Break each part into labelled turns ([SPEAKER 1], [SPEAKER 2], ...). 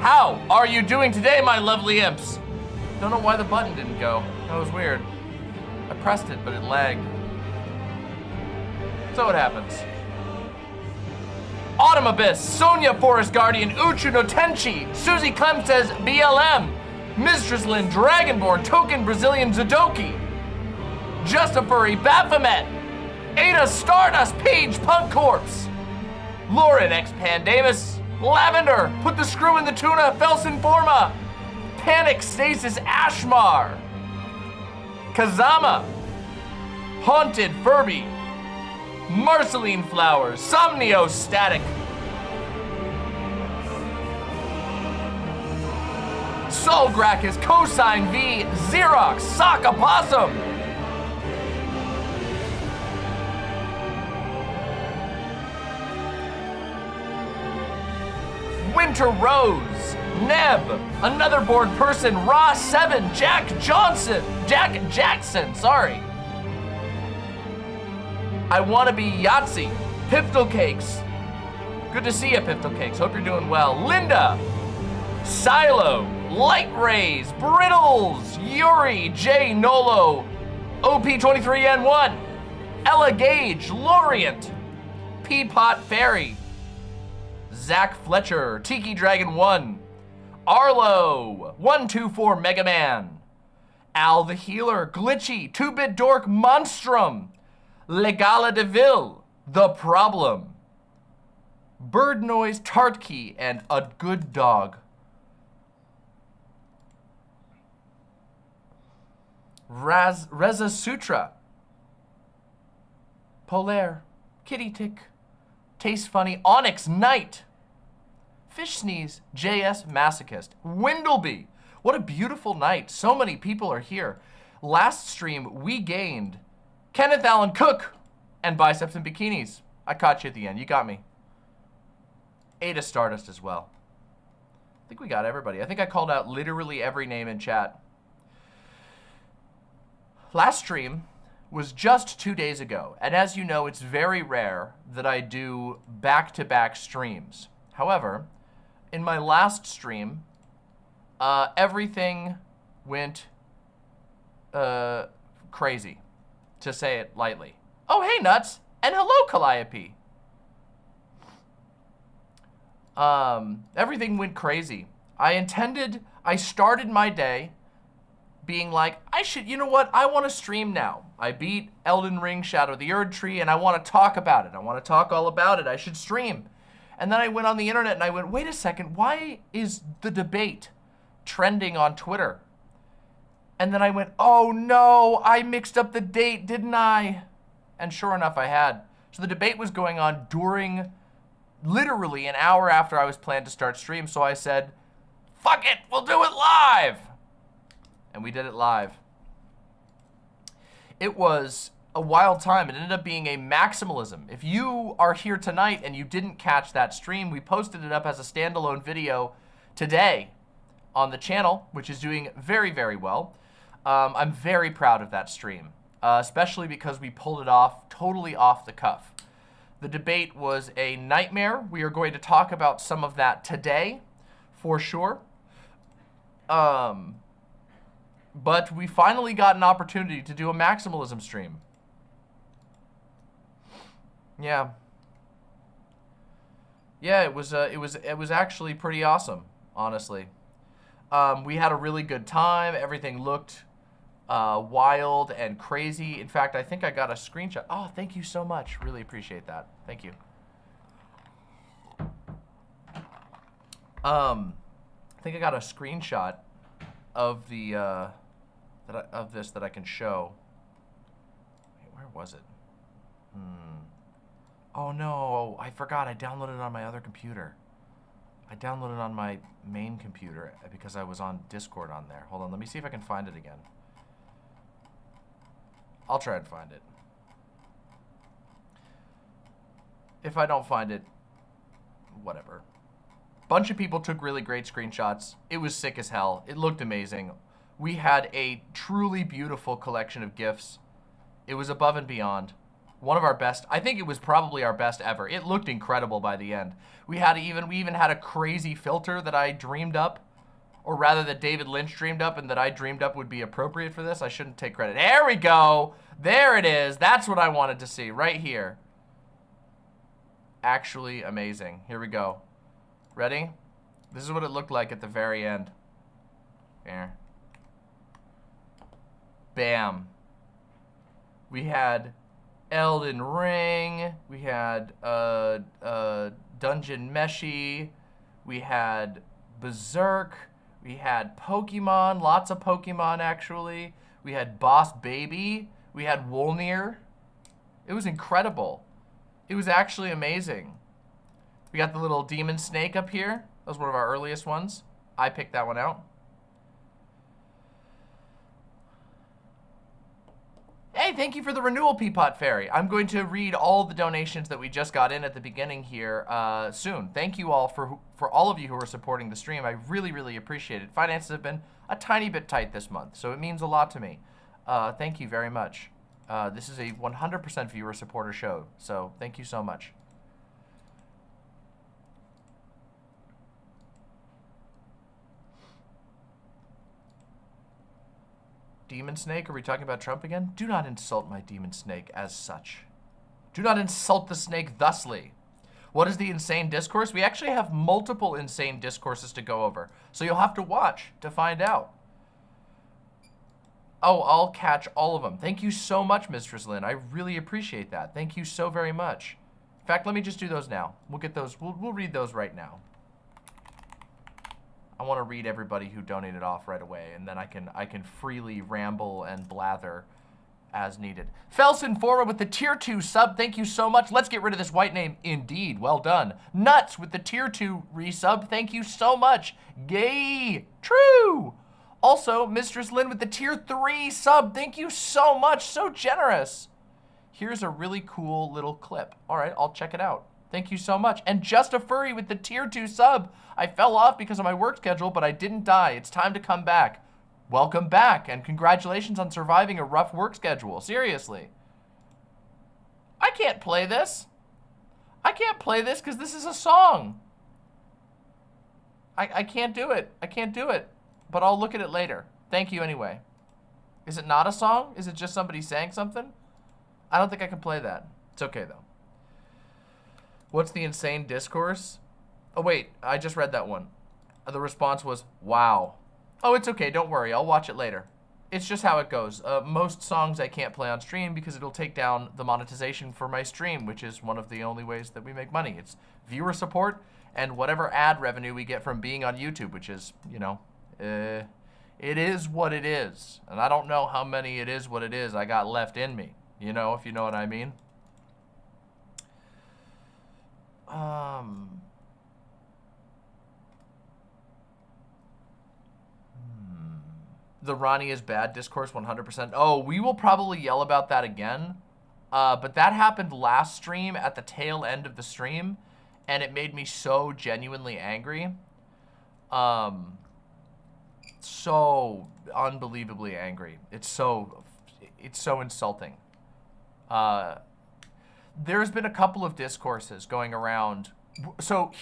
[SPEAKER 1] How are you doing today, my lovely imps? Don't know why the button didn't go. That was weird. I pressed it, but it lagged. So it happens. Autumn Abyss, Sonia Forest Guardian, Uchu no Tenchi, Susie Clem says BLM, Mistress Lynn, Dragonborn, Token Brazilian Zadoki, Just a Furry, Baphomet, Ada Stardust, Page, Punk Corpse, Lauren X Pandamus, Lavender, Put the Screw in the Tuna, Felsen Forma, Panic Stasis Ashmar, Kazama, Haunted Furby, Marceline Flowers, Somnio Static, Solgrakis, Cosine V, Xerox, Sock Opossum, Winter Rose, Neb, Another Bored Person, Raw 7, Jack Jackson, sorry. I want to be Yahtzee, Piptal Cakes. Good to see you, Piptal Cakes. Hope you're doing well. Linda, Silo, Light Rays, Brittles, Yuri, J Nolo, OP23N1, Ella Gage, Lorient, Peapot Fairy, Zach Fletcher, Tiki Dragon 1, Arlo, 124 Mega Man, Al the Healer, Glitchy, 2-Bit Dork, Monstrum, Legala Deville, The Problem, Bird Noise, Tartkey, and A Good Dog. Reza Sutra, Polaire, Kitty Tick, Taste Funny, Onyx Knight, Fish Sneeze, JS Masochist, Windleby. What a beautiful night. So many people are here. Last stream, we gained Kenneth Allen Cook and Biceps and Bikinis. I caught you at the end. You got me. Ada Stardust as well. I think we got everybody. I think I called out literally every name in chat. Last stream was just 2 days ago, and as you know, it's very rare that I do back-to-back streams. However, in my last stream, everything went crazy, to say it lightly. Oh, hey, Nuts, and hello, Calliope. Everything went crazy. I started my day being like, you know what, I want to stream now. I beat Elden Ring, Shadow of the Erd Tree, and I want to talk about it. I want to talk all about it. I should stream. And then I went on the internet and I went, wait a second, why is the debate trending on Twitter? And then I went, oh no, I mixed up the date, didn't I? And sure enough, I had. So the debate was going on during, literally an hour after I was planned to start stream. So I said, fuck it, we'll do it live. And we did it live. It was a wild time. It ended up being a maximalism. If you are here tonight and you didn't catch that stream, we posted it up as a standalone video today on the channel, which is doing very, very well. I'm very proud of that stream, especially because we pulled it off totally off the cuff. The debate was a nightmare. We are going to talk about some of that today, for sure. But we finally got an opportunity to do a maximalism stream. Yeah. Yeah, it was actually pretty awesome, honestly. We had a really good time. Everything looked wild and crazy. In fact, I think I got a screenshot. Oh, thank you so much. Really appreciate that. Thank you. I think I got a screenshot of the of this that I can show. Wait, where was it? Oh no, I forgot. I downloaded it on my other computer. I downloaded it on my main computer because I was on Discord on there. Hold on, let me see if I can find it again. I'll try and find it. If I don't find it, whatever. Bunch of people took really great screenshots. It was sick as hell. It looked amazing. We had a truly beautiful collection of GIFs. It was above and beyond. One of our best. I think it was probably our best ever. It looked incredible by the end. We even had a crazy filter that I dreamed up, or rather that David Lynch dreamed up and that I dreamed up would be appropriate for this. I shouldn't take credit. There we go. There it is. That's what I wanted to see right here. Actually amazing. Here we go. Ready? This is what it looked like at the very end. Here. Bam. We had Elden Ring. We had Dungeon Meshi. We had Berserk. We had Pokemon. Lots of Pokemon, actually. We had Boss Baby. We had Wolnir. It was incredible. It was actually amazing. We got the little demon snake up here. That was one of our earliest ones. I picked that one out. Hey, thank you for the renewal, Peapot Fairy. I'm going to read all the donations that we just got in at the beginning here soon. Thank you all for all of you who are supporting the stream. I really, really appreciate it. Finances have been a tiny bit tight this month, so it means a lot to me. Thank you very much. This is a 100% viewer supporter show, so thank you so much. Demon Snake? Are we talking about Trump again? Do not insult my Demon Snake as such. Do not insult the snake thusly. What is the insane discourse? We actually have multiple insane discourses to go over, so you'll have to watch to find out. Oh, I'll catch all of them. Thank you so much, Mistress Lynn. I really appreciate that. Thank you so very much. In fact, let me just do those now. We'll get those. We'll read those right now. I want to read everybody who donated off right away, and then I can freely ramble and blather as needed. Felson Forma with the tier 2 sub. Thank you so much. Let's get rid of this white name. Indeed. Well done. Nuts with the tier 2 resub. Thank you so much. Gay. True. Also, Mistress Lynn with the tier 3 sub. Thank you so much. So generous. Here's a really cool little clip. All right, I'll check it out. Thank you so much. And Just a Furry with the tier 2 sub. I fell off because of my work schedule, but I didn't die. It's time to come back. Welcome back, and congratulations on surviving a rough work schedule. Seriously. I can't play this. I can't play this because this is a song. I can't do it. I can't do it. But I'll look at it later. Thank you anyway. Is it not a song? Is it just somebody saying something? I don't think I can play that. It's okay, though. What's the insane discourse? Oh, wait. I just read that one. The response was, wow. Oh, it's okay. Don't worry. I'll watch it later. It's just how it goes. Most songs I can't play on stream because it'll take down the monetization for my stream, which is one of the only ways that we make money. It's viewer support and whatever ad revenue we get from being on YouTube, which is, you know, it is what it is. And I don't know how many it is what it is I got left in me, you know, if you know what I mean. The Ronnie is bad discourse 100%. Oh, we will probably yell about that again. But that happened last stream at the tail end of the stream, and it made me so genuinely angry. So unbelievably angry. It's so insulting. There's been a couple of discourses going around. So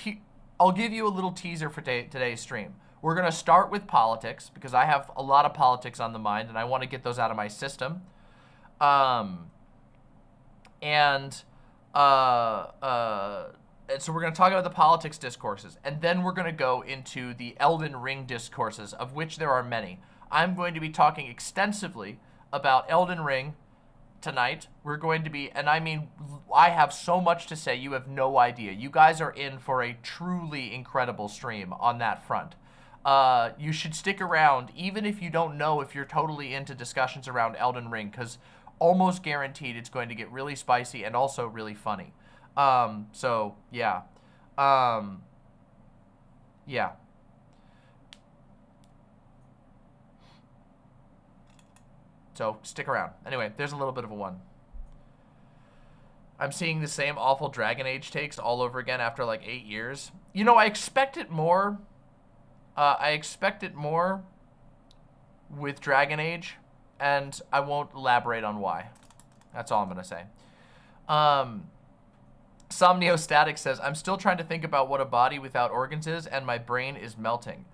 [SPEAKER 1] I'll give you a little teaser for today's stream. We're going to start with politics because I have a lot of politics on the mind and I want to get those out of my system. And so we're going to talk about the politics discourses, and then we're going to go into the Elden Ring discourses, of which there are many. I'm going to be talking extensively about Elden Ring tonight. We're going to be, and I mean, I have so much to say, you have no idea. You guys are in for a truly incredible stream on that front. You should stick around, even if you don't know if you're totally into discussions around Elden Ring, because almost guaranteed it's going to get really spicy and also really funny. So, yeah. Yeah. So, stick around. Anyway, there's a little bit of a one. I'm seeing the same awful Dragon Age takes all over again after like 8 years. You know, I expect it more. I expect it more with Dragon Age, and I won't elaborate on why. That's all I'm going to say. Somniostatic says, I'm still trying to think about what a body without organs is, and my brain is melting.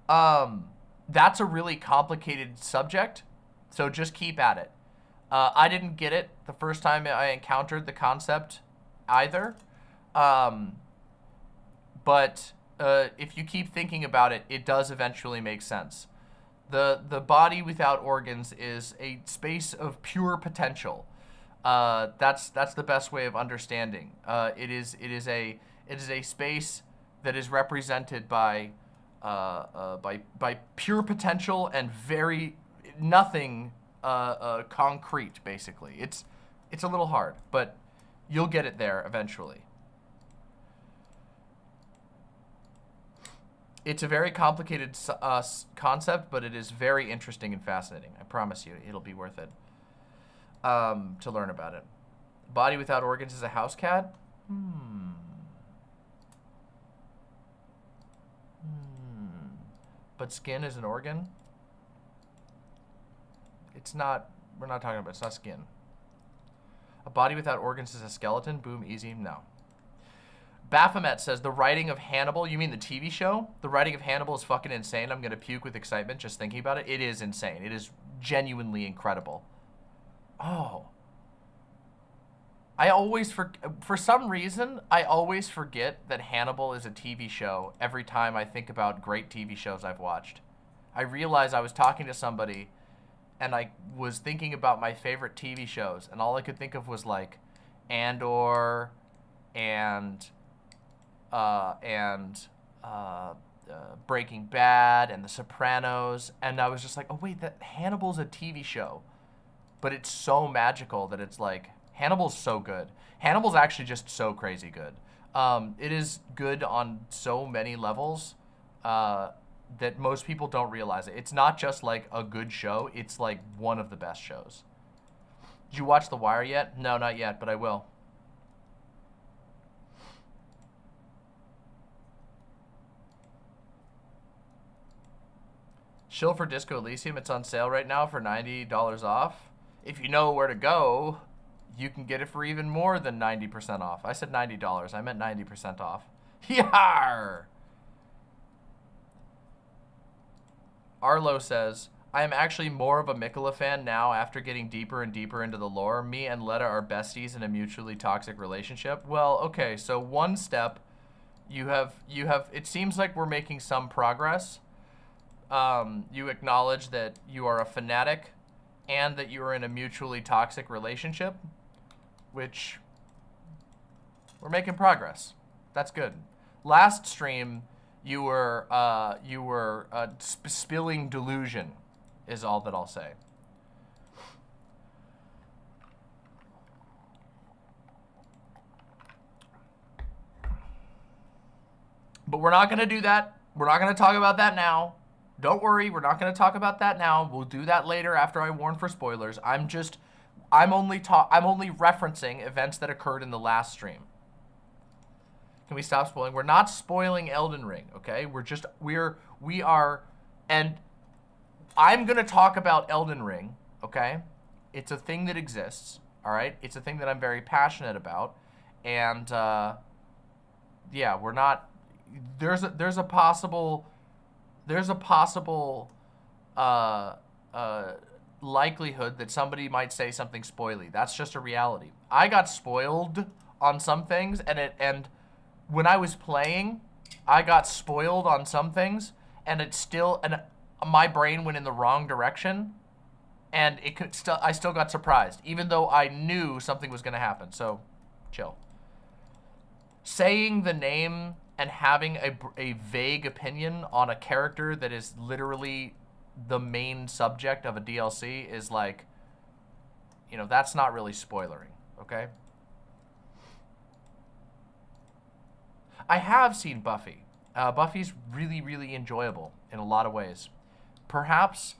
[SPEAKER 1] That's a really complicated subject, so just keep at it. I didn't get it the first time I encountered the concept either. But if you keep thinking about it, it does eventually make sense. The body without organs is a space of pure potential. That's the best way of understanding. It is a space that is represented by pure potential and very nothing concrete. Basically, it's a little hard, but you'll get it there eventually. It's a very complicated concept, but it is very interesting and fascinating. I promise you, it'll be worth it to learn about it. Body without organs is a house cat? But skin is an organ? It's not, we're not talking about, it's not skin. A body without organs is a skeleton? Boom, easy, no. Baphomet says, the writing of Hannibal, you mean the TV show? The writing of Hannibal is fucking insane. I'm gonna puke with excitement just thinking about it. It is insane. It is genuinely incredible. Oh. I always, for some reason, I always forget that Hannibal is a TV show every time I think about great TV shows I've watched. I realized I was talking to somebody and I was thinking about my favorite TV shows, and all I could think of was like Andor and Breaking Bad and The Sopranos, and I was just like, oh wait, that Hannibal's a TV show, but it's so magical that it's like, Hannibal's so good. Hannibal's actually just so crazy good. It is good on so many levels that most people don't realize it. It's not just like a good show, it's like one of the best shows. Did you watch The Wire yet? No, not yet, but I will. Shill for Disco Elysium, it's on sale right now for $90 off. If you know where to go, you can get it for even more than 90% off. I said $90, I meant 90% off. Yar! Arlo says, I am actually more of a Mikola fan now after getting deeper and deeper into the lore. Me and Letta are besties in a mutually toxic relationship. Well, okay, so one step, you have, it seems like we're making some progress. You acknowledge that you are a fanatic and that you are in a mutually toxic relationship, which we're making progress. That's good. Last stream, you were spilling delusion, is all that I'll say. But we're not gonna do that. We're not gonna talk about that now. Don't worry, we're not going to talk about that now. We'll do that later after I warn for spoilers. I'm only referencing events that occurred in the last stream. Can we stop spoiling? We're not spoiling Elden Ring, okay? We are, and I'm going to talk about Elden Ring, okay? It's a thing that exists, all right? It's a thing that I'm very passionate about, and yeah, we're not, there's a possible likelihood that somebody might say something spoily. That's just a reality. I got spoiled on some things, and when I was playing, I got spoiled on some things, and my brain went in the wrong direction, and I still got surprised, even though I knew something was gonna happen. So, chill. Saying the name and having a vague opinion on a character that is literally the main subject of a DLC is like, you know, that's not really spoilering, okay? I have seen Buffy. Buffy's really, really enjoyable in a lot of ways. Perhaps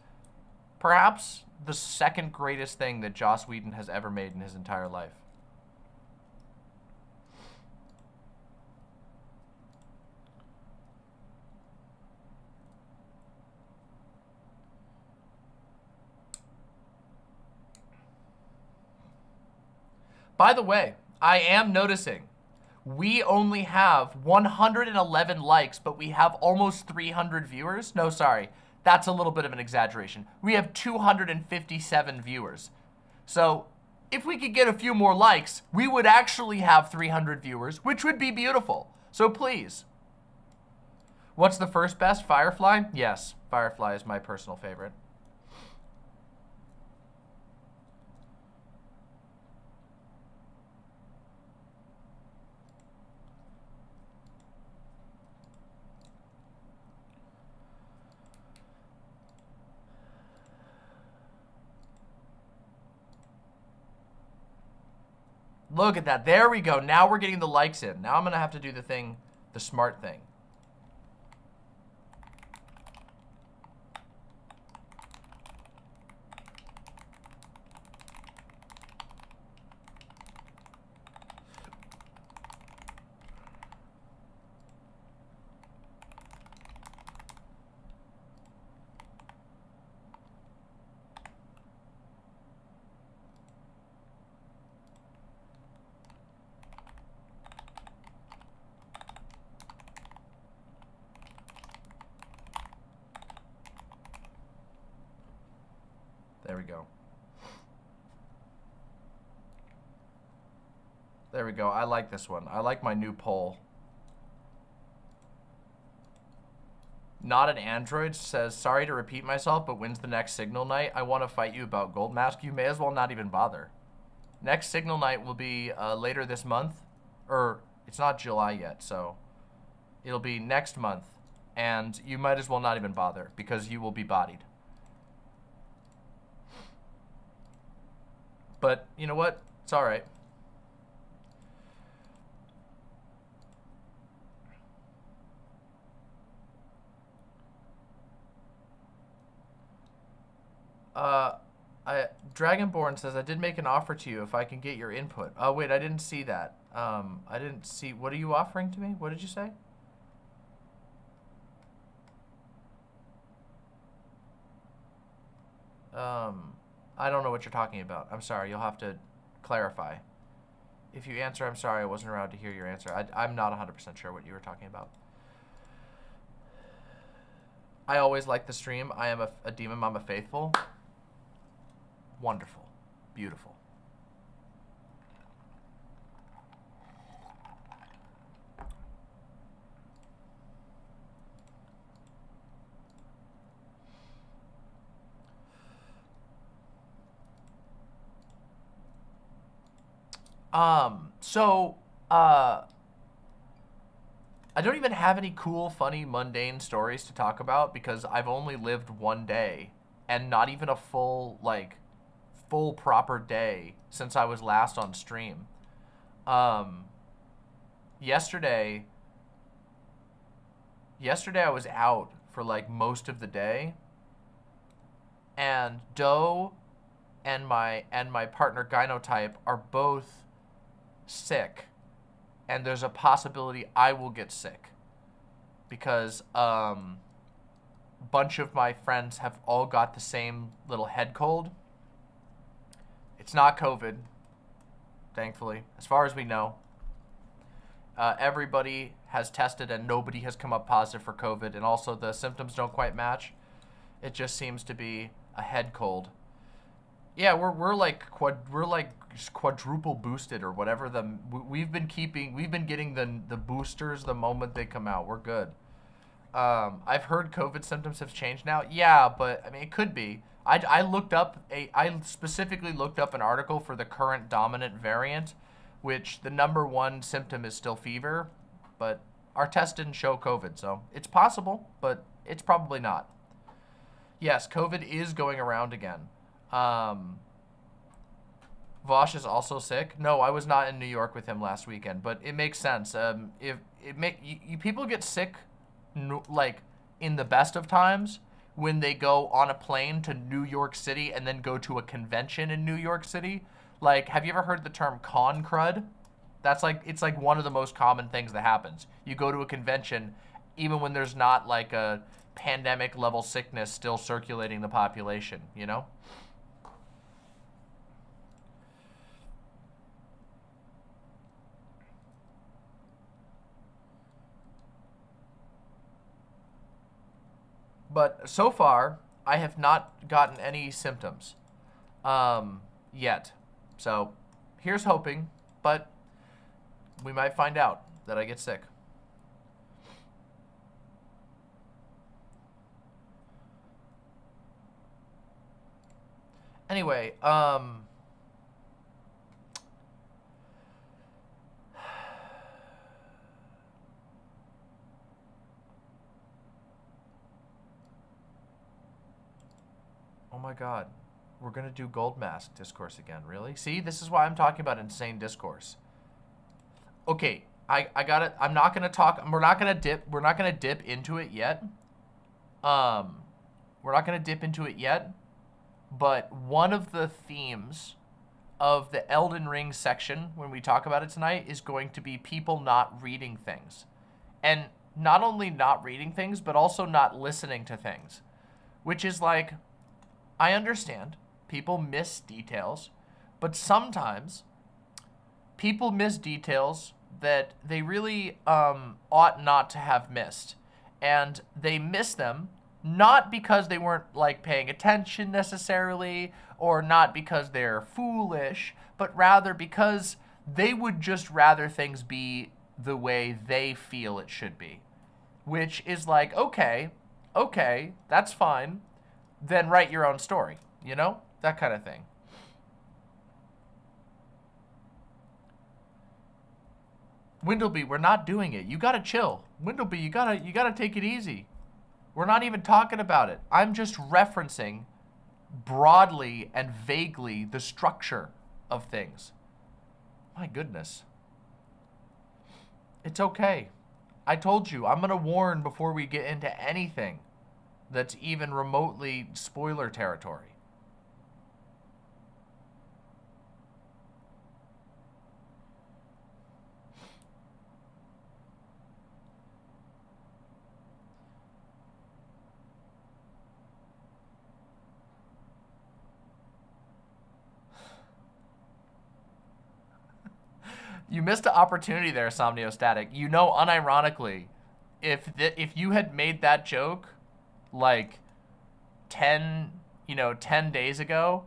[SPEAKER 1] the second greatest thing that Joss Whedon has ever made in his entire life. By the way, I am noticing we only have 111 likes, but we have almost 300 viewers. No, sorry. That's a little bit of an exaggeration. We have 257 viewers. So if we could get a few more likes, we would actually have 300 viewers, which would be beautiful. So please. What's the first best? Firefly? Yes, Firefly is my personal favorite. Look at that. There we go. Now we're getting the likes in. Now I'm going to have to do the thing, the smart thing. There we go. There we go. I like this one. I like my new poll. Not an android says, sorry to repeat myself, but when's the next signal night? I want to fight you about Gold Mask. You may as well not even bother. Next signal night will be later this month. Or, it's not July yet, so it'll be next month. And you might as well not even bother, because you will be bodied. But, you know what? It's alright. Dragonborn says, I did make an offer to you if I can get your input. Oh, wait, I didn't see that. I didn't see. What are you offering to me? What did you say? I don't know what you're talking about. I'm sorry. You'll have to clarify. If you answer, I'm sorry. I wasn't around to hear your answer. I'm not 100% sure what you were talking about. I always like the stream. I am a Demon Mama faithful. Wonderful. Beautiful. I don't even have any cool, funny, mundane stories to talk about because I've only lived one day and not even a full, like, full proper day since I was last on stream. Yesterday I was out for, like, most of the day, and Doe and my partner Gynotype are both sick, and there's a possibility I will get sick because a bunch of my friends have all got the same little head cold. It's not COVID, thankfully, as far as we know. Everybody has tested and nobody has come up positive for COVID, and also the symptoms don't quite match. It just seems to be a head cold. Yeah, we're like quadruple boosted or whatever. We've been getting the boosters the moment they come out. We're good. I've heard COVID symptoms have changed now. Yeah, but I mean it could be. I specifically looked up an article for the current dominant variant, which the #1 symptom is still fever, but our test didn't show COVID, so it's possible, but it's probably not. Yes, COVID is going around again. Vosh is also sick. No, I was not in New York with him last weekend, but it makes sense. People get sick, like in the best of times when they go on a plane to New York City and then go to a convention in New York City. Like, have you ever heard the term con crud? It's like one of the most common things that happens. You go to a convention, even when there's not like a pandemic level sickness still circulating the population, you know? But so far, I have not gotten any symptoms yet. So here's hoping, but we might find out that I get sick. Anyway, oh my god. We're gonna do Gold Mask Discourse again, really? See, this is why I'm talking about insane Discourse. Okay, I got it. I'm not gonna talk, we're not gonna dip into it yet. We're not gonna dip into it yet, but one of the themes of the Elden Ring section when we talk about it tonight is going to be people not reading things. And not only not reading things, but also not listening to things. Which is like, I understand people miss details, but sometimes people miss details that they really ought not to have missed. And they miss them not because they weren't like paying attention necessarily, or not because they're foolish, but rather because they would just rather things be the way they feel it should be. Which is like, okay, that's fine. Then write your own story, you know? That kind of thing. Windleby, we're not doing it. You gotta chill. Windleby, you gotta take it easy. We're not even talking about it. I'm just referencing broadly and vaguely the structure of things. My goodness. It's okay. I told you, I'm gonna warn before we get into anything that's even remotely spoiler territory. You missed an opportunity there, Somniostatic. You know, unironically, if you had made that joke like 10 days ago,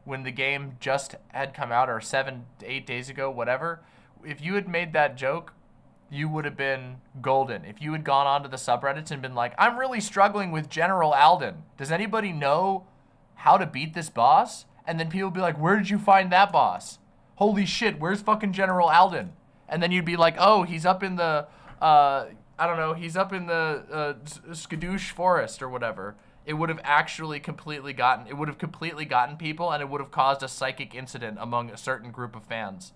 [SPEAKER 1] when the game just had come out, or 7 to 8 days ago, whatever, if you had made that joke, you would have been golden. If you had gone onto the subreddits and been like, I'm really struggling with General Alden. Does anybody know how to beat this boss? And then people would be like, where did you find that boss? Holy shit, where's fucking General Alden? And then you'd be like, oh, he's up in the, I don't know, he's up in the Skadoosh Forest or whatever. It would have actually completely gotten people, and it would have caused a psychic incident among a certain group of fans.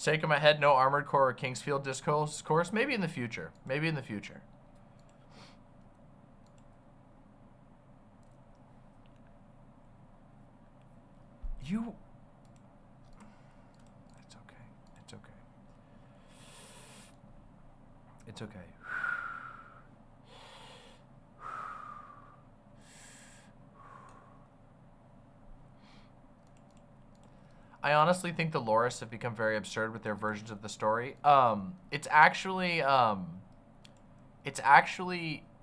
[SPEAKER 1] Shake of my head, no Armored Core or Kingsfield Discourse. Maybe in the future. Maybe in the future. You... It's okay. It's okay. It's okay. I honestly think the lorists have become very absurd with their versions of the story. It's actually,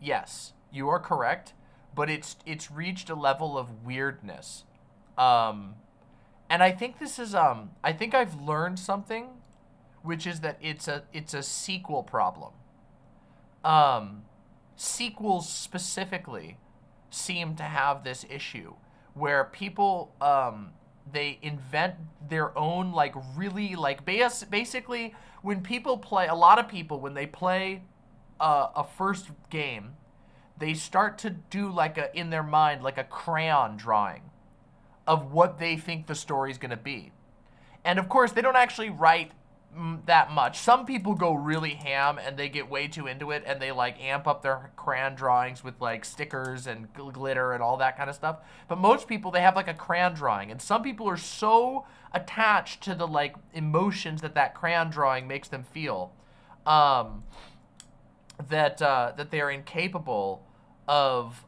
[SPEAKER 1] yes, you are correct, but it's reached a level of weirdness. And I think this is, I think I've learned something, which is that it's a sequel problem. Sequels specifically seem to have this issue where people, they invent their own, like, really, like, basically, when people play, a lot of people, when they play a first game, they start to do, like, in their mind, like a crayon drawing of what they think the story's gonna be. And, of course, they don't actually write that much. Some people go really ham and they get way too into it and they like amp up their crayon drawings with like stickers and glitter and all that kind of stuff. But most people, they have like a crayon drawing, and some people are so attached to the like emotions that crayon drawing makes them feel that they are incapable of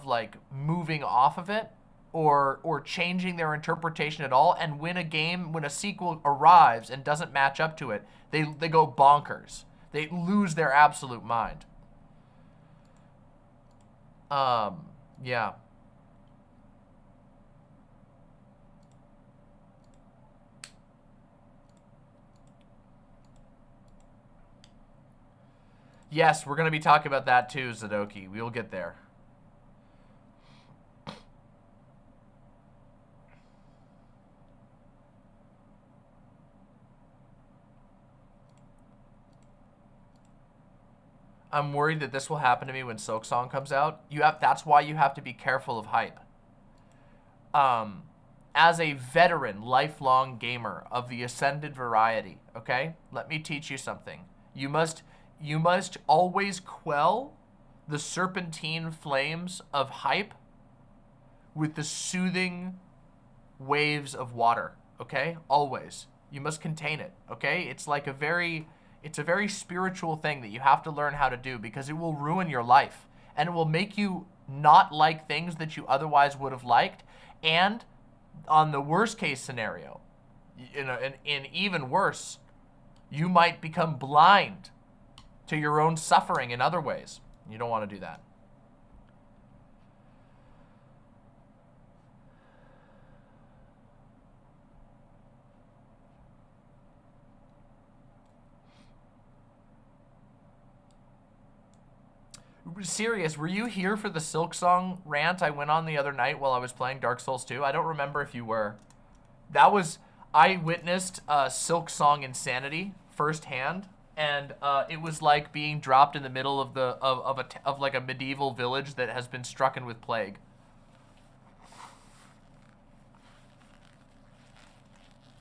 [SPEAKER 1] like moving off of it or changing their interpretation at all. And when a sequel arrives and doesn't match up to it, they go bonkers. They lose their absolute mind. Yeah. Yes, we're going to be talking about that too, Zadoki. We will get there. I'm worried that this will happen to me when Silksong comes out. That's why you have to be careful of hype. As a veteran, lifelong gamer of the Ascended variety, okay? Let me teach you something. You must always quell the serpentine flames of hype with the soothing waves of water, okay? Always. You must contain it, okay? It's a very spiritual thing that you have to learn how to do, because it will ruin your life and it will make you not like things that you otherwise would have liked. And on the worst case scenario, in even worse, you might become blind to your own suffering in other ways. You don't want to do that. Serious, were you here for the Silksong rant I went on the other night while I was playing Dark Souls 2? I don't remember if you were. I witnessed Silksong insanity firsthand. And it was like being dropped in the middle of like a medieval village that has been stricken with plague.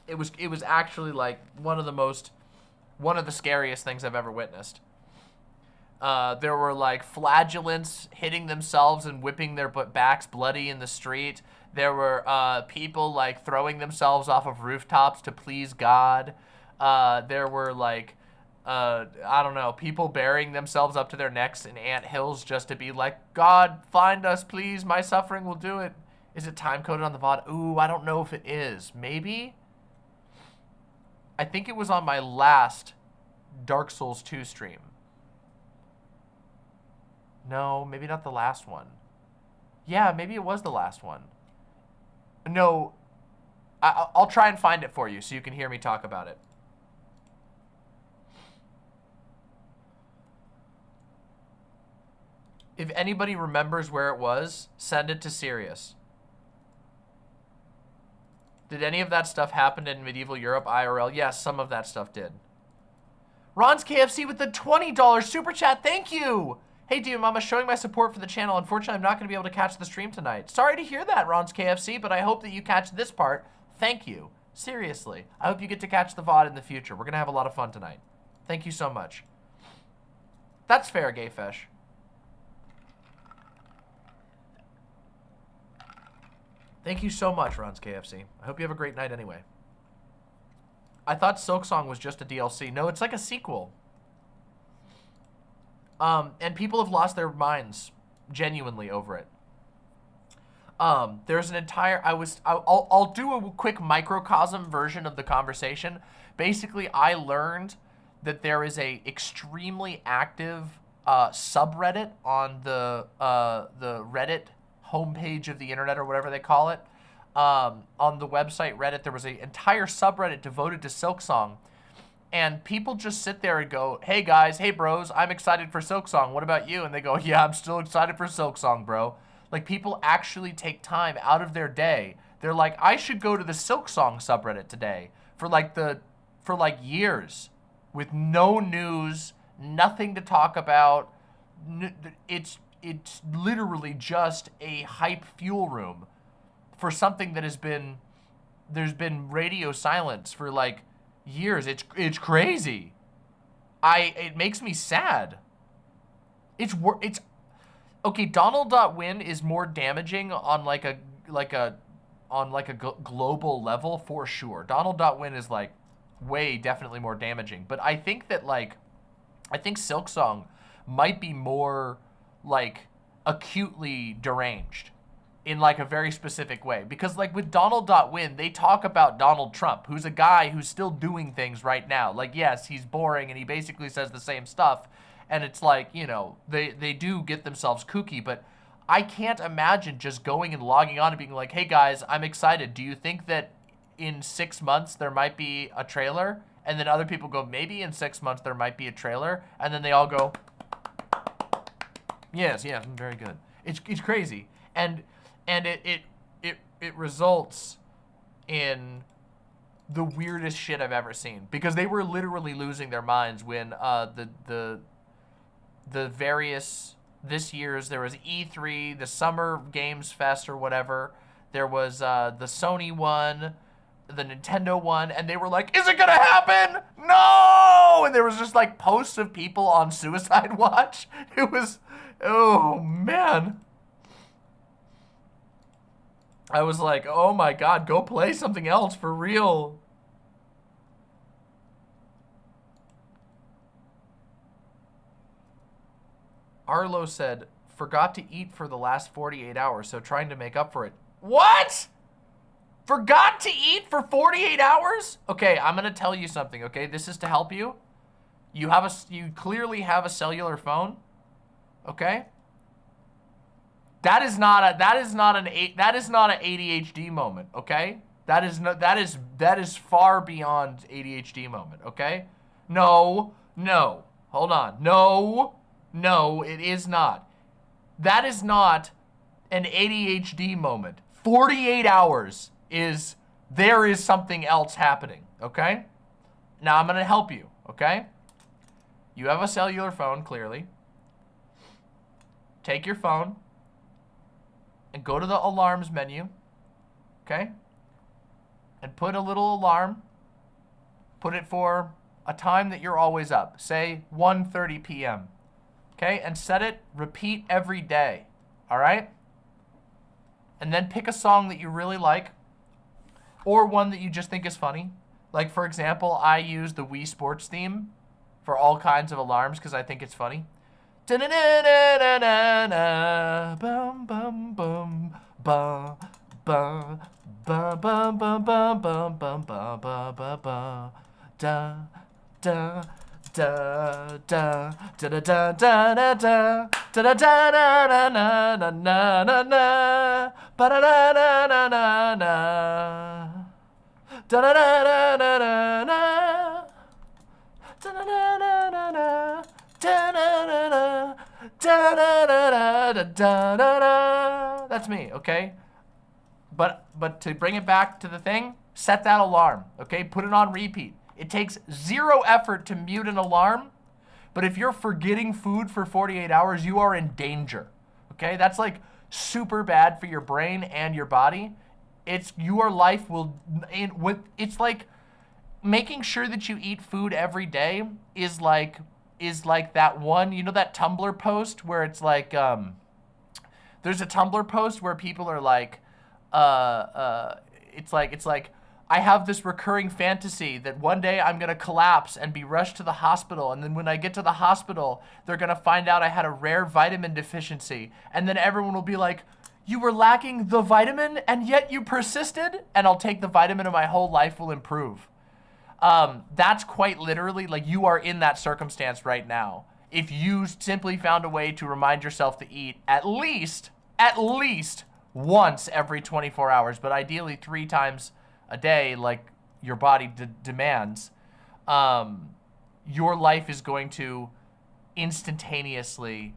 [SPEAKER 1] It was actually like one of the scariest things I've ever witnessed. There were like flagellants hitting themselves and whipping their backs bloody in the street. There were people like throwing themselves off of rooftops to please God. There were like I don't know, people burying themselves up to their necks in ant hills just to be like, God, find us, please. My suffering will do it. Is it time-coded on the VOD? Ooh, I don't know if it is. Maybe? I think it was on my last Dark Souls 2 stream. No, maybe not the last one. Yeah, maybe it was the last one. No, I'll try and find it for you so you can hear me talk about it. If anybody remembers where it was, send it to Sirius. Did any of that stuff happen in medieval Europe IRL? Yes, some of that stuff did. Ron's KFC with the $20 super chat. Thank you. Hey, Dear Mama, showing my support for the channel. Unfortunately, I'm not going to be able to catch the stream tonight. Sorry to hear that, Ron's KFC, but I hope that you catch this part. Thank you. Seriously. I hope you get to catch the VOD in the future. We're going to have a lot of fun tonight. Thank you so much. That's fair, Gayfesh. Thank you so much, Ron's KFC. I hope you have a great night anyway. I thought Silksong was just a DLC. No, it's like a sequel. And people have lost their minds genuinely over it. There's an entire, I'll do a quick microcosm version of the conversation. Basically, I learned that there is a extremely active subreddit on the Reddit homepage of the internet, or whatever they call it. On the website Reddit, there was an entire subreddit devoted to Silksong. And people just sit there and go, hey guys, hey bros, I'm excited for Silksong. What about you? And they go, yeah, I'm still excited for Silksong, bro. Like, people actually take time out of their day. They're like, I should go to the Silksong subreddit today for like years with no news, nothing to talk about. It's literally just a hype fuel room for something that there's been radio silence for like years. It's crazy. It makes me sad. It's okay. Donald.win is more damaging on like a global level for sure. Donald.win is like definitely more damaging. But I think that I think Silksong might be more like acutely deranged in like a very specific way. Because like with Donald.win, they talk about Donald Trump, who's a guy who's still doing things right now. Like, yes, he's boring and he basically says the same stuff. And it's like, you know, they do get themselves kooky, but I can't imagine just going and logging on and being like, hey guys, I'm excited. Do you think that in 6 months there might be a trailer? And then other people go, maybe in 6 months there might be a trailer. And then they all go, yes, very good. It's crazy. And it results in the weirdest shit I've ever seen, because they were literally losing their minds when the various, this year's, there was E3, the Summer Games Fest or whatever. There was the Sony one, the Nintendo one, and they were like, is it gonna happen? No! And there was just like posts of people on suicide watch. It was, oh man. I was like, oh my God, go play something else for real. Arlo said, forgot to eat for the last 48 hours, so trying to make up for it. What? Forgot to eat for 48 hours? Okay, I'm gonna tell you something, okay? This is to help you. You clearly have a cellular phone, okay? That is not an ADHD moment, okay? That is far beyond ADHD moment, okay? No, hold on. No, it is not. That is not an ADHD moment. 48 hours there is something else happening, okay? Now I'm gonna help you, okay? You have a cellular phone, clearly. Take your phone and go to the alarms menu, okay? And put a little alarm. Put it for a time that you're always up. Say 1:30 p.m., okay? And set it, repeat every day, all right? And then pick a song that you really like, or one that you just think is funny. Like, for example, I use the Wii Sports theme for all kinds of alarms because I think it's funny. Da-na-na-na-na-na, bum bum bum bum bum bum bum bum bum bum bum bum bum bum da da da da da da da da da da da da da na na na na na na ba da da na na na na da da da da da na da da da da da na da-da-da-da, da-da-da-da-da-da-da. That's me, okay? But to bring it back to the thing, set that alarm, okay? Put it on repeat. It takes 0 effort to mute an alarm, but if you're forgetting food for 48 hours, you are in danger, okay? That's like super bad for your brain and your body. Your life will, it's like making sure that you eat food every day is like that one, you know, that Tumblr post where it's like, there's a Tumblr post where people are like, it's like, I have this recurring fantasy that one day I'm gonna collapse and be rushed to the hospital, and then when I get to the hospital, they're gonna find out I had a rare vitamin deficiency, and then everyone will be like, you were lacking the vitamin, and yet you persisted, and I'll take the vitamin and my whole life will improve. That's quite literally, like, you are in that circumstance right now. If you simply found a way to remind yourself to eat at least once every 24 hours, but ideally 3 times a day, like your body demands, your life is going to instantaneously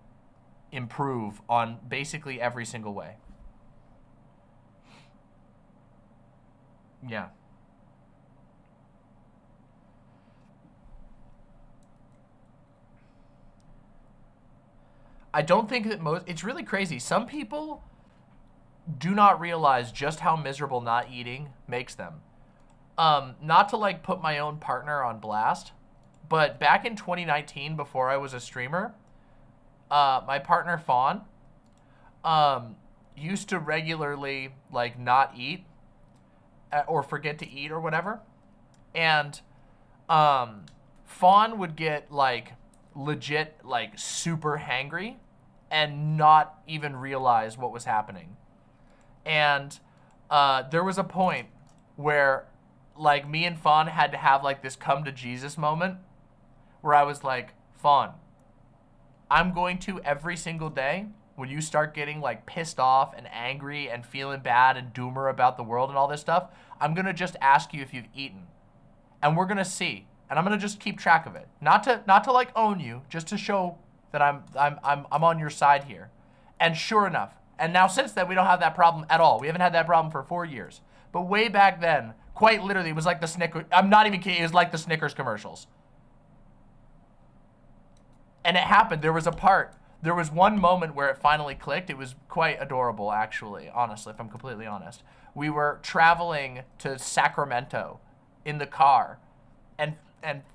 [SPEAKER 1] improve on basically every single way. Yeah. I don't think that it's really crazy. Some people do not realize just how miserable not eating makes them. Not to like put my own partner on blast, but back in 2019, before I was a streamer, my partner Fawn used to regularly like not eat or forget to eat or whatever. And Fawn would get like legit like super hangry and not even realize what was happening. And there was a point where, like, me and Fawn had to have, like, this come to Jesus moment where I was like, Fawn, I'm going to every single day, when you start getting, like, pissed off and angry and feeling bad and doomer about the world and all this stuff, I'm gonna just ask you if you've eaten. And we're gonna see. And I'm gonna just keep track of it. Not to like own you, just to show that I'm on your side here. And sure enough, and now since then we don't have that problem at all. We haven't had that problem for 4 years. But way back then, quite literally, it was like the Snickers. I'm not even kidding. It was like the Snickers commercials. And it happened. There was a part. There was one moment where it finally clicked. It was quite adorable, actually, honestly, if I'm completely honest. We were traveling to Sacramento in the car, and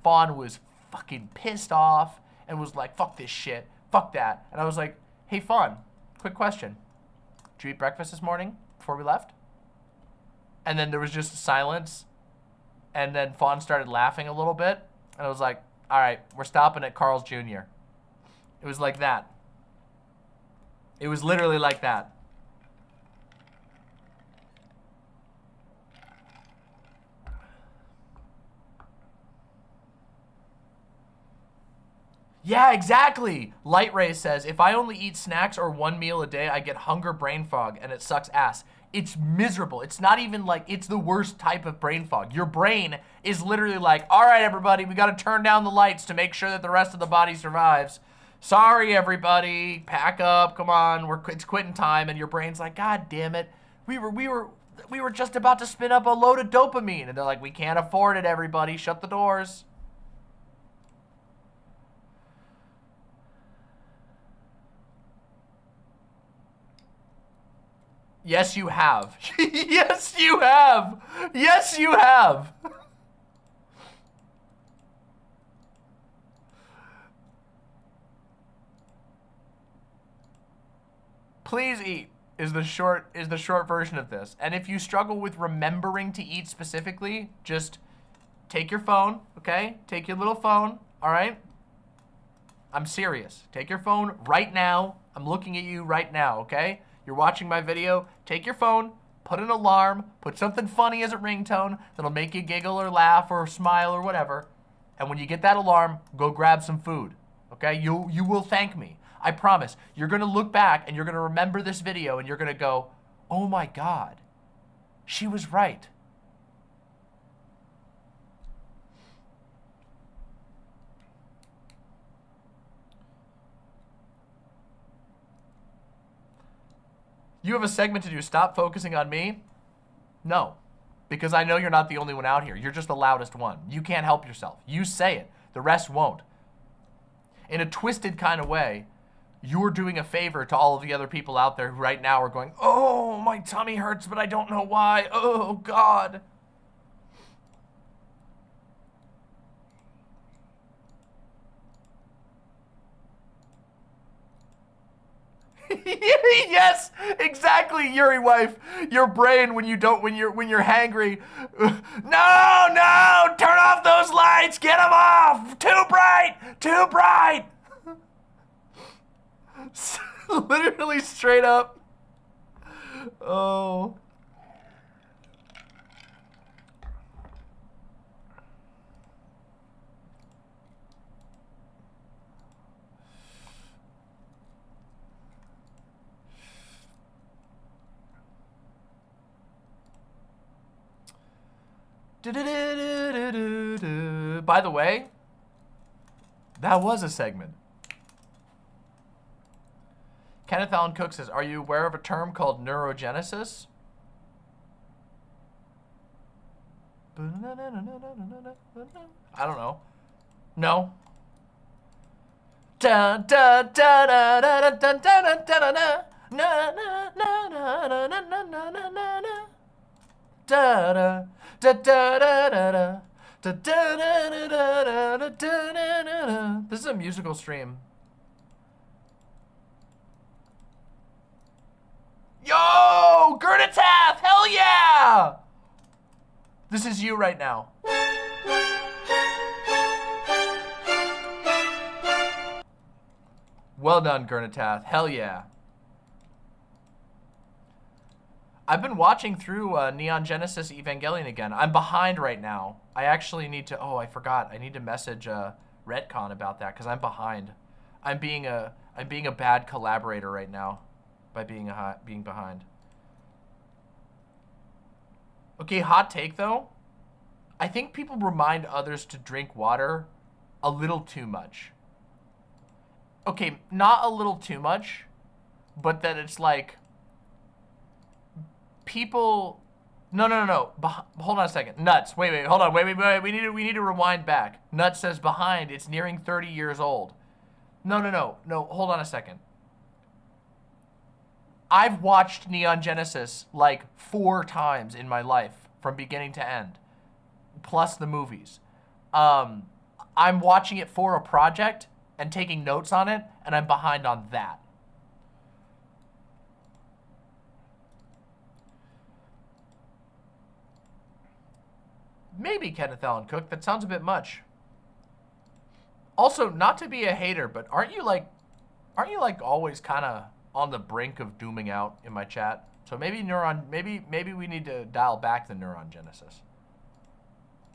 [SPEAKER 1] Fawn was fucking pissed off and was like, fuck this shit, fuck that. And I was like, hey, Fawn, quick question. Did you eat breakfast this morning before we left? And then there was just silence, and then Fawn started laughing a little bit, and I was like, all right, we're stopping at Carl's Jr. It was like that. It was literally like that. Yeah, exactly. Light Ray says, if I only eat snacks or one meal a day, I get hunger brain fog and it sucks ass. It's miserable. It's not even like, it's the worst type of brain fog. Your brain is literally like, all right, everybody, we got to turn down the lights to make sure that the rest of the body survives. Sorry, everybody, pack up, come on, it's quitting time. And your brain's like, God damn it. We were just about to spin up a load of dopamine. And they're like, we can't afford it, everybody, shut the doors. Yes, you have. Yes, you have. Yes, you have. Please eat is the short version of this. And if you struggle with remembering to eat specifically, just take your phone, okay? Take your little phone, all right? I'm serious. Take your phone right now. I'm looking at you right now, okay? You're watching my video, take your phone, put an alarm, put something funny as a ringtone that'll make you giggle or laugh or smile or whatever. And when you get that alarm, go grab some food, okay? You will thank me. I promise. You're gonna look back and you're gonna remember this video and you're gonna go, oh my God, she was right. You have a segment to do. Stop focusing on me? No, because I know you're not the only one out here. You're just the loudest one. You can't help yourself. You say it. The rest won't. In a twisted kind of way, you're doing a favor to all of the other people out there who right now are going, oh, my tummy hurts, but I don't know why. Oh, God. Yes, exactly, Yuri wife. Your brain when you're hangry. No, turn off those lights. Get them off. Too bright. Too bright. Literally straight up. Oh. By the way, that was a segment. Kenneth Allen Cook says, are you aware of a term called neurogenesis? I don't know. No. This is a musical stream. Yo, Gurnatath, hell yeah! This is you right now. Well done, Gurnatath. Hell yeah. I've been watching through Neon Genesis Evangelion again. I'm behind right now. I actually need to... Oh, I forgot. I need to message Retcon about that because I'm behind. I'm being a bad collaborator right now by being behind. Okay, hot take though. I think people remind others to drink water a little too much. Okay, not a little too much, but that it's like people. No. Hold on a second. Nuts. Wait. Hold on. Wait. We need to rewind back. Nuts says behind. It's nearing 30 years old. No. Hold on a second. I've watched Neon Genesis like 4 times in my life from beginning to end, plus the movies. I'm watching it for a project and taking notes on it, and I'm behind on that. Maybe Kenneth Allen Cook. That sounds a bit much. Also, not to be a hater, but aren't you like always kind of on the brink of dooming out in my chat? So maybe maybe we need to dial back the Neuron Genesis.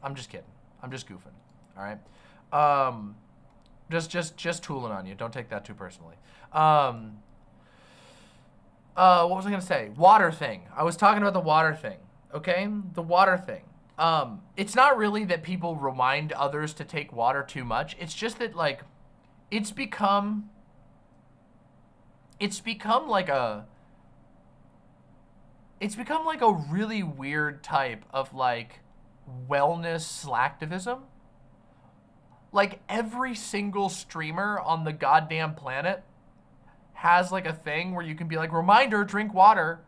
[SPEAKER 1] I'm just kidding. I'm just goofing. All right. Just tooling on you. Don't take that too personally. What was I gonna say? Water thing. I was talking about the water thing. Okay, the water thing. It's not really that people remind others to take water too much. It's just that like, it's become like a really weird type of like wellness slacktivism. Like every single streamer on the goddamn planet has like a thing where you can be like, reminder, drink water.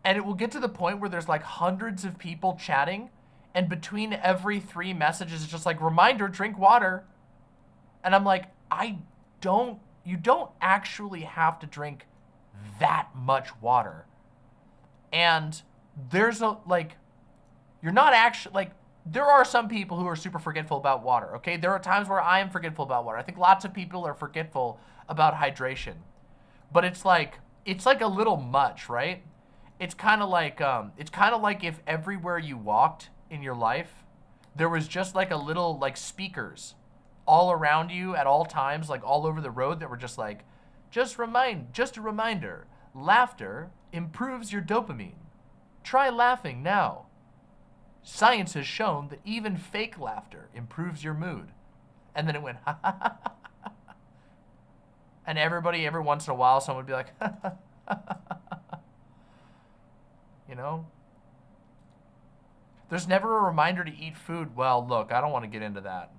[SPEAKER 1] And it will get to the point where there's like hundreds of people chatting, and between every 3 messages, it's just like, reminder, drink water. And I'm like, you don't actually have to drink that much water. And there's you're not actually, like, there are some people who are super forgetful about water, okay? There are times where I am forgetful about water. I think lots of people are forgetful about hydration. But it's like a little much, right? It's kind of like if everywhere you walked in your life, there was just like a little like speakers all around you at all times, like all over the road that were just like, just a reminder, laughter improves your dopamine. Try laughing now. Science has shown that even fake laughter improves your mood. And then it went, ha ha ha ha ha. And everybody, every once in a while, someone would be like, ha ha ha ha ha. You know? There's never a reminder to eat food. Well, look, I don't want to get into that.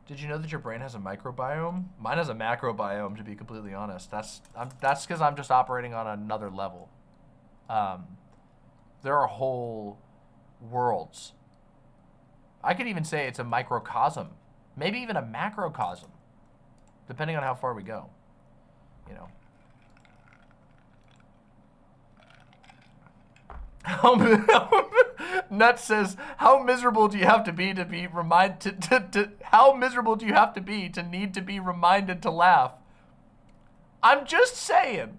[SPEAKER 1] Did you know that your brain has a microbiome? Mine has a macrobiome, to be completely honest. That's because I'm just operating on another level. There are whole worlds. I could even say it's a microcosm, maybe even a macrocosm, depending on how far we go, you know. Nuts says, how miserable do you have to be how miserable do you have to be to need to be reminded to laugh? I'm just saying.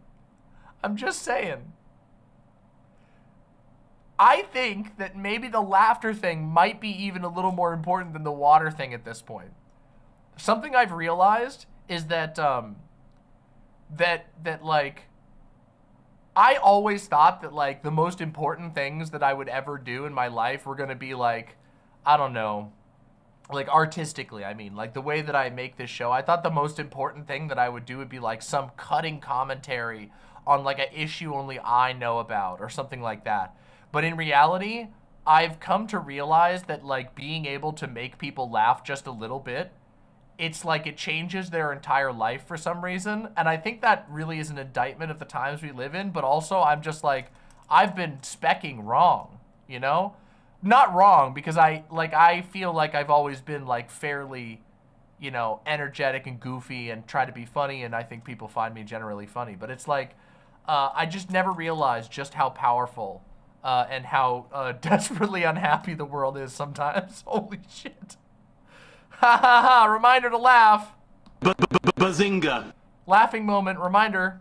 [SPEAKER 1] I think that maybe the laughter thing might be even a little more important than the water thing at this point. Something I've realized is that like, I always thought that like the most important things that I would ever do in my life were gonna be like, I don't know, like artistically, I mean, like the way that I make this show. I thought the most important thing that I would do would be like some cutting commentary on like an issue only I know about or something like that. But in reality, I've come to realize that like being able to make people laugh just a little bit, it's like it changes their entire life for some reason. And I think that really is an indictment of the times we live in, but also I'm just like, I've been specking wrong, you know? Not wrong, because I feel like I've always been like fairly, you know, energetic and goofy and try to be funny, and I think people find me generally funny. But it's like, I just never realized just how powerful and how desperately unhappy the world is sometimes. Holy shit. Ha ha ha, reminder to laugh.
[SPEAKER 2] Bazinga.
[SPEAKER 1] Laughing moment, reminder.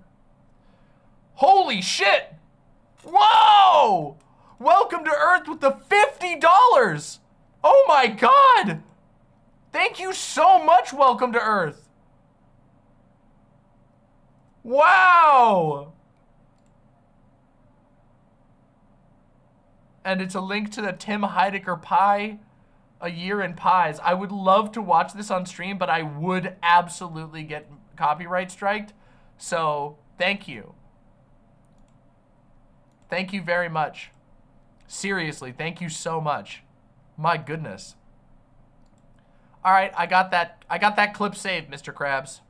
[SPEAKER 1] Holy shit! Whoa! Welcome to Earth with the $50! Oh my god! Thank you so much, Welcome to Earth. Wow! And it's a link to the Tim Heidecker pie, a year in pies. I would love to watch this on stream, but I would absolutely get copyright striked. So, thank you. Thank you very much. Seriously, thank you so much. My goodness. All right, I got that clip saved, Mr. Krabs.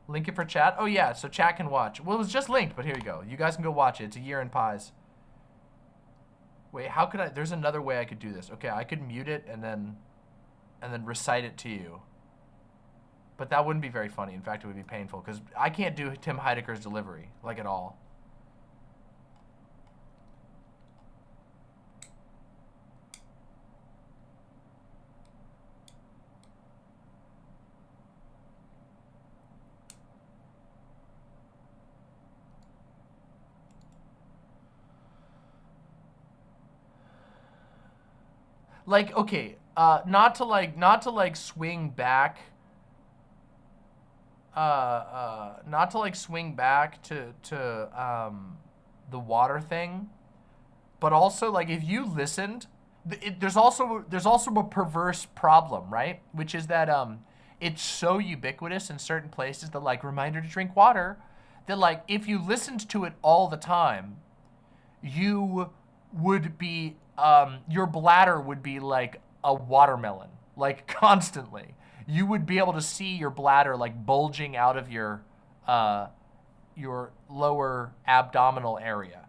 [SPEAKER 1] Link it for chat? Oh yeah, so chat can watch. Well, it was just linked, but here you go. You guys can go watch it. It's a year in pies. Wait, how could I? There's another way I could do this. Okay, I could mute it and then recite it to you. But that wouldn't be very funny. In fact, it would be painful because I can't do Tim Heidecker's delivery, like at all. Like, okay, not to swing back. Not to like swing back to the water thing, but also like if you listened, there's also a perverse problem, right? Which is that it's so ubiquitous in certain places that like reminder to drink water, that like if you listened to it all the time, you would be your bladder would be like a watermelon, like constantly. You would be able to see your bladder like bulging out of your lower abdominal area.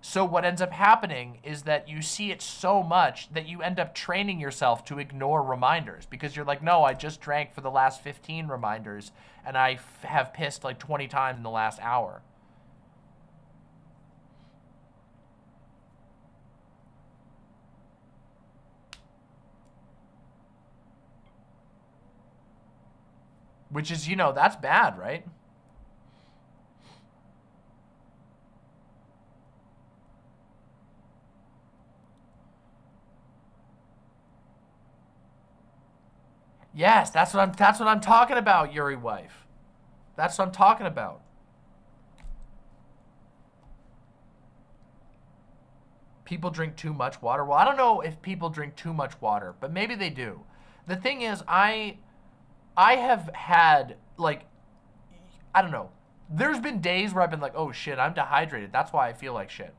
[SPEAKER 1] So what ends up happening is that you see it so much that you end up training yourself to ignore reminders because you're like, no, I just drank for the last 15 reminders and I have pissed like 20 times in the last hour. Which is, you know, that's bad, right? Yes, that's what I'm talking about, Yuri wife. That's what I'm talking about. People drink too much water. Well, I don't know if people drink too much water, but maybe they do. The thing is, I have had, like, I don't know. There's been days where I've been like, oh shit, I'm dehydrated. That's why I feel like shit.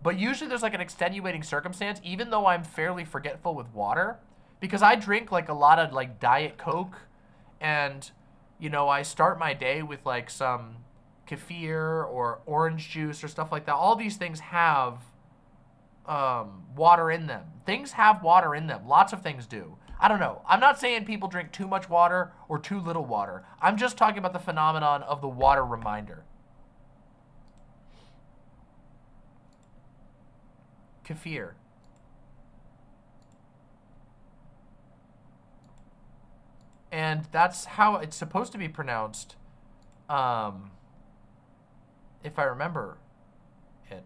[SPEAKER 1] But usually there's like an extenuating circumstance, even though I'm fairly forgetful with water, because I drink like a lot of like Diet Coke, and, you know, I start my day with like some kefir or orange juice or stuff like that. All these things have water in them. Things have water in them. Lots of things do. I don't know. I'm not saying people drink too much water or too little water. I'm just talking about the phenomenon of the water reminder. Kefir. And that's how it's supposed to be pronounced, if I remember it.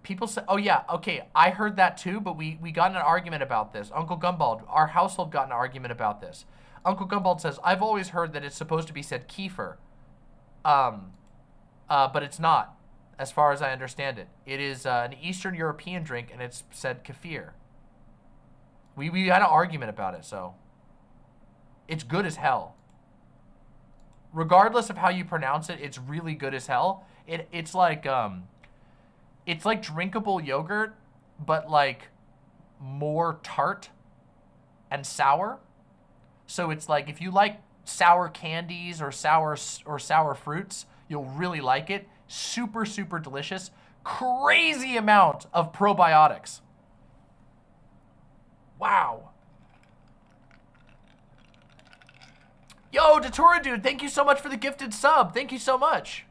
[SPEAKER 1] People say, oh yeah, okay, I heard that too, but we got in an argument about this. Uncle Gumbald, our household got in an argument about this. Uncle Gumbald says, I've always heard that it's supposed to be said kefir, but it's not, as far as I understand it. It is an Eastern European drink, and it's said kefir. We had an argument about it, so it's good as hell. Regardless of how you pronounce it, it's really good as hell. It's like drinkable yogurt, but like more tart and sour. So it's like if you like sour candies or sour fruits, you'll really like it. Super, super delicious. Crazy amount of probiotics. Wow. Yo, Datora dude, thank you so much for the gifted sub. Thank you so much.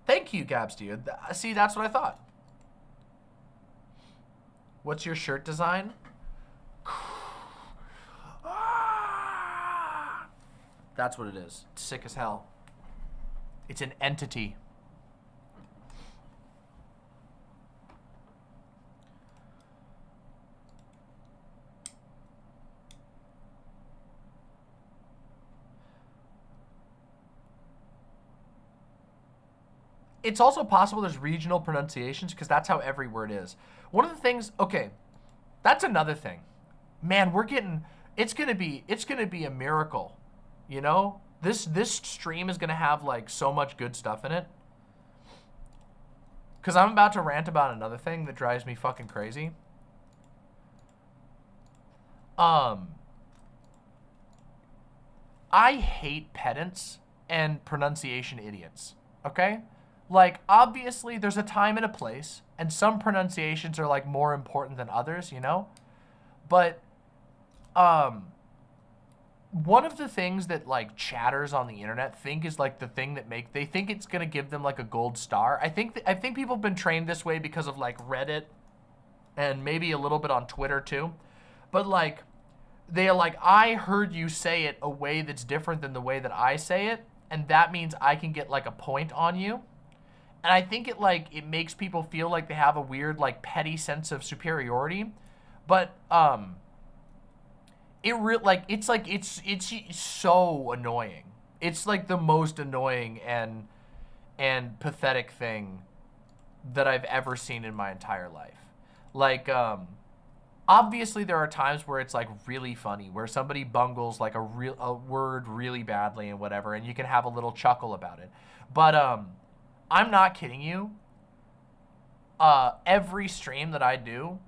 [SPEAKER 1] Thank you, Gabs dude. See, that's what I thought. What's your shirt design? That's what it is. It's sick as hell. It's an entity. It's also possible there's regional pronunciations because that's how every word is. One of the things, okay, that's another thing. Man, we're getting, it's gonna be a miracle, you know? This stream is gonna have like so much good stuff in it. Cause I'm about to rant about another thing that drives me fucking crazy. I hate pedants and pronunciation idiots, okay? Like, obviously, there's a time and a place, and some pronunciations are, like, more important than others, you know? But, one of the things that, like, chatters on the internet think is, like, the thing that they think it's gonna give them, like, a gold star. I think people have been trained this way because of, like, Reddit and maybe a little bit on Twitter, too. But, like, they're like, I heard you say it a way that's different than the way that I say it, and that means I can get, like, a point on you. And I think it makes people feel like they have a weird, like, petty sense of superiority. But, it's so annoying. It's, like, the most annoying and pathetic thing that I've ever seen in my entire life. Like, obviously there are times where it's, like, really funny, where somebody bungles, like, a word really badly and whatever, and you can have a little chuckle about it. But, I'm not kidding you. Every stream that I do,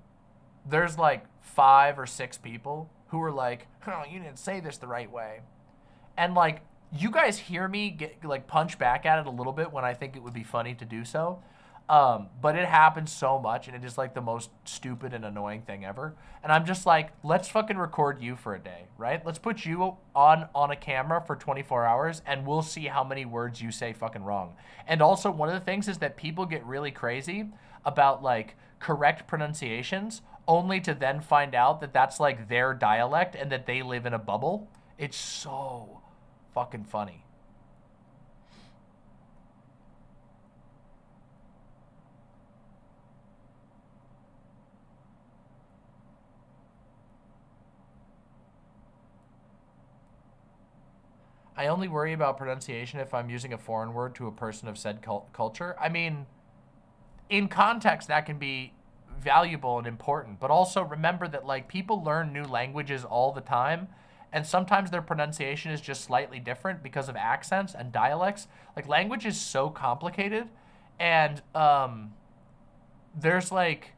[SPEAKER 1] there's like 5 or 6 people who are like, oh, you didn't say this the right way. And like, you guys hear me get like punch back at it a little bit when I think it would be funny to do so. But it happens so much, and it is like the most stupid and annoying thing ever. And I'm just like, let's fucking record you for a day, right? Let's put you on a camera for 24 hours, and we'll see how many words you say fucking wrong. And also, one of the things is that people get really crazy about like correct pronunciations, only to then find out that that's like their dialect and that they live in a bubble. It's so fucking funny. I only worry about pronunciation if I'm using a foreign word to a person of said culture. I mean, in context, that can be valuable and important, but also remember that like people learn new languages all the time, and sometimes their pronunciation is just slightly different because of accents and dialects. Like, language is so complicated, and there's like,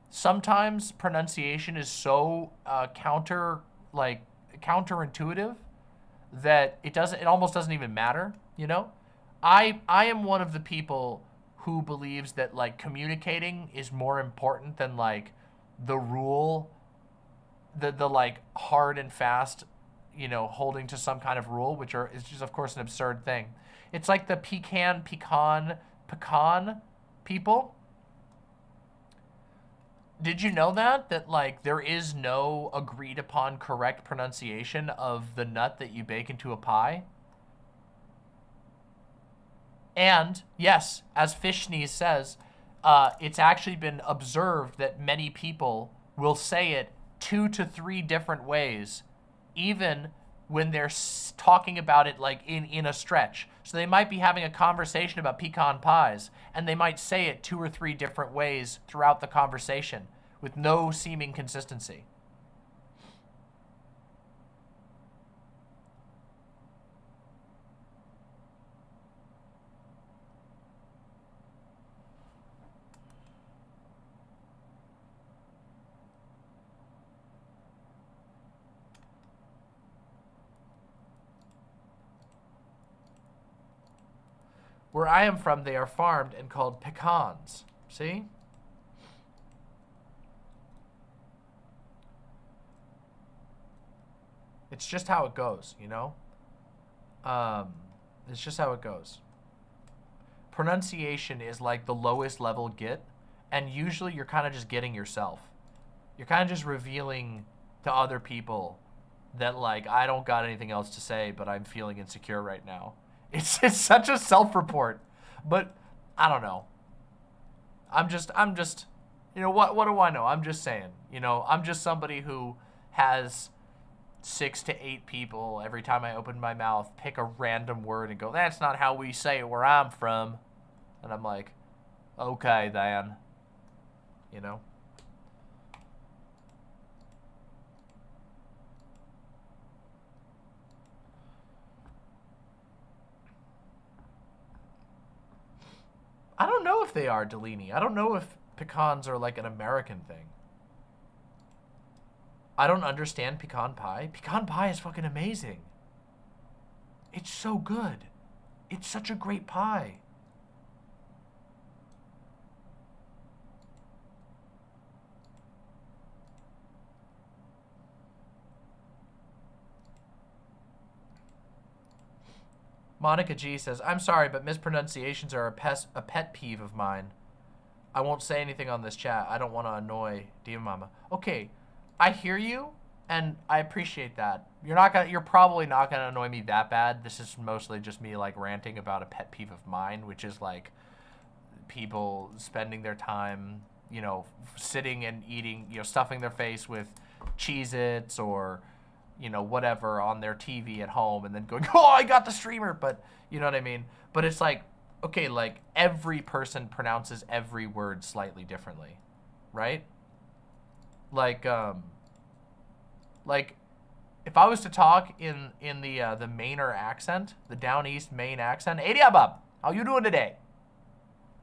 [SPEAKER 1] sometimes pronunciation is so counterintuitive that it almost doesn't even matter, you know? I am one of the people who believes that like communicating is more important than like the rule, the like hard and fast, you know, holding to some kind of rule, is just of course an absurd thing. It's like the pecan people. Did you know that like there is no agreed upon correct pronunciation of the nut that you bake into a pie? And yes, as Fishsneeze says, it's actually been observed that many people will say it 2 to 3 different ways, even when they're talking about it like in a stretch. So they might be having a conversation about pecan pies, and they might say it 2 or 3 different ways throughout the conversation with no seeming consistency. Where I am from, they are farmed and called pecans. See? It's just how it goes, you know? It's just how it goes. Pronunciation is like the lowest level get, and usually you're kind of just getting yourself. You're kind of just revealing to other people that, like, I don't got anything else to say, but I'm feeling insecure right now. It's such a self-report, but I don't know. I'm just, you know, what do I know? I'm just saying, you know, I'm just somebody who has 6 to 8 people every time I open my mouth pick a random word and go, that's not how we say it where I'm from. And I'm like, okay then, you know. I don't know if they are, Delaney. I don't know if pecans are like an American thing. I don't understand pecan pie. Pecan pie is fucking amazing. It's so good. It's such a great pie. Monica G says, I'm sorry, but mispronunciations are a pet peeve of mine. I won't say anything on this chat. I don't want to annoy Diva Mama. Okay, I hear you, and I appreciate that. You're probably not gonna annoy me that bad. This is mostly just me like ranting about a pet peeve of mine, which is like people spending their time, you know, sitting and eating, you know, stuffing their face with Cheez-Its or, you know, whatever on their TV at home and then going, oh, I got the streamer, but you know what I mean? But it's like, okay, like every person pronounces every word slightly differently, right? Like if I was to talk in the Mainer accent, the down east Maine accent, hey Bob, how you doing today?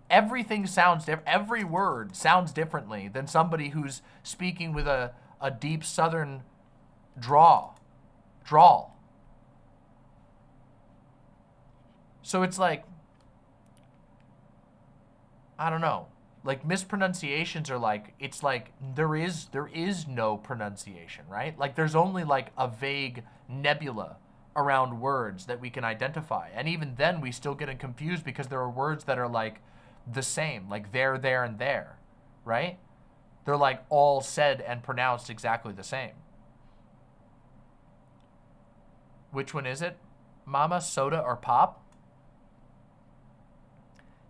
[SPEAKER 1] Everything sounds different. Every word sounds differently than somebody who's speaking with a deep southern drawl. So it's like, I don't know. Like mispronunciations are like, it's like there is no pronunciation, right? Like there's only like a vague nebula around words that we can identify. And even then we still get confused because there are words that are like the same, like there, and there, right? They're like all said and pronounced exactly the same. Which one is it? Mama, soda, or pop?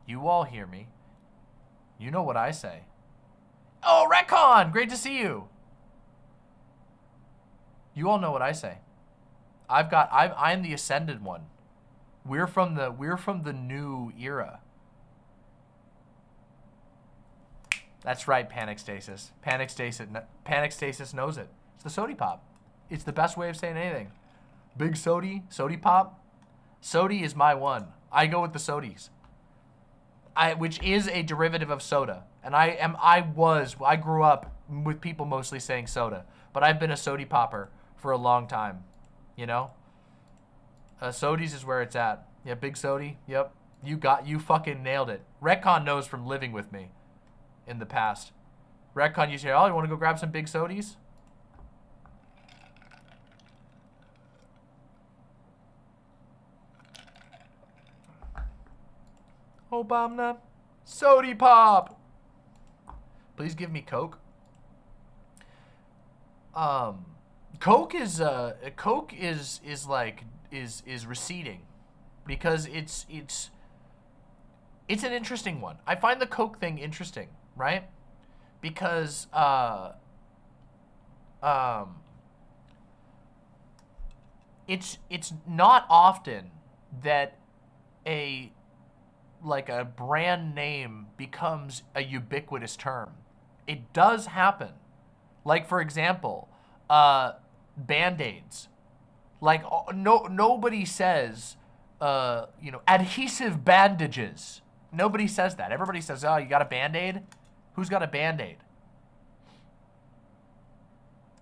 [SPEAKER 1] You all hear me. You know what I say. Oh, Recon! Great to see you. You all know what I say. I'm the ascended one. We're from the new era. That's right, Panic Stasis. Panic Stasis knows it. It's the Sody Pop. It's the best way of saying anything. Big Sody Pop. Sody is my one. I go with the Sodies. Which is a derivative of soda. And I grew up with people mostly saying soda. But I've been a Sody Popper for a long time. You know? Sodies is where it's at. Yeah, Big Sody. Yep. You fucking nailed it. Retcon knows from living with me in the past. Retcon, you say, oh, you want to go grab some Big Sodies? Obama, Sody Pop. Please give me Coke. Coke is receding because it's an interesting one. I find the Coke thing interesting, right? Because it's not often that a brand name becomes a ubiquitous term. It does happen. Like, for example, Band-Aids. Like, nobody says, adhesive bandages. Nobody says that. Everybody says, oh, you got a Band-Aid? Who's got a Band-Aid?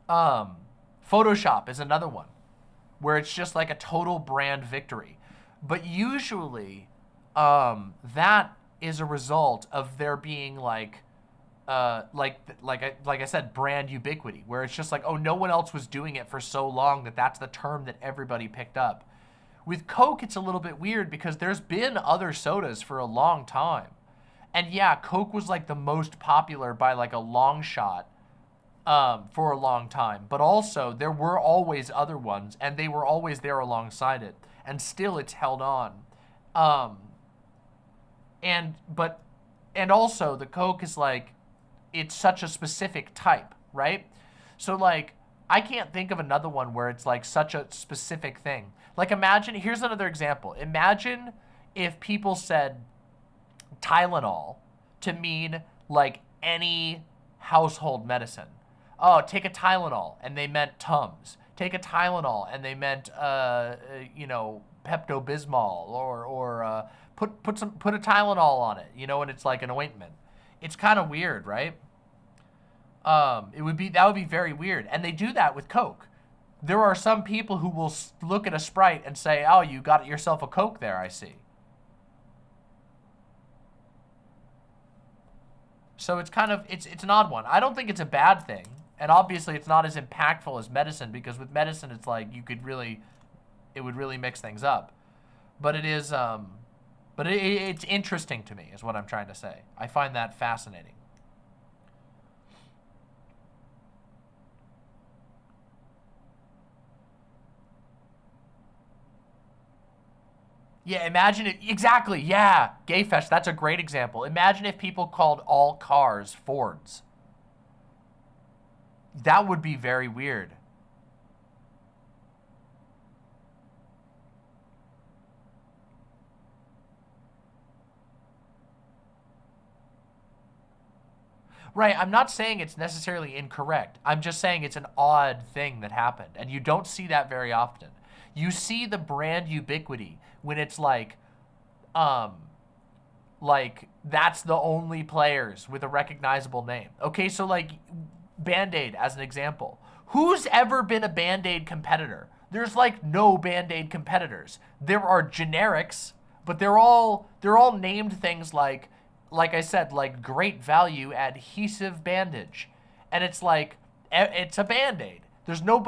[SPEAKER 1] Photoshop is another one where it's just like a total brand victory. But usually, that is a result of there being like like I said, brand ubiquity, where it's just like, oh, no one else was doing it for so long that that's the term that everybody picked up. With Coke, it's a little bit weird because there's been other sodas for a long time. And yeah, Coke was like the most popular by like a long shot for a long time. But also, there were always other ones, and they were always there alongside it. And still, it's held on. And also, the Coke is like, it's such a specific type, right? So like, I can't think of another one where it's like such a specific thing. Like imagine, here's another example. Imagine if people said Tylenol to mean like any household medicine. Oh, take a Tylenol, and they meant Tums. Take a Tylenol, and they meant, you know, Pepto-Bismol, or put a Tylenol on it, you know, and it's like an ointment. It's kind of weird, right? That would be very weird. And they do that with Coke. There are some people who will look at a Sprite and say, oh, you got yourself a Coke there, I see. So it's kind of, it's an odd one. I don't think it's a bad thing. And obviously it's not as impactful as medicine, because with medicine, it's like it would really mix things up. But it is, it's interesting to me, is what I'm trying to say. I find that fascinating. Yeah, imagine it, exactly, yeah, Gayfest, that's a great example. Imagine if people called all cars Fords. That would be very weird. Right, I'm not saying it's necessarily incorrect. I'm just saying it's an odd thing that happened, and you don't see that very often. You see the brand ubiquity when it's like that's the only players with a recognizable name. Okay, so like Band-Aid as an example. Who's ever been a Band-Aid competitor? There's like no Band-Aid competitors. There are generics, but they're all named things like I said, like great value adhesive bandage. And it's like, it's a Band-Aid. There's no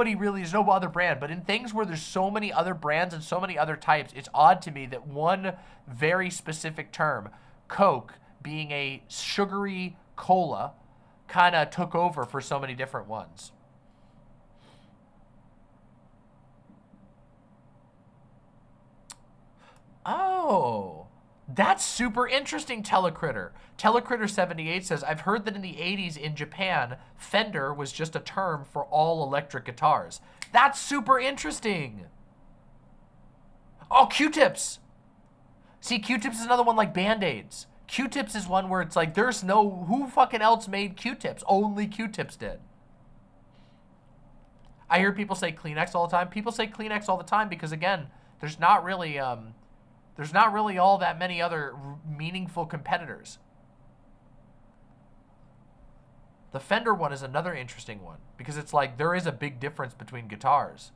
[SPEAKER 1] other brand. But in things where there's so many other brands and so many other types, it's odd to me that one very specific term, Coke, being a sugary cola, kind of took over for so many different ones. Oh, that's super interesting, Telecritter. Telecritter78 says, I've heard that in the 80s in Japan, Fender was just a term for all electric guitars. That's super interesting. Oh, Q-tips. See, Q-tips is another one like Band-Aids. Q-tips is one where it's like, who fucking else made Q-tips? Only Q-tips did. I hear people say Kleenex all the time. People say Kleenex all the time because, again, there's not really all that many other meaningful competitors. The Fender one is another interesting one because it's like there is a big difference between guitars.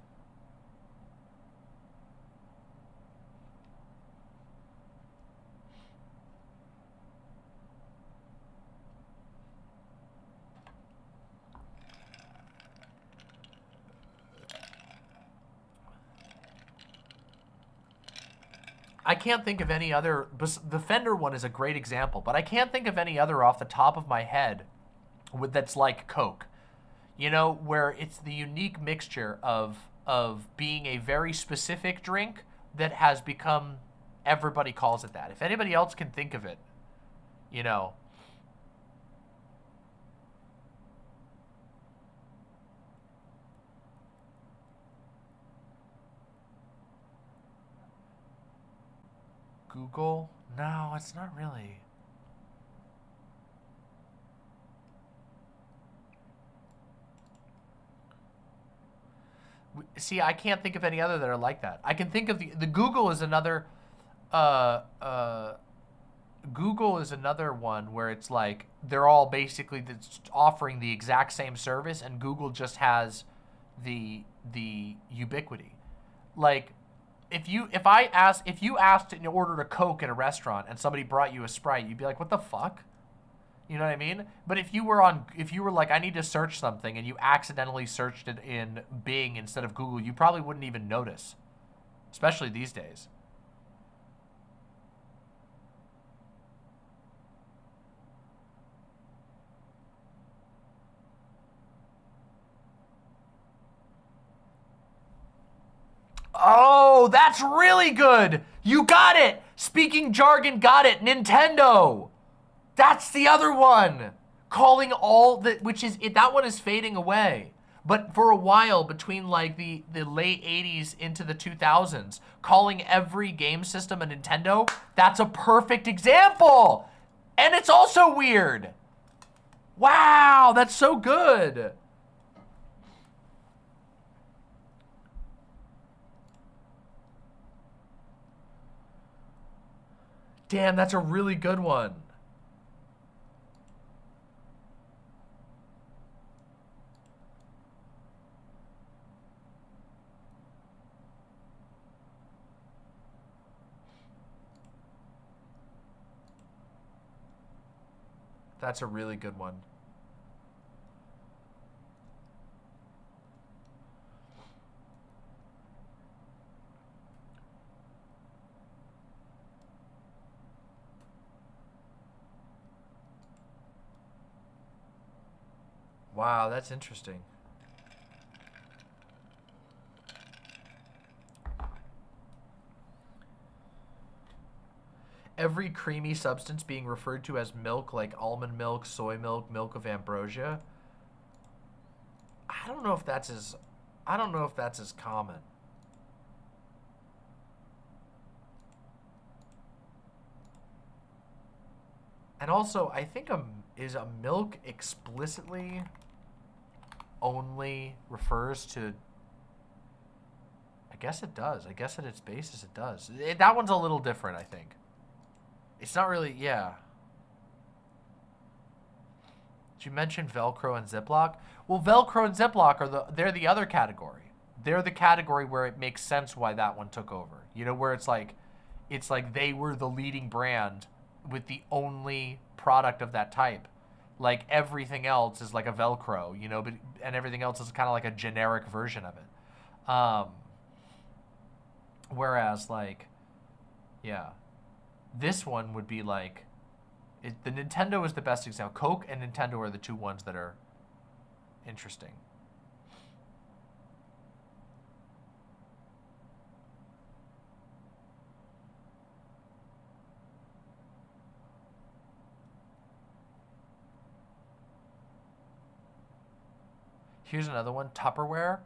[SPEAKER 1] I can't think of any other. The Fender one is a great example, but I can't think of any other off the top of my head that's like Coke. You know, where it's the unique mixture of being a very specific drink that has become, everybody calls it that. If anybody else can think of it, you know. Google? No, it's not really. See, I can't think of any other that are like that. I can think of the Google is another. Google is another one where it's like they're all basically offering the exact same service, and Google just has the ubiquity. Like, if you asked and ordered a Coke at a restaurant and somebody brought you a Sprite, you'd be like, what the fuck? You know what I mean? But if you were like, I need to search something and you accidentally searched it in Bing instead of Google, you probably wouldn't even notice, especially these days. Oh, that's really good. You got it. Speaking jargon, got it. Nintendo. That's the other one. Calling all the, which is, that one is fading away. But for a while, between like the late 80s into the 2000s, calling every game system a Nintendo, that's a perfect example. And it's also weird. Wow, that's so good. Damn, that's a really good one. That's a really good one. Wow, that's interesting. Every creamy substance being referred to as milk, like almond milk, soy milk, milk of ambrosia. I don't know if that's as common. And also, I think is a milk explicitly only refers to, I guess it does. I guess at its basis it does. That one's a little different, I think. It's not really, yeah. Did you mention Velcro and Ziploc? Well, Velcro and Ziploc they're the other category. They're the category where it makes sense why that one took over. You know, where it's like they were the leading brand with the only product of that type. Like everything else is like a Velcro, you know, and everything else is kind of like a generic version of it. Whereas like, yeah. This one would be like, the Nintendo is the best example. Coke and Nintendo are the two ones that are interesting. Here's another one, Tupperware.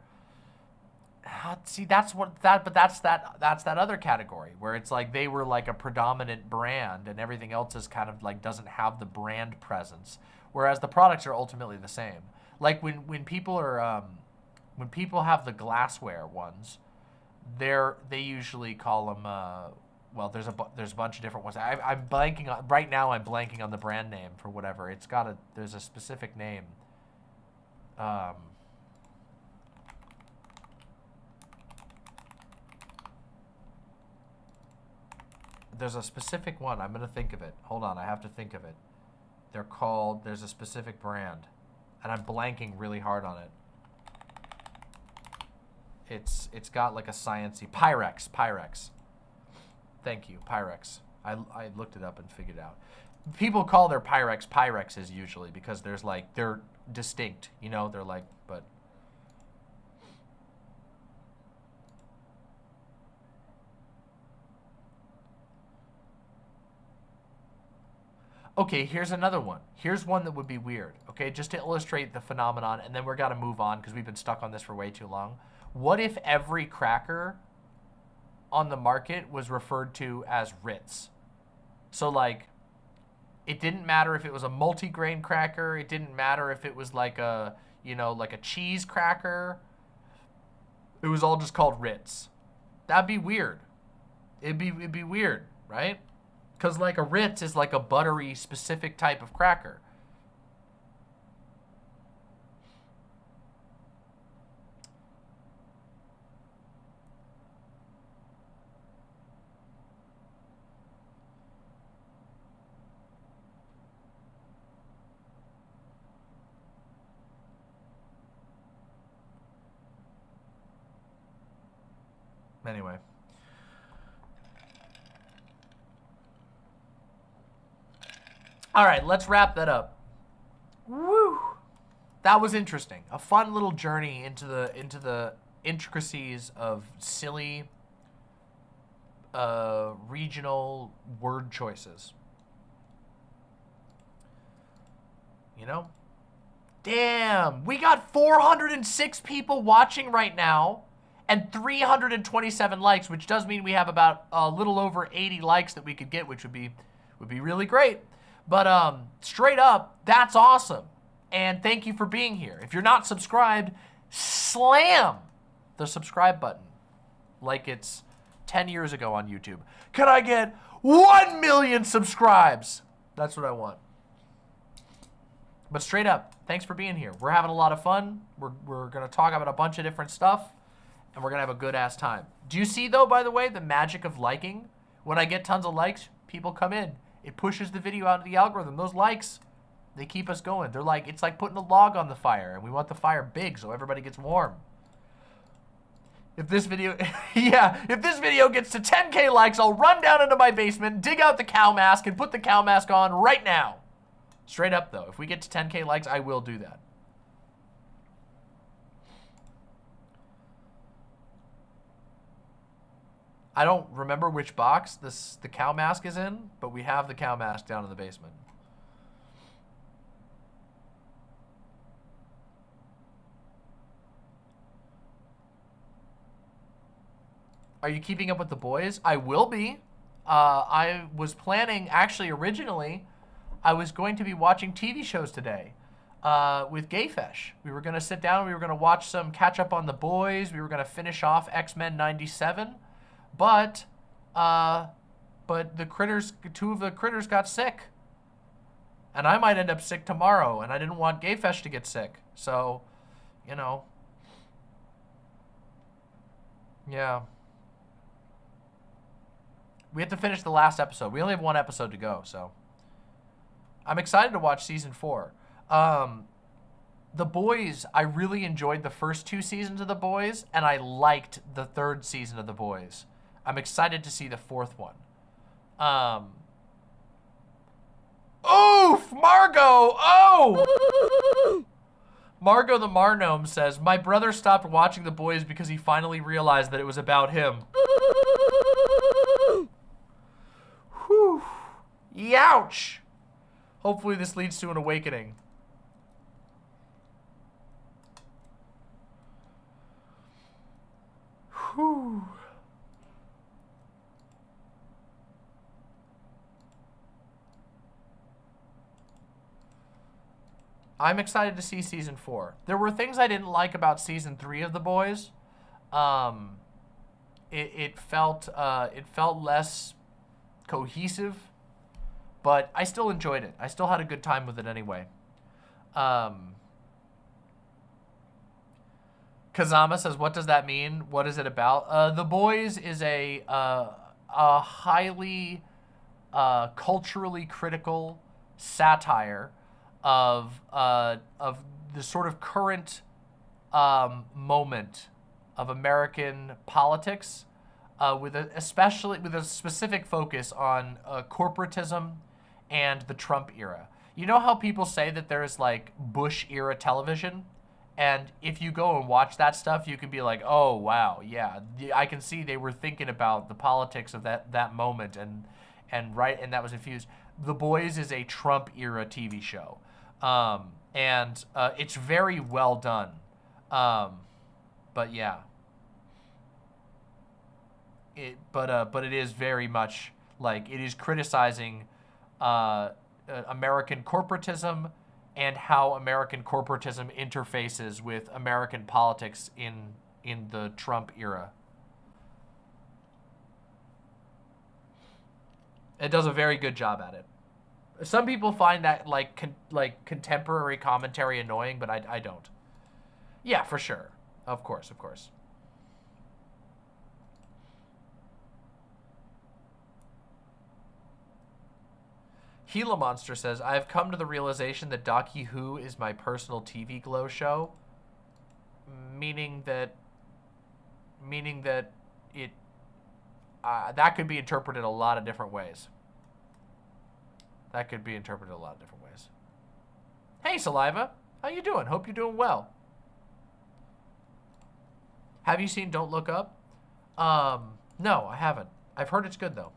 [SPEAKER 1] See, that's that other category where it's like they were like a predominant brand and everything else is kind of like doesn't have the brand presence, whereas the products are ultimately the same. Like when people have the glassware ones, they usually call them well, there's a bunch of different ones. I'm blanking on right now. I'm blanking on the brand name for whatever. There's a specific name. There's a specific one. I'm going to think of it. Hold on. I have to think of it. There's a specific brand. And I'm blanking really hard on it. It's got like a sciencey. Pyrex. Thank you. Pyrex. I looked it up and figured it out. People call their Pyrexes usually because they're distinct. You know, they're like, but... Okay, here's another one. Here's one that would be weird, okay? Just to illustrate the phenomenon, and then we're got to move on because we've been stuck on this for way too long. What if every cracker on the market was referred to as Ritz? So, like, it didn't matter if it was a multi-grain cracker. It didn't matter if it was like a, you know, like a cheese cracker. It was all just called Ritz. That'd be weird. It'd be weird, right? Because like a Ritz is like a buttery specific type of cracker. Anyway. All right, let's wrap that up. Woo! That was interesting. A fun little journey into the intricacies of silly regional word choices. You know? Damn, we got 406 people watching right now and 327 likes, which does mean we have about a little over 80 likes that we could get, which would be really great. But straight up, that's awesome. And thank you for being here. If you're not subscribed, slam the subscribe button like it's 10 years ago on YouTube. Can I get 1 million subscribes? That's what I want. But straight up, thanks for being here. We're having a lot of fun. We're going to talk about a bunch of different stuff, and we're going to have a good-ass time. Do you see, though, by the way, the magic of liking? When I get tons of likes, people come in. It pushes the video out of the algorithm. Those likes, they keep us going. They're like, it's like putting a log on the fire, and we want the fire big so everybody gets warm. If this video, if this video gets to 10K likes, I'll run down into my basement, dig out the cow mask, and put the cow mask on right now. Straight up, though, if we get to 10K likes, I will do that. I don't remember which box the cow mask is in, but we have the cow mask down in the basement. Are you keeping up with the boys? I will be. I was planning, actually, originally, I was going to be watching TV shows today with Gayfesh. We were going to sit down. We were going to watch some catch up on the boys. We were going to finish off X-Men 97. But the critters, 2 of the critters got sick. And I might end up sick tomorrow. And I didn't want Gayfesh to get sick. So, you know. Yeah. We have to finish the last episode. We only have 1 episode to go, so. I'm excited to watch season 4. The Boys, I really enjoyed the first 2 seasons of The Boys, and I liked the 3rd season of The Boys. I'm excited to see the 4th one. Oof! Margot! Oh! Margot the Marnome says, my brother stopped watching The Boys because he finally realized that it was about him. Whew. Youch! Hopefully this leads to an awakening. Whew. I'm excited to see season 4. There were things I didn't like about season 3 of The Boys. It felt less cohesive, but I still enjoyed it. I still had a good time with it anyway. Kazama says, what does that mean? What is it about? The Boys is a highly culturally critical satire of the sort of current moment of American politics, especially with a specific focus on corporatism and the Trump era. You know how people say that there's like Bush era television? And if you go and watch that stuff, you can be like, oh, wow, yeah, I can see they were thinking about the politics of that moment and that was infused. The Boys is a Trump era TV show. And it's very well done. But yeah. But it is very much like it is criticizing American corporatism and how American corporatism interfaces with American politics in the Trump era. It does a very good job at it. Some people find that like contemporary commentary annoying, but I don't. Yeah, for sure. Of course, of course. Gila Monster says, I've come to the realization that Docu Who is my personal TV glow show. Meaning that that could be interpreted a lot of different ways. That could be interpreted a lot of different ways. Hey, Saliva. How you doing? Hope you're doing well. Have you seen Don't Look Up? No, I haven't. I've heard it's good, though.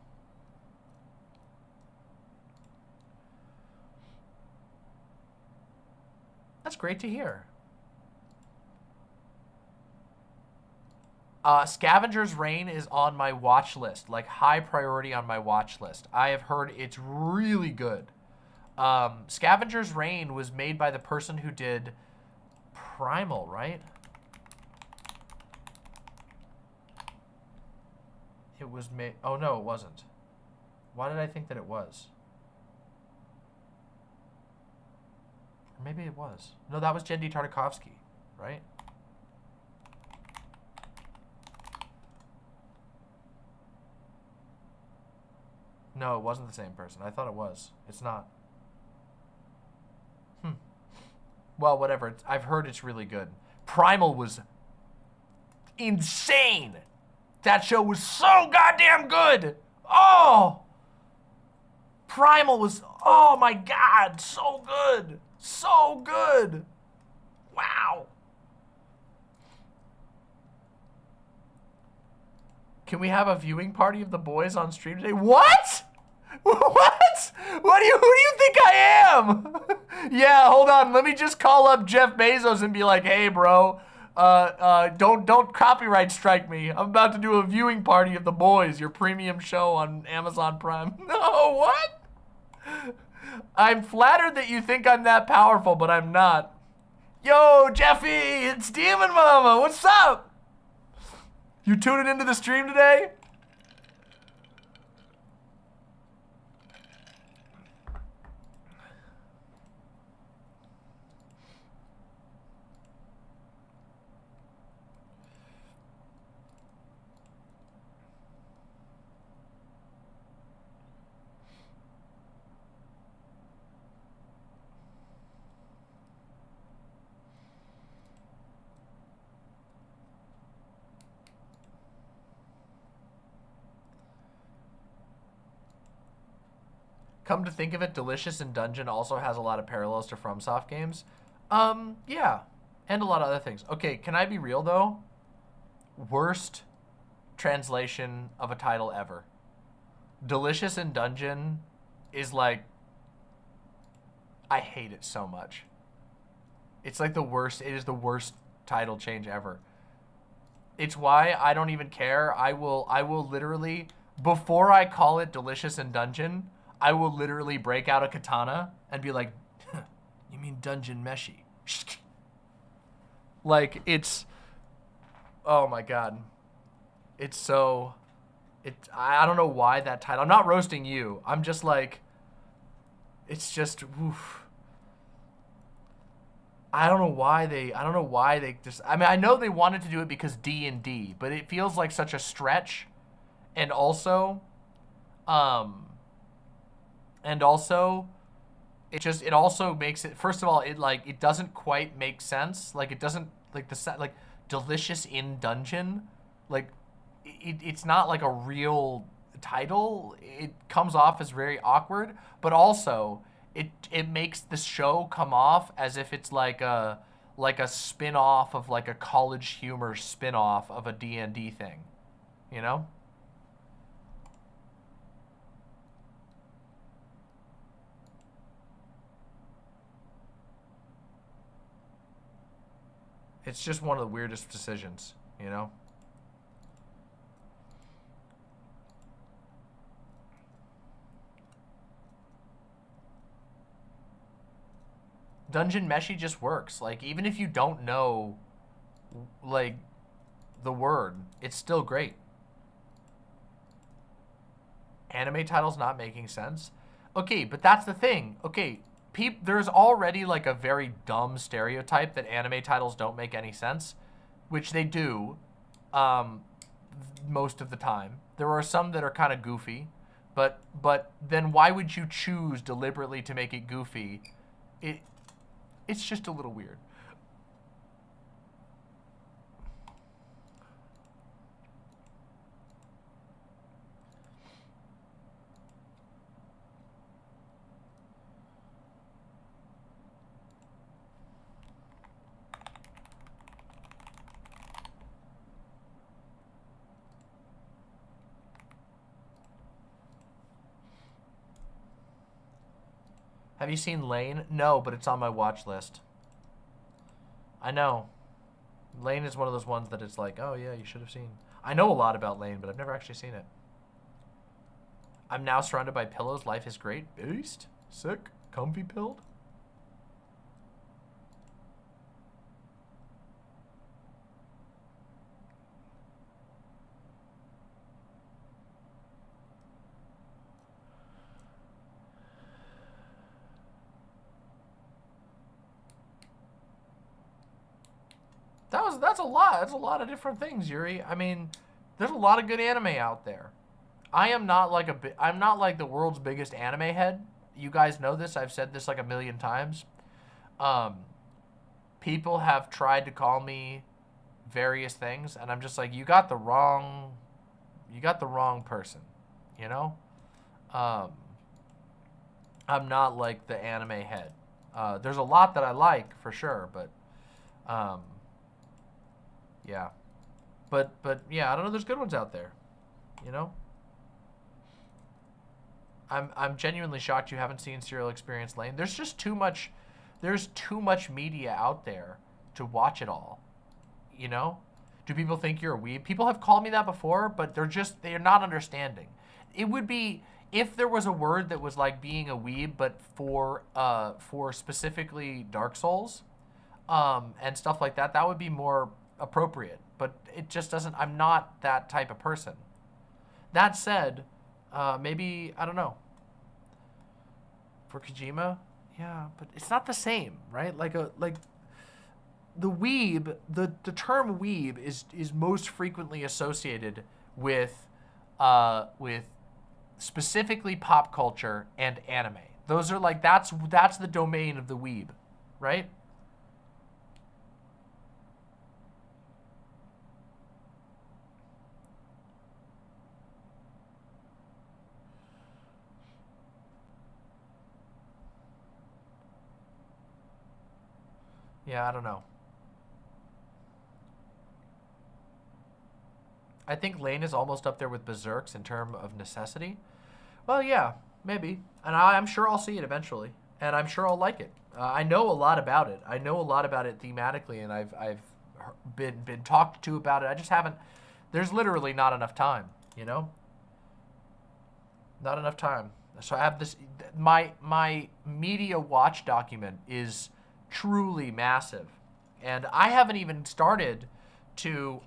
[SPEAKER 1] That's great to hear. Scavenger's Reign is on my watch list, like high priority on my watch list. I have heard it's really good. Scavenger's Reign was made by the person who did Primal, right? It was made, oh no, it wasn't. Why did I think that it was? Or maybe it was. No, that was Jendi Tartakovsky, right? No, it wasn't the same person. I thought it was. It's not. Well, whatever. I've heard it's really good. Primal was insane. That show was so goddamn good. Oh! Primal was, oh my God, so good. So good. Wow. Can we have a viewing party of the boys on stream today? What? What? Who do you think I am? Yeah, hold on. Let me just call up Jeff Bezos and be like, hey, bro, don't copyright strike me. I'm about to do a viewing party of the boys, your premium show on Amazon Prime. No, what? I'm flattered that you think I'm that powerful, but I'm not. Yo, Jeffy, it's Demon Mama. What's up? You tuning into the stream today? Come to think of it, Delicious in Dungeon also has a lot of parallels to FromSoft games. Yeah, and a lot of other things. Okay, can I be real though? Worst translation of a title ever. Delicious in Dungeon is like, I hate it so much. It's like the worst, it is the worst title change ever. It's why I don't even care. I will literally, before I call it Delicious in Dungeon, I will literally break out a katana and be like, you mean Dungeon Meshi? Like, it's, oh my God. It's so, I don't know why that title, I'm not roasting you. I'm just like, it's just, oof. I don't know why they just, I mean, I know they wanted to do it because D&D, but it feels like such a stretch. And also, it also makes it, first of all, it doesn't quite make sense. Like, it doesn't, like, like, Delicious in Dungeon, like, it's not like a real title. It comes off as very awkward, but also, it makes the show come off as if it's like a spin-off of, like, a College Humor spin-off of a D&D thing, you know? It's just one of the weirdest decisions, you know? Dungeon Meshi just works. Like, even if you don't know, like, the word, it's still great. Anime titles not making sense. Okay, but that's the thing. Okay, there's already like a very dumb stereotype that anime titles don't make any sense, which they do most of the time. There are some that are kind of goofy, but then why would you choose deliberately to make it goofy? It's just a little weird. Have you seen Lane? No, but it's on my watch list. I know. Lane is one of those ones that it's like, oh yeah, you should have seen. I know a lot about Lane, but I've never actually seen it. I'm now surrounded by pillows. Life is great. Beast? Sick? Comfy pilled? That's a lot. That's a lot of different things, Yuri. I mean, there's a lot of good anime out there. I'm not like the world's biggest anime head. You guys know this. I've said this like a million times. People have tried to call me various things, and I'm just like, you got the wrong person, you know? I'm not like the anime head. There's a lot that I like for sure, but yeah. But yeah, I don't know, there's good ones out there, you know? I'm genuinely shocked you haven't seen Serial Experience Lane. There's just too much media out there to watch it all. You know? Do people think you're a weeb? People have called me that before, but they're not understanding. It would be if there was a word that was like being a weeb, but for specifically Dark Souls, and stuff like that, that would be more appropriate. But it just doesn't. I'm not that type of person. That said, maybe, I don't know. For Kojima, yeah, but it's not the same, right? Like the weeb, the term weeb is most frequently associated with specifically pop culture and anime. Those are like that's the domain of the weeb, right? Yeah, I don't know. I think Lane is almost up there with Berserks in terms of necessity. Well, yeah, maybe. And I'm sure I'll see it eventually. And I'm sure I'll like it. I know a lot about it. I know a lot about it thematically, and I've been talked to about it. I just haven't... There's literally not enough time, you know? Not enough time. So I have this... My media watch document is truly massive, and I haven't even started to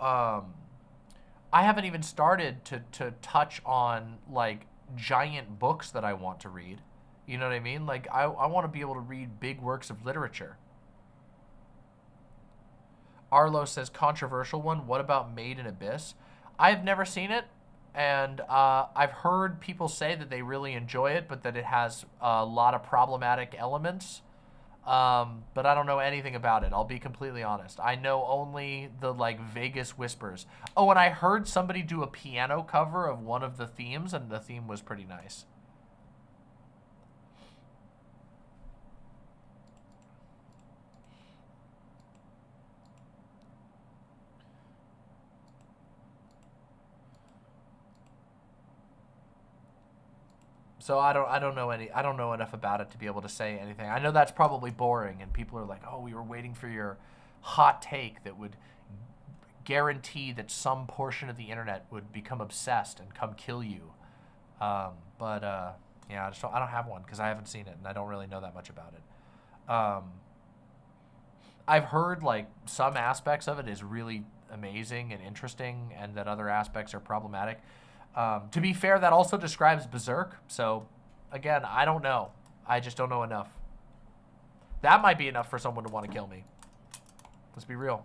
[SPEAKER 1] to touch on like giant books that I want to read. You know what I mean? Like I want to be able to read big works of literature. Arlo says controversial one. What about Made in Abyss? I've never seen it, and I've heard people say that they really enjoy it, but that it has a lot of problematic elements. But I don't know anything about it. I'll be completely honest. I know only the like Vegas whispers. Oh, and I heard somebody do a piano cover of one of the themes, and the theme was pretty nice. So I don't know enough about it to be able to say anything. I know that's probably boring, and people are like, "Oh, we were waiting for your hot take that would guarantee that some portion of the internet would become obsessed and come kill you." Yeah, I don't have one because I haven't seen it and I don't really know that much about it. I've heard like some aspects of it is really amazing and interesting, and that other aspects are problematic. To be fair, that also describes Berserk. So, again, I don't know. I just don't know enough. That might be enough for someone to want to kill me. Let's be real.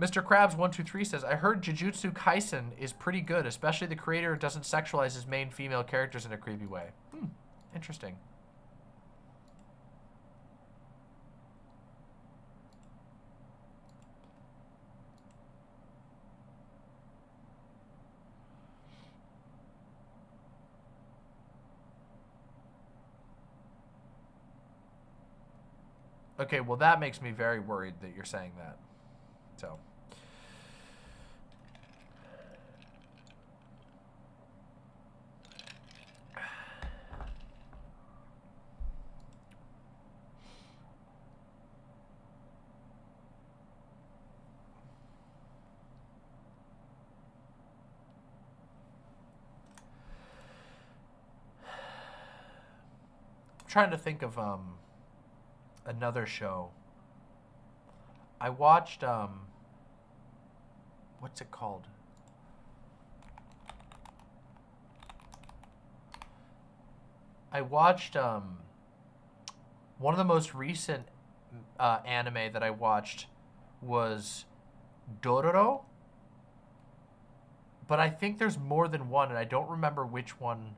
[SPEAKER 1] Mr. Krabs123 says, I heard Jujutsu Kaisen is pretty good, especially the creator doesn't sexualize his main female characters in a creepy way. Interesting. Okay, well, that makes me very worried that you're saying that. So. trying to think of another show. I watched what's it called? I watched one of the most recent anime that I watched was Dororo, but I think there's more than one, and I don't remember which one.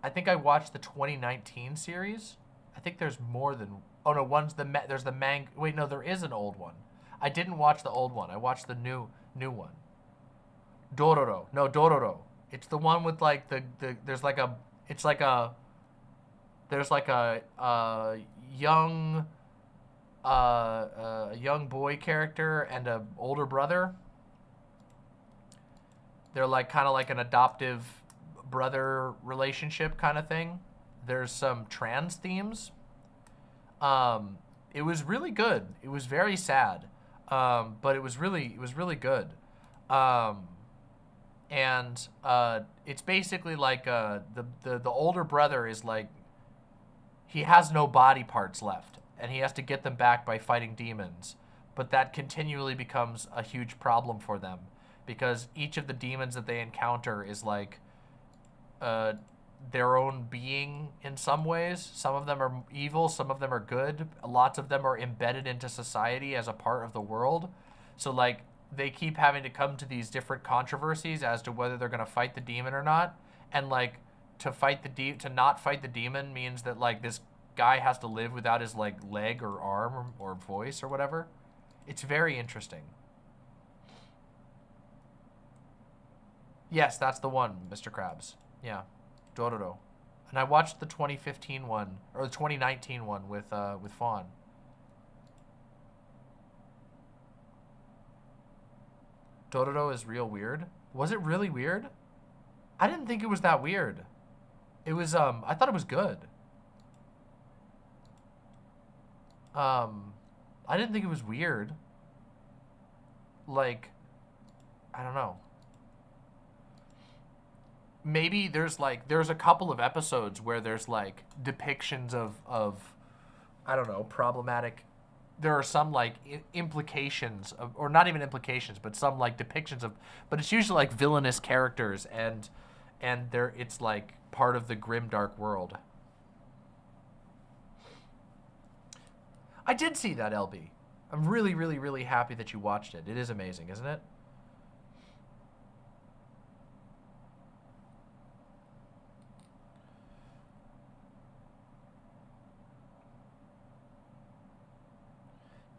[SPEAKER 1] I think I watched the 2019 series. I think there's more than. Oh no, there's the manga. Wait, no, there is an old one. I didn't watch the old one. I watched the new one. Dororo. No, Dororo. It's the one with like there's like a young young boy character and a older brother. They're like kind of like an adoptive brother relationship kind of thing. There's some trans themes. It was really good. It was very sad, but it was really good. And it's basically like the older brother is like, he has no body parts left, and he has to get them back by fighting demons. But that continually becomes a huge problem for them, because each of the demons that they encounter is like their own being in some ways. Some of them are evil, some of them are good. Lots of them are embedded into society as a part of the world. So like they keep having to come to these different controversies as to whether they're going to fight the demon or not. And like to not fight the demon means that like this guy has to live without his like leg or arm or voice or whatever. It's very interesting. Yes, that's the one, Mr. Krabs. Yeah, Dororo. And I watched the 2015 one, or the 2019 one with Fawn. Dororo is real weird. Was it really weird? I didn't think it was that weird. It was, I thought it was good. I didn't think it was weird. Like, I don't know. Maybe there's a couple of episodes where there's like depictions of I don't know, problematic. There are some like implications of, or not even implications, but some like depictions of, but it's usually like villainous characters, and it's like part of the grim dark world. I did see that, LB. I'm really, really, really happy that you watched it. It is amazing, isn't it?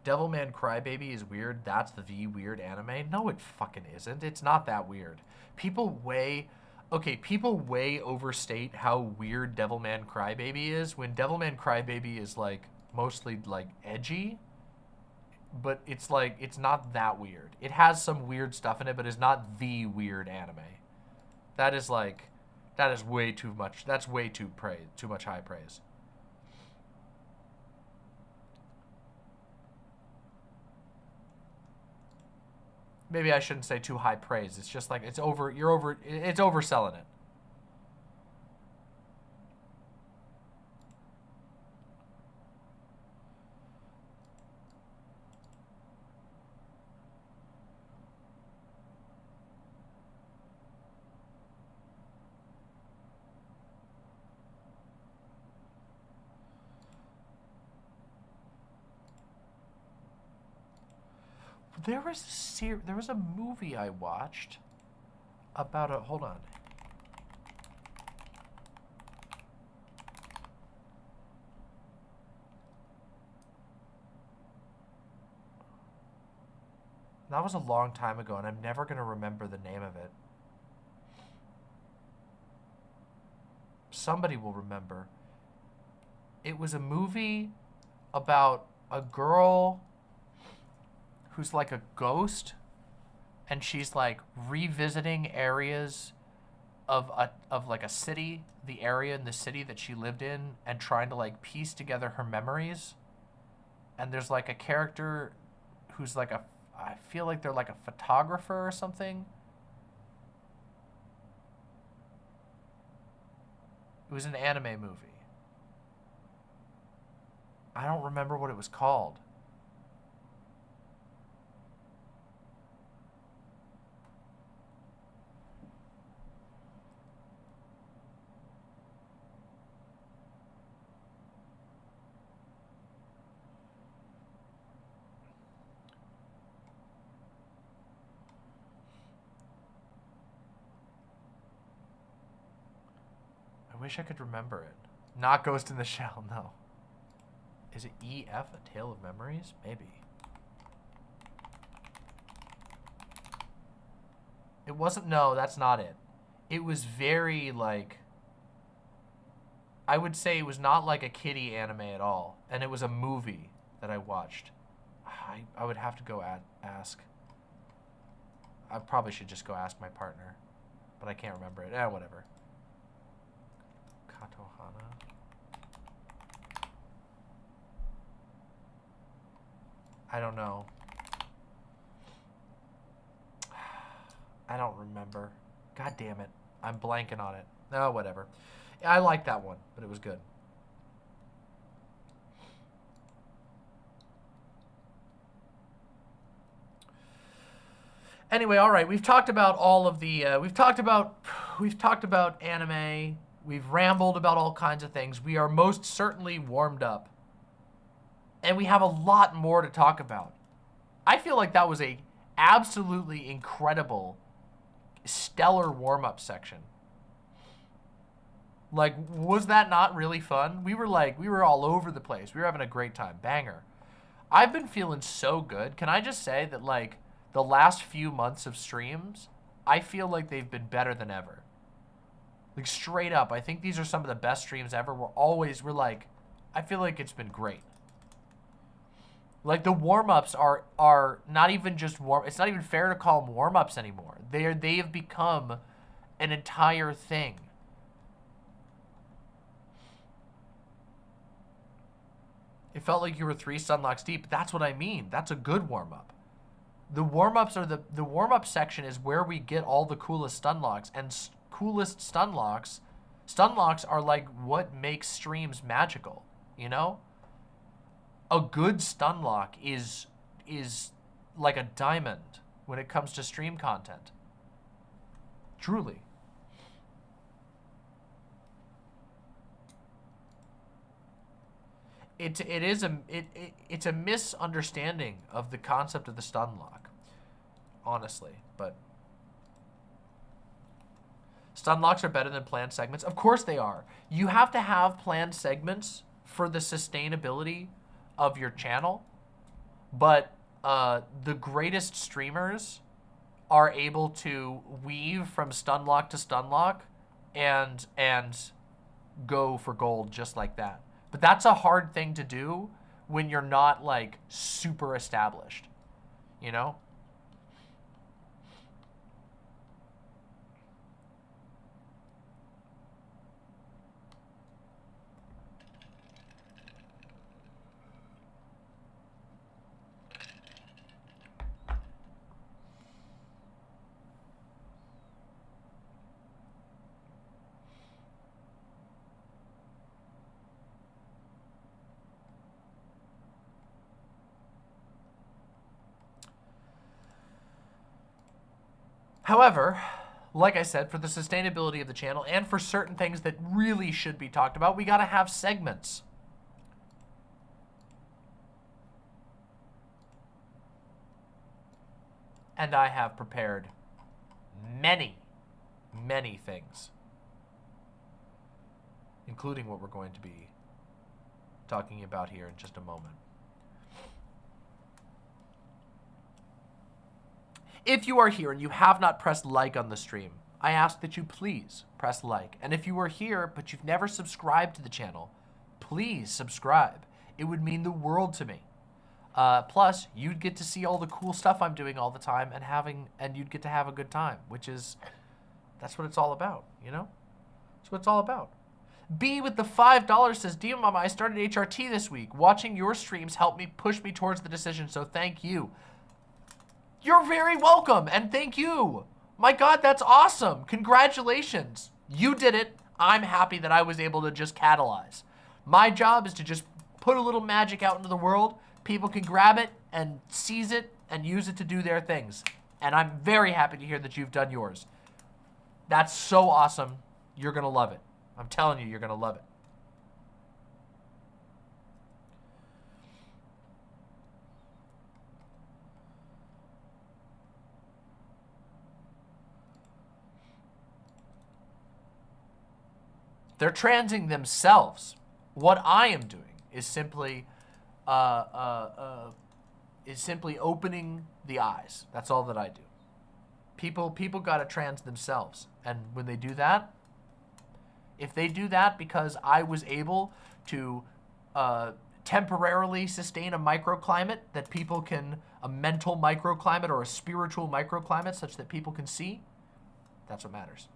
[SPEAKER 1] Devilman Crybaby is weird. That's the weird anime. No, it fucking isn't. It's not that weird. People way overstate how weird Devilman Crybaby is, when Devilman Crybaby is like mostly like edgy, but it's like, it's not that weird. It has some weird stuff in it, but it's not the weird anime. That is way too much. That's way too much high praise. Maybe I shouldn't say too high praise. It's just like it's overselling it. There was a movie I watched about a, hold on. That was a long time ago, and I'm never going to remember the name of it. Somebody will remember. It was a movie about a girl who's like a ghost, and she's like revisiting areas of like a city, the area in the city that she lived in, and trying to like piece together her memories. And there's like a character who's like I feel like they're like a photographer or something. It was an anime movie. I don't remember what it was called. I wish I could remember it. Not Ghost in the Shell, no. Is it EF, A Tale of Memories? Maybe. It wasn't, no, that's not it. It was very, like, I would say it was not like a kiddie anime at all. And it was a movie that I watched. I would have to go ask. I probably should just go ask my partner. But I can't remember it. Whatever. Katohana. I don't know. I don't remember. God damn it. I'm blanking on it. Oh, whatever. I like that one, but it was good. Anyway, all right. We've talked about all of the. We've talked about anime. We've rambled about all kinds of things. We are most certainly warmed up. And we have a lot more to talk about. I feel like that was a absolutely incredible, stellar warm-up section. Like, was that not really fun? We were all over the place. We were having a great time. Banger. I've been feeling so good. Can I just say that, like, the last few months of streams, I feel like they've been better than ever. Like, straight up, I think these are some of the best streams ever. We're like, I feel like it's been great. Like, the warm-ups are not even just warm. It's not even fair to call them warm-ups anymore. They have become an entire thing. It felt like you were 3 stunlocks deep. But that's what I mean. That's a good warm-up. The warm-ups are the warm-up section is where we get all the coolest stunlocks, and coolest stunlocks are like what makes streams magical, you know? A good stunlock is like a diamond when it comes to stream content. Truly. It's a misunderstanding of the concept of the stunlock, honestly, but stunlocks are better than planned segments. Of course they are. You have to have planned segments for the sustainability of your channel, but the greatest streamers are able to weave from stunlock to stunlock and go for gold just like that. But that's a hard thing to do when you're not like super established, you know? However, like I said, for the sustainability of the channel and for certain things that really should be talked about, we gotta have segments. And I have prepared many, many things, including what we're going to be talking about here in just a moment. If you are here and you have not pressed like on the stream, I ask that you please press like. And if you are here but you've never subscribed to the channel, please subscribe. It would mean the world to me. Plus, you'd get to see all the cool stuff I'm doing all the time and you'd get to have a good time, which is, that's what it's all about, you know? That's what it's all about. B with the $5 says, Dear Mama, I started HRT this week. Watching your streams helped me push me towards the decision, so thank you. You're very welcome, and thank you. My God, that's awesome. Congratulations. You did it. I'm happy that I was able to just catalyze. My job is to just put a little magic out into the world, people can grab it and seize it and use it to do their things. And I'm very happy to hear that you've done yours. That's so awesome. You're gonna love it. I'm telling you, you're gonna love it. They're transing themselves. What I am doing is simply opening the eyes. That's all that I do. People gotta trans themselves, and when they do that, if they do that because I was able to temporarily sustain a microclimate that people can, a mental microclimate or a spiritual microclimate such that people can see, that's what matters.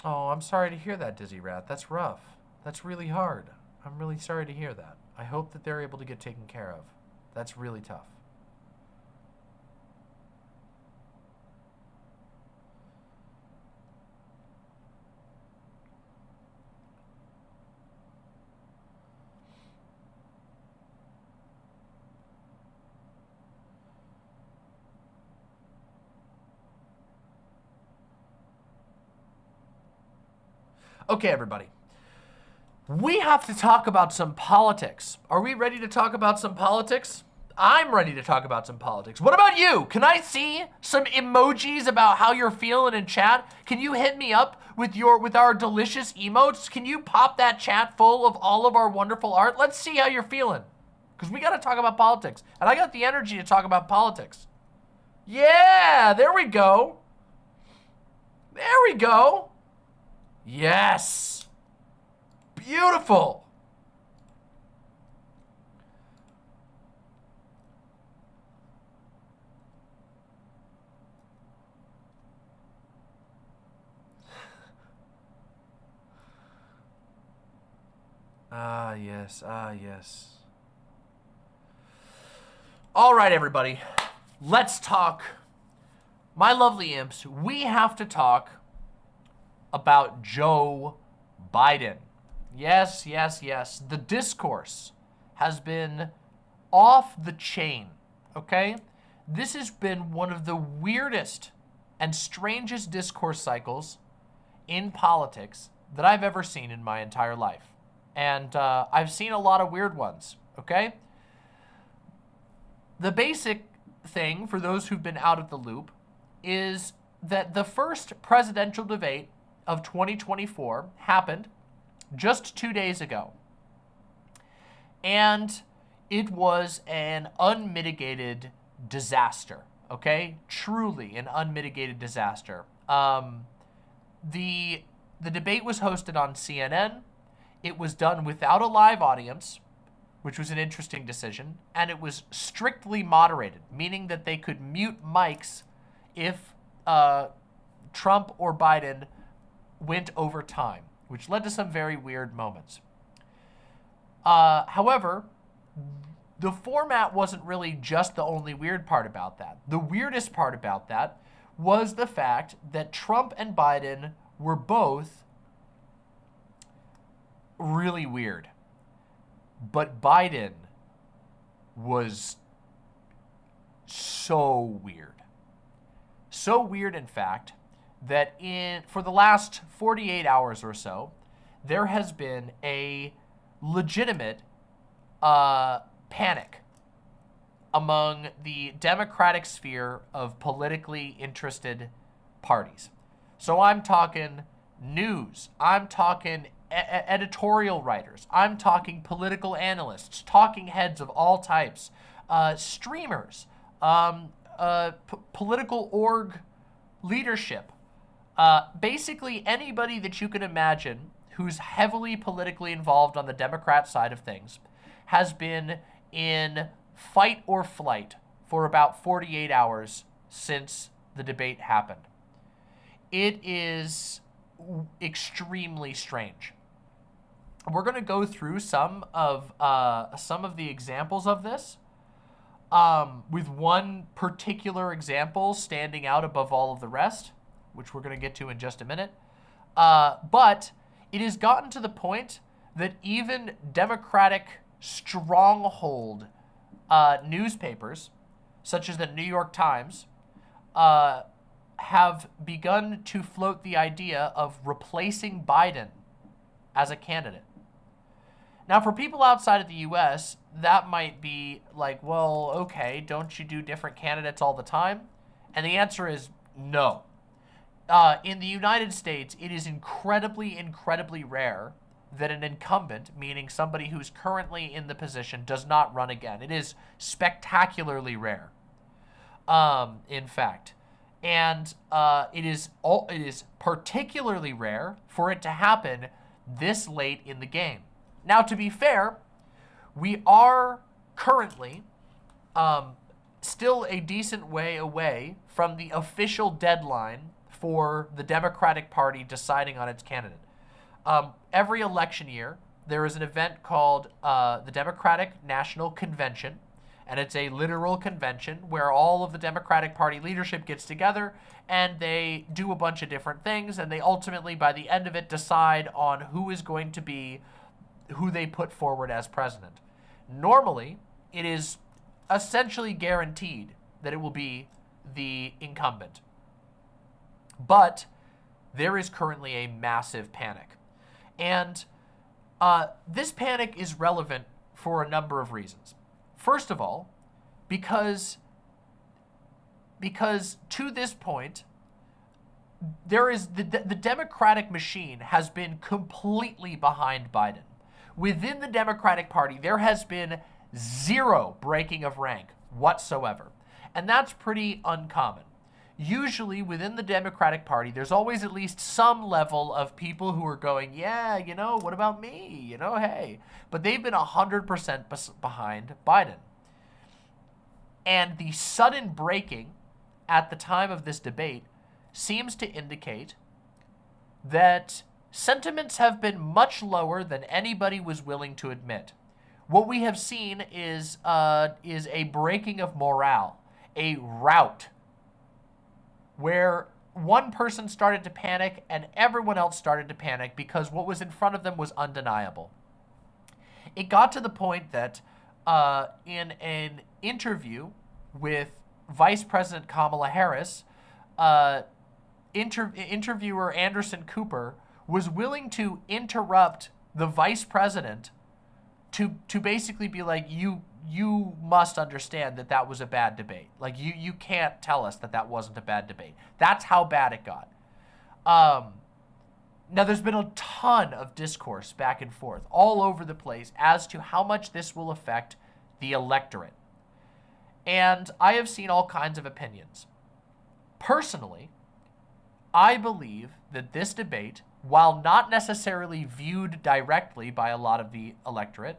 [SPEAKER 1] Oh, I'm sorry to hear that, Dizzy Rat. That's rough. That's really hard. I'm really sorry to hear that. I hope that they're able to get taken care of. That's really tough. Okay, everybody. We have to talk about some politics. Are we ready to talk about some politics? I'm ready to talk about some politics. What about you? Can I see some emojis about how you're feeling in chat? Can you hit me up with our delicious emotes? Can you pop that chat full of all of our wonderful art? Let's see how you're feeling. Because we got to talk about politics. And I got the energy to talk about politics. Yeah, there we go. There we go. Yes. Beautiful. Ah, yes. Ah, yes. All right, everybody. Let's talk. My lovely imps, we have to talk about Joe Biden. Yes, yes, yes. The discourse has been off the chain, okay? This has been one of the weirdest and strangest discourse cycles in politics that I've ever seen in my entire life. And I've seen a lot of weird ones, okay? The basic thing, for those who've been out of the loop, is that the first presidential debate of 2024 happened just 2 days ago. And it was an unmitigated disaster, okay? Truly an unmitigated disaster. The debate was hosted on CNN. It was done without a live audience, which was an interesting decision, and it was strictly moderated, meaning that they could mute mics if Trump or Biden went over time, which led to some very weird moments. However, the format wasn't really just the only weird part about that. The weirdest part about that was the fact that Trump and Biden were both really weird. But Biden was so weird. So weird, in fact, that for the last 48 hours or so, there has been a legitimate panic among the Democratic sphere of politically interested parties. So I'm talking news, I'm talking editorial writers, I'm talking political analysts, talking heads of all types, streamers, political org leadership, basically anybody that you can imagine who's heavily politically involved on the Democrat side of things has been in fight or flight for about 48 hours since the debate happened. It is extremely strange. We're going to go through some of the examples of this, with one particular example standing out above all of the rest, which we're going to get to in just a minute. But it has gotten to the point that even Democratic stronghold newspapers, such as the New York Times, have begun to float the idea of replacing Biden as a candidate. Now, for people outside of the U.S., that might be like, well, okay, don't you do different candidates all the time? And the answer is no. In the United States, it is incredibly, incredibly rare that an incumbent, meaning somebody who's currently in the position, does not run again. It is spectacularly rare, in fact. And it is particularly rare for it to happen this late in the game. Now, to be fair, we are currently still a decent way away from the official deadline for the Democratic Party deciding on its candidate. Every election year, there is an event called the Democratic National Convention, and it's a literal convention where all of the Democratic Party leadership gets together and they do a bunch of different things, and they ultimately, by the end of it, decide on who is going to be who they put forward as president. Normally, it is essentially guaranteed that it will be the incumbent. But there is currently a massive panic. And this panic is relevant for a number of reasons. First of all, because to this point, there is the Democratic machine has been completely behind Biden. Within the Democratic Party, there has been zero breaking of rank whatsoever. And that's pretty uncommon. Usually within the Democratic Party, there's always at least some level of people who are going, yeah, you know, what about me? You know, hey. But they've been 100% behind Biden. And the sudden breaking at the time of this debate seems to indicate that sentiments have been much lower than anybody was willing to admit. What we have seen is a breaking of morale, a rout, where one person started to panic and everyone else started to panic because what was in front of them was undeniable. It got to the point that in an interview with Vice President Kamala Harris, interviewer Anderson Cooper was willing to interrupt the vice president to basically be like, you must understand that that was a bad debate. Like, you can't tell us that that wasn't a bad debate. That's how bad it got. Now, there's been a ton of discourse back and forth all over the place as to how much this will affect the electorate. And I have seen all kinds of opinions. Personally, I believe that this debate, while not necessarily viewed directly by a lot of the electorate,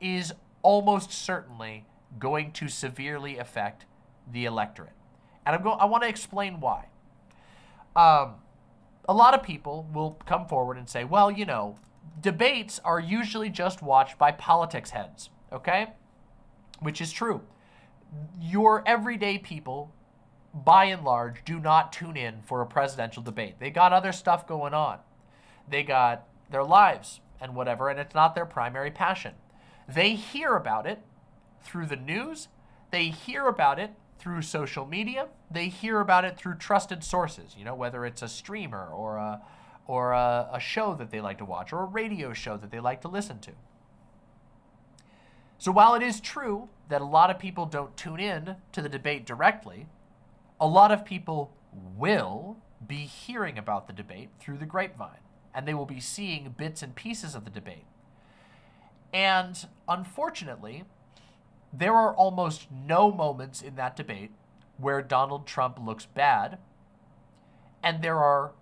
[SPEAKER 1] is almost certainly going to severely affect the electorate. And I want to explain why. A lot of people will come forward and say, well, you know, debates are usually just watched by politics heads, okay? Which is true. Your everyday people, by and large, do not tune in for a presidential debate. They got other stuff going on. They got their lives and whatever, and it's not their primary passion. They hear about it through the news. They hear about it through social media. They hear about it through trusted sources, you know, whether it's a streamer or a show that they like to watch or a radio show that they like to listen to. So while it is true that a lot of people don't tune in to the debate directly, a lot of people will be hearing about the debate through the grapevine, and they will be seeing bits and pieces of the debate. And unfortunately, there are almost no moments in that debate where Donald Trump looks bad, and there are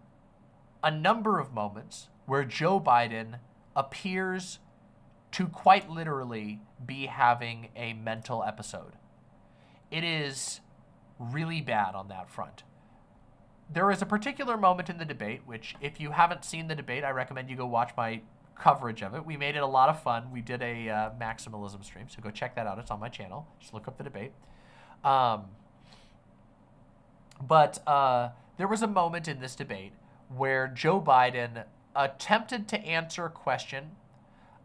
[SPEAKER 1] a number of moments where Joe Biden appears to quite literally be having a mental episode. It is really bad on that front. there is a particular moment in the debate, which if you haven't seen the debate, I recommend you go watch my coverage of it. We made it a lot of fun. We did a maximalism stream, so go check that out. It's on my channel. Just look up the debate. But there was a moment in this debate where Joe Biden attempted to answer a question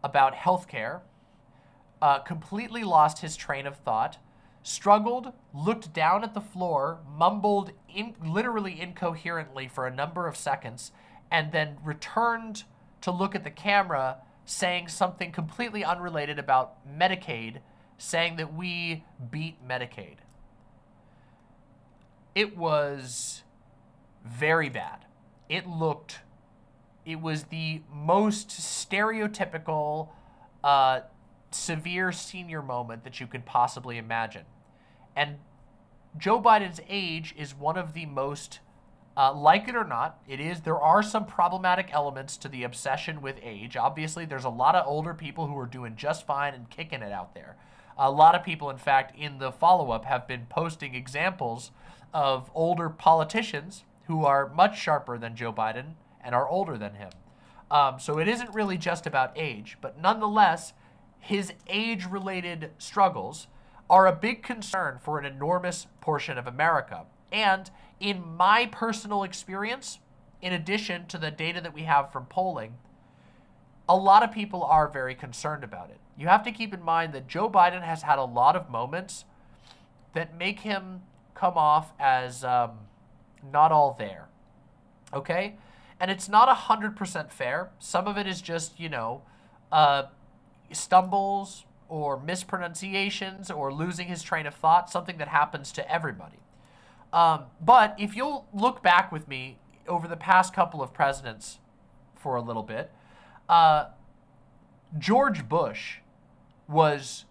[SPEAKER 1] about healthcare, completely lost his train of thought, struggled, looked down at the floor, mumbled literally incoherently for a number of seconds, and then returned to look at the camera saying something completely unrelated about Medicaid, saying that we beat Medicaid. It was very bad. It was the most stereotypical, severe senior moment that you could possibly imagine. And Joe Biden's age is one of the most, like it or not, there are some problematic elements to the obsession with age. Obviously, there's a lot of older people who are doing just fine and kicking it out there. A lot of people, in fact, in the follow-up have been posting examples of older politicians who are much sharper than Joe Biden and are older than him. So it isn't really just about age, but nonetheless, his age-related struggles are a big concern for an enormous portion of America. And in my personal experience, in addition to the data that we have from polling, a lot of people are very concerned about it. You have to keep in mind that Joe Biden has had a lot of moments that make him come off as not all there, okay? And it's not 100% fair. Some of it is just, stumbles or mispronunciations or losing his train of thought, something that happens to everybody. But if you'll look back with me over the past couple of presidents for a little bit, George Bush was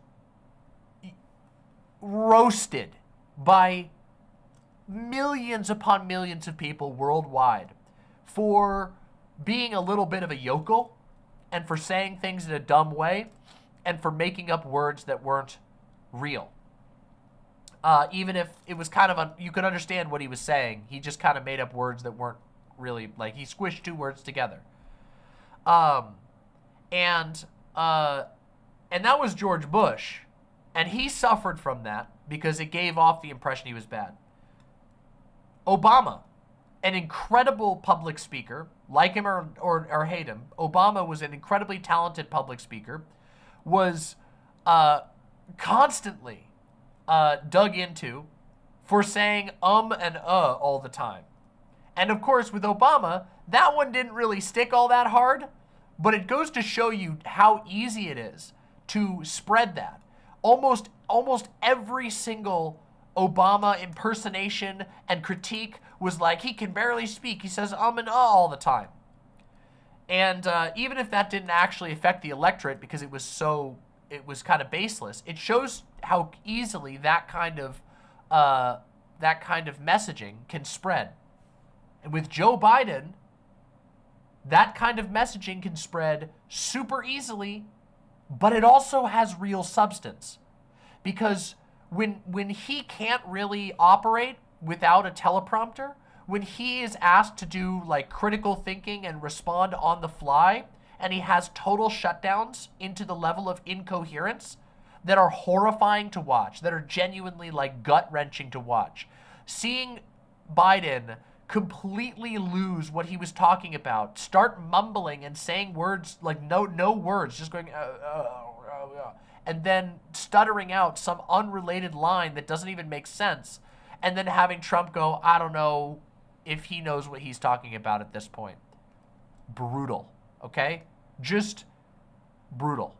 [SPEAKER 1] roasted by millions upon millions of people worldwide for being a little bit of a yokel and for saying things in a dumb way and for making up words that weren't real. Even if it was kind of, you could understand what he was saying. He just kind of made up words that weren't really, like he squished two words together. And that was George Bush. And he suffered from that because it gave off the impression he was bad. Obama, an incredible public speaker, like him or hate him, Obama was an incredibly talented public speaker, was constantly dug into for saying and all the time. And of course, with Obama, that one didn't really stick all that hard, but it goes to show you how easy it is to spread that. Almost every single Obama impersonation and critique was like, he can barely speak. He says and all the time. And even if that didn't actually affect the electorate because it was kind of baseless, it shows how easily that kind of messaging can spread. And with Joe Biden, that kind of messaging can spread super easily, but it also has real substance. Because when he can't really operate without a teleprompter, when he is asked to do like critical thinking and respond on the fly, and he has total shutdowns into the level of incoherence that are horrifying to watch, that are genuinely like gut-wrenching to watch. Seeing Biden completely lose what he was talking about, start mumbling and saying words like no words, just going and then stuttering out some unrelated line that doesn't even make sense, and then having Trump go, I don't know if he knows what he's talking about at this point. Brutal, okay? Just brutal.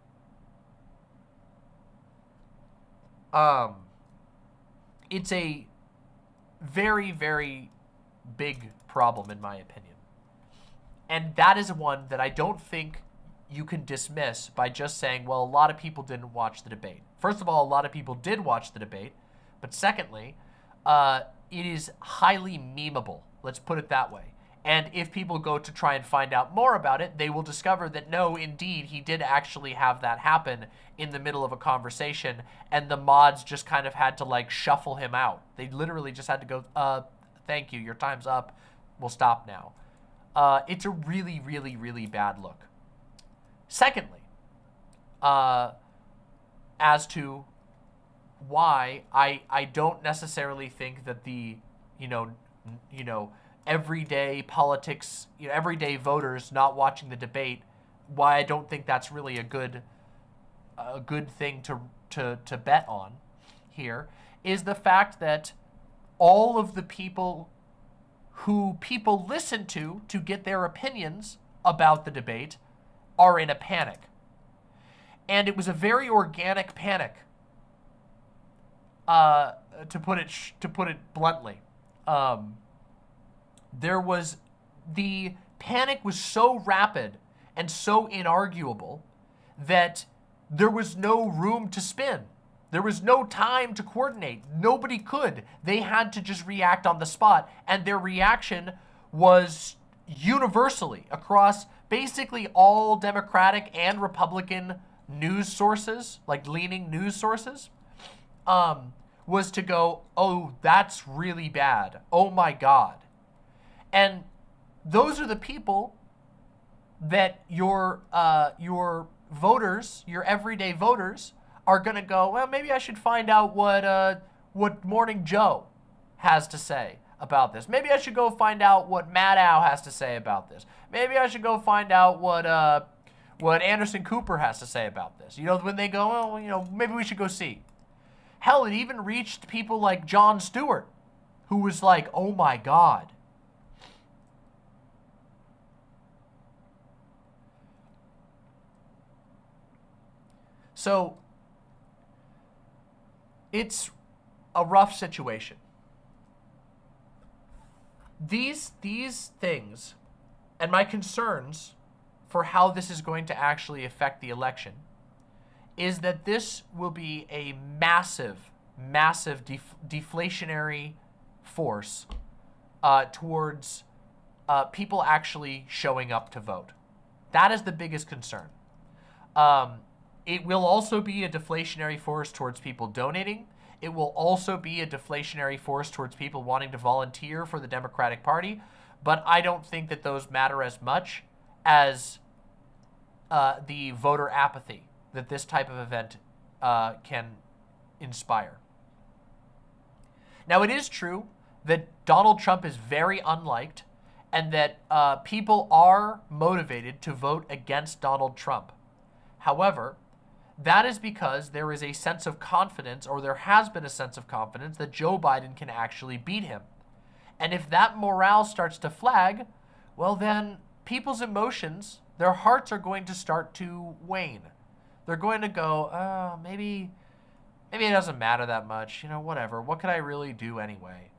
[SPEAKER 1] It's a very, very big problem in my opinion. And that is one that I don't think you can dismiss by just saying, well, a lot of people didn't watch the debate. First of all, a lot of people did watch the debate. But secondly, it is highly memeable. Let's put it that way. And if people go to try and find out more about it, they will discover that no, indeed, he did actually have that happen in the middle of a conversation, and the mods just kind of had to like shuffle him out. They literally just had to go, thank you, your time's up, we'll stop now. It's a really, really, really bad look. Secondly, as to why I don't necessarily think that the, you know, everyday politics, everyday voters not watching the debate, why I don't think that's really a good thing to bet on here is the fact that all of the people who people listen to get their opinions about the debate are in a panic. And it was a very organic panic, to put it bluntly. The panic was so rapid and so inarguable that there was no room to spin. There was no time to coordinate. Nobody could. They had to just react on the spot, and their reaction was universally across basically all Democratic and Republican news sources, like leaning news sources, was to go, oh, that's really bad. Oh my God. And those are the people that your voters, your everyday voters, are gonna go, well, maybe I should find out what Morning Joe has to say about this. Maybe I should go find out what Maddow has to say about this. Maybe I should go find out what Anderson Cooper has to say about this. When they go, oh, maybe we should go see. Hell, it even reached people like Jon Stewart, who was like, oh my God. So, it's a rough situation. These things, and my concerns for how this is going to actually affect the election, is that this will be a massive, massive deflationary force towards people actually showing up to vote. That is the biggest concern. It will also be a deflationary force towards people donating. It will also be a deflationary force towards people wanting to volunteer for the Democratic Party. But I don't think that those matter as much as the voter apathy that this type of event can inspire. Now, it is true that Donald Trump is very unliked and that people are motivated to vote against Donald Trump. However, that is because there is a sense of confidence, or there has been a sense of confidence, that Joe Biden can actually beat him. And if that morale starts to flag, well then people's emotions, their hearts are going to start to wane. They're going to go, oh, maybe it doesn't matter that much, whatever. What could I really do anyway?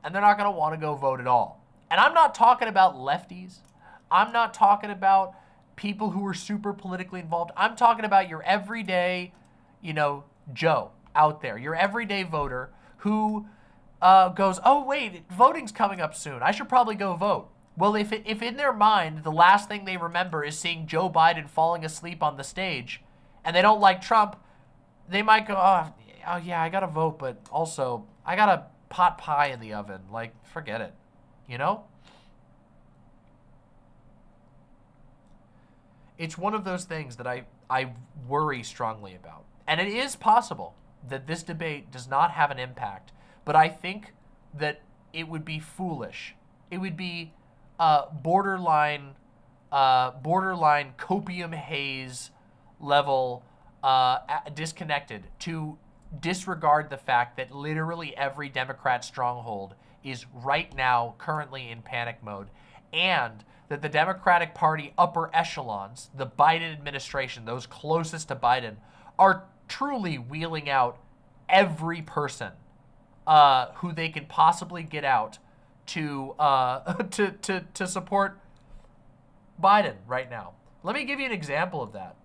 [SPEAKER 1] And they're not going to want to go vote at all. And I'm not talking about lefties. I'm not talking about people who are super politically involved. I'm talking about your everyday, Joe out there, your everyday voter who goes, oh, wait, voting's coming up soon. I should probably go vote. Well, if in their mind, the last thing they remember is seeing Joe Biden falling asleep on the stage and they don't like Trump, they might go, oh yeah, I got to vote, but also I got a pot pie in the oven. Like, forget it, It's one of those things that I worry strongly about. And it is possible that this debate does not have an impact, but I think that it would be foolish. It would be borderline copium haze level disconnected to disregard the fact that literally every Democrat stronghold is right now currently in panic mode, and that the Democratic Party upper echelons, the Biden administration, those closest to Biden, are truly wheeling out every person who they can possibly get out to support Biden right now. Let me give you an example of that.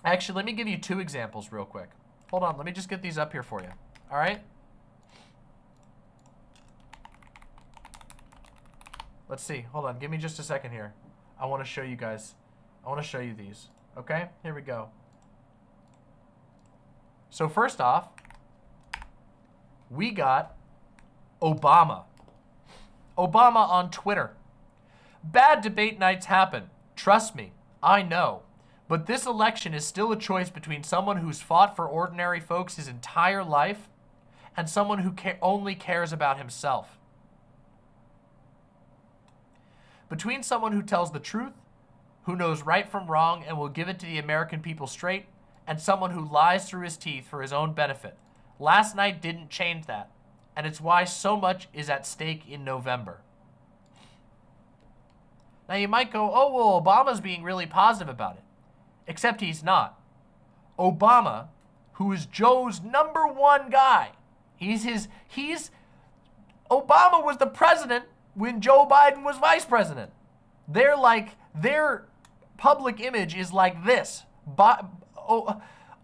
[SPEAKER 1] Actually, let me give you two examples real quick. Hold on, let me just get these up here for you. All right? Let's see. Hold on. Give me just a second here. I want to show you guys. I want to show you these. Okay? Here we go. So first off, we got Obama. Obama on Twitter. Bad debate nights happen. Trust me, I know. But this election is still a choice between someone who's fought for ordinary folks his entire life and someone who only cares about himself. Between someone who tells the truth, who knows right from wrong and will give it to the American people straight, and someone who lies through his teeth for his own benefit. Last night didn't change that, and it's why so much is at stake in November. Now you might go, oh, well, Obama's being really positive about it. Except he's not. Obama, who is Joe's #1 guy, Obama was the president when Joe Biden was vice president. Their public image is like this.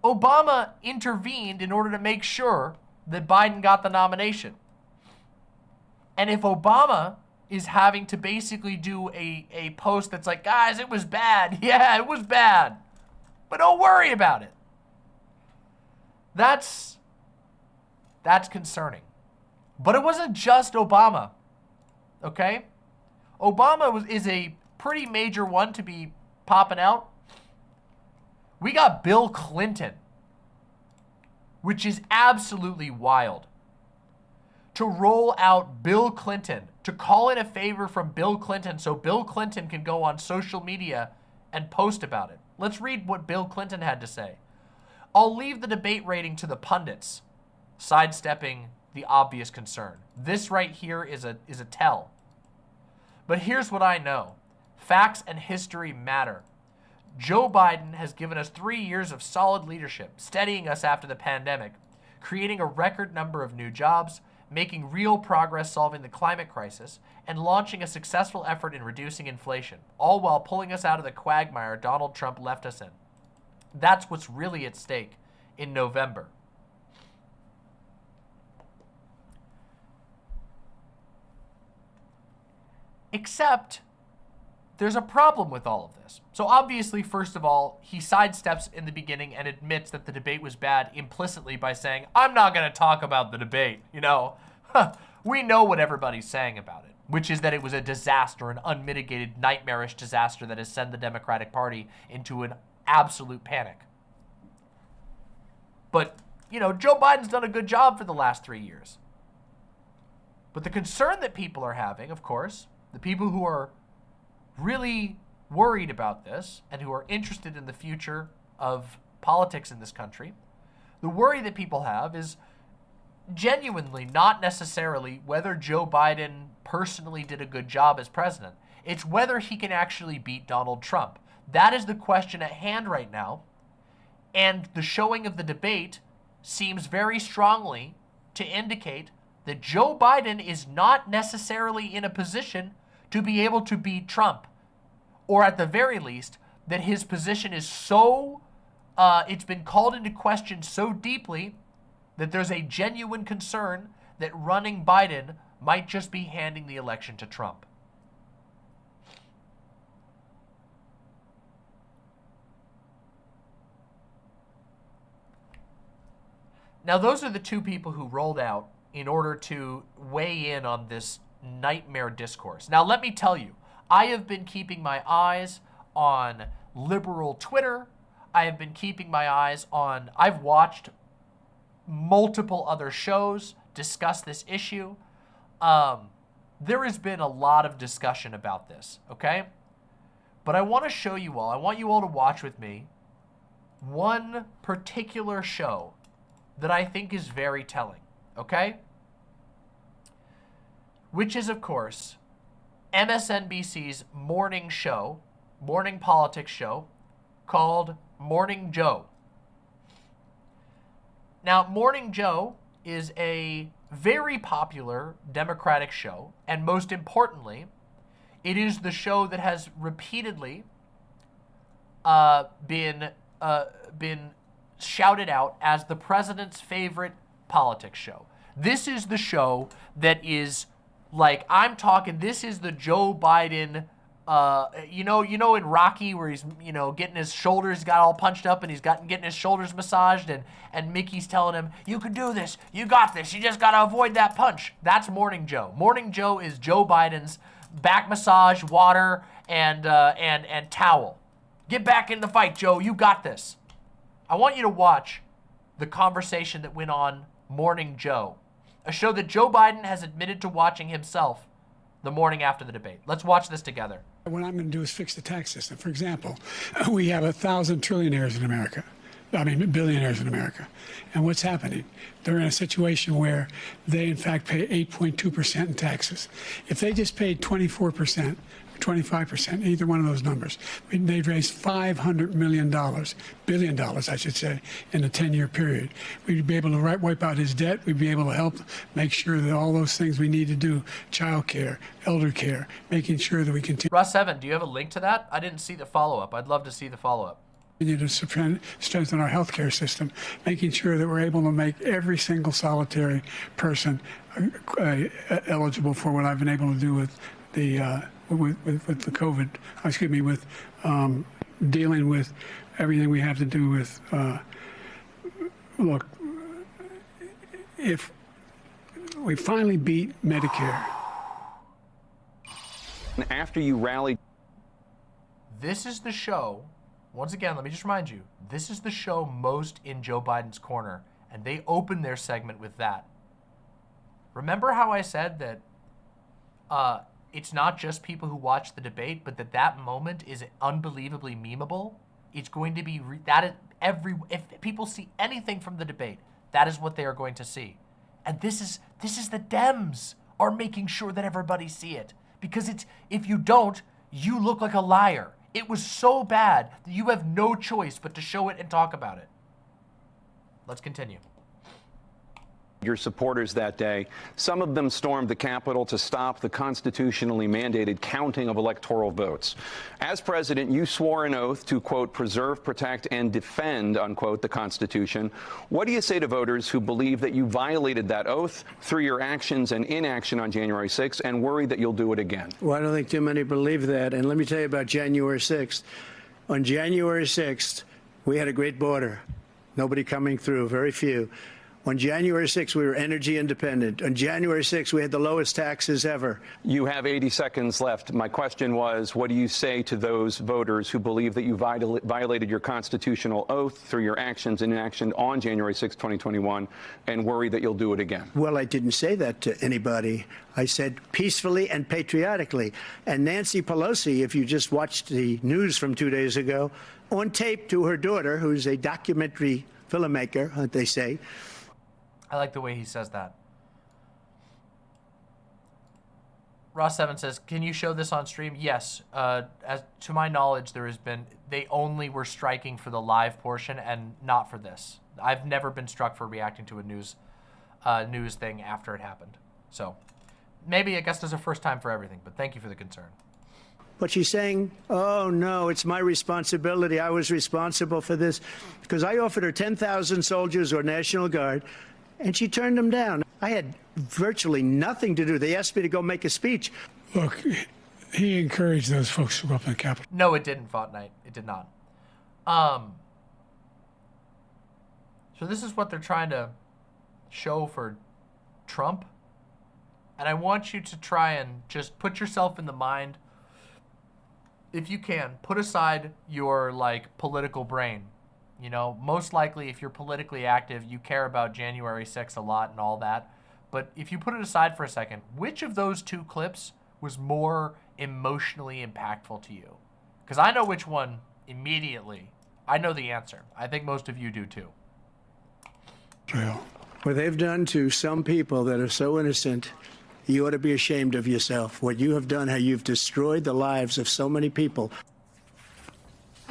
[SPEAKER 1] Obama intervened in order to make sure that Biden got the nomination. And if Obama is having to basically do a post that's like, guys, it was bad. Yeah, it was bad. But don't worry about it. That's concerning. But it wasn't just Obama, okay? Obama is a pretty major one to be popping out. We got Bill Clinton, which is absolutely wild. To roll out Bill Clinton, to call in a favor from Bill Clinton so Bill Clinton can go on social media and post about it. Let's read what Bill Clinton had to say. I'll leave the debate rating to the pundits, sidestepping the obvious concern. This right here is a tell. But here's what I know. Facts and history matter. Joe Biden has given us 3 years of solid leadership, steadying us after the pandemic, creating a record number of new jobs, making real progress solving the climate crisis, and launching a successful effort in reducing inflation, all while pulling us out of the quagmire Donald Trump left us in. That's what's really at stake in November. Except there's a problem with all of this. So obviously, first of all, he sidesteps in the beginning and admits that the debate was bad implicitly by saying, I'm not going to talk about the debate. You know, we know what everybody's saying about it, which is that it was a disaster, an unmitigated, nightmarish disaster that has sent the Democratic Party into an absolute panic. But, you know, Joe Biden's done a good job for the last 3 years. But the concern that people are having, of course, the people who are really worried about this and who are interested in the future of politics in this country, the worry that people have is genuinely not necessarily whether Joe Biden personally did a good job as president. It's whether he can actually beat Donald Trump. That is the question at hand right now. And the showing of the debate seems very strongly to indicate that Joe Biden is not necessarily in a position to be able to beat Trump. Or at the very least, that his position is so, it's been called into question so deeply that there's a genuine concern that running Biden might just be handing the election to Trump. Now, those are the two people who rolled out in order to weigh in on this nightmare discourse. Now, let me tell you, I have been keeping my eyes on liberal Twitter. I have been keeping my eyes on, I've watched multiple other shows discuss this issue. There has been a lot of discussion about this, okay? But I want to show you all, I want you all to watch with me one particular show that I think is very telling, okay? Which is, of course, MSNBC's morning show, morning politics show, called Morning Joe. Now, Morning Joe is a very popular Democratic show, and most importantly, it is the show that has repeatedly been shouted out as the president's favorite politics show. This is the show that is, like, I'm talking, this is the Joe Biden you know in Rocky where he's, getting his shoulders got all punched up and he's getting his shoulders massaged and Mickey's telling him, you can do this, you got this, you just gotta avoid that punch. That's Morning Joe. Morning Joe is Joe Biden's back massage, water, and towel. Get back in the fight, Joe, you got this. I want you to watch the conversation that went on Morning Joe, a show that Joe Biden has admitted to watching himself the morning after the debate. Let's watch this together.
[SPEAKER 3] What I'm going to do is fix the tax system. For example, we have 1,000 trillionaires in America. Billionaires in America. And what's happening? They're in a situation where they, in fact, pay 8.2% in taxes. If they just paid 24%, 25%, either one of those numbers, they'd raise $500 billion, I should say, in a 10-year period. We'd be able to wipe out his debt. We'd be able to help make sure that all those things we need to do, child care, elder care, making sure that we continue.
[SPEAKER 1] Russ Evan, do you have a link to that? I didn't see the follow-up. I'd love to see the follow-up.
[SPEAKER 3] To strengthen our healthcare system, making sure that we're able to make every single solitary person eligible for what I've been able to do with the with the COVID. With dealing with everything we have to do with. Look, if we finally beat Medicare.
[SPEAKER 4] After you rallied.
[SPEAKER 1] This is the show. Once again, let me just remind you, this is the show most in Joe Biden's corner, and they opened their segment with that. Remember how I said that it's not just people who watch the debate, but that moment is unbelievably memeable? It's going to be, if people see anything from the debate, that is what they are going to see. And this is the Dems are making sure that everybody see it. Because if you don't, you look like a liar. It was so bad that you have no choice but to show it and talk about it. Let's continue.
[SPEAKER 4] Your supporters that day, some of them stormed the Capitol to stop the constitutionally mandated counting of electoral votes. As president, you swore an oath to, quote, preserve, protect, and defend, unquote, the Constitution. What do you say to voters who believe that you violated that oath through your actions and inaction on January 6th and worry that you'll do it again?
[SPEAKER 5] Well, I don't think too many believe that. And let me tell you about January 6th. On January 6th, we had a great border. Nobody coming through, very few. On January 6th, we were energy independent. On January 6th, we had the lowest taxes ever.
[SPEAKER 4] You have 80 seconds left. My question was, what do you say to those voters who believe that you violated your constitutional oath through your actions and inaction on January 6th, 2021, and worry that you'll do it again?
[SPEAKER 5] Well, I didn't say that to anybody. I said peacefully and patriotically. And Nancy Pelosi, if you just watched the news from 2 days ago, on tape to her daughter, who's a documentary filmmaker, they say.
[SPEAKER 1] I like the way he says that. Ross 7 says, can you show this on stream? Yes. As to my knowledge, they only were striking for the live portion and not for this. I've never been struck for reacting to a news thing after it happened. So maybe, I guess there's a first time for everything, but thank you for the concern.
[SPEAKER 5] But she's saying, oh, no, it's my responsibility. I was responsible for this because I offered her 10,000 soldiers or National Guard. And she turned them down. I had virtually nothing to do. They asked me to go make a speech.
[SPEAKER 3] Look, he encouraged those folks to go up in the Capitol.
[SPEAKER 1] No, it didn't, Fought Night. It did not. So this is what they're trying to show for Trump. And I want you to try and just put yourself in the mind, if you can, put aside your, political brain. You know, most likely if you're politically active, you care about January 6th a lot and all that. But if you put it aside for a second, which of those two clips was more emotionally impactful to you? Because I know which one immediately. I know the answer. I think most of you do too.
[SPEAKER 5] What they've done to some people that are so innocent, you ought to be ashamed of yourself. What you have done, how you've destroyed the lives of so many people.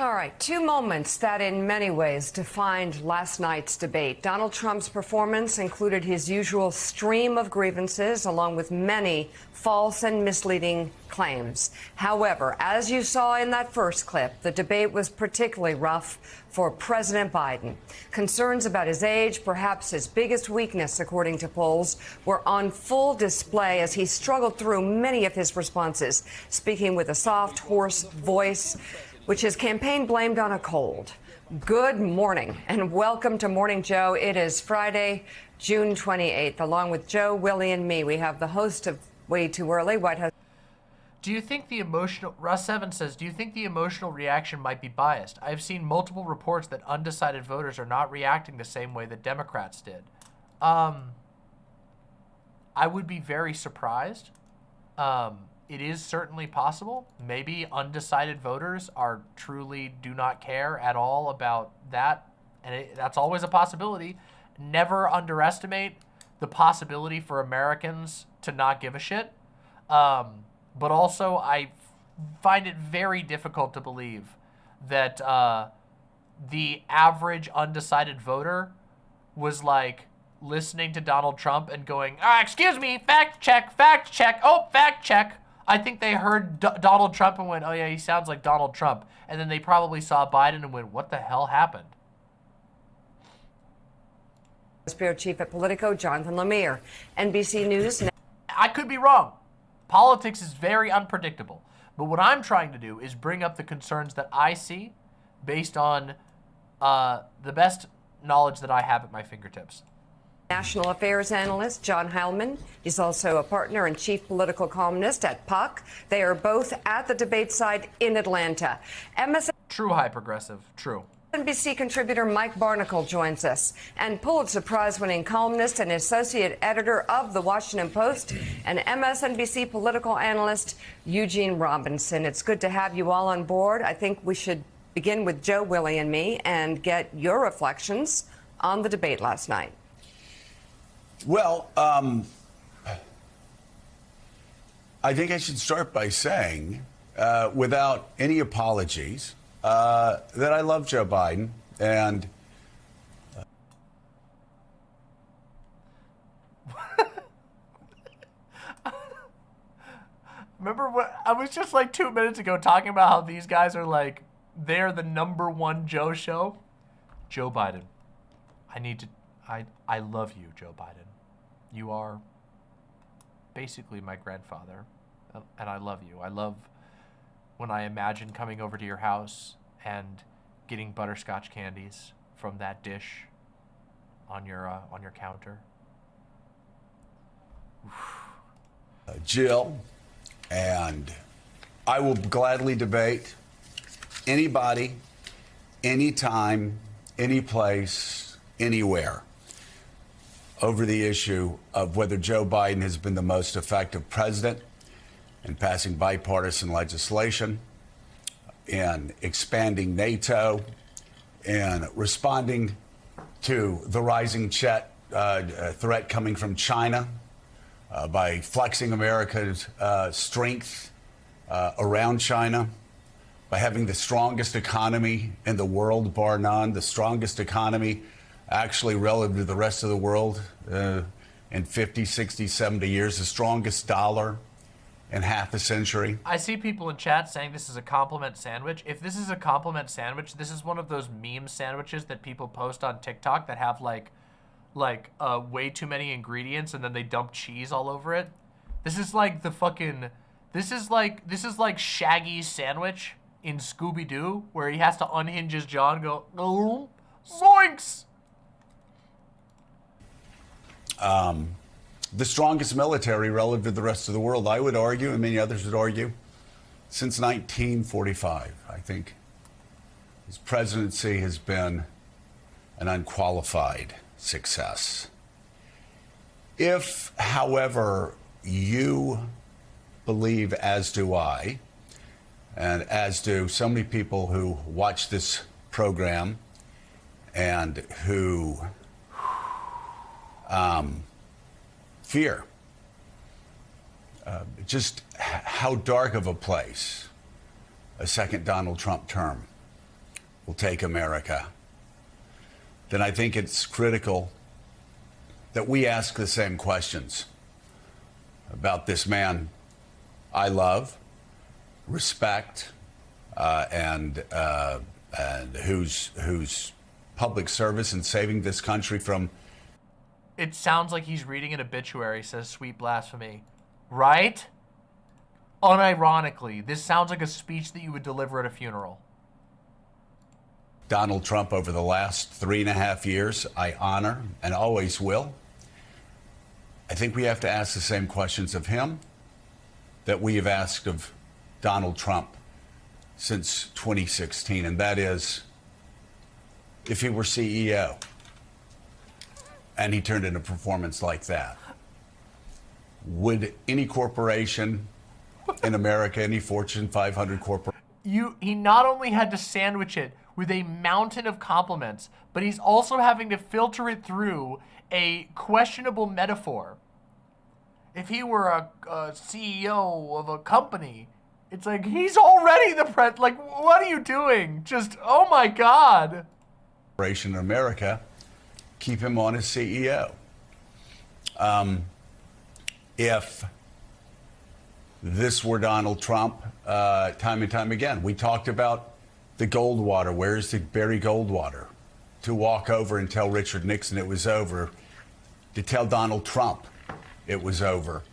[SPEAKER 6] All right, two moments that in many ways defined last night's debate. Donald Trump's performance included his usual stream of grievances, along with many false and misleading claims. However, as you saw in that first clip, the debate was particularly rough for President Biden. Concerns about his age, perhaps his biggest weakness, according to polls, were on full display as he struggled through many of his responses, speaking with a soft, hoarse voice, which his campaign blamed on a cold. Good morning and welcome to Morning Joe. It is Friday, June 28th. Along with Joe, Willie, and me, we have the host of Way Too Early, White House.
[SPEAKER 1] Do you think the emotional, Russ Evans says, do you think the emotional reaction might be biased? I've seen multiple reports that undecided voters are not reacting the same way that Democrats did. I would be very surprised. It is certainly possible. Maybe undecided voters are truly do not care at all about that. And that's always a possibility. Never underestimate the possibility for Americans to not give a shit. But also, I find it very difficult to believe that the average undecided voter was like listening to Donald Trump and going, excuse me, fact check, oh, fact check. I think they heard Donald Trump and went, oh yeah, he sounds like Donald Trump. And then they probably saw Biden and went, what the hell happened?
[SPEAKER 6] Bureau Chief at Politico, Jonathan Lemire. NBC News.
[SPEAKER 1] I could be wrong. Politics is very unpredictable. But what I'm trying to do is bring up the concerns that I see based on the best knowledge that I have at my fingertips.
[SPEAKER 6] National Affairs analyst John Heilman. He's also a partner and chief political columnist at Puck. They are both at the debate site in Atlanta.
[SPEAKER 1] True high progressive. True.
[SPEAKER 6] NBC contributor Mike Barnicle joins us, and Pulitzer Prize-winning columnist and associate editor of The Washington Post and MSNBC political analyst Eugene Robinson. It's good to have you all on board. I think we should begin with Joe, Willie, and me and get your reflections on the debate last night.
[SPEAKER 7] Well, I think I should start by saying, without any apologies, that I love Joe Biden and
[SPEAKER 1] Remember what I was just like 2 minutes ago talking about how these guys are like, they're the #1 Joe show? Joe Biden. I love you, Joe Biden. You are basically my grandfather, and I love you. I love when I imagine coming over to your house and getting butterscotch candies from that dish on your counter.
[SPEAKER 7] Jill, and I will gladly debate anybody, anytime, any place, anywhere over the issue of whether Joe Biden has been the most effective president in passing bipartisan legislation, in expanding NATO, in responding to the rising threat coming from China, by flexing America's strength around China, by having the strongest economy in the world, bar none, the strongest economy actually relative to the rest of the world in 50, 60, 70 years, the strongest dollar in half a century.
[SPEAKER 1] I see people in chat saying this is a compliment sandwich. If this is a compliment sandwich, this is one of those meme sandwiches that people post on TikTok that have like way too many ingredients and then they dump cheese all over it. This is like the fucking, this is like Shaggy's sandwich in Scooby-Doo where he has to unhinge his jaw and go, oh, zoinks!
[SPEAKER 7] The strongest military relative to the rest of the world, I would argue, and many others would argue, since 1945. I think his presidency has been an unqualified success. If, however, you believe, as do I, and as do so many people who watch this program and who fear just how dark of a place a second Donald Trump term will take America, then I think it's critical that we ask the same questions about this man I love, respect, and whose public service in saving this country from.
[SPEAKER 1] It sounds like he's reading an obituary, says Sweet Blasphemy. Right? Unironically, this sounds like a speech that you would deliver at a funeral.
[SPEAKER 7] Donald Trump over the last 3.5 years, I honor and always will. I think we have to ask the same questions of him that we have asked of Donald Trump since 2016, and that is, if he were CEO and he turned in a performance like that, would any corporation in America, any Fortune 500 corporation...
[SPEAKER 1] He not only had to sandwich it with a mountain of compliments, but he's also having to filter it through a questionable metaphor. If he were a CEO of a company, it's like, he's already the president. Like, what are you doing? Just, oh my God.
[SPEAKER 7] ...in America, keep him on as CEO. If this were Donald Trump, time and time again, we talked about the Goldwater. Where's the Barry Goldwater? To walk over and tell Richard Nixon it was over, to tell Donald Trump it was over.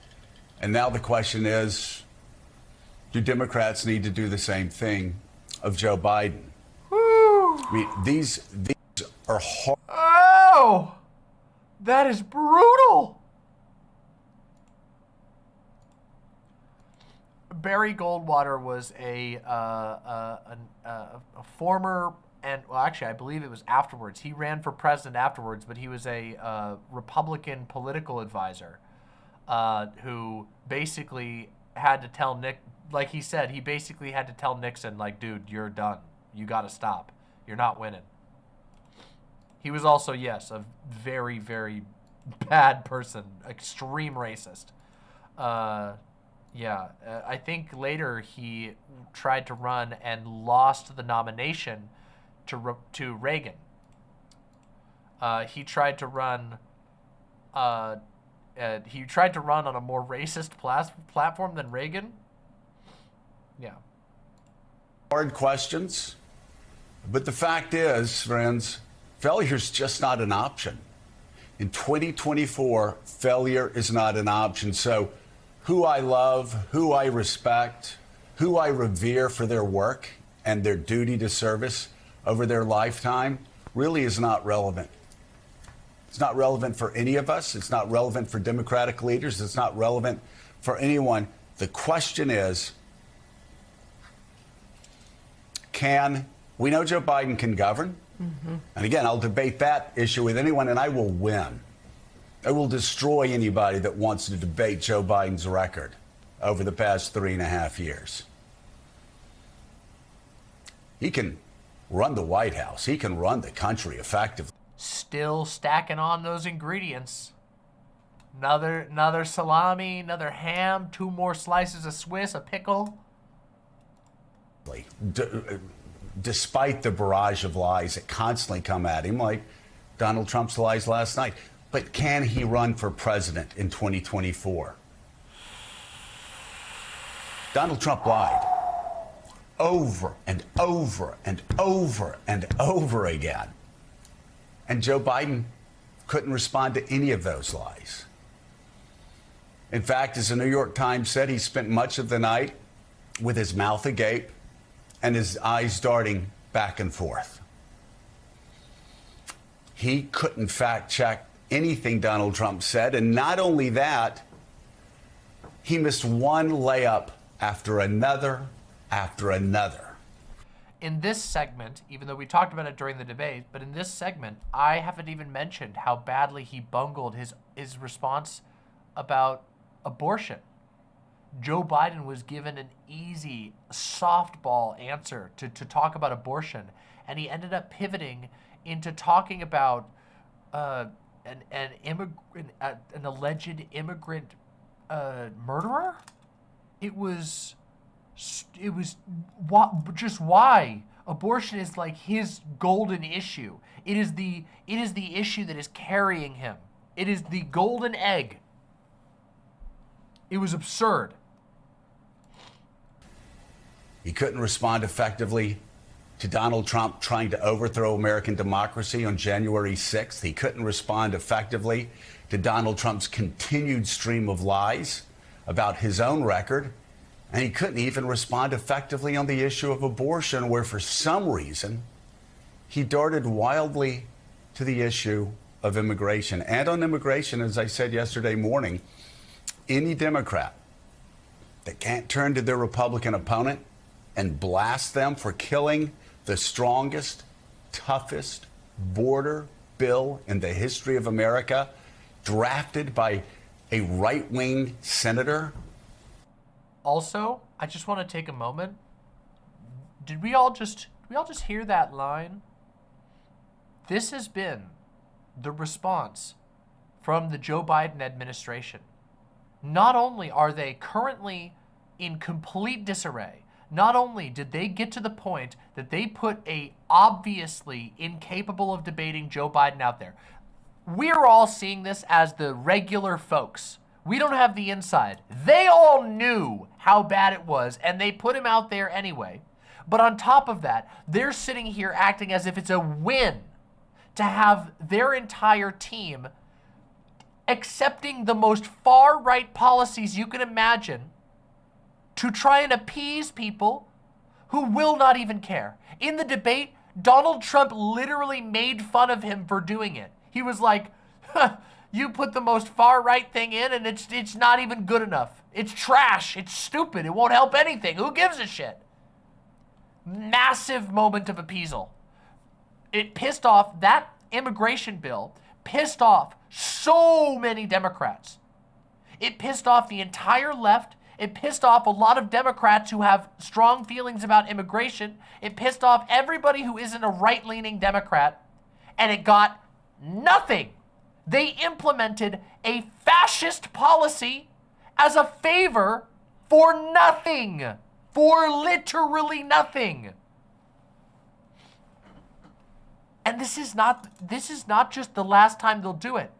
[SPEAKER 7] And now the question is, do Democrats need to do the same thing of Joe Biden?
[SPEAKER 1] Woo.
[SPEAKER 7] I mean, these are hard.
[SPEAKER 1] Oh, that is brutal. Barry Goldwater was a former, and well, actually, I believe it was afterwards. He ran for president afterwards, but he was a Republican political advisor who basically had to tell Nick, like he said, he basically had to tell Nixon, like, dude, you're done. You got to stop. You're not winning. He was also, yes, a very, very bad person, extreme racist. Yeah, I think later he tried to run and lost the nomination to Reagan. He tried to run. He tried to run on a more racist platform than Reagan. Yeah.
[SPEAKER 7] Hard questions, but the fact is, friends, failure's just not an option. In 2024, failure is not an option. So, who I love, who I respect, who I revere for their work and their duty to service over their lifetime really is not relevant. It's not relevant for any of us. It's not relevant for Democratic leaders. It's not relevant for anyone. The question is, we know Joe Biden can govern. Mm-hmm. And again, I'll debate that issue with anyone and I will win. I will destroy anybody that wants to debate Joe Biden's record over the past 3.5 years. He can run the White House. He can run the country effectively.
[SPEAKER 1] Still stacking on those ingredients. Another salami, another ham, 2 more slices of Swiss, a pickle.
[SPEAKER 7] Despite the barrage of lies that constantly come at him, like Donald Trump's lies last night. But can he run for president in 2024? Donald Trump lied over and over and over and over again. And Joe Biden couldn't respond to any of those lies. In fact, as the New York Times said, he spent much of the night with his mouth agape and his eyes darting back and forth. He couldn't fact check anything Donald Trump said, and not only that, he missed one layup after another after another.
[SPEAKER 1] In this segment, even though we talked about it during the debate, but in this segment, I haven't even mentioned how badly he bungled his response about abortion. Joe Biden was given an easy softball answer to talk about abortion, and he ended up pivoting into talking about an alleged immigrant murderer. It was just why? Abortion is like his golden issue. It is the issue that is carrying him. It is the golden egg. It was absurd.
[SPEAKER 7] He couldn't respond effectively to Donald Trump trying to overthrow American democracy on January 6th. He couldn't respond effectively to Donald Trump's continued stream of lies about his own record. And he couldn't even respond effectively on the issue of abortion, where for some reason he darted wildly to the issue of immigration. And on immigration, as I said yesterday morning, any Democrat that can't turn to their Republican opponent and blast them for killing the strongest, toughest border bill in the history of America, drafted by a right-wing senator.
[SPEAKER 1] Also, I just want to take a moment. Did we all just hear that line? This has been the response from the Joe Biden administration. Not only are they currently in complete disarray, not only did they get to the point that they put a obviously incapable of debating Joe Biden out there. We're all seeing this as the regular folks. We don't have the inside. They all knew how bad it was, and they put him out there anyway. But on top of that, they're sitting here acting as if it's a win to have their entire team accepting the most far-right policies you can imagine to try and appease people who will not even care. In the debate, Donald Trump literally made fun of him for doing it. He was like, huh, you put the most far-right thing in and it's not even good enough. It's trash. It's stupid. It won't help anything. Who gives a shit? Massive moment of appeasal. It pissed off, that immigration bill pissed off so many Democrats. It pissed off the entire left. It pissed off a lot of Democrats who have strong feelings about immigration. It pissed off everybody who isn't a right-leaning Democrat. And it got nothing. They implemented a fascist policy as a favor for nothing. For literally nothing. And this is not just the last time they'll do it.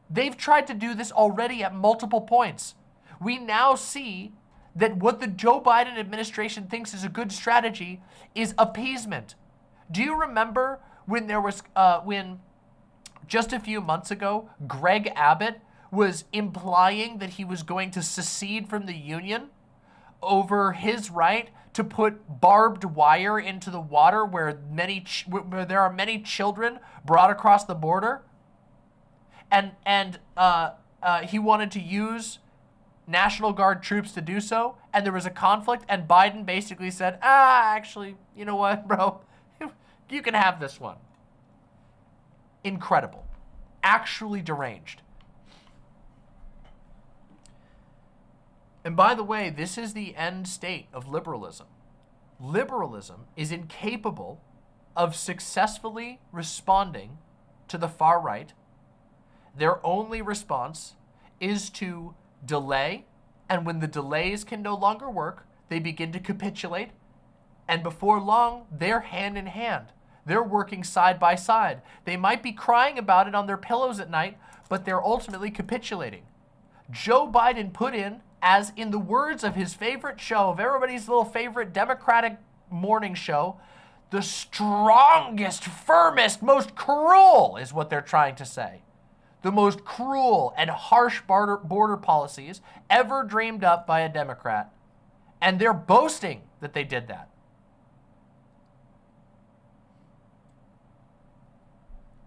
[SPEAKER 1] They've tried to do this already at multiple points. We now see that what the Joe Biden administration thinks is a good strategy is appeasement. Do you remember when there was, when just a few months ago, Greg Abbott was implying that he was going to secede from the union over his right to put barbed wire into the water where there are many children brought across the border? And he wanted to use National Guard troops to do so, and there was a conflict, and Biden basically said, actually, you know what, bro? You can have this one. Incredible. Actually deranged. And by the way, this is the end state of liberalism. Liberalism is incapable of successfully responding to the far right. Their only response is to delay, and when the delays can no longer work, they begin to capitulate, and before long, they're hand in hand. They're working side by side. They might be crying about it on their pillows at night, but they're ultimately capitulating. Joe Biden put in, as in the words of his favorite show, of everybody's little favorite Democratic morning show, the strongest, firmest, most cruel is what they're trying to say. The most cruel and harsh border policies ever dreamed up by a Democrat. And they're boasting that they did that.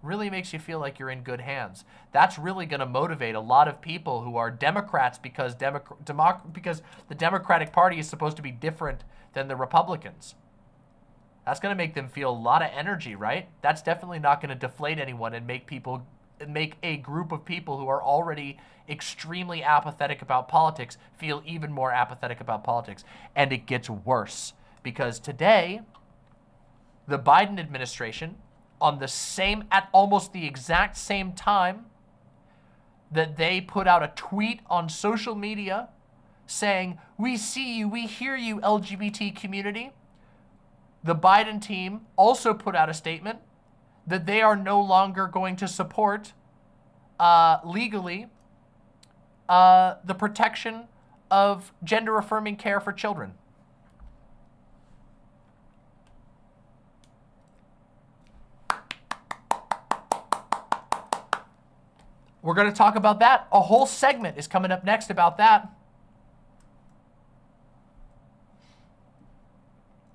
[SPEAKER 1] Really makes you feel like you're in good hands. That's really going to motivate a lot of people who are Democrats because the Democratic Party is supposed to be different than the Republicans. That's going to make them feel a lot of energy, right? That's definitely not going to deflate anyone and make a group of people who are already extremely apathetic about politics feel even more apathetic about politics. And it gets worse because today, the Biden administration, at almost the exact same time that they put out a tweet on social media saying, "We see you, we hear you, LGBT community," the Biden team also put out a statement that they are no longer going to support legally the protection of gender-affirming care for children. We're going to talk about that. A whole segment is coming up next about that.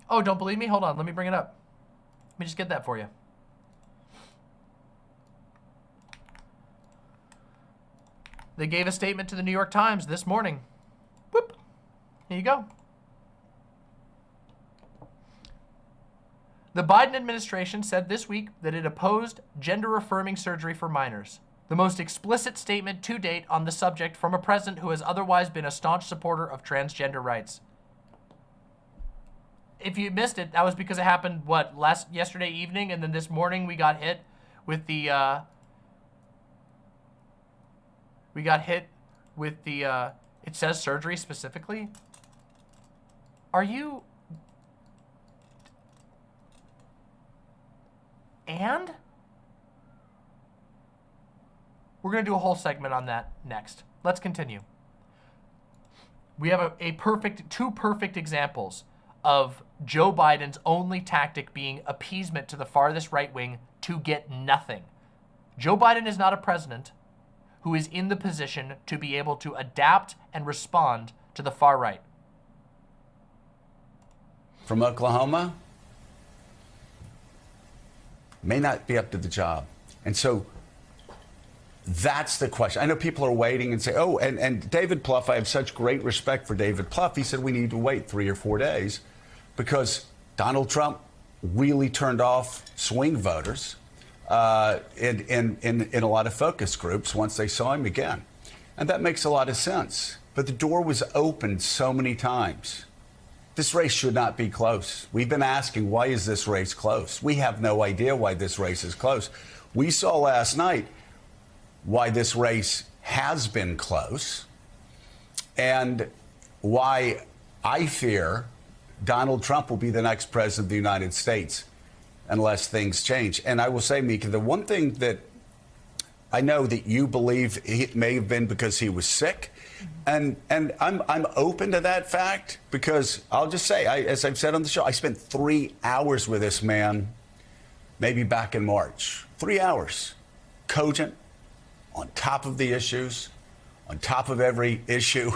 [SPEAKER 1] Oh, don't believe me? Hold on. Let me bring it up. Let me just get that for you. They gave a statement to the New York Times this morning. Whoop. Here you go. The Biden administration said this week that it opposed gender-affirming surgery for minors. The most explicit statement to date on the subject from a president who has otherwise been a staunch supporter of transgender rights. If you missed it, that was because it happened, yesterday evening, and then this morning we got hit with the, it says surgery specifically. Are you, and? We're going to do a whole segment on that next. Let's continue. We have two perfect examples of Joe Biden's only tactic being appeasement to the farthest right wing to get nothing. Joe Biden is not a president who is in the position to be able to adapt and respond to the far right.
[SPEAKER 7] From Oklahoma may not be up to the job. And so that's the question. I know people are waiting and say, oh, and David Plouffe, I have such great respect for David Plouffe. He said we need to wait 3 or 4 days because Donald Trump really turned off swing voters in a lot of focus groups once they saw him again. And that makes a lot of sense. But the door was opened so many times. This race should not be close. We've been asking, why is this race close? We have no idea why this race is close. We saw last night why this race has been close and why I fear Donald Trump will be the next president of the United States unless things change. And I will say, Mika, the one thing that I know that you believe it may have been because he was sick, and I'm open to that fact because I'll just say, as I've said on the show, I spent 3 hours with this man, maybe back in March. 3 hours, cogent, on top of the issues, on top of every issue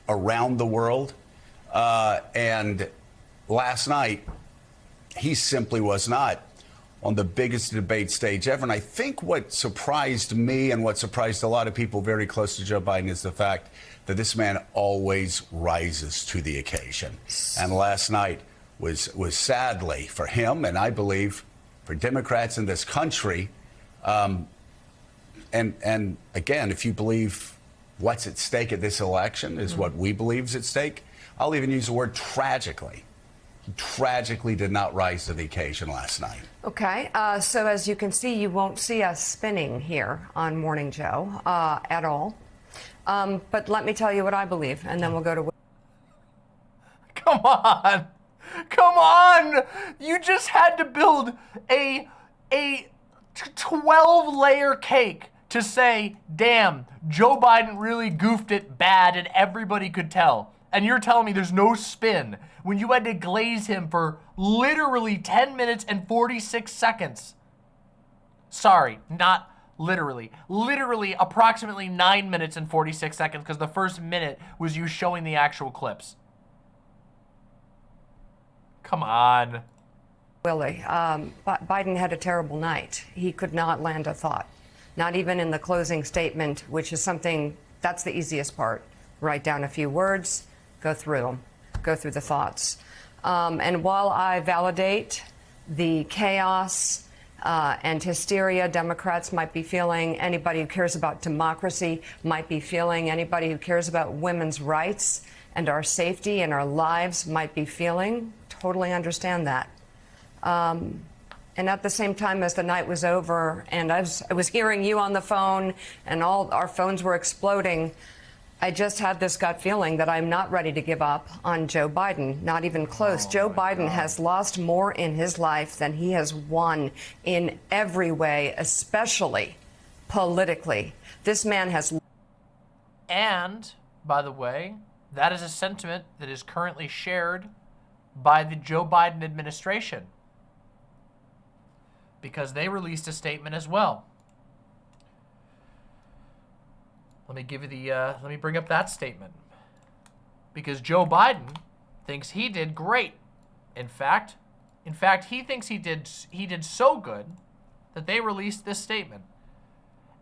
[SPEAKER 7] around the world. And last night, he simply was not on the biggest debate stage ever. And I think what surprised me and what surprised a lot of people very close to Joe Biden is the fact that this man always rises to the occasion. And last night was sadly for him, and I believe for Democrats in this country, and again, if you believe what's at stake at this election is what we believe is at stake, I'll even use the word tragically. He tragically did not rise to the occasion last night.
[SPEAKER 6] Okay, so as you can see, you won't see us spinning here on Morning Joe at all. But let me tell you what I believe, and then we'll go to...
[SPEAKER 1] Come on. Come on. You just had to build a 12-layer cake to say, damn, Joe Biden really goofed it bad and everybody could tell. And you're telling me there's no spin when you had to glaze him for literally 10 minutes and 46 seconds. Sorry, not literally. Literally approximately 9 minutes and 46 seconds because the first minute was you showing the actual clips. Come on.
[SPEAKER 6] Willie, Biden had a terrible night. He could not land a thought, not even in the closing statement, which is something, that's the easiest part. Write down a few words, go through them, go through the thoughts. And while I validate the chaos and hysteria Democrats might be feeling, anybody who cares about democracy might be feeling, anybody who cares about women's rights and our safety and our lives might be feeling, totally understand that. And at the same time as the night was over and I was hearing you on the phone and all our phones were exploding, I just had this gut feeling that I'm not ready to give up on Joe Biden, not even close. Joe Biden has lost more in his life than he has won in every way, especially politically. This man has.
[SPEAKER 1] And, by the way, that is a sentiment that is currently shared by the Joe Biden administration, because they released a statement as well. Let me give you the, let me bring up that statement. Because Joe Biden thinks he did great. In fact, he thinks he did so good that they released this statement.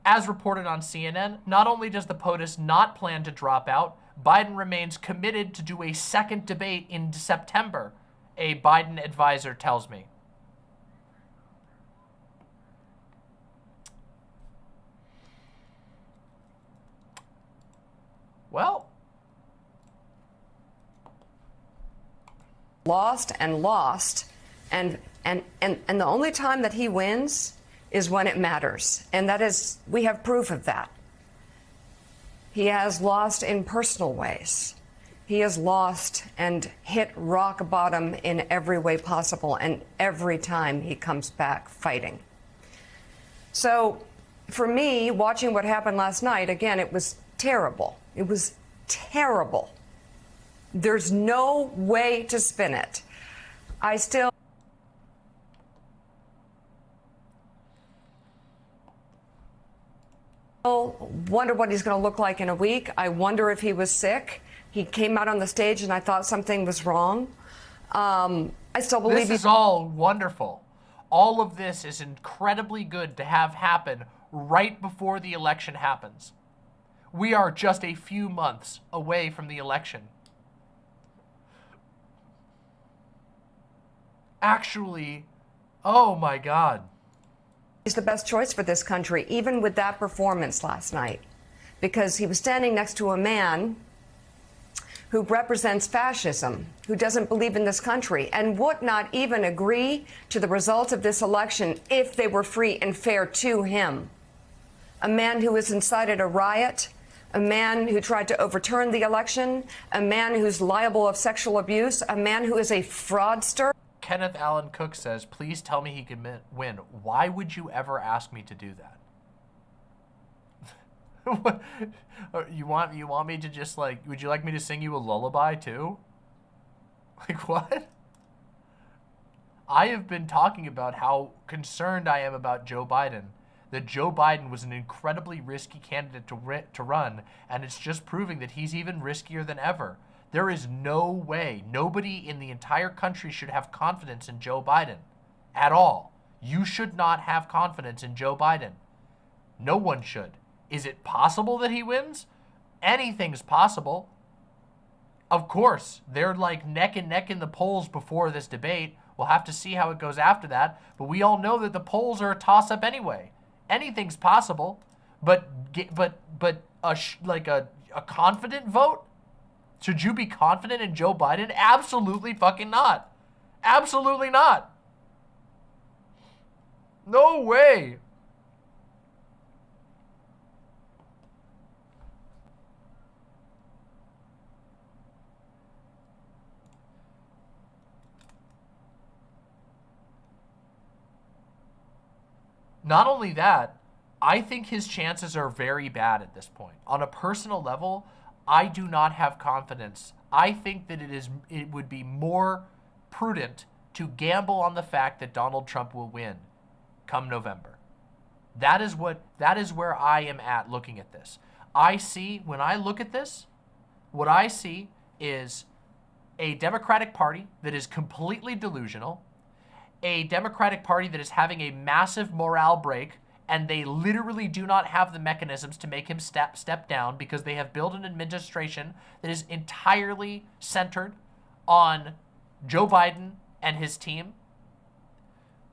[SPEAKER 1] As reported on CNN, not only does the POTUS not plan to drop out, Biden remains committed to do a second debate in September, a Biden advisor tells me. Well,
[SPEAKER 6] lost, and the only time that he wins is when it matters, and that is, we have proof of that. He has lost in personal ways. He has lost and hit rock bottom in every way possible, and every time he comes back fighting. So for me, watching what happened last night, again, it was terrible. It was terrible. There's no way to spin it. I still wonder what he's going to look like in a week. I wonder if he was sick. He came out on the stage and I thought something was wrong. I still believe
[SPEAKER 1] this is all wonderful. All of this is incredibly good to have happen right before the election happens. We are just a few months away from the election. Actually, oh my God.
[SPEAKER 6] He's the best choice for this country, even with that performance last night, because he was standing next to a man who represents fascism, who doesn't believe in this country, and would not even agree to the results of this election if they were free and fair to him. A man who has incited a riot, a man who tried to overturn the election, a man who's liable of sexual abuse, a man who is a fraudster.
[SPEAKER 1] Kenneth Allen Cook says, please tell me he can win. Why would you ever ask me to do that? You want me to just, like, would you like me to sing you a lullaby too? Like, what? I have been talking about how concerned I am about Joe Biden. That Joe Biden was an incredibly risky candidate to run, and it's just proving that he's even riskier than ever. There is no way, nobody in the entire country should have confidence in Joe Biden at all. You should not have confidence in Joe Biden. No one should. Is it possible that he wins? Anything's possible. Of course, they're like neck and neck in the polls before this debate. We'll have to see how it goes after that. But we all know that the polls are a toss-up anyway. Anything's possible. But a confident vote? Should you be confident in Joe Biden? Absolutely fucking not. Absolutely not. No way. Not only that, I think his chances are very bad at this point. On a personal level, I do not have confidence. I think that it would be more prudent to gamble on the fact that Donald Trump will win come November. That is where I am at looking at this. When I look at this, what I see is a Democratic Party that is completely delusional, a Democratic Party that is having a massive morale break, and they literally do not have the mechanisms to make him step down because they have built an administration that is entirely centered on Joe Biden and his team.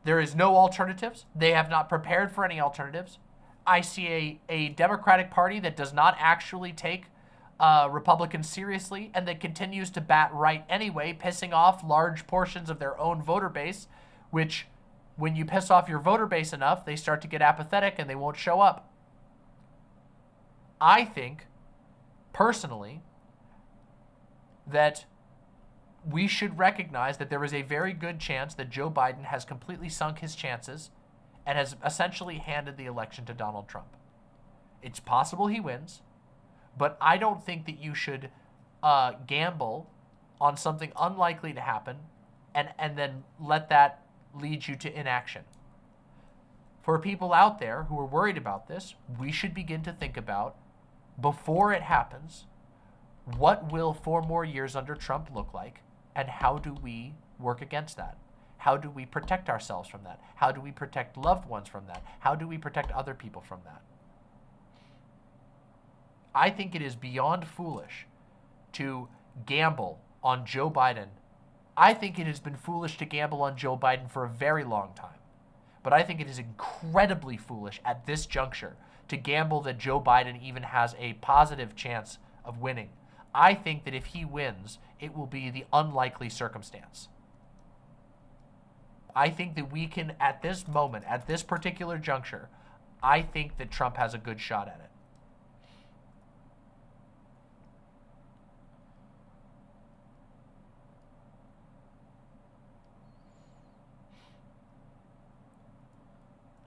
[SPEAKER 1] There is no alternatives. They have not prepared for any alternatives. I see a Democratic Party that does not actually take Republicans seriously and that continues to bat right anyway, pissing off large portions of their own voter base, which, when you piss off your voter base enough, they start to get apathetic and they won't show up. I think, personally, that we should recognize that there is a very good chance that Joe Biden has completely sunk his chances and has essentially handed the election to Donald Trump. It's possible he wins, but I don't think that you should gamble on something unlikely to happen and then let that lead you to inaction. For people out there who are worried about this, we should begin to think about, before it happens, what will 4 more years under Trump look like, and how do we work against that? How do we protect ourselves from that? How do we protect loved ones from that? How do we protect other people from that? I think it is beyond foolish to gamble on Joe Biden. I think it has been foolish to gamble on Joe Biden for a very long time. But I think it is incredibly foolish at this juncture to gamble that Joe Biden even has a positive chance of winning. I think that if he wins, it will be the unlikely circumstance. I think that we can, at this moment, at this particular juncture, I think that Trump has a good shot at it.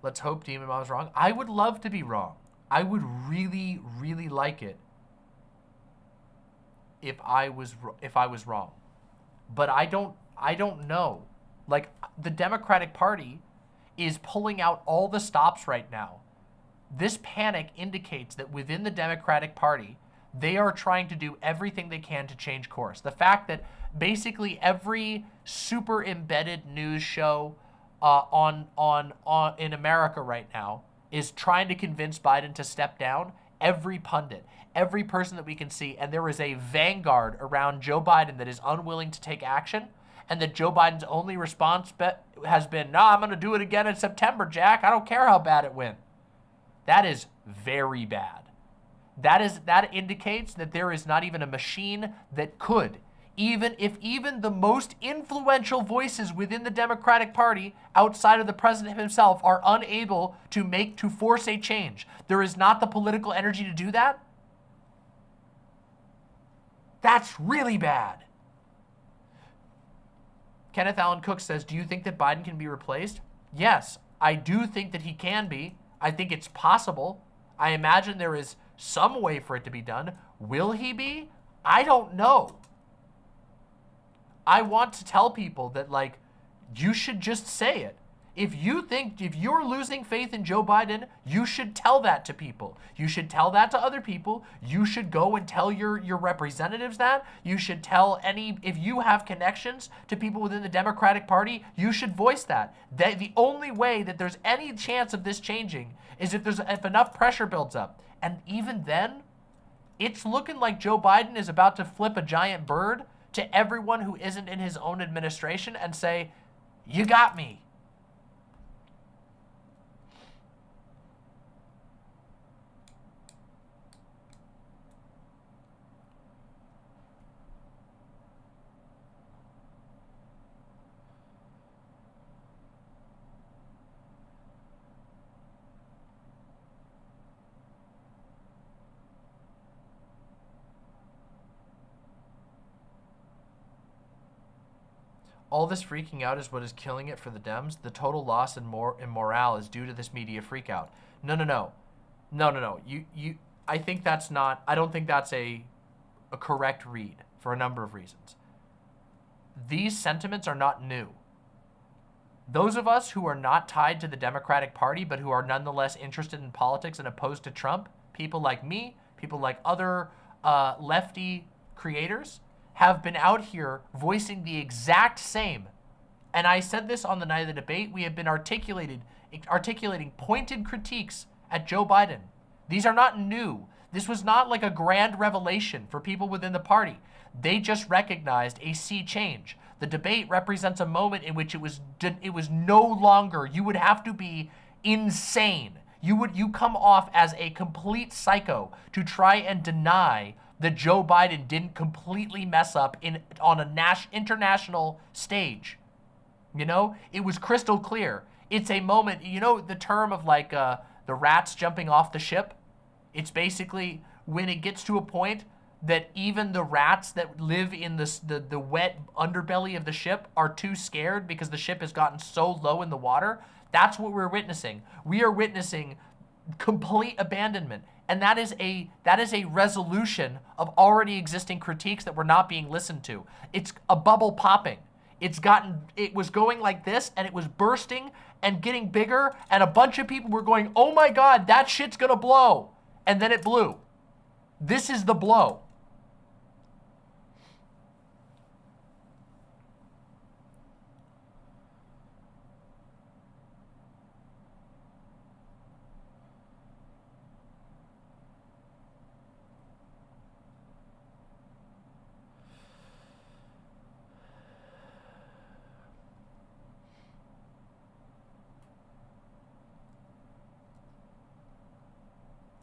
[SPEAKER 1] Let's hope Demon Mom's wrong. I would love to be wrong. I would really, really like it if I was wrong. But I don't know. Like, the Democratic Party is pulling out all the stops right now. This panic indicates that within the Democratic Party, they are trying to do everything they can to change course. The fact that basically every super embedded news show in America right now is trying to convince Biden to step down. Every pundit, every person that we can see, and there is a vanguard around Joe Biden that is unwilling to take action, and that Joe Biden's only response has been, "No, I'm going to do it again in September, Jack. I don't care how bad it went." That is very bad. That indicates that there is not even a machine that could, even the most influential voices within the Democratic Party outside of the president himself are unable to force a change. There is not the political energy to do that. That's really bad. Kenneth Allen Cook says, do you think that Biden can be replaced? Yes, I do think that he can be. I think it's possible. I imagine there is some way for it to be done. Will he be? I don't know. I want to tell people that, like, you should just say it. If you're losing faith in Joe Biden, you should tell that to people. You should tell that to other people. You should go and tell your representatives that. You should tell if you have connections to people within the Democratic Party, you should voice that. The only way that there's any chance of this changing is if enough pressure builds up. And even then, it's looking like Joe Biden is about to flip a giant bird to everyone who isn't in his own administration and say, "You got me." All this freaking out is what is killing it for the Dems. The total loss in morale is due to this media freakout. No. I think that's not. I don't think that's a correct read for a number of reasons. These sentiments are not new. Those of us who are not tied to the Democratic Party, but who are nonetheless interested in politics and opposed to Trump, people like me, people like other lefty creators, have been out here voicing the exact same. And I said this on the night of the debate. We have been articulating pointed critiques at Joe Biden. These are not new. This was not like a grand revelation for people within the party. They just recognized a sea change. The debate represents a moment in which it was no longer, you would have to be insane. You come off as a complete psycho to try and deny that Joe Biden didn't completely mess up on a international stage. You know, it was crystal clear. It's a moment, you know, the term of like the rats jumping off the ship. It's basically when it gets to a point that even the rats that live in the wet underbelly of the ship are too scared because the ship has gotten so low in the water? That's what we're witnessing. We are witnessing complete abandonment. And that is a resolution of already existing critiques that were not being listened to. It's a bubble popping. It was going like this, and it was bursting and getting bigger, and a bunch of people were going, oh my God, that shit's gonna blow. And then it blew. This is the blow.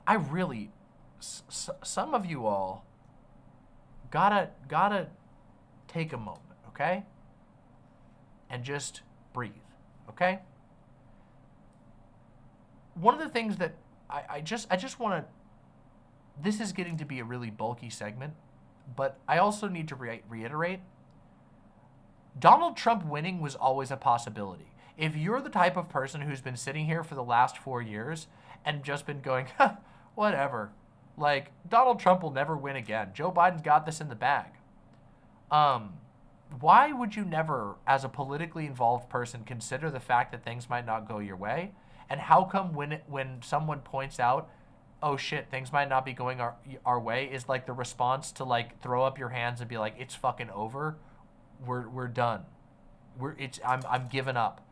[SPEAKER 1] I really, some of you all gotta take a moment, okay? And just breathe, okay? One of the things that I just want to, this is getting to be a really bulky segment, but I also need to reiterate, Donald Trump winning was always a possibility. If you're the type of person who's been sitting here for the last 4 years and just been going, whatever, like, Donald Trump will never win again. Joe Biden's got this in the bag. Why would you never, as a politically involved person, consider the fact that things might not go your way? And how come when someone points out, oh shit, things might not be going our way, is like the response to like throw up your hands and be like, it's fucking over. We're done. I'm giving up.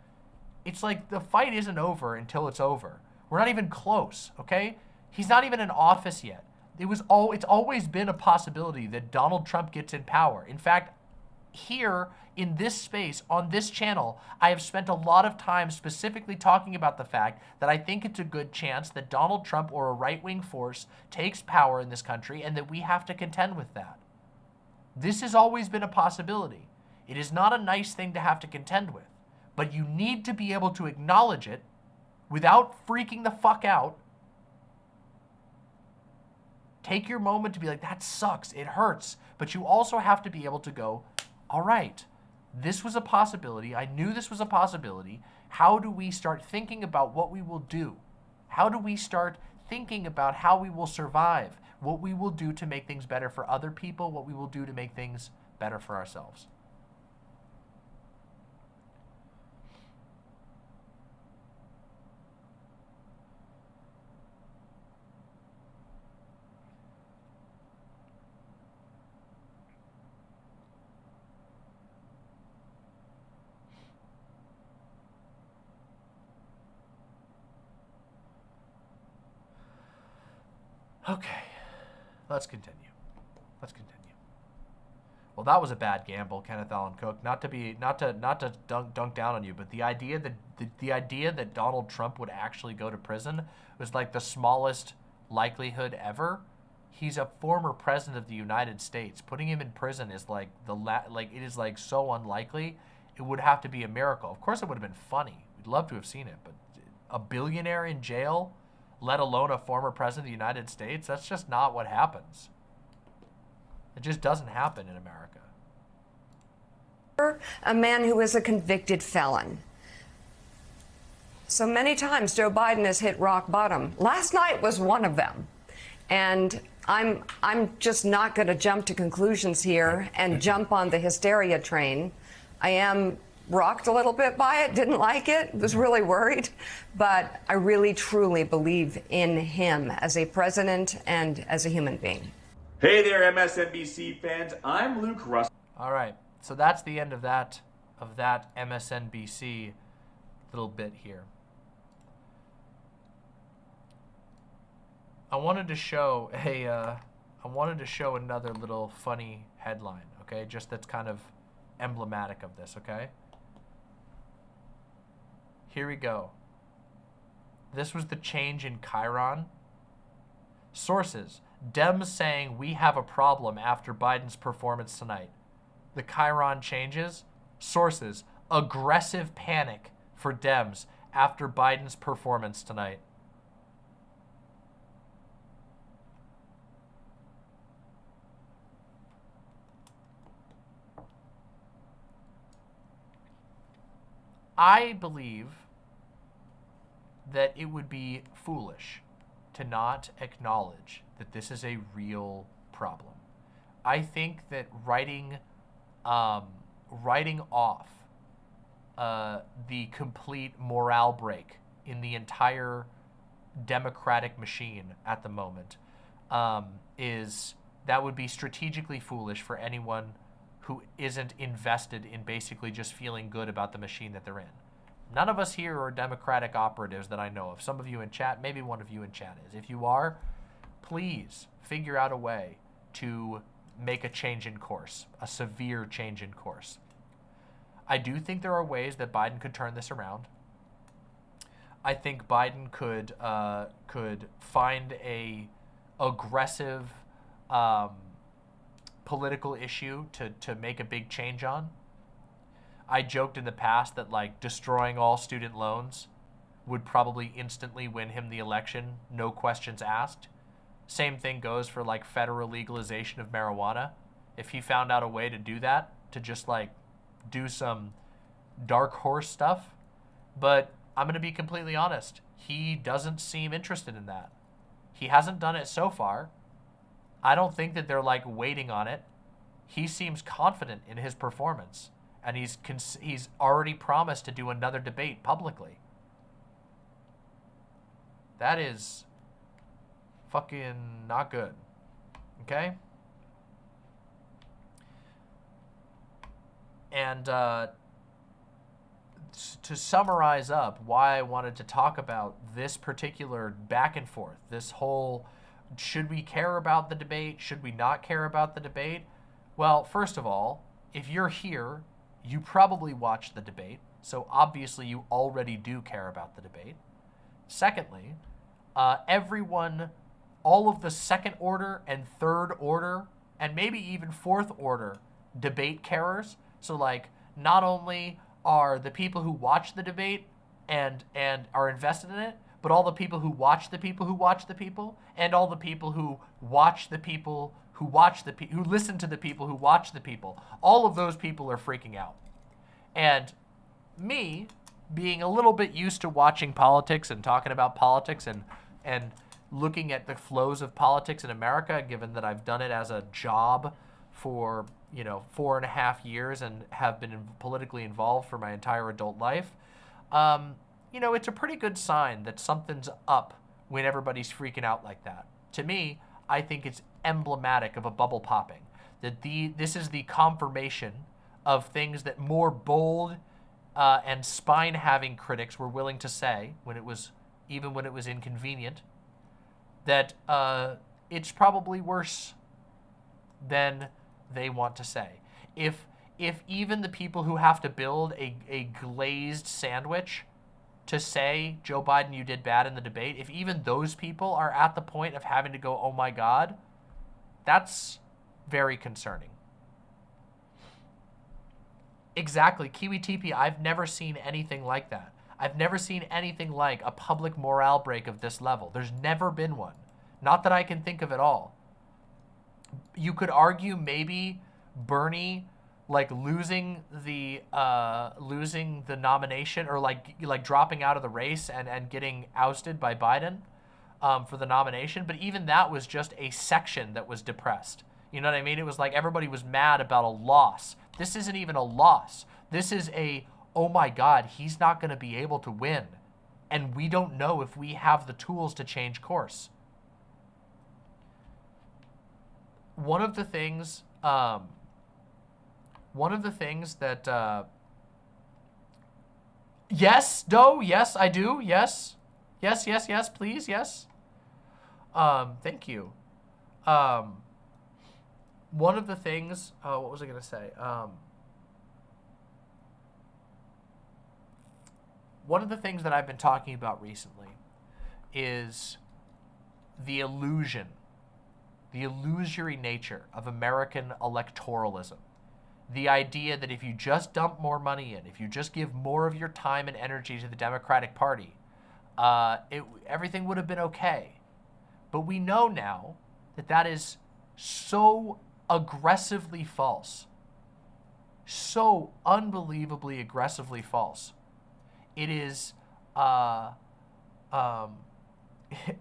[SPEAKER 1] It's like the fight isn't over until it's over. We're not even close, okay? He's not even in office yet. It's always been a possibility that Donald Trump gets in power. In fact, here in this space, on this channel, I have spent a lot of time specifically talking about the fact that I think it's a good chance that Donald Trump or a right-wing force takes power in this country and that we have to contend with that. This has always been a possibility. It is not a nice thing to have to contend with, but you need to be able to acknowledge it without freaking the fuck out. Take your moment to be like, that sucks, it hurts. But you also have to be able to go, all right, this was a possibility. I knew this was a possibility. How do we start thinking about what we will do? How do we start thinking about how we will survive? What we will do to make things better for other people? What we will do to make things better for ourselves? Okay, let's continue. Well, that was a bad gamble, Kenneth Allen Cook. Not to dunk down on you, but the idea that Donald Trump would actually go to prison was like the smallest likelihood ever. He's a former president of the United States. Putting him in prison is like it is like so unlikely. It would have to be a miracle. Of course, it would have been funny. We'd love to have seen it, but a billionaire in jail, let alone a former president of the United States, that's just not what happens. It just doesn't happen in America.
[SPEAKER 6] A man who is a convicted felon. So many times Joe Biden has hit rock bottom. Last night was one of them. And I'm just not going to jump to conclusions here and jump on the hysteria train. I am rocked a little bit by it, didn't like it, was really worried, but I really truly believe in him as a president and as a human being.
[SPEAKER 8] Hey there, MSNBC fans. I'm Luke Russell.
[SPEAKER 1] All right, so that's the end of that MSNBC little bit here. I wanted to show another little funny headline, okay? Just that's kind of emblematic of this, okay? Here we go. This was the change in Chiron. Sources: Dems saying we have a problem after Biden's performance tonight. The Chiron changes. Sources: aggressive panic for Dems after Biden's performance tonight. I believe that it would be foolish to not acknowledge that this is a real problem. I think that writing off the complete morale break in the entire democratic machine at the moment that would be strategically foolish for anyone who isn't invested in basically just feeling good about the machine that they're in. None of us here are Democratic operatives that I know of. Some of you in chat, maybe one of you in chat is. If you are, please figure out a way to make a change in course, a severe change in course. I do think there are ways that Biden could turn this around. I think Biden could find a aggressive political issue to make a big change on. I joked in the past that like destroying all student loans would probably instantly win him the election, no questions asked. Same thing goes for like federal legalization of marijuana. If he found out a way to do that, to just like do some dark horse stuff. But I'm going to be completely honest. He doesn't seem interested in that. He hasn't done it so far. I don't think that they're like waiting on it. He seems confident in his performance, and he's already promised to do another debate publicly. That is fucking not good. Okay? And to summarize up why I wanted to talk about this particular back and forth, this whole, should we care about the debate? Should we not care about the debate? Well, first of all, if you're here, you probably watched the debate, so obviously you already do care about the debate. Secondly, everyone, all of the second order and third order, and maybe even fourth order debate carers, so like not only are the people who watch the debate and are invested in it, but all the people who watch the people who watch the people, and all the people who watch the people who watch the who listen to the people who watch the people. All of those people are freaking out. And me, being a little bit used to watching politics and talking about politics and looking at the flows of politics in America, given that I've done it as a job for 4.5 years and have been politically involved for my entire adult life, it's a pretty good sign that something's up when everybody's freaking out like that. To me, I think it's emblematic of a bubble popping. That this is the confirmation of things that more bold and spine-having critics were willing to say when it was inconvenient. That it's probably worse than they want to say. If even the people who have to build a glazed sandwich to say, Joe Biden, you did bad in the debate, if even those people are at the point of having to go, oh my God, that's very concerning. Exactly, Kiwi TP, I've never seen anything like that. I've never seen anything like a public morale break of this level. There's never been one. Not that I can think of at all. You could argue maybe Bernie like losing the nomination, or like dropping out of the race and getting ousted by Biden for the nomination. But even that was just a section that was depressed. You know what I mean? It was like everybody was mad about a loss. This isn't even a loss. This is a, oh my God, he's not going to be able to win. And we don't know if we have the tools to change course. One of the things that, yes, Doe, yes, I do, yes, please, yes. Thank you. One of the things, what was I going to say? One of the things that I've been talking about recently is the illusory nature of American electoralism. The idea that if you just dump more money in, if you just give more of your time and energy to the Democratic Party, everything would have been okay. But we know now that that is so aggressively false, so unbelievably aggressively false, It is,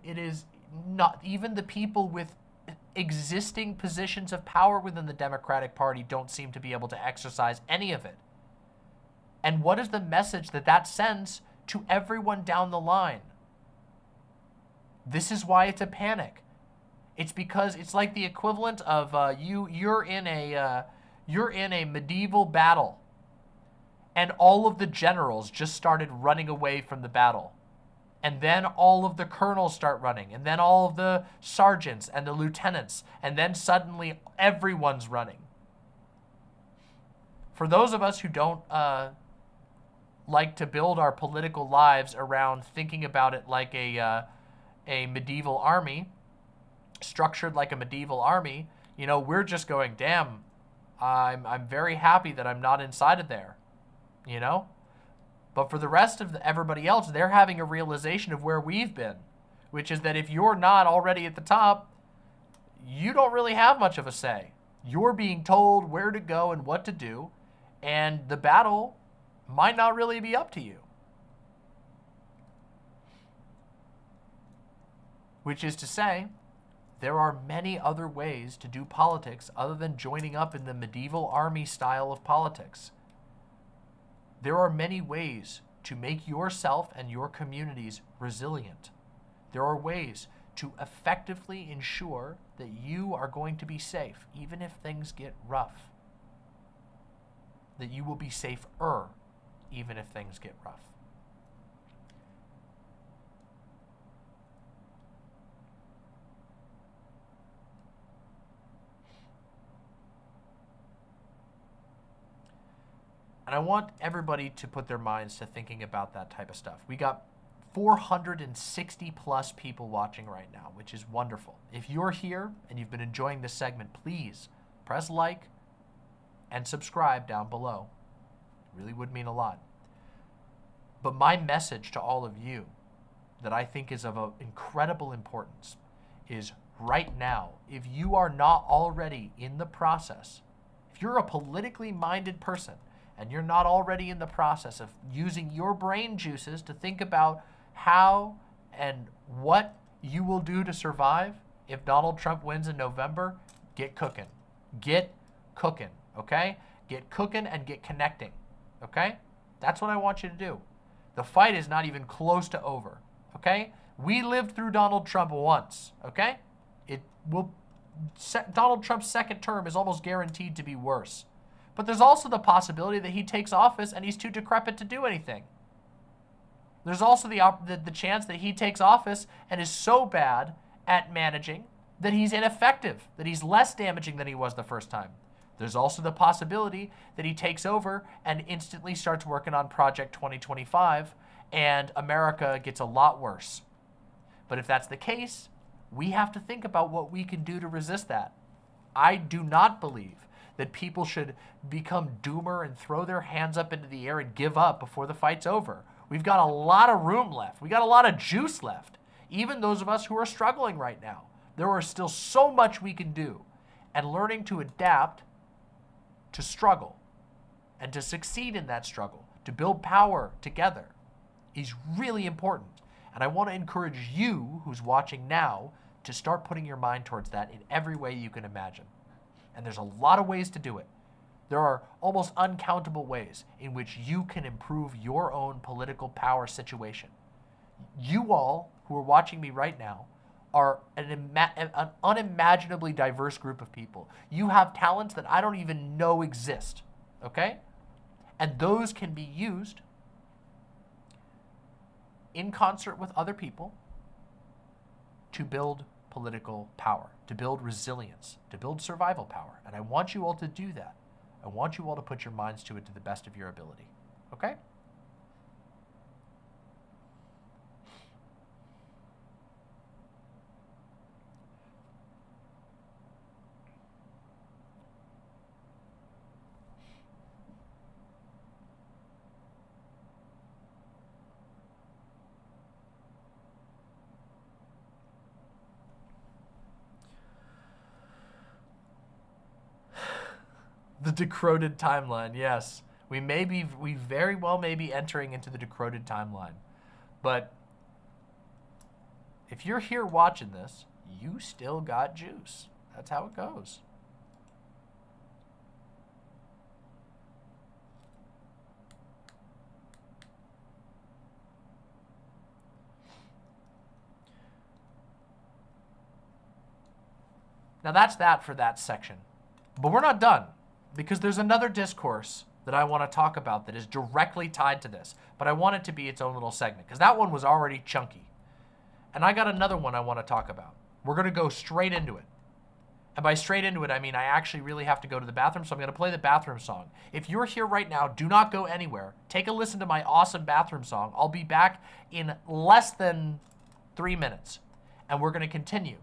[SPEAKER 1] it is not, even the people with existing positions of power within the Democratic Party don't seem to be able to exercise any of it. And what is the message that that sends to everyone down the line? This is why it's a panic. It's because it's like the equivalent of you're in a medieval battle, and all of the generals just started running away from the battle. And then all of the colonels start running, and then all of the sergeants and the lieutenants, and then suddenly everyone's running. For those of us who don't like to build our political lives around thinking about it like a medieval army, structured like a medieval army, you know, we're just going, damn, I'm very happy that I'm not inside of there, you know? But for the rest of everybody else, they're having a realization of where we've been, which is that if you're not already at the top, you don't really have much of a say. You're being told where to go and what to do, and the battle might not really be up to you. Which is to say, there are many other ways to do politics other than joining up in the medieval army style of politics. There are many ways to make yourself and your communities resilient. There are ways to effectively ensure that you are going to be safe, even if things get rough. That you will be safer, even if things get rough. And I want everybody to put their minds to thinking about that type of stuff. We got 460 plus people watching right now, which is wonderful. If you're here and you've been enjoying this segment, please press like and subscribe down below. It really would mean a lot. But my message to all of you that I think is of incredible importance is right now, if you are not already in the process, if you're a politically minded person, and you're not already in the process of using your brain juices to think about how and what you will do to survive if Donald Trump wins in November, get cooking. Get cooking, okay? Get cooking and get connecting, okay? That's what I want you to do. The fight is not even close to over, okay? We lived through Donald Trump once, okay? Donald Trump's second term is almost guaranteed to be worse. But there's also the possibility that he takes office and he's too decrepit to do anything. There's also the chance that he takes office and is so bad at managing that he's ineffective, that he's less damaging than he was the first time. There's also the possibility that he takes over and instantly starts working on Project 2025 and America gets a lot worse. But if that's the case, we have to think about what we can do to resist that. I do not believe that people should become doomer and throw their hands up into the air and give up before the fight's over. We've got a lot of room left. We got a lot of juice left. Even those of us who are struggling right now. There is still so much we can do. And learning to adapt to struggle and to succeed in that struggle, to build power together, is really important. And I want to encourage you who's watching now to start putting your mind towards that in every way you can imagine. And there's a lot of ways to do it. There are almost uncountable ways in which you can improve your own political power situation. You all who are watching me right now are an unimaginably diverse group of people. You have talents that I don't even know exist, okay? And those can be used in concert with other people to build political power, to build resilience, to build survival power. And I want you all to do that. I want you all to put your minds to it to the best of your ability. Okay? The decroded timeline, yes. We very well may be entering into the decroded timeline. But if you're here watching this, you still got juice. That's how it goes. Now that's that for that section. But we're not done, because there's another discourse that I want to talk about that is directly tied to this, but I want it to be its own little segment, because that one was already chunky. And I got another one I want to talk about. We're going to go straight into it. And by straight into it, I mean I actually really have to go to the bathroom, so I'm going to play the bathroom song. If you're here right now, do not go anywhere. Take a listen to my awesome bathroom song. I'll be back in less than 3 minutes, and we're going to continue.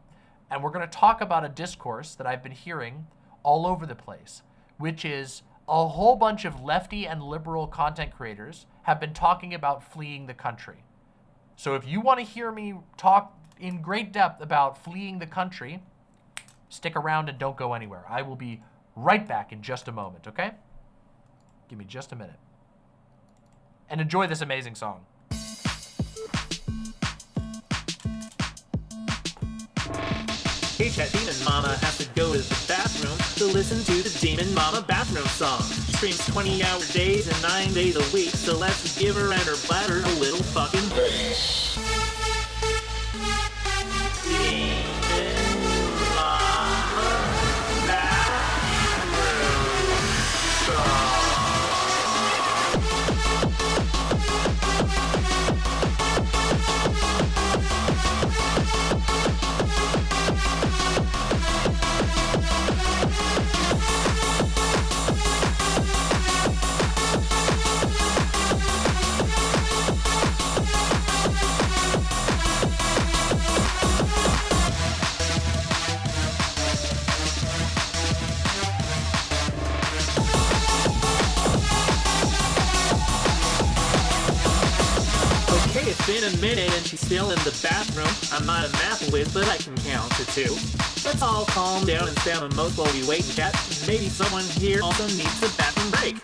[SPEAKER 1] And we're going to talk about a discourse that I've been hearing all over the place, which is a whole bunch of lefty and liberal content creators have been talking about fleeing the country. So if you want to hear me talk in great depth about fleeing the country, stick around and don't go anywhere. I will be right back in just a moment, okay? Give me just a minute. And enjoy this amazing song.
[SPEAKER 9] Hey chat, Demon Mama has to go to the bathroom to listen to the Demon Mama bathroom song. She streams 20-hour days and 9 days a week, so let's give her and her bladder a little fucking break. Demon Mama bathroom song. It's been a minute and she's still in the bathroom. I'm not a math whiz, but I can count to 2. Let's all calm down and stay on the most while we wait and chat. Maybe someone here also needs a bathroom break.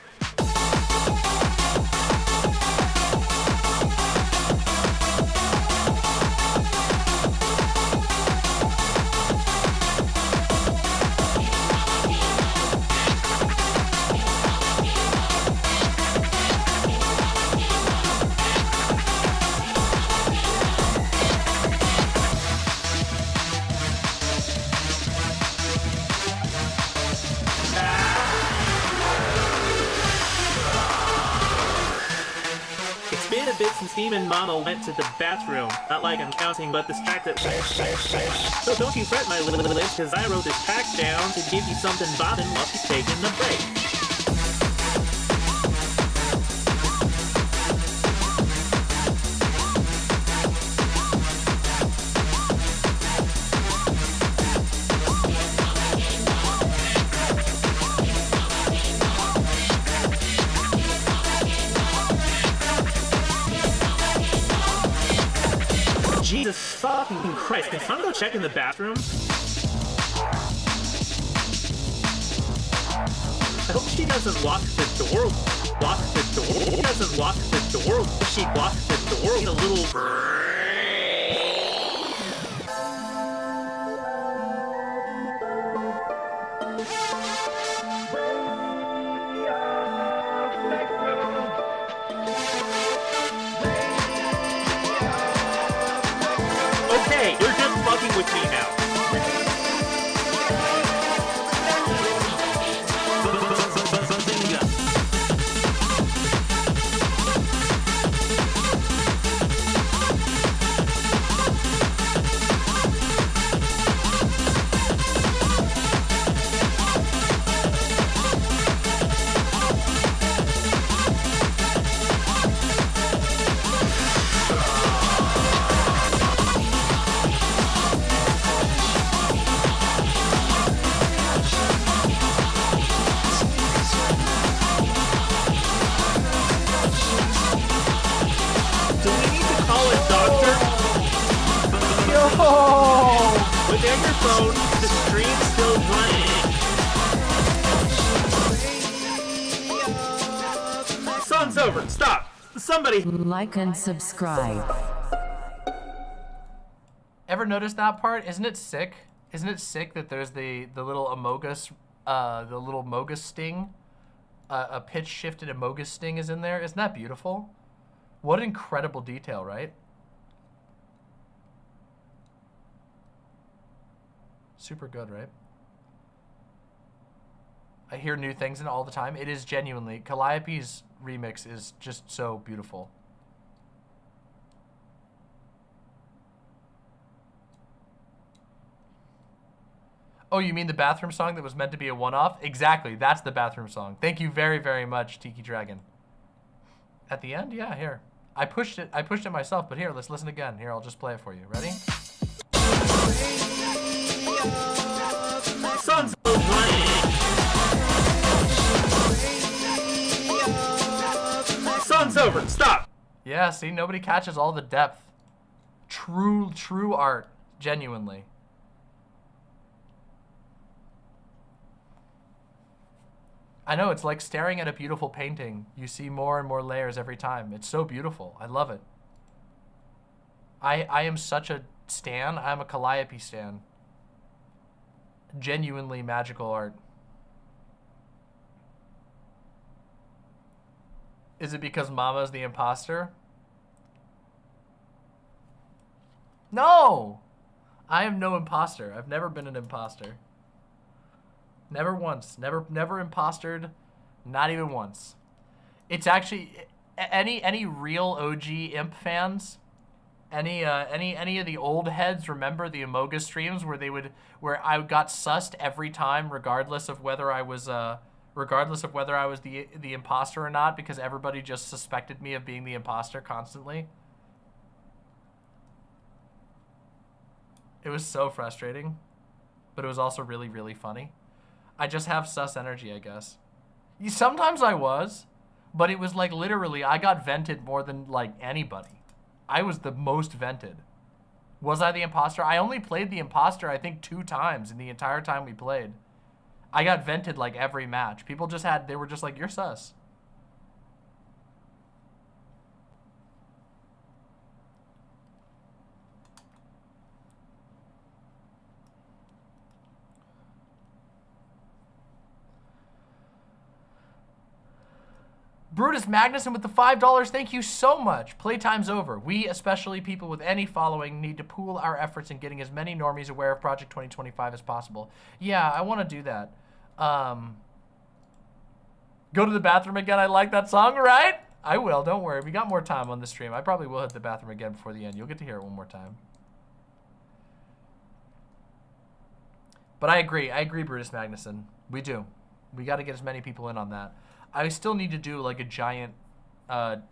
[SPEAKER 9] Since Demon Mama went to the bathroom. Not like I'm counting, but distracted. So don't you fret, my little list, cause I wrote this pack down to give you something bobbing while she's taking a break. Jesus fucking Christ, can someone go check in the bathroom? I hope she doesn't lock the door. Lock the door. She doesn't lock the door. She locked the door. Need a little Okay, you're just fucking with me now. over. Stop. Somebody.
[SPEAKER 10] Like and subscribe.
[SPEAKER 1] Ever notice that part? Isn't it sick? Isn't it sick that there's the little Amogus, the little Mogus sting, a pitch shifted Amogus sting is in there? Isn't that beautiful? What incredible detail, right? Super good, right? I hear new things in it all the time. It is genuinely, Calliope's remix is just so beautiful. Oh, you mean the bathroom song that was meant to be a one-off? Exactly, that's the bathroom song. Thank you very, very much, Tiki Dragon. At the end? Yeah, here. I pushed it myself, but here, let's listen again. Here, I'll just play it for you. Ready?
[SPEAKER 9] Sun's Sun's over. Stop.
[SPEAKER 1] Yeah, see, nobody catches all the depth. True art, genuinely. I know, it's like staring at a beautiful painting. You see more and more layers every time. It's so beautiful. I love it. I am such a stan. I'm a Calliope stan. Genuinely magical art. Is it because Mama's the imposter? No! I am no imposter. I've never been an imposter. Never once. Never impostered. Not even once. It's actually any real OG Imp fans, any of the old heads remember the Amogus streams where I got sussed every time, regardless of whether I was the imposter or not, because everybody just suspected me of being the imposter constantly. It was so frustrating, but it was also really, really funny. I just have sus energy, I guess. Sometimes I was, but it was like literally I got vented more than like anybody. I was the most vented. Was I the imposter? I only played the imposter, I think, 2 times in the entire time we played. I got vented like every match. People just they were just like, you're sus. Brutus Magnuson with the $5. Thank you so much. Playtime's over. We, especially people with any following, need to pool our efforts in getting as many normies aware of Project 2025 as possible. Yeah, I want to do that. Go to the bathroom again. I like that song, right? I will. Don't worry. We got more time on the stream. I probably will hit the bathroom again before the end. You'll get to hear it one more time. But I agree. I agree, Brutus Magnuson. We do. We got to get as many people in on that. I still need to do like a giant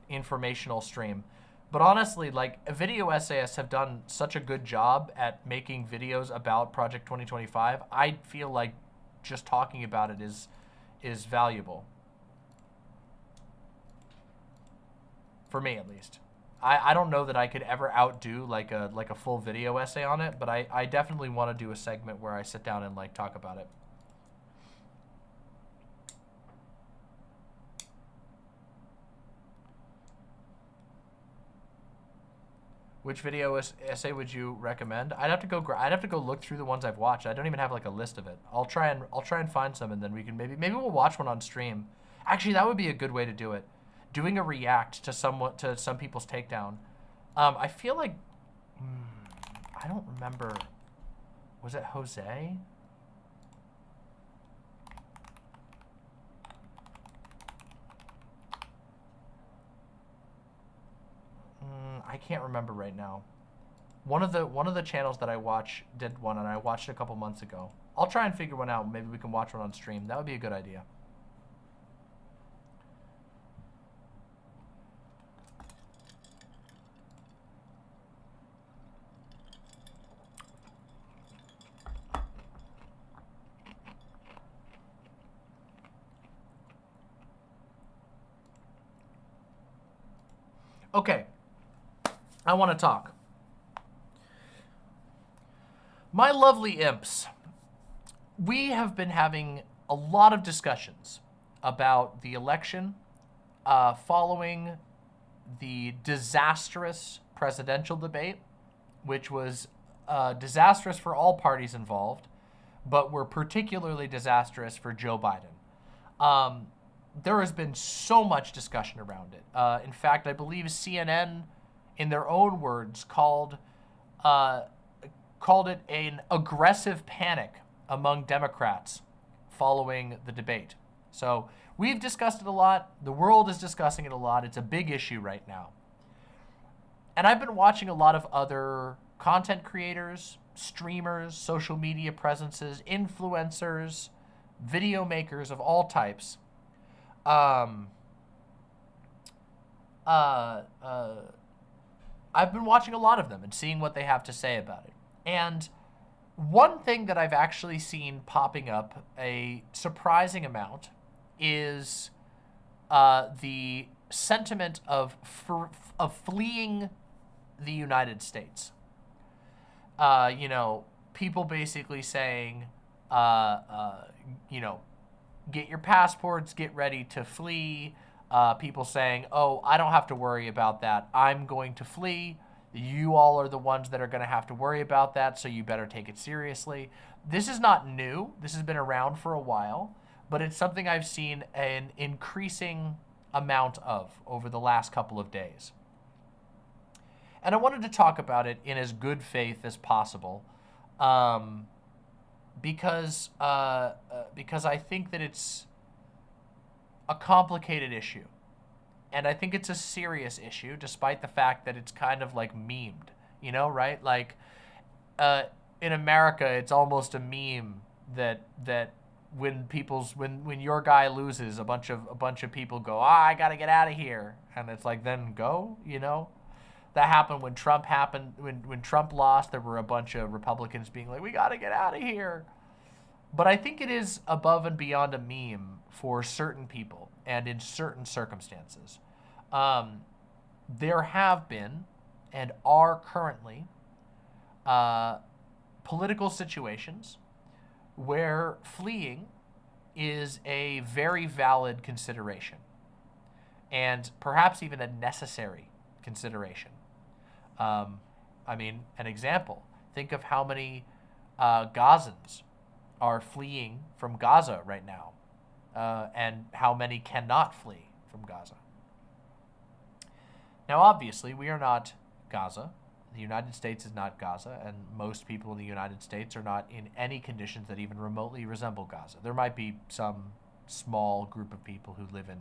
[SPEAKER 1] informational stream. But honestly, like video essayists have done such a good job at making videos about Project 2025. I feel like just talking about it is valuable. For me, at least. I don't know that I could ever outdo like a full video essay on it, but I definitely want to do a segment where I sit down and like talk about it. Which video essay would you recommend? I'd have to go look through the ones I've watched. I don't even have like a list of it. I'll try and find some, and then we can maybe we'll watch one on stream. Actually, that would be a good way to do it. Doing a react to some people's takedown. I feel like I don't remember. Was it Jose? I can't remember right now. One of the channels that I watch did one, and I watched it a couple months ago. I'll try and figure one out. Maybe we can watch one on stream. That would be a good idea. Okay. I want to talk. My lovely imps, we have been having a lot of discussions about the election, following the disastrous presidential debate, which was disastrous for all parties involved, but were particularly disastrous for Joe Biden. There has been so much discussion around it. In fact, I believe CNN, in their own words, called it an aggressive panic among Democrats following the debate. So we've discussed it a lot. The world is discussing it a lot. It's a big issue right now. And I've been watching a lot of other content creators, streamers, social media presences, influencers, video makers of all types. I've been watching a lot of them and seeing what they have to say about it. And one thing that I've actually seen popping up a surprising amount is the sentiment of fleeing the United States. You know, people basically saying, you know, get your passports, get ready to flee. People saying, oh, I don't have to worry about that. I'm going to flee. You all are the ones that are going to have to worry about that, so you better take it seriously. This is not new. This has been around for a while, but it's something I've seen an increasing amount of over the last couple of days. And I wanted to talk about it in as good faith as possible, because I think that it's a complicated issue. And I think it's a serious issue, despite the fact that it's kind of like memed, you know, right? Like, in America, it's almost a meme that when your guy loses, a bunch of people go, I gotta get out of here, and it's like, then go, you know. That happened when Trump when Trump lost. There were a bunch of Republicans being like, we gotta get out of here. But I think it is above and beyond a meme for certain people and in certain circumstances. There have been and are currently political situations where fleeing is a very valid consideration and perhaps even a necessary consideration. I mean, an example, think of how many Gazans are fleeing from Gaza right now, and how many cannot flee from Gaza. Now, obviously, we are not Gaza. The United States is not Gaza, and most people in the United States are not in any conditions that even remotely resemble Gaza. There might be some small group of people who live in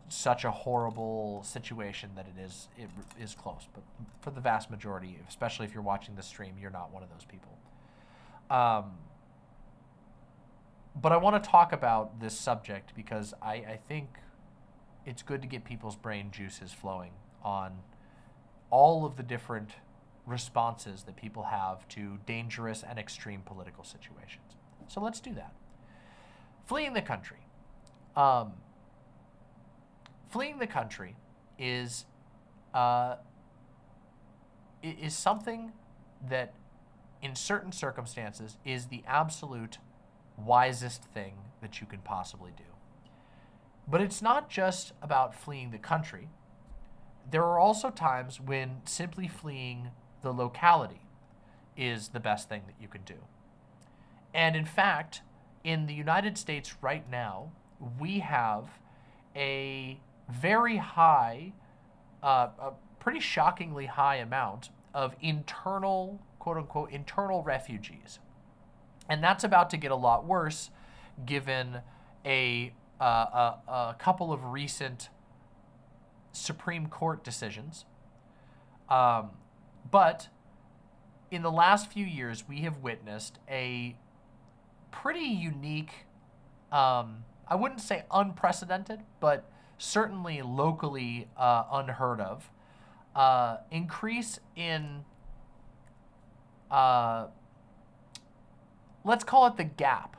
[SPEAKER 1] such a horrible situation that it is close. But for the vast majority, especially if you're watching this stream, you're not one of those people. But I want to talk about this subject because I think it's good to get people's brain juices flowing on all of the different responses that people have to dangerous and extreme political situations. So let's do that. Fleeing the country. Fleeing the country is something that, in certain circumstances, is the absolute wisest thing that you can possibly do. But it's not just about fleeing the country. There are also times when simply fleeing the locality is the best thing that you can do. And in fact, in the United States right now, we have a very high, a pretty shockingly high amount of internal, quote unquote, internal refugees. And that's about to get a lot worse given a couple of recent Supreme Court decisions. But in the last few years, we have witnessed a pretty unique, I wouldn't say unprecedented, but certainly locally unheard of, increase in, let's call it the gap,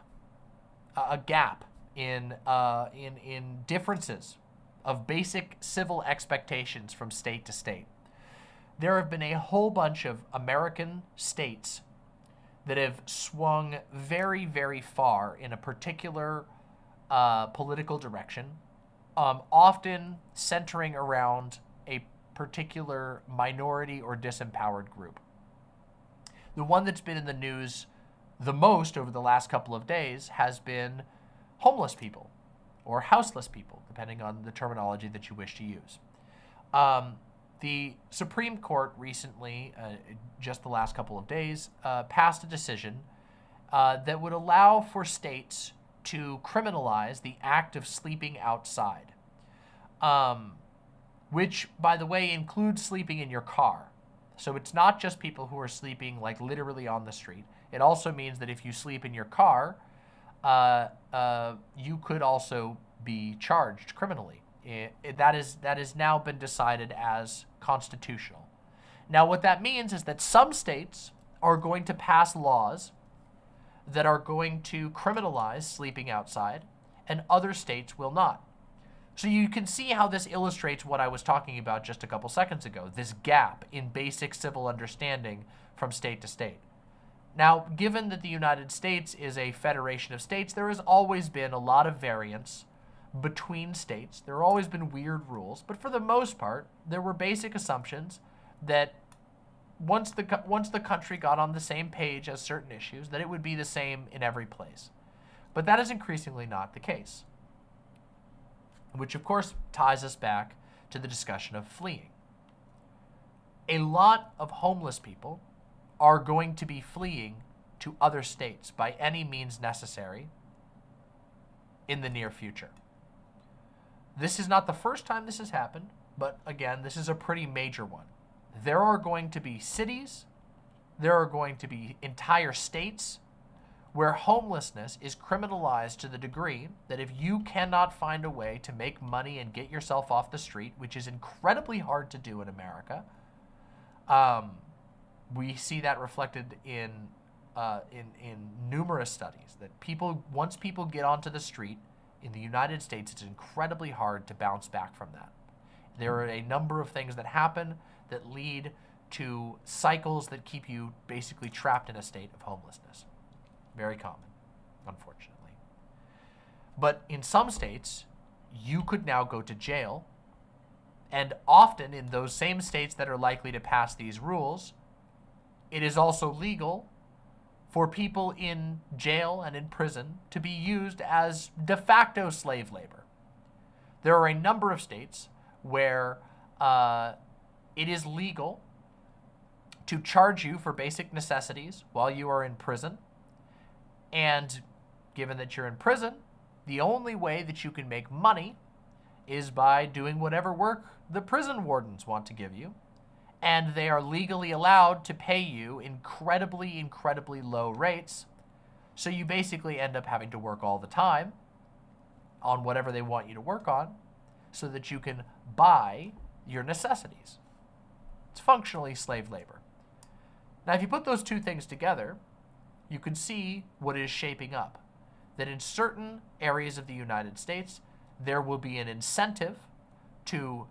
[SPEAKER 1] a gap in differences of basic civil expectations from state to state. There have been a whole bunch of American states that have swung very, very far in a particular political direction often centering around a particular minority or disempowered group. The one that's been in the news the most over the last couple of days has been homeless people or houseless people, depending on the terminology that you wish to use. The Supreme Court recently, just the last couple of days, passed a decision that would allow for states to criminalize the act of sleeping outside, which, by the way, includes sleeping in your car. So it's not just people who are sleeping like literally on the street. It also means that if you sleep in your car, you could also be charged criminally. That has now been decided as constitutional. Now, what that means is that some states are going to pass laws that are going to criminalize sleeping outside, and other states will not. So you can see how this illustrates what I was talking about just a couple seconds ago, this gap in basic civil understanding from state to state. Now, given that the United States is a federation of states, there has always been a lot of variance between states. There have always been weird rules, but for the most part, there were basic assumptions that once the country got on the same page as certain issues, that it would be the same in every place. But that is increasingly not the case, which of course ties us back to the discussion of fleeing. A lot of homeless people are going to be fleeing to other states by any means necessary in the near future. This is not the first time this has happened, but again, this is a pretty major one. There are going to be cities, there are going to be entire states where homelessness is criminalized to the degree that if you cannot find a way to make money and get yourself off the street, which is incredibly hard to do in America, we see that reflected in numerous studies, that once people get onto the street in the United States, it's incredibly hard to bounce back from that. There are a number of things that happen that lead to cycles that keep you basically trapped in a state of homelessness. Very common, unfortunately. But in some states, you could now go to jail, and often in those same states that are likely to pass these rules, it is also legal for people in jail and in prison to be used as de facto slave labor. There are a number of states where it is legal to charge you for basic necessities while you are in prison. And given that you're in prison, the only way that you can make money is by doing whatever work the prison wardens want to give you. And they are legally allowed to pay you incredibly, incredibly low rates. So you basically end up having to work all the time on whatever they want you to work on so that you can buy your necessities. It's functionally slave labor. Now, if you put those two things together, you can see what is shaping up. That in certain areas of the United States, there will be an incentive to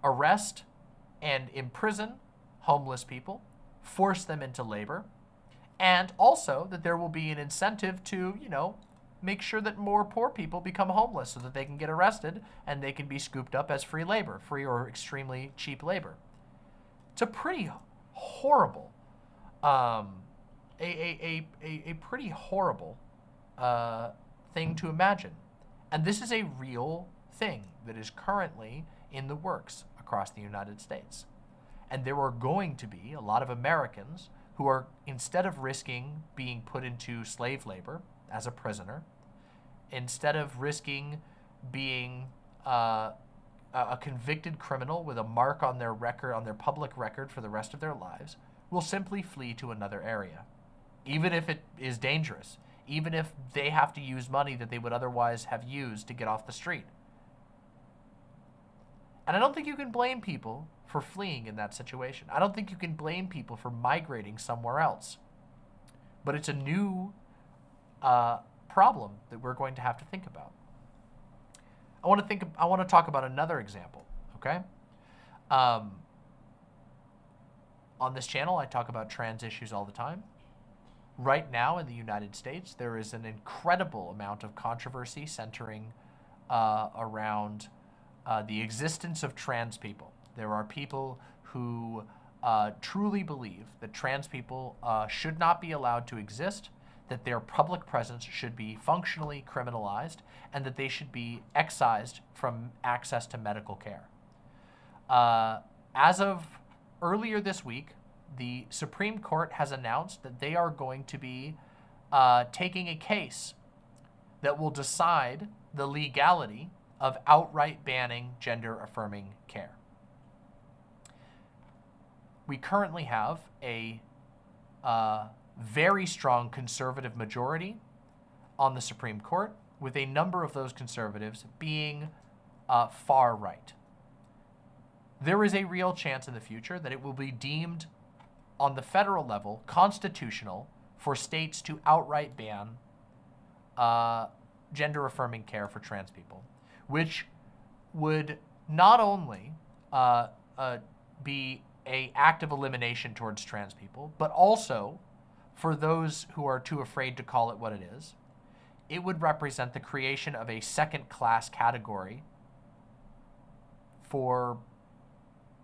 [SPEAKER 1] arrest and imprison homeless people, force them into labor, and also that there will be an incentive to, make sure that more poor people become homeless so that they can get arrested and they can be scooped up as free labor, free or extremely cheap labor. It's a pretty horrible, a pretty horrible thing to imagine. And this is a real thing that is currently in the works across the United States. And there are going to be a lot of Americans who are, instead of risking being put into slave labor as a prisoner, instead of risking being a convicted criminal with a mark on their record, on their public record for the rest of their lives, will simply flee to another area, even if it is dangerous, even if they have to use money that they would otherwise have used to get off the street. And I don't think you can blame people for fleeing in that situation. I don't think you can blame people for migrating somewhere else. But it's a new problem that we're going to have to think about. I want to talk about another example, okay? On this channel, I talk about trans issues all the time. Right now in the United States, there is an incredible amount of controversy centering around the existence of trans people. There are people who truly believe that trans people should not be allowed to exist, that their public presence should be functionally criminalized, and that they should be excised from access to medical care. As of earlier this week, the Supreme Court has announced that they are going to be taking a case that will decide the legality of outright banning gender-affirming care. We currently have a very strong conservative majority on the Supreme Court, with a number of those conservatives being far right. There is a real chance in the future that it will be deemed on the federal level constitutional for states to outright ban gender-affirming care for trans people, which would not only be an act of elimination towards trans people, but also, for those who are too afraid to call it what it is, it would represent the creation of a second-class category for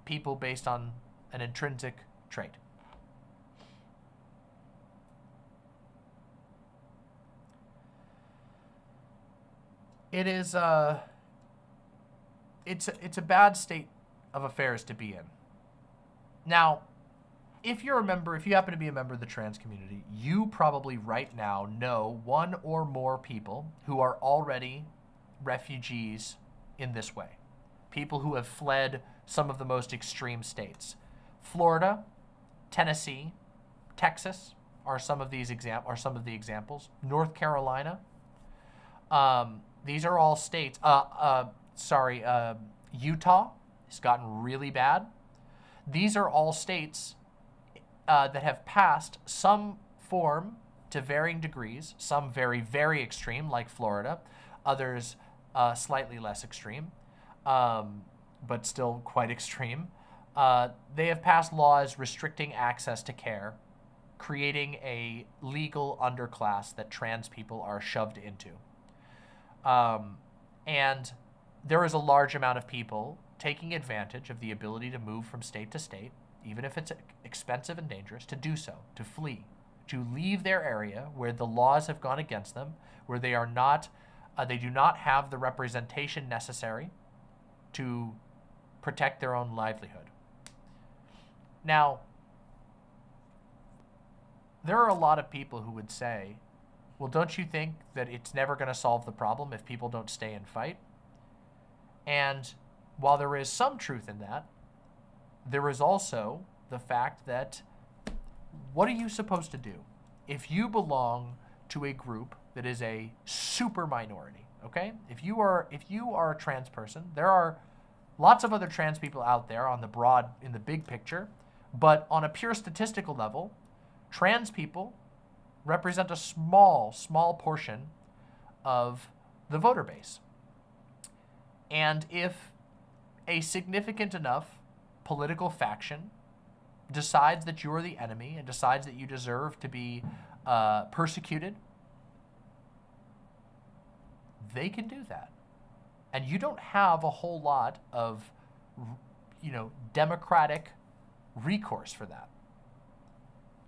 [SPEAKER 1] people based on an intrinsic trait. It is it's a bad state of affairs to be in. Now, if you happen to be a member of the trans community, you probably right now know one or more people who are already refugees in this way. People who have fled some of the most extreme states. Florida, Tennessee, Texas are some of the examples. North Carolina. These are all states. Utah has gotten really bad. These are all states that have passed some form to varying degrees, some very, very extreme, like Florida, others slightly less extreme, but still quite extreme. They have passed laws restricting access to care, creating a legal underclass that trans people are shoved into. And there is a large amount of people taking advantage of the ability to move from state to state, even if it's expensive and dangerous, to do so, to flee, to leave their area where the laws have gone against them, where they are not, they do not have the representation necessary to protect their own livelihood. Now, there are a lot of people who would say, well, don't you think that it's never going to solve the problem if people don't stay and fight? And while there is some truth in that, there is also the fact that what are you supposed to do if you belong to a group that is a super minority, okay? If you are a trans person, there are lots of other trans people out there in the big picture, but on a pure statistical level, trans people represent a small portion of the voter base. And if a significant enough political faction decides that you're the enemy and decides that you deserve to be persecuted, they can do that. And you don't have a whole lot of, democratic recourse for that.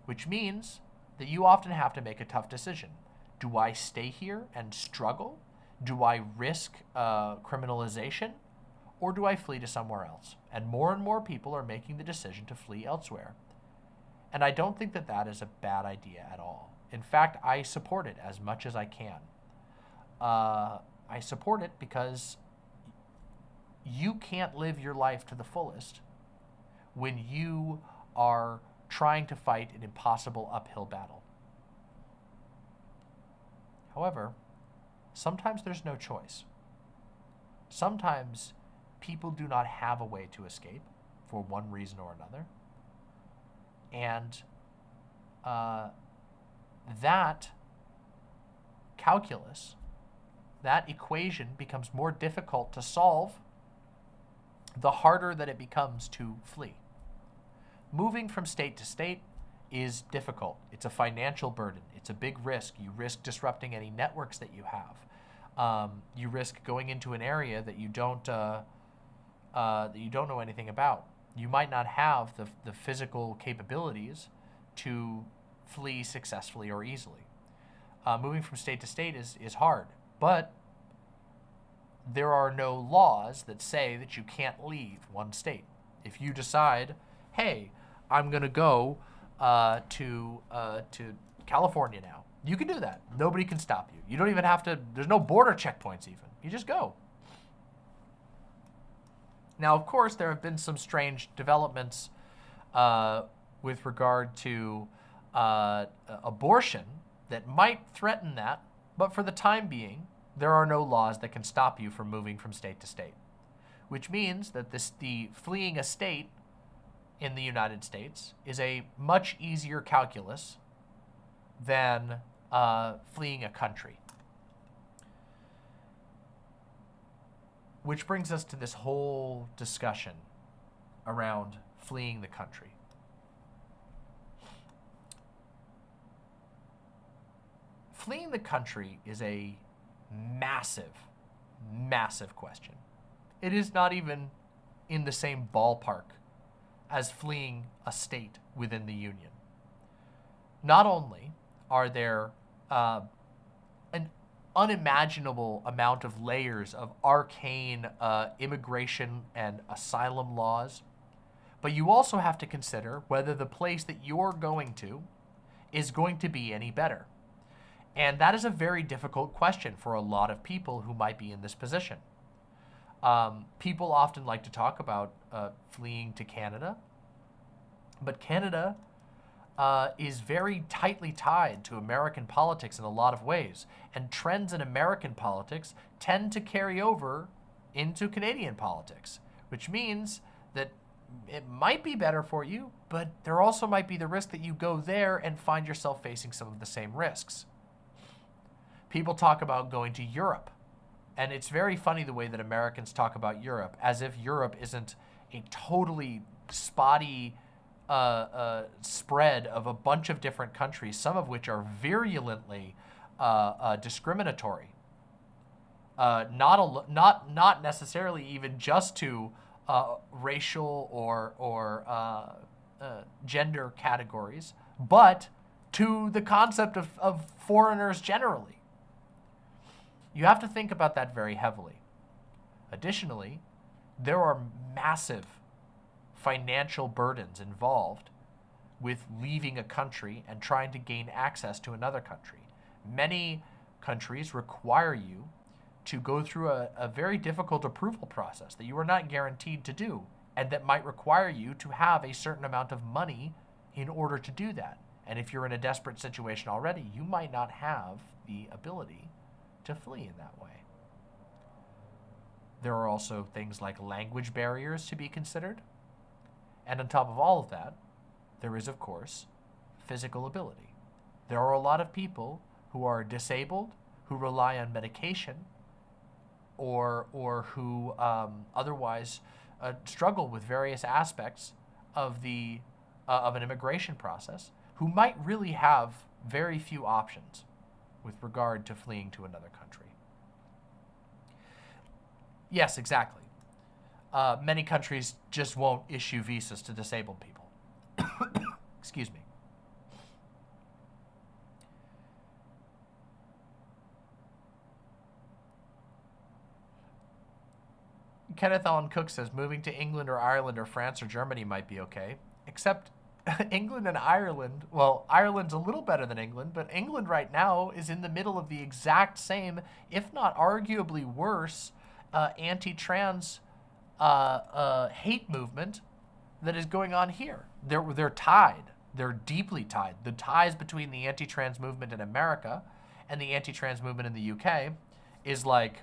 [SPEAKER 1] Which means that you often have to make a tough decision. Do I stay here and struggle? Do I risk criminalization? Or do I flee to somewhere else? And more people are making the decision to flee elsewhere. And I don't think that that is a bad idea at all. In fact, I support it as much as I can. I support it because you can't live your life to the fullest when you are trying to fight an impossible uphill battle. However, sometimes there's no choice. Sometimes people do not have a way to escape for one reason or another. And that calculus, that equation becomes more difficult to solve the harder that it becomes to flee. Moving from state to state is difficult. It's a financial burden. It's a big risk. You risk disrupting any networks that you have. You risk going into an area that you don't know anything about. You might not have the physical capabilities to flee successfully or easily. Moving from state to state is hard, but there are no laws that say that you can't leave one state. If you decide, hey, I'm going to go to California now, you can do that. Nobody can stop you. You don't even have to, there's no border checkpoints even. You just go. Now, of course, there have been some strange developments with regard to abortion that might threaten that, but for the time being, there are no laws that can stop you from moving from state to state, which means that the fleeing a state in the United States is a much easier calculus than fleeing a country. Which brings us to this whole discussion around fleeing the country. Fleeing the country is a massive, massive question. It is not even in the same ballpark as fleeing a state within the Union. Not only are there an unimaginable amount of layers of arcane immigration and asylum laws, but you also have to consider whether the place that you're going to is going to be any better. And that is a very difficult question for a lot of people who might be in this position. People often like to talk about fleeing to Canada, but Canada is very tightly tied to American politics in a lot of ways, and trends in American politics tend to carry over into Canadian politics, which means that it might be better for you, but there also might be the risk that you go there and find yourself facing some of the same risks. People talk about going to Europe, and it's very funny the way that Americans talk about Europe, as if Europe isn't a totally spotty spread of a bunch of different countries, some of which are virulently discriminatory. Not necessarily even just to racial or gender categories, but to the concept of foreigners generally. You have to think about that very heavily. Additionally, there are massive financial burdens involved with leaving a country and trying to gain access to another country. Many countries require you to go through a very difficult approval process that you are not guaranteed to do, and that might require you to have a certain amount of money in order to do that. And if you're in a desperate situation already, you might not have the ability to flee in that way. There are also things like language barriers to be considered. And on top of all of that, there is, of course, physical ability. There are a lot of people who are disabled, who rely on medication, or who otherwise struggle with various aspects of an immigration process, who might really have very few options with regard to fleeing to another country. Yes, exactly. Many countries just won't issue visas to disabled people. Excuse me. Kenneth Allen Cook says moving to England or Ireland or France or Germany might be okay, except England and Ireland, well, Ireland's a little better than England, but England right now is in the middle of the exact same, if not arguably worse, anti-trans hate movement that is going on here. They're tied. They're deeply tied. The ties between the anti-trans movement in America and the anti-trans movement in the UK is like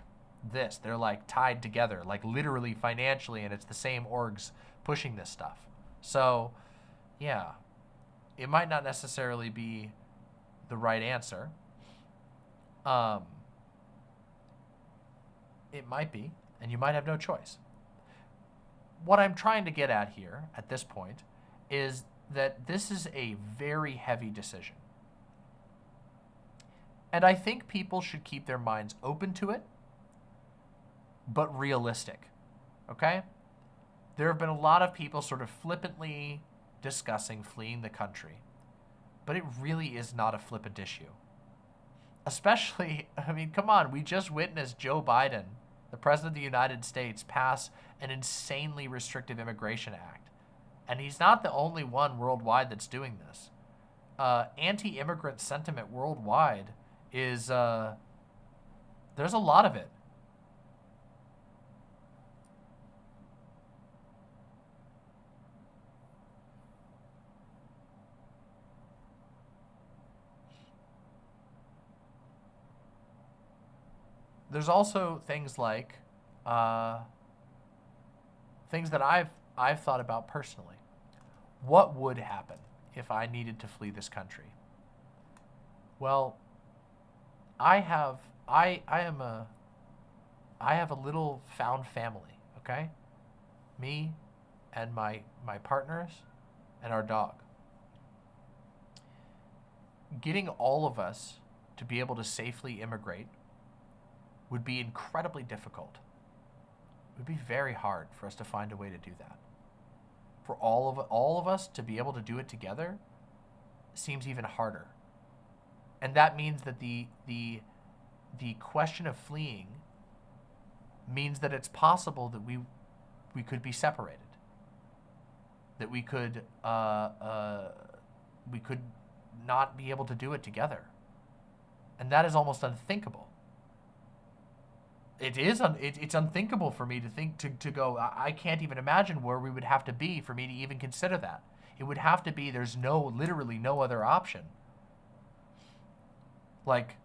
[SPEAKER 1] this. They're like tied together, like literally financially, and it's the same orgs pushing this stuff. So, yeah, it might not necessarily be the right answer. It might be, and you might have no choice. What I'm trying to get at here, at this point, is that this is a very heavy decision. And I think people should keep their minds open to it, but realistic, okay? There have been a lot of people sort of flippantly discussing fleeing the country, but it really is not a flippant issue. Especially, I mean, come on, we just witnessed Joe Biden, the President of the United States, pass an insanely restrictive immigration act. And he's not the only one worldwide that's doing this. Anti-immigrant sentiment worldwide is, there's a lot of it. There's also things like things that I've thought about personally. What would happen if I needed to flee this country? Well, I have a little found family, okay? Me and my partners and our dog. Getting all of us to be able to safely immigrate would be incredibly difficult. It would be very hard for us to find a way to do that. For all of us to be able to do it together seems even harder. And that means that the question of fleeing means that it's possible that we could be separated. That we could not be able to do it together. And that is almost unthinkable. It's unthinkable for me to think to go, I can't even imagine where we would have to be for me to even consider that. It would have to be, there's literally no other option. Like,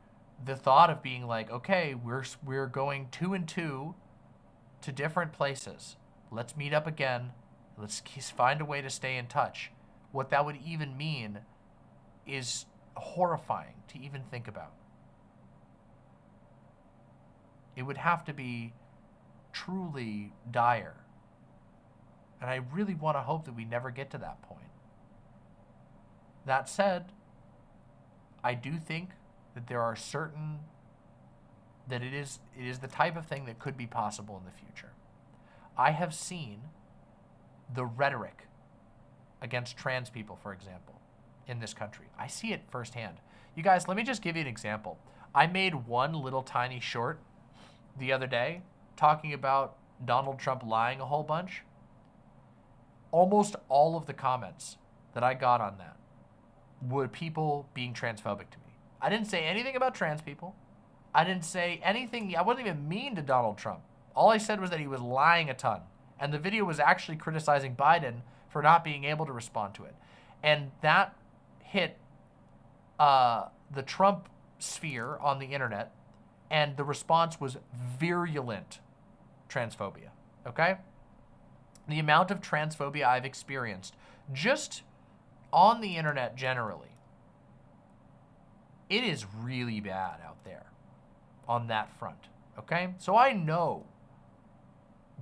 [SPEAKER 1] the thought of being like, okay, we're going 2 and 2 to different places. Let's meet up again. Let's find a way to stay in touch. What that would even mean is horrifying to even think about. It would have to be truly dire. And I really want to hope that we never get to that point. That said, I do think that there are that it is the type of thing that could be possible in the future. I have seen the rhetoric against trans people, for example, in this country. I see it firsthand. You guys, let me just give you an example. I made one little tiny short the other day talking about Donald Trump lying a whole bunch. Almost all of the comments that I got on that were people being transphobic to me. I didn't say anything about trans people. I didn't say anything. I wasn't even mean to Donald Trump. All I said was that he was lying a ton. And the video was actually criticizing Biden for not being able to respond to it. And that hit the Trump sphere on the internet. And the response was virulent transphobia, okay? The amount of transphobia I've experienced just on the internet generally, it is really bad out there on that front, okay? So I know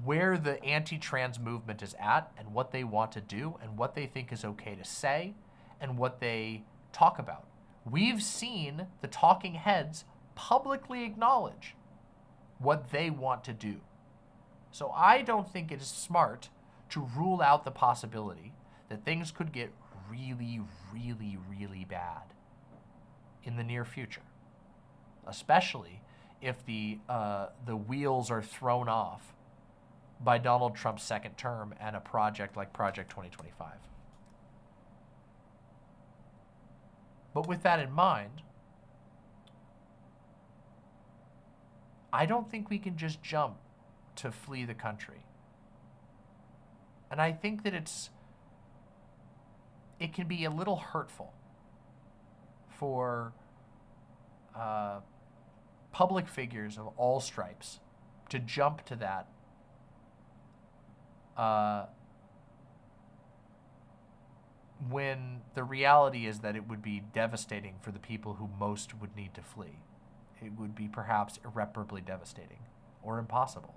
[SPEAKER 1] where the anti-trans movement is at and what they want to do and what they think is okay to say and what they talk about. We've seen the talking heads publicly acknowledge what they want to do. So I don't think it is smart to rule out the possibility that things could get really, really, really bad in the near future, especially if the wheels are thrown off by Donald Trump's second term and a project like Project 2025. But with that in mind, I don't think we can just jump to flee the country. And I think that it can be a little hurtful for public figures of all stripes to jump to that when the reality is that it would be devastating for the people who most would need to flee. It would be perhaps irreparably devastating or impossible.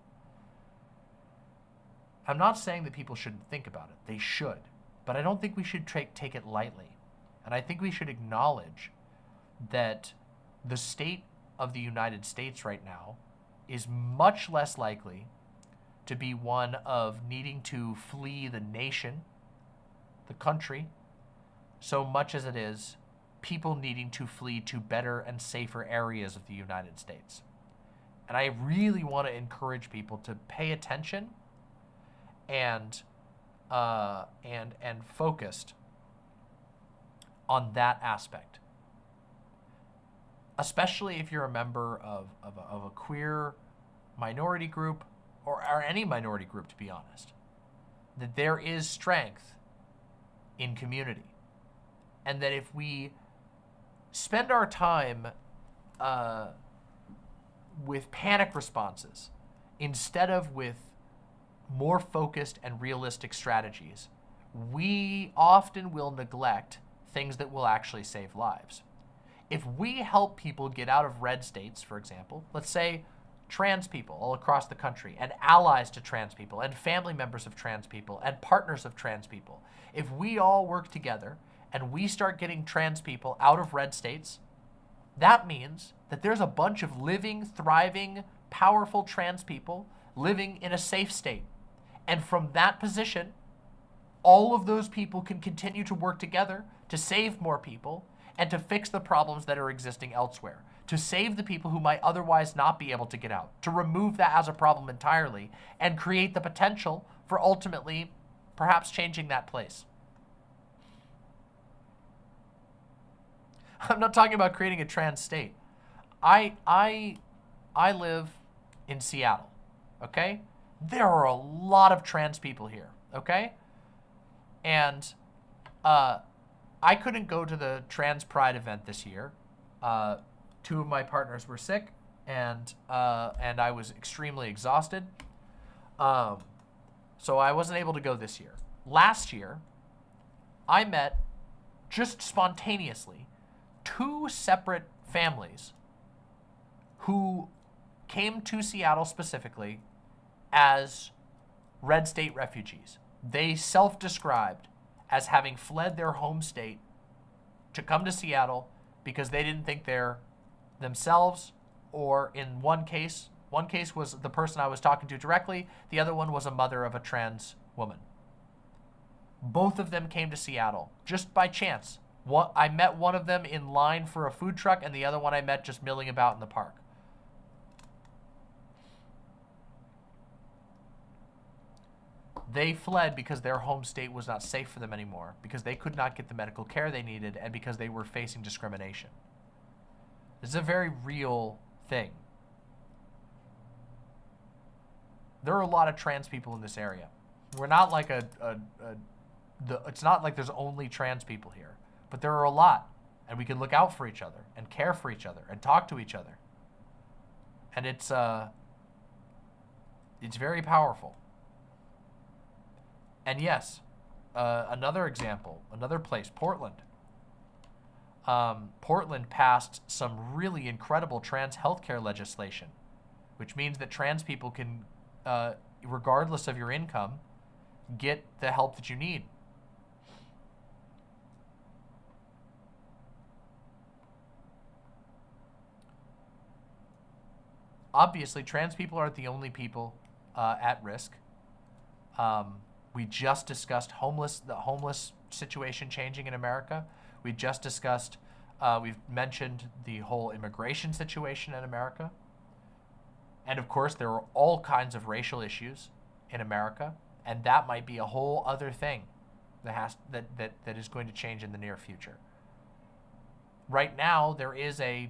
[SPEAKER 1] I'm not saying that people shouldn't think about it. They should. But I don't think we should take it lightly. And I think we should acknowledge that the state of the United States right now is much less likely to be one of needing to flee the nation, the country, so much as it is people needing to flee to better and safer areas of the United States. And I really want to encourage people to pay attention and focused on that aspect, especially if you're a member of a queer minority group or any minority group, to be honest, that there is strength in community, and that if we spend our time with panic responses instead of with more focused and realistic strategies, we often will neglect things that will actually save lives. If we help people get out of red states, for example, let's say trans people all across the country, and allies to trans people, and family members of trans people, and partners of trans people, if we all work together and we start getting trans people out of red states, that means that there's a bunch of living, thriving, powerful trans people living in a safe state. And from that position, all of those people can continue to work together to save more people and to fix the problems that are existing elsewhere, to save the people who might otherwise not be able to get out, to remove that as a problem entirely, and create the potential for ultimately perhaps changing that place. I'm not talking about creating a trans state. I live in Seattle, okay? There are a lot of trans people here, okay? And I couldn't go to the Trans Pride event this year. Two of my partners were sick, and I was extremely exhausted. So I wasn't able to go this year. Last year, I met, just spontaneously, two separate families who came to Seattle specifically as red state refugees. They self-described as having fled their home state to come to Seattle because they didn't think they're themselves, or in one case was the person I was talking to directly, the other one was a mother of a trans woman. Both of them came to Seattle just by chance. I met one of them in line for a food truck, and the other one I met just milling about in the park. They fled because their home state was not safe for them anymore, because they could not get the medical care they needed, and because they were facing discrimination. This is a very real thing. There are a lot of trans people in this area. We're not like it's not like there's only trans people here, but there are a lot, and we can look out for each other and care for each other and talk to each other. And it's very powerful. And yes, another example, another place, Portland. Portland passed some really incredible trans healthcare legislation, which means that trans people can, regardless of your income, get the help that you need. Obviously, trans people aren't the only people at risk. We just discussed the homeless situation changing in America. We just discussed, we've mentioned the whole immigration situation in America. And of course, there are all kinds of racial issues in America, and that might be a whole other thing that is going to change in the near future. Right now, there is a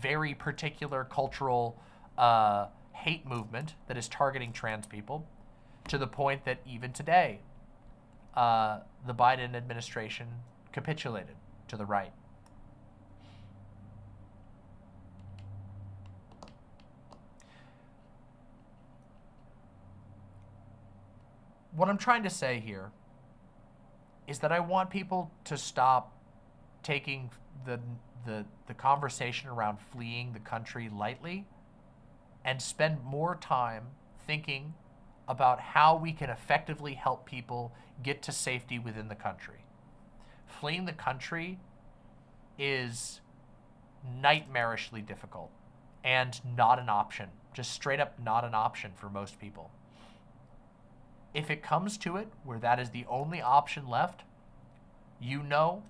[SPEAKER 1] very particular cultural hate movement that is targeting trans people, to the point that even today, the Biden administration capitulated to the right. What I'm trying to say here is that I want people to stop taking the conversation around fleeing the country lightly and spend more time thinking about how we can effectively help people get to safety within the country. Fleeing the country is nightmarishly difficult and not an option. Just straight up not an option for most people. If it comes to it where that is the only option left, you know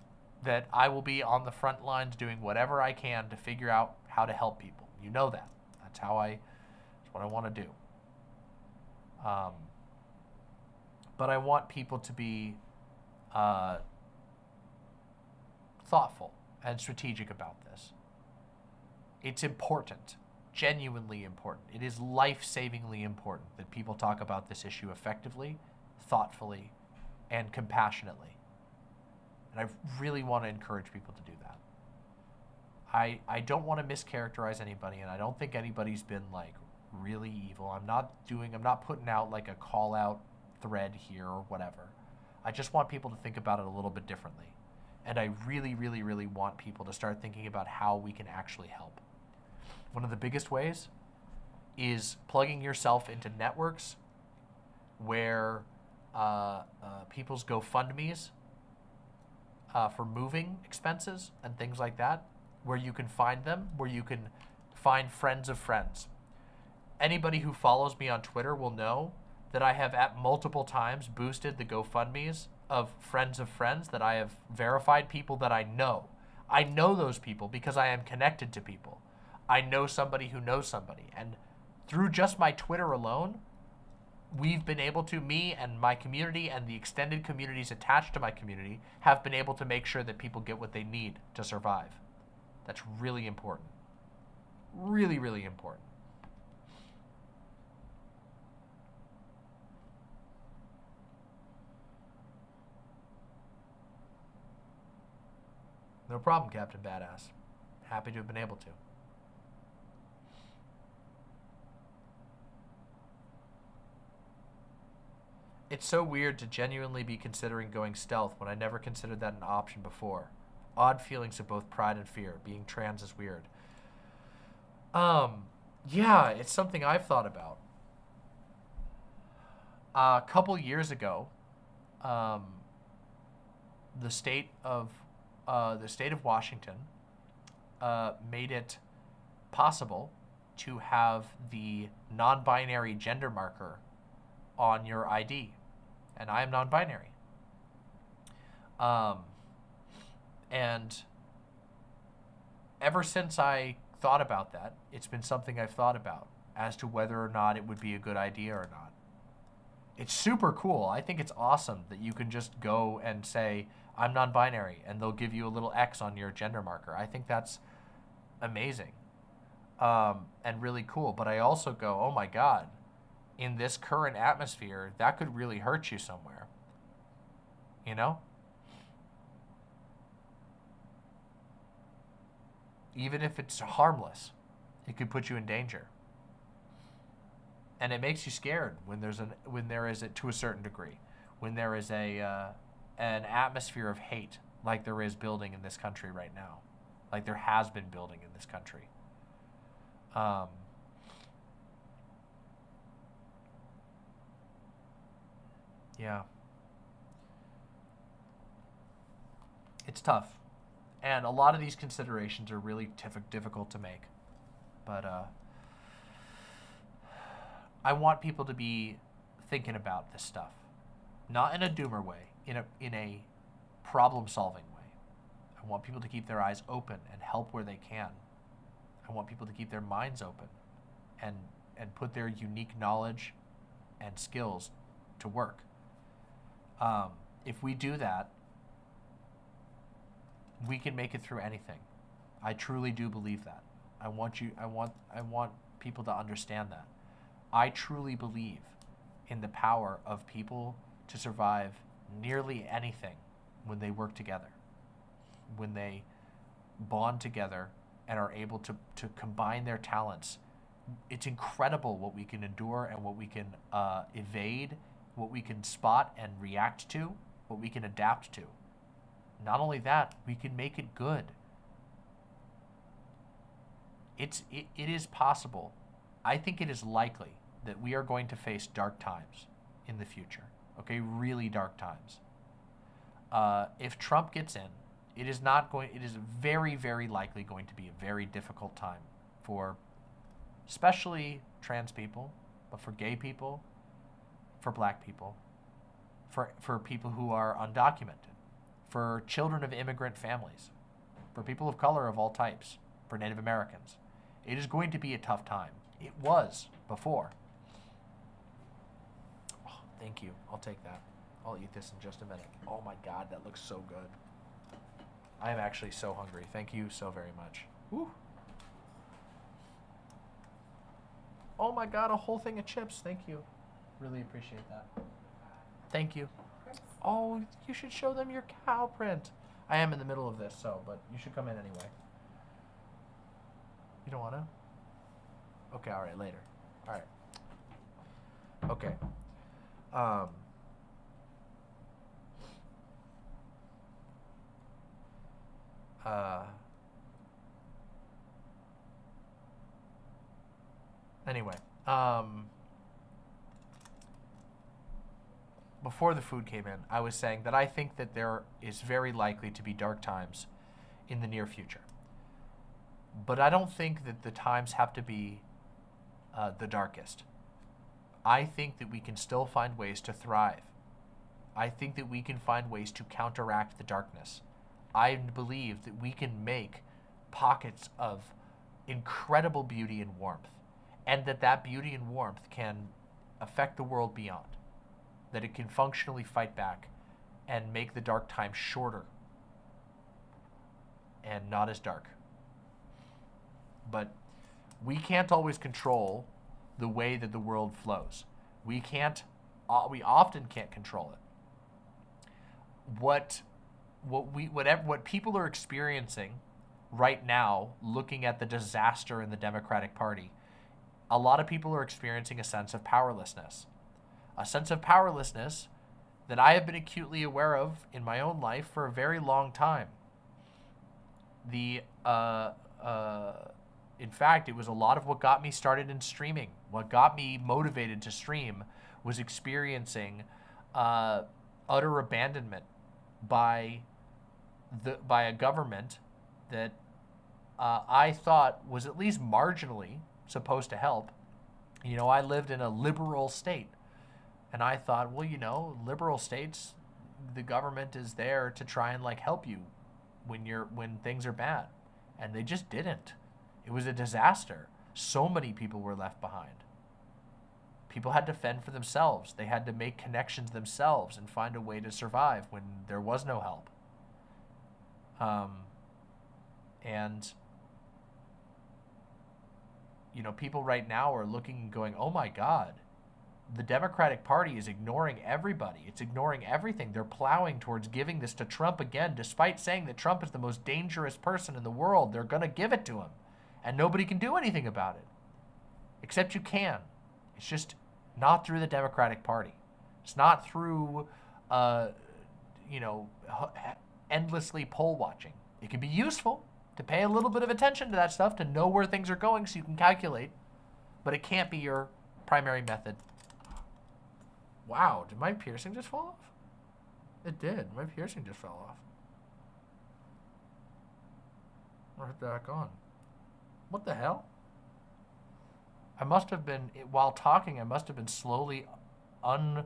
[SPEAKER 1] that I will be on the front lines doing whatever I can to figure out how to help people. You know that. That's what I want to do. But I want people to be thoughtful and strategic about this. It's important, genuinely important. It is life-savingly important that people talk about this issue effectively, thoughtfully, and compassionately. And I really want to encourage people to do that. I don't want to mischaracterize anybody, and I don't think anybody's been like really evil. I'm not putting out like a call out thread here or whatever. I just want people to think about it a little bit differently. And I really, really, really want people to start thinking about how we can actually help. One of the biggest ways is plugging yourself into networks where people's GoFundMes for moving expenses and things like that, where you can find them, where you can find friends of friends. Anybody who follows me on Twitter will know that I have at multiple times boosted the GoFundMes of friends that I have verified, people that I know. I know those people because I am connected to people. I know somebody who knows somebody. And through just my Twitter alone, we've been able to, me and my community and the extended communities attached to my community, have been able to make sure that people get what they need to survive. That's really important. Really, really important. No problem, Captain Badass. Happy to have been able to. It's so weird to genuinely be considering going stealth when I never considered that an option before. Odd feelings of both pride and fear. Being trans is weird. Yeah, it's something I've thought about. A couple years ago, the state of Washington made it possible to have the non-binary gender marker on your ID, and I am non-binary. And ever since I thought about that, it's been something I've thought about as to whether or not it would be a good idea or not. It's super cool. I think it's awesome that you can just go and say, I'm non-binary, and they'll give you a little X on your gender marker. I think that's amazing and really cool. But I also go, oh my God, in this current atmosphere, that could really hurt you somewhere. You know? Even if it's harmless, it could put you in danger. And it makes you scared when there is to a certain degree, when there is an atmosphere of hate like there is building in this country right now, like there has been building in this country. Yeah. It's tough. And a lot of these considerations are really difficult to make. But I want people to be thinking about this stuff. Not in a doomer way, in a problem-solving way. I want people to keep their eyes open and help where they can. I want people to keep their minds open and put their unique knowledge and skills to work. If we do that, we can make it through anything. I truly do believe that. I want people to understand that. I truly believe in the power of people to survive nearly anything when they work together, when they bond together and are able to combine their talents. It's incredible what we can endure and what we can evade, what we can spot and react to, what we can adapt to. Not only that, we can make it good. It is possible. I think it is likely that we are going to face dark times in the future. Okay, really dark times. If Trump gets in It is not going. It is very, very likely going to be a very difficult time for, especially trans people, but for gay people, for black people, for people who are undocumented, for children of immigrant families, for people of color of all types, for Native Americans. It is going to be a tough time. It was before. Oh, thank you. I'll take that. I'll eat this in just a minute. Oh my God, that looks so good. I am actually so hungry. Thank you so very much. Woo. Oh my God, a whole thing of chips. Thank you. Really appreciate that. Thank you. Oh, you should show them your cow print. I am in the middle of this, but you should come in anyway. You don't want to? Okay, all right, later. All right. Okay. Anyway, before the food came in, I was saying that I think that there is very likely to be dark times in the near future. But I don't think that the times have to be the darkest. I think that we can still find ways to thrive. I think that we can find ways to counteract the darkness. I believe that we can make pockets of incredible beauty and warmth, and that beauty and warmth can affect the world beyond, that it can functionally fight back and make the dark times shorter and not as dark. But we can't always control the way that the world flows. We often can't control it. What people are experiencing right now, looking at the disaster in the Democratic Party, a lot of people are experiencing a sense of powerlessness. A sense of powerlessness that I have been acutely aware of in my own life for a very long time. In fact, it was a lot of what got me started in streaming. What got me motivated to stream was experiencing utter abandonment by a government that I thought was at least marginally supposed to help. You know, I lived in a liberal state, and I thought, well, you know, liberal states, the government is there to try and like help you when things are bad, and they just didn't. It was a disaster. So many people were left behind. People had to fend for themselves. They had to make connections themselves and find a way to survive when there was no help. And you know, people right now are looking and going, oh my God, the Democratic Party is ignoring everybody. It's ignoring everything. They're plowing towards giving this to Trump again, despite saying that Trump is the most dangerous person in the world. They're going to give it to him, and nobody can do anything about it. Except you can. It's just not through the Democratic Party. It's not through, endlessly poll watching. It can be useful to pay a little bit of attention to that stuff, to know where things are going so you can calculate, but it can't be your primary method. Wow, did my piercing just fall off? It did. My piercing just fell off. Or hit back on. What the hell? I must have been, while talking, I must have been slowly it's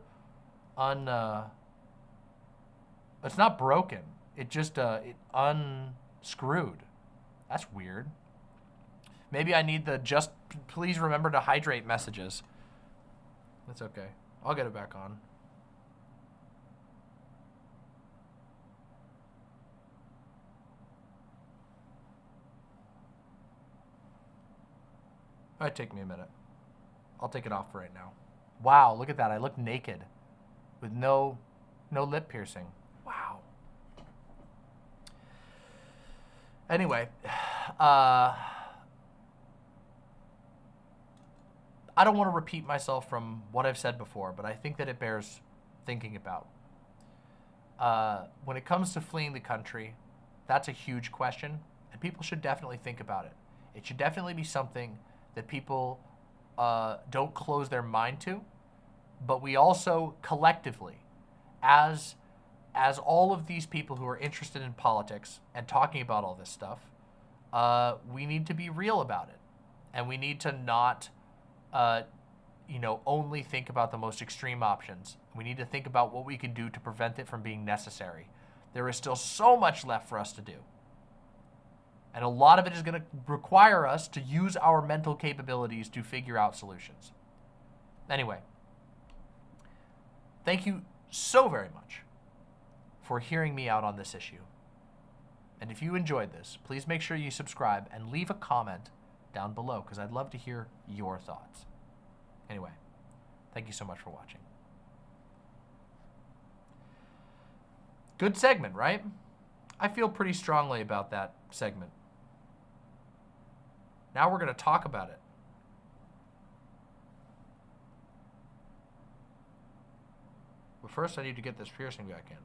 [SPEAKER 1] not broken. It just, it unscrewed. That's weird. Maybe I need the just please remember to hydrate messages. That's okay. I'll get it back on. Might take me a minute. I'll take it off for right now. Wow, look at that. I look naked with no lip piercing. Wow. Anyway, I don't want to repeat myself from what I've said before, but I think that it bears thinking about. When it comes to fleeing the country, that's a huge question, and people should definitely think about it. It should definitely be something that people don't close their mind to, but we also collectively, as as all of these people who are interested in politics and talking about all this stuff, we need to be real about it. And we need to not, only think about the most extreme options. We need to think about what we can do to prevent it from being necessary. There is still so much left for us to do. And a lot of it is going to require us to use our mental capabilities to figure out solutions. Anyway, thank you so very much for hearing me out on this issue. And if you enjoyed this, please make sure you subscribe and leave a comment down below, because I'd love to hear your thoughts. Anyway, thank you so much for watching. Good segment, right? I feel pretty strongly about that segment. Now we're going to talk about it. But first I need to get this piercing back in.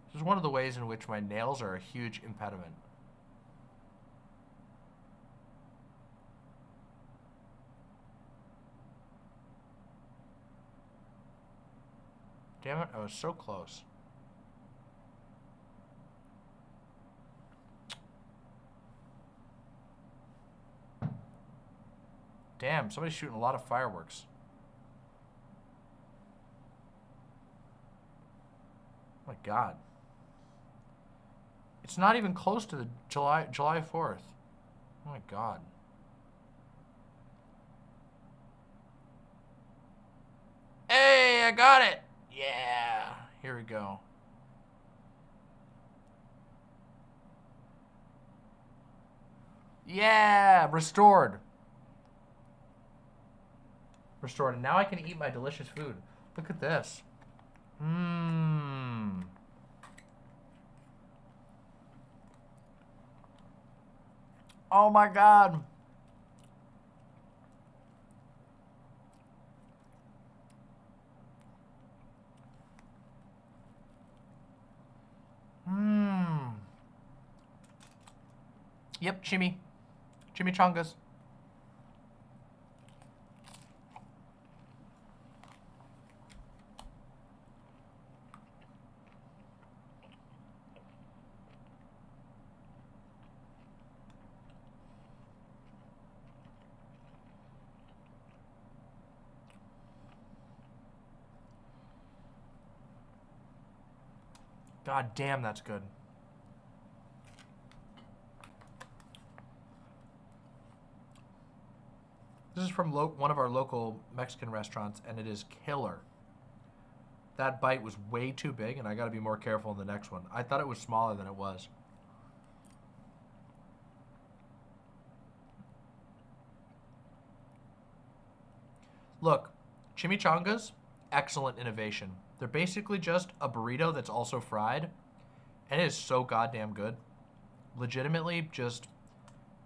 [SPEAKER 1] This is one of the ways in which my nails are a huge impediment. Damn it, I was so close. Damn, somebody's shooting a lot of fireworks. Oh my God. It's not even close to the July 4th. Oh my God. Hey, I got it. Yeah, here we go. Yeah, restored. Restored, and now I can eat my delicious food. Look at this. Mmm. Oh my God. Mmm. Yep, chimichangas. God damn, that's good. This is from one of our local Mexican restaurants, and it is killer. That bite was way too big, and I gotta be more careful in the next one. I thought it was smaller than it was. Look, chimichangas, excellent innovation. They're basically just a burrito that's also fried, and it is so goddamn good. Legitimately just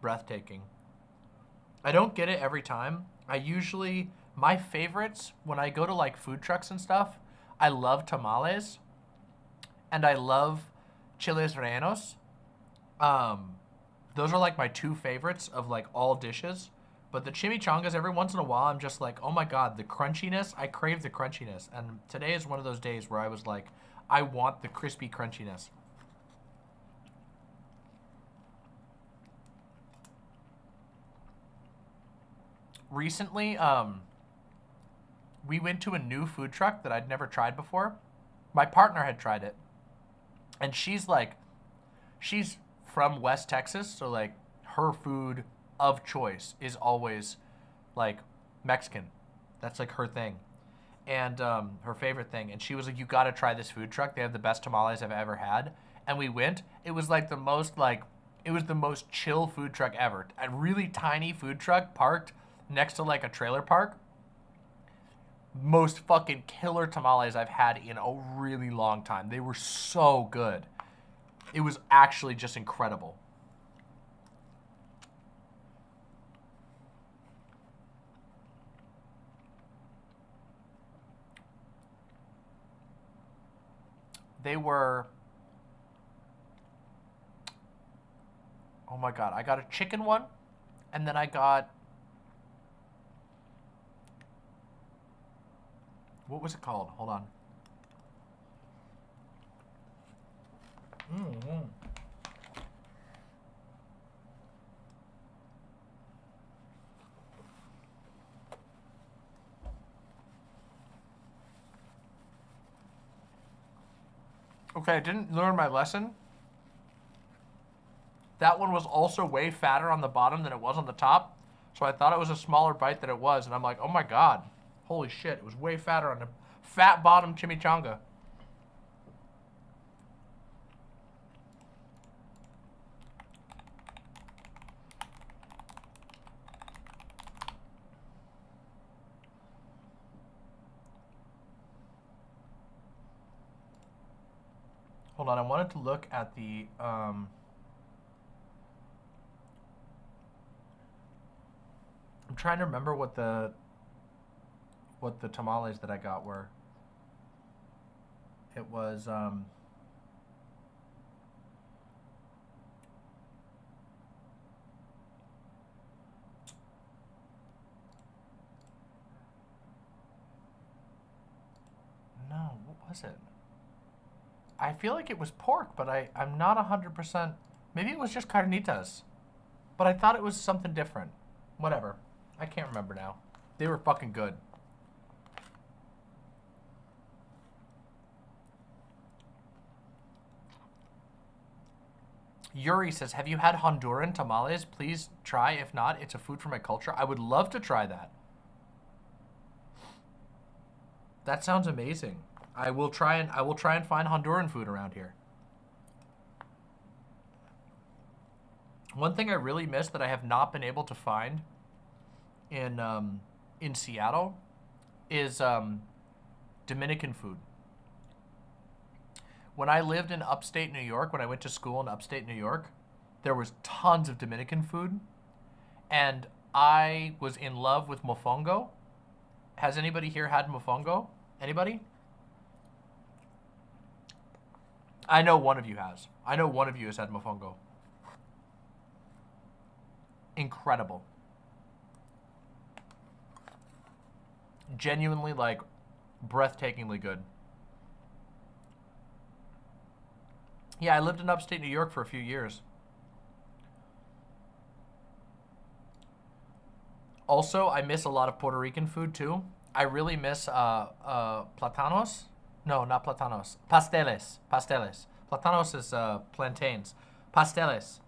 [SPEAKER 1] breathtaking. I don't get it every time. My favorites, when I go to like food trucks and stuff, I love tamales, and I love chiles rellenos. Those are like my two favorites of like all dishes. But the chimichangas, every once in a while, I'm just like, oh my God, the crunchiness. I crave the crunchiness. And today is one of those days where I was like, I want the crispy crunchiness. Recently, we went to a new food truck that I'd never tried before. My partner had tried it. And she's from West Texas, so like her food of choice is always like Mexican. That's like her thing. And her favorite thing. And she was like, you gotta try this food truck. They have the best tamales I've ever had. And we went. It was like it was the most chill food truck ever. A really tiny food truck parked next to like a trailer park. Most fucking killer tamales I've had in a really long time. They were so good. It was actually just incredible. They were, oh my God, I got a chicken one, and then I got What was it called? Hold on. Mm-hmm. Okay, I didn't learn my lesson. That one was also way fatter on the bottom than it was on the top. So I thought it was a smaller bite than it was. And I'm like, oh my God. Holy shit. It was way fatter on the fat bottom chimichanga. Hold on, I wanted to look at the, I'm trying to remember what the tamales that I got were. It was, no, what was it? I feel like it was pork, but I'm not 100%. Maybe it was just carnitas. But I thought it was something different. Whatever. I can't remember now. They were fucking good. Yuri says, have you had Honduran tamales? Please try. If not, it's a food for my culture. I would love to try that. That sounds amazing. I will try and find Honduran food around here. One thing I really miss that I have not been able to find in Seattle is Dominican food. When I lived in upstate New York, when I went to school in upstate New York, there was tons of Dominican food, and I was in love with mofongo. Has anybody here had mofongo? Anybody? I know one of you has. I know one of you has had mofongo. Incredible. Genuinely, like, breathtakingly good. Yeah, I lived in upstate New York for a few years. Also, I miss a lot of Puerto Rican food, too. I really miss platanos. No, not platanos. Pasteles. Pasteles. Platanos is plantains. Pasteles.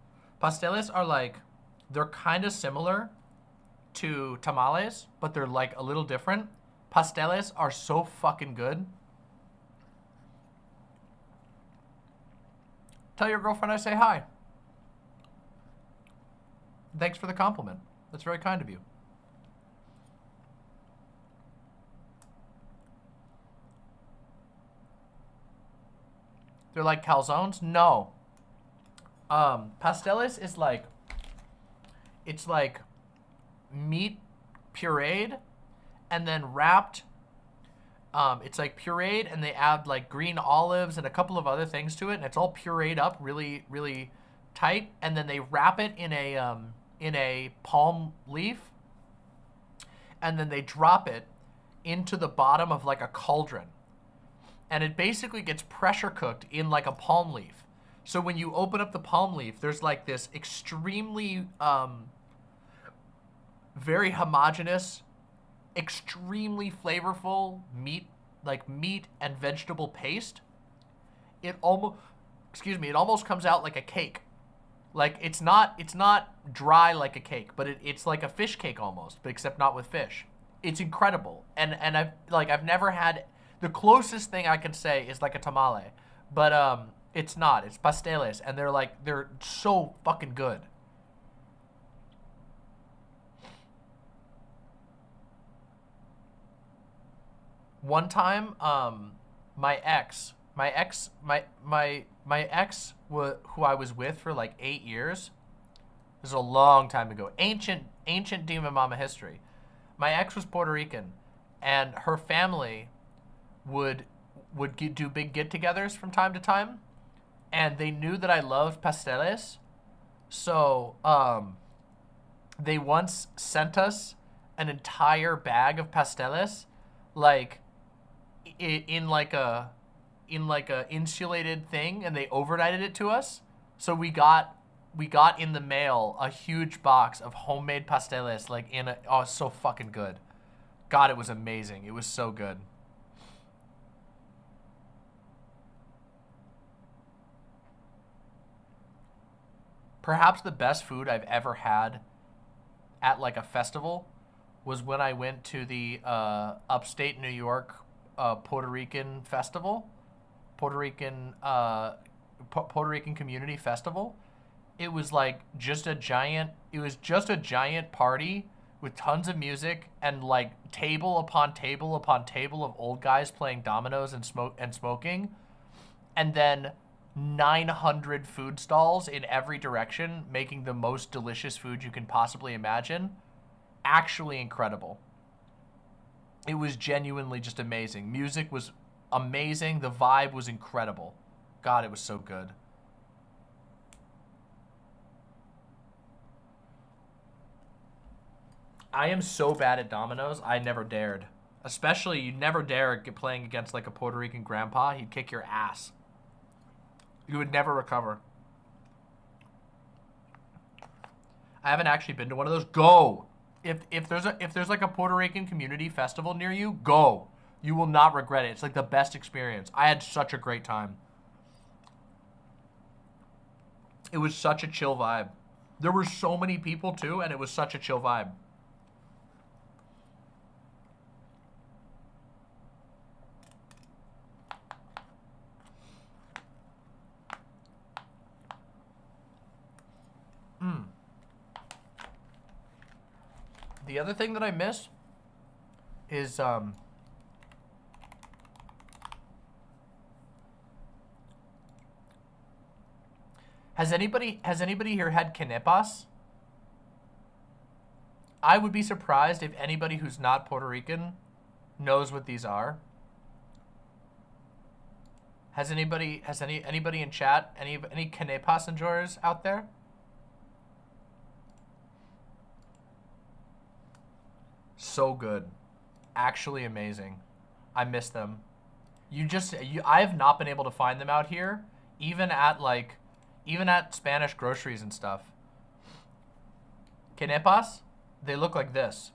[SPEAKER 1] Pasteles are like, they're kind of similar to tamales, but they're like a little different. Pasteles are so fucking good. Tell your girlfriend I say hi. Thanks for the compliment. That's very kind of you. They're like calzones? No. Pasteles is like, it's like meat pureed and then wrapped. It's like pureed and they add like green olives and a couple of other things to it, and it's all pureed up really, really tight, and then they wrap it in a palm leaf, and then they drop it into the bottom of like a cauldron. And it basically gets pressure cooked in like a palm leaf. So when you open up the palm leaf, there's like this extremely, very homogeneous, extremely flavorful meat, like meat and vegetable paste. It almost comes out like a cake. Like it's not dry like a cake, but it's like a fish cake almost, but except not with fish. It's incredible. And I've never had. The closest thing I can say is like a tamale, but it's not. It's pasteles, and they're so fucking good. One time, my ex, who I was with for like 8 years. This is a long time ago. Ancient Demon Mama history. My ex was Puerto Rican, and her family would do big get-togethers from time to time, and they knew that I loved pasteles, so they once sent us an entire bag of pasteles, like in like a insulated thing, and they overnighted it to us. So we got in the mail a huge box of homemade pasteles, like in a, oh, so fucking good. God, it was amazing. It was so good. Perhaps the best food I've ever had at like a festival was when I went to the upstate New York Puerto Rican festival, Puerto Rican community festival. It was like just a giant party with tons of music and like table upon table upon table of old guys playing dominoes and smoking, and then 900 food stalls in every direction making the most delicious food you can possibly imagine. Actually incredible. It was genuinely just amazing. Music was amazing. The vibe was incredible. God, it was so good. I am so bad at dominoes, I never dared. Especially, you never dare playing against like a Puerto Rican grandpa. He'd kick your ass. You would never recover. I haven't actually been to one of those. Go! If there's like a Puerto Rican community festival near you, go. You will not regret it. It's like the best experience. I had such a great time. It was such a chill vibe. There were so many people too, and it was such a chill vibe. The other thing that I miss is has anybody here had quenepas? I would be surprised if anybody who's not Puerto Rican knows what these are. Has anybody in chat any quenepas enjoyers out there? So good. Actually amazing. I miss them. I have not been able to find them out here, even at Spanish groceries and stuff. Quenepas, they look like this.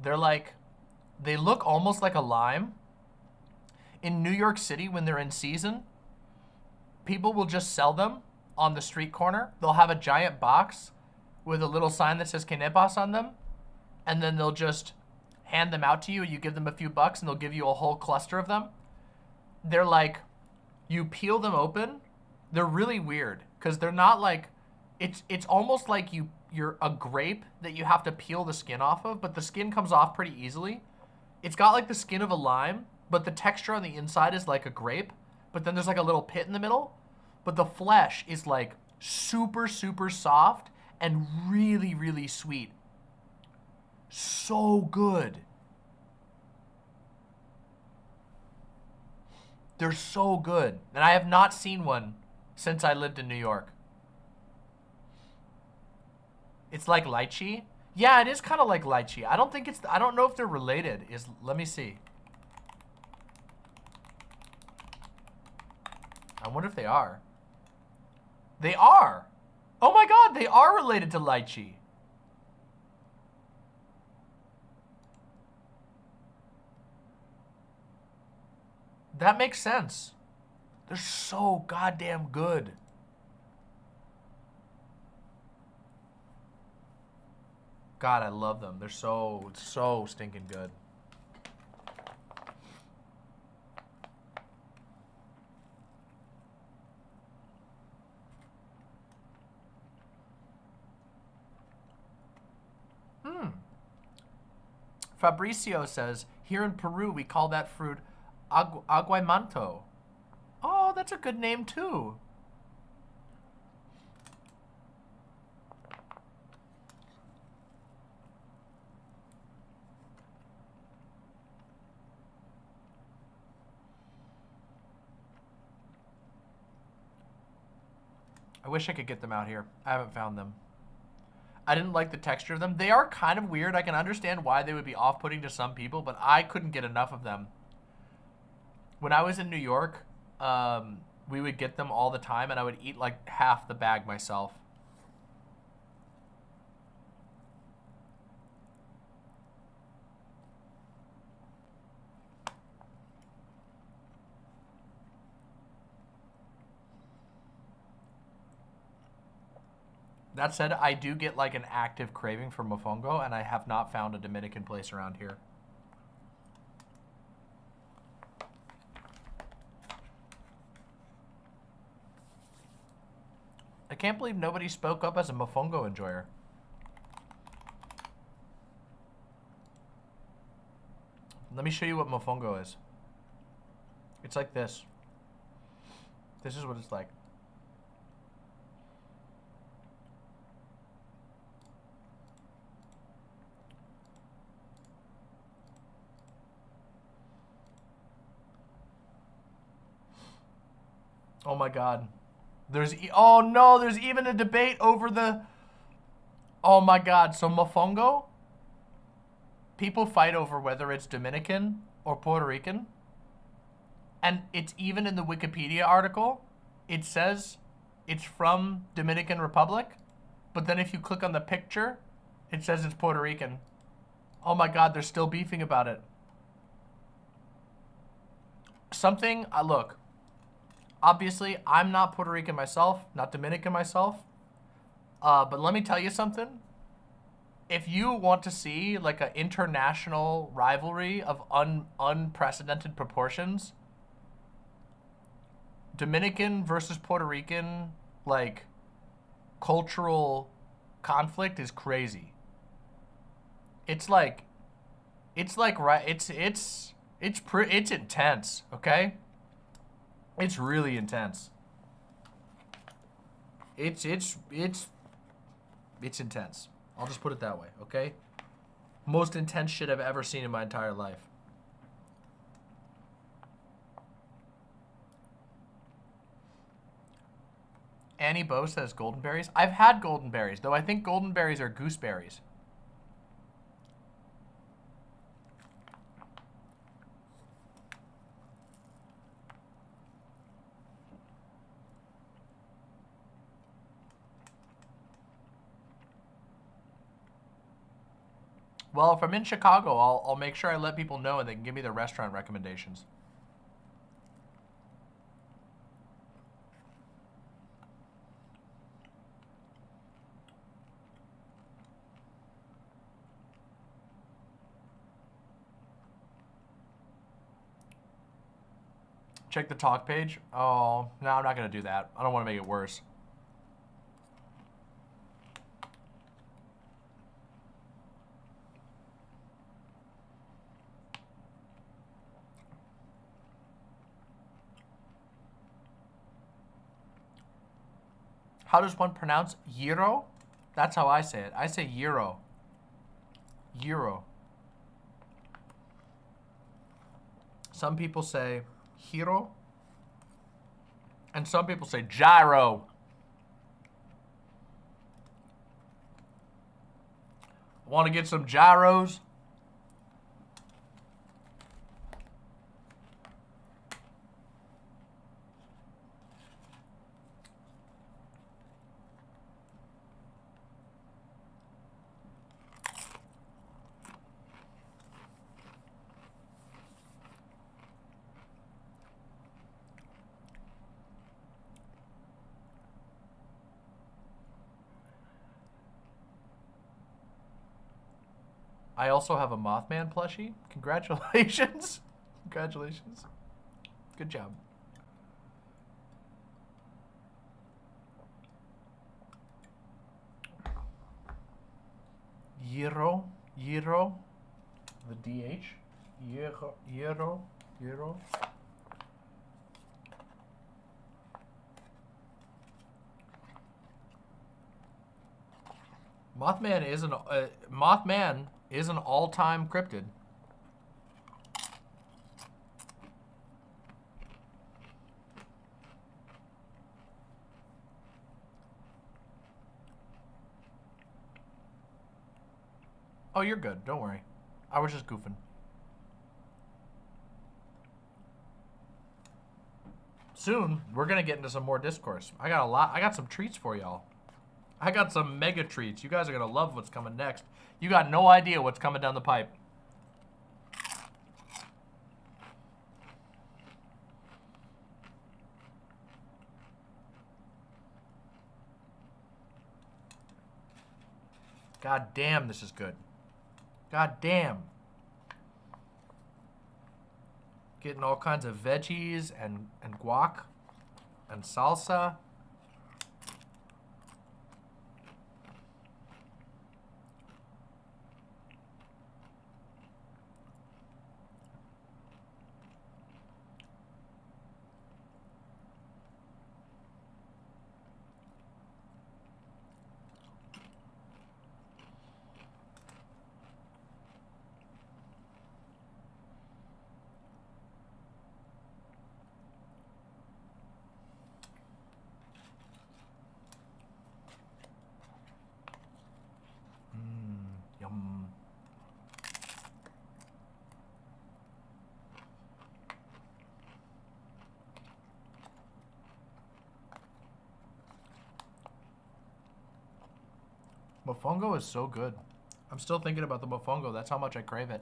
[SPEAKER 1] They look almost like a lime. In New York City, when they're in season, people will just sell them on the street corner. They'll have a giant box with a little sign that says quenepas on them, and then they'll just hand them out to you. You give them a few bucks and they'll give you a whole cluster of them. They're like, you peel them open. They're really weird because they're not like, it's almost like you're a grape that you have to peel the skin off of, but the skin comes off pretty easily. It's got like the skin of a lime, but the texture on the inside is like a grape, but then there's like a little pit in the middle, but the flesh is like super, super soft and really, really sweet. So good. They're so good. And I have not seen one since I lived in New York. It's like lychee. Yeah, it is kind of like lychee. I don't know if they're related. Let me see. I wonder if they are. They are. Oh my God, they are related to lychee. That makes sense. They're so goddamn good. God, I love them. They're so stinking good. Fabricio says, here in Peru, we call that fruit aguaymanto. Oh, that's a good name too. I wish I could get them out here. I haven't found them. I didn't like the texture of them. They are kind of weird. I can understand why they would be off-putting to some people, but I couldn't get enough of them. When I was in New York, we would get them all the time, and I would eat like half the bag myself. That said, I do get like an active craving for mofongo, and I have not found a Dominican place around here. I can't believe nobody spoke up as a mofongo enjoyer. Let me show you what mofongo is. It's like this. This is what it's like. Oh my God. Oh no, there's even a debate over the, oh my God. So mofongo, people fight over whether it's Dominican or Puerto Rican. And it's even in the Wikipedia article, it says it's from Dominican Republic. But then if you click on the picture, it says it's Puerto Rican. Oh my God, they're still beefing about it. Look. Obviously, I'm not Puerto Rican myself, not Dominican myself. But let me tell you something. If you want to see like an international rivalry of unprecedented proportions, Dominican versus Puerto Rican, like, cultural conflict is crazy. It's intense, okay? It's really intense. It's intense. I'll just put it that way, okay? Most intense shit I've ever seen in my entire life. Annie Bo says golden berries. I've had golden berries, though I think golden berries are gooseberries. Well, if I'm in Chicago, I'll make sure I let people know and they can give me their restaurant recommendations. Check the talk page. Oh, no, I'm not going to do that. I don't want to make it worse. How does one pronounce gyro? That's how I say it. I say gyro. Gyro. Some people say hero. And some people say gyro. Want to get some gyros? I also have a Mothman plushie. Congratulations. Congratulations. Good job. Gyro. Gyro. The DH. Gyro. Gyro. Gyro. Mothman is an all-time cryptid. Oh, you're good. Don't worry. I was just goofing. soon we're gonna get into some more discourse. I got some treats for y'all. I got some mega treats. You guys are gonna love what's coming next. You got no idea what's coming down the pipe. God damn, this is good. God damn. Getting all kinds of veggies and guac and salsa. Yum. Mofongo is so good. I'm still thinking about the mofongo. That's how much I crave it.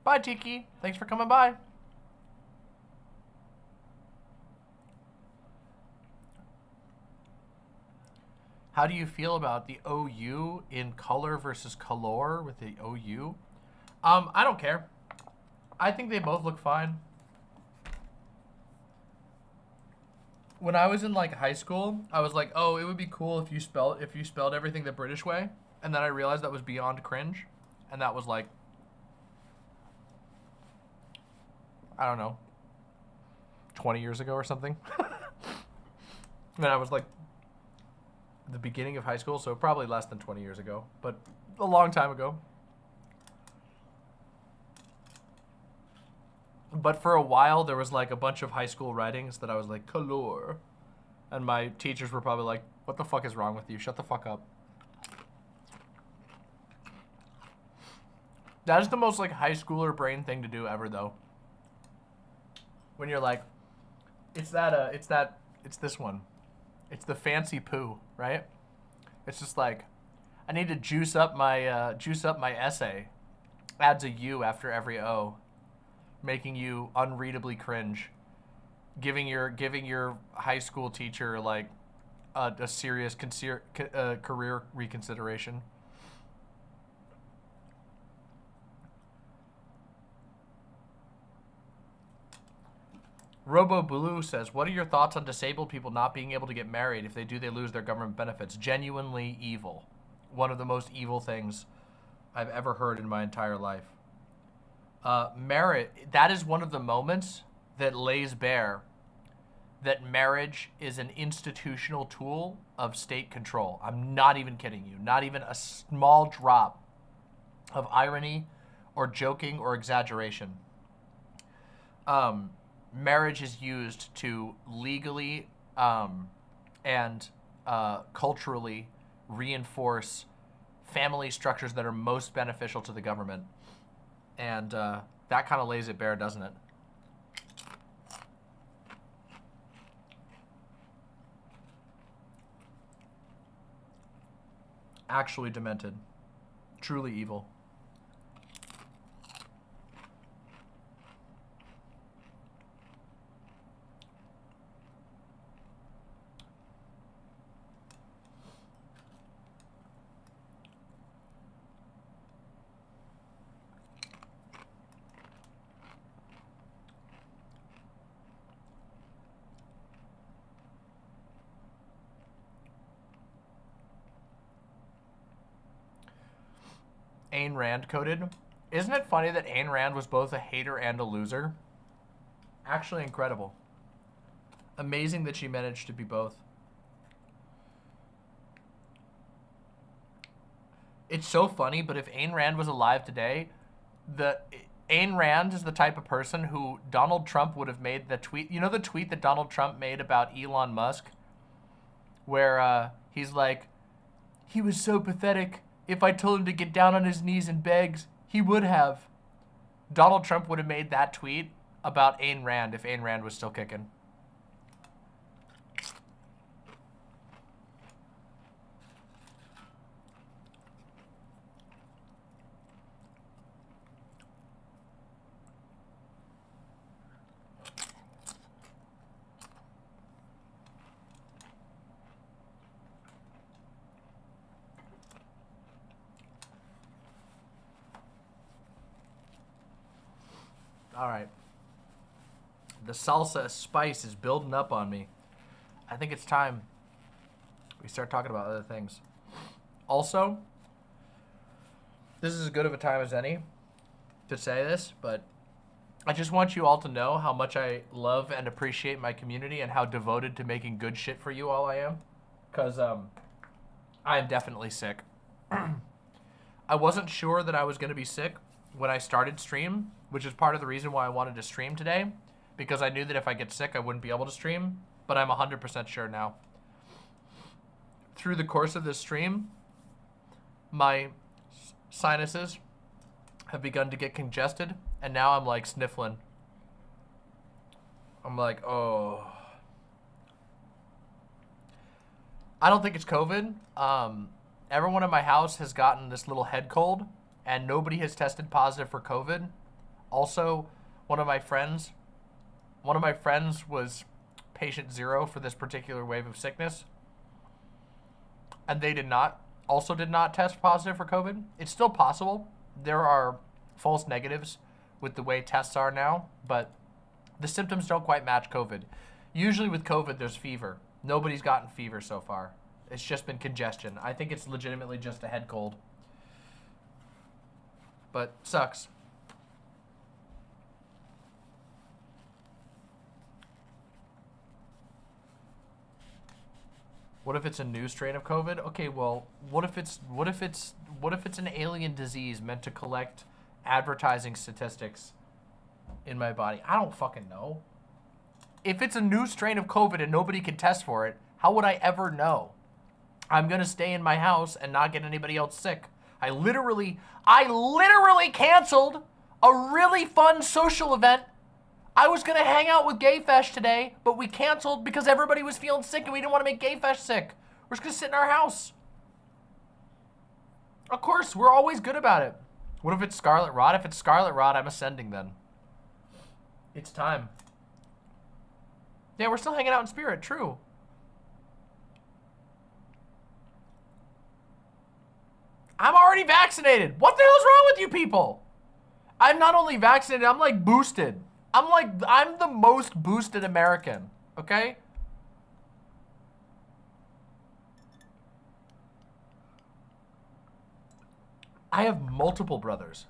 [SPEAKER 1] Bye, Tiki. Thanks for coming by. How do you feel about the OU in color versus color with the OU? I don't care. I think they both look fine. When I was in like high school, I was like, oh, it would be cool if you spelled everything the British way. And then I realized that was beyond cringe. And that was like, I don't know, 20 years ago or something. And I was like, the beginning of high school, so probably less than 20 years ago, but a long time ago. But for a while, there was like a bunch of high school writings that I was like, color. And my teachers were probably like, what the fuck is wrong with you? Shut the fuck up. That is the most like high schooler brain thing to do ever though. When you're like, it's this one. It's the fancy poo, right? It's just like, I need to juice up my essay. Adds a U after every O, making you unreadably cringe, giving your high school teacher like a serious career reconsideration. Robo Blue says, what are your thoughts on disabled people not being able to get married? If they do, they lose their government benefits. Genuinely evil. One of the most evil things I've ever heard in my entire life. Marriage, that is one of the moments that lays bare that marriage is an institutional tool of state control. I'm not even kidding you. Not even a small drop of irony or joking or exaggeration. Marriage is used to legally and culturally reinforce family structures that are most beneficial to the government. And that kind of lays it bare, doesn't it? Actually demented. Truly evil. Ayn Rand coded. Isn't it funny that Ayn Rand was both a hater and a loser? Actually incredible. Amazing that she managed to be both. It's so funny, but if Ayn Rand was alive today, Ayn Rand is the type of person who Donald Trump would have made the tweet. You know the tweet that Donald Trump made about Elon Musk? Where he's like, he was so pathetic If I told him to get down on his knees and begs, he would have. Donald Trump would have made that tweet about Ayn Rand if Ayn Rand was still kicking. All right. The salsa spice is building up on me. I think it's time we start talking about other things. Also, this is as good of a time as any to say this, but I just want you all to know how much I love and appreciate my community and how devoted to making good shit for you all I am. Because I am definitely sick. I wasn't sure that I was going to be sick when I started stream, which is part of the reason why I wanted to stream today, because I knew that if I get sick, I wouldn't be able to stream, but I'm 100% sure now. Through the course of this stream, my sinuses have begun to get congested, and now I'm like sniffling. I'm like, oh. I don't think it's COVID. Everyone in my house has gotten this little head cold, and nobody has tested positive for COVID. Also, one of my friends was patient 0 for this particular wave of sickness, and they did not test positive for COVID. It's still possible. There are false negatives with the way tests are now, but the symptoms don't quite match COVID. Usually with COVID, there's fever. Nobody's gotten fever so far. It's just been congestion. I think it's legitimately just a head cold. But sucks. What if it's a new strain of COVID? Okay, well, what if it's an alien disease meant to collect advertising statistics in my body? I don't fucking know. If it's a new strain of COVID and nobody can test for it, how would I ever know? I'm gonna stay in my house and not get anybody else sick. I literally canceled a really fun social event. I was gonna hang out with Gayfesh today, but we canceled because everybody was feeling sick and we didn't want to make Gayfesh sick. We're just gonna sit in our house. Of course, we're always good about it. What if it's Scarlet Rot? If it's Scarlet Rot, I'm ascending then. It's time. Yeah, we're still hanging out in spirit, true. I'm already vaccinated. What the hell's wrong with you people? I'm not only vaccinated, I'm like boosted. I'm the most boosted American, okay? I have multiple brothers.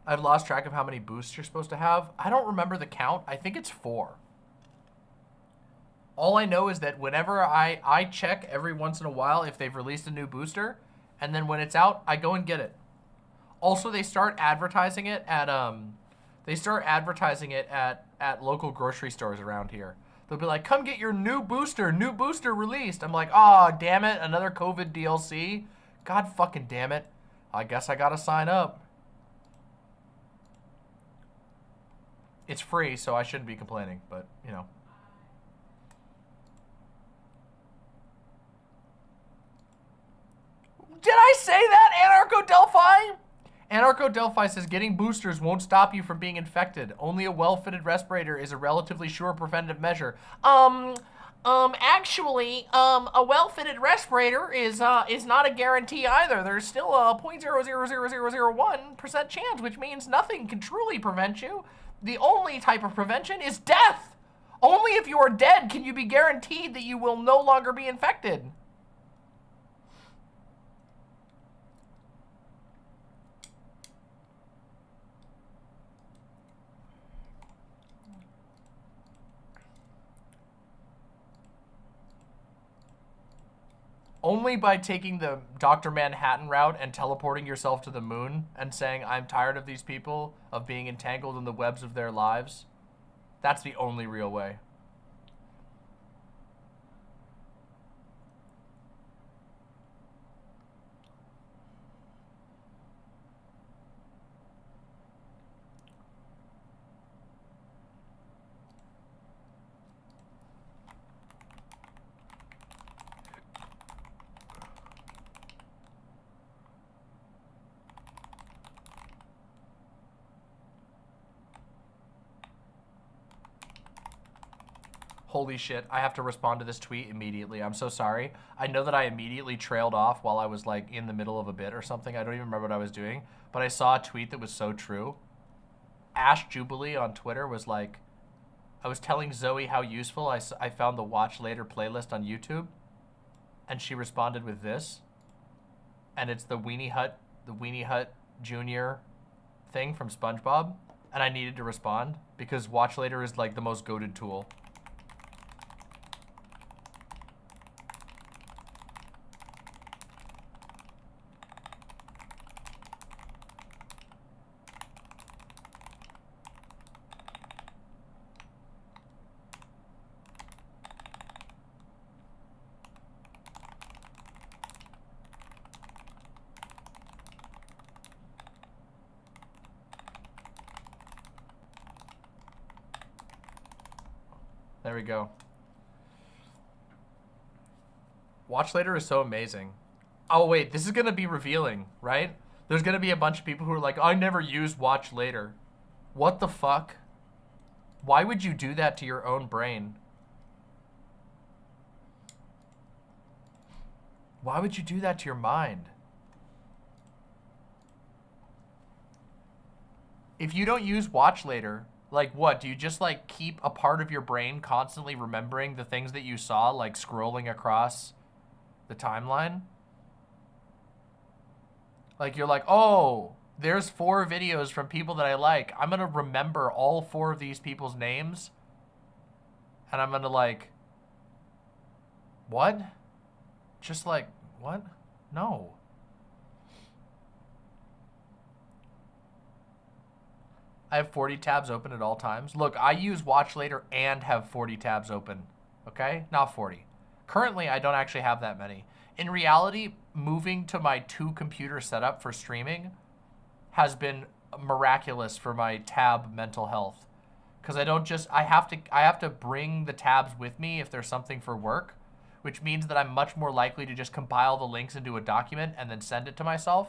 [SPEAKER 1] I've lost track of how many boosts you're supposed to have. I don't remember the count. I think it's 4. All I know is that whenever I check every once in a while if they've released a new booster, and then when it's out, I go and get it. Also, they start advertising it at local grocery stores around here. They'll be like, "Come get your new booster released." I'm like, "Oh, damn it, another COVID DLC? God fucking damn it. I guess I gotta sign up." It's free, so I shouldn't be complaining, but, you know. Did I say that, Anarcho-Delphi? Anarcho-Delphi says getting boosters won't stop you from being infected. Only a well-fitted respirator is a relatively sure preventative measure. Actually, a well-fitted respirator is not a guarantee either. There's still a 0.000001% chance, which means nothing can truly prevent you. The only type of prevention is death. Only if you are dead can you be guaranteed that you will no longer be infected. Only by taking the Dr. Manhattan route and teleporting yourself to the moon and saying, "I'm tired of these people, of being entangled in the webs of their lives." That's the only real way. Holy shit, I have to respond to this tweet immediately. I'm so sorry. I know that I immediately trailed off while I was like in the middle of a bit or something. I don't even remember what I was doing, but I saw a tweet that was so true. Ash Jubilee on Twitter was like, I was telling Zoe how useful I found the Watch Later playlist on YouTube, and she responded with this, and it's the Weenie Hut Junior thing from SpongeBob, and I needed to respond because Watch Later is like the most goated tool. There we go. Watch Later is so amazing. Oh wait, this is gonna be revealing, right? There's gonna be a bunch of people who are like, I never used Watch Later. What the fuck? Why would you do that to your own brain? Why would you do that to your mind? If you don't use Watch Later, like what? Do you just like keep a part of your brain constantly remembering the things that you saw, like scrolling across the timeline? Like you're like, oh, there's 4 videos from people that I like. I'm gonna remember all 4 of these people's names. And I'm gonna like, what? Just like, what? No. I have 40 tabs open at all times. Look, I use Watch Later and have 40 tabs open, okay? Not 40. Currently, I don't actually have that many. In reality, moving to my 2-computer setup for streaming has been miraculous for my tab mental health. Because I don't just, I have to bring the tabs with me if there's something for work, which means that I'm much more likely to just compile the links into a document and then send it to myself,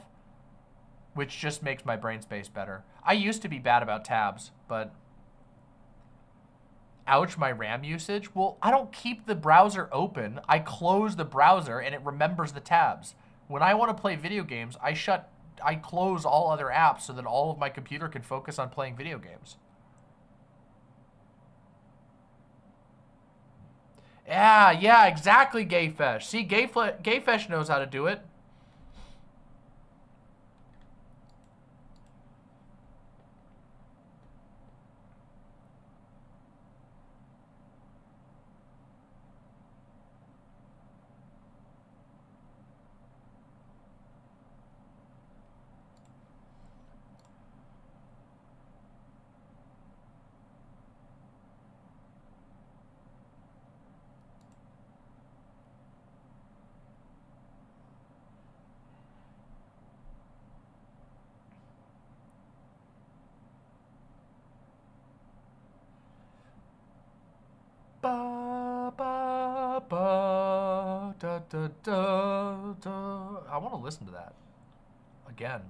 [SPEAKER 1] which just makes my brain space better. I used to be bad about tabs, but ouch, my RAM usage. Well, I don't keep the browser open. I close the browser and it remembers the tabs. When I want to play video games, I close all other apps so that all of my computer can focus on playing video games. Yeah, exactly, Gayfesh. See, Gayfesh knows how to do it. Ba, ba, ba, da, da, da, da. I want to listen to that again.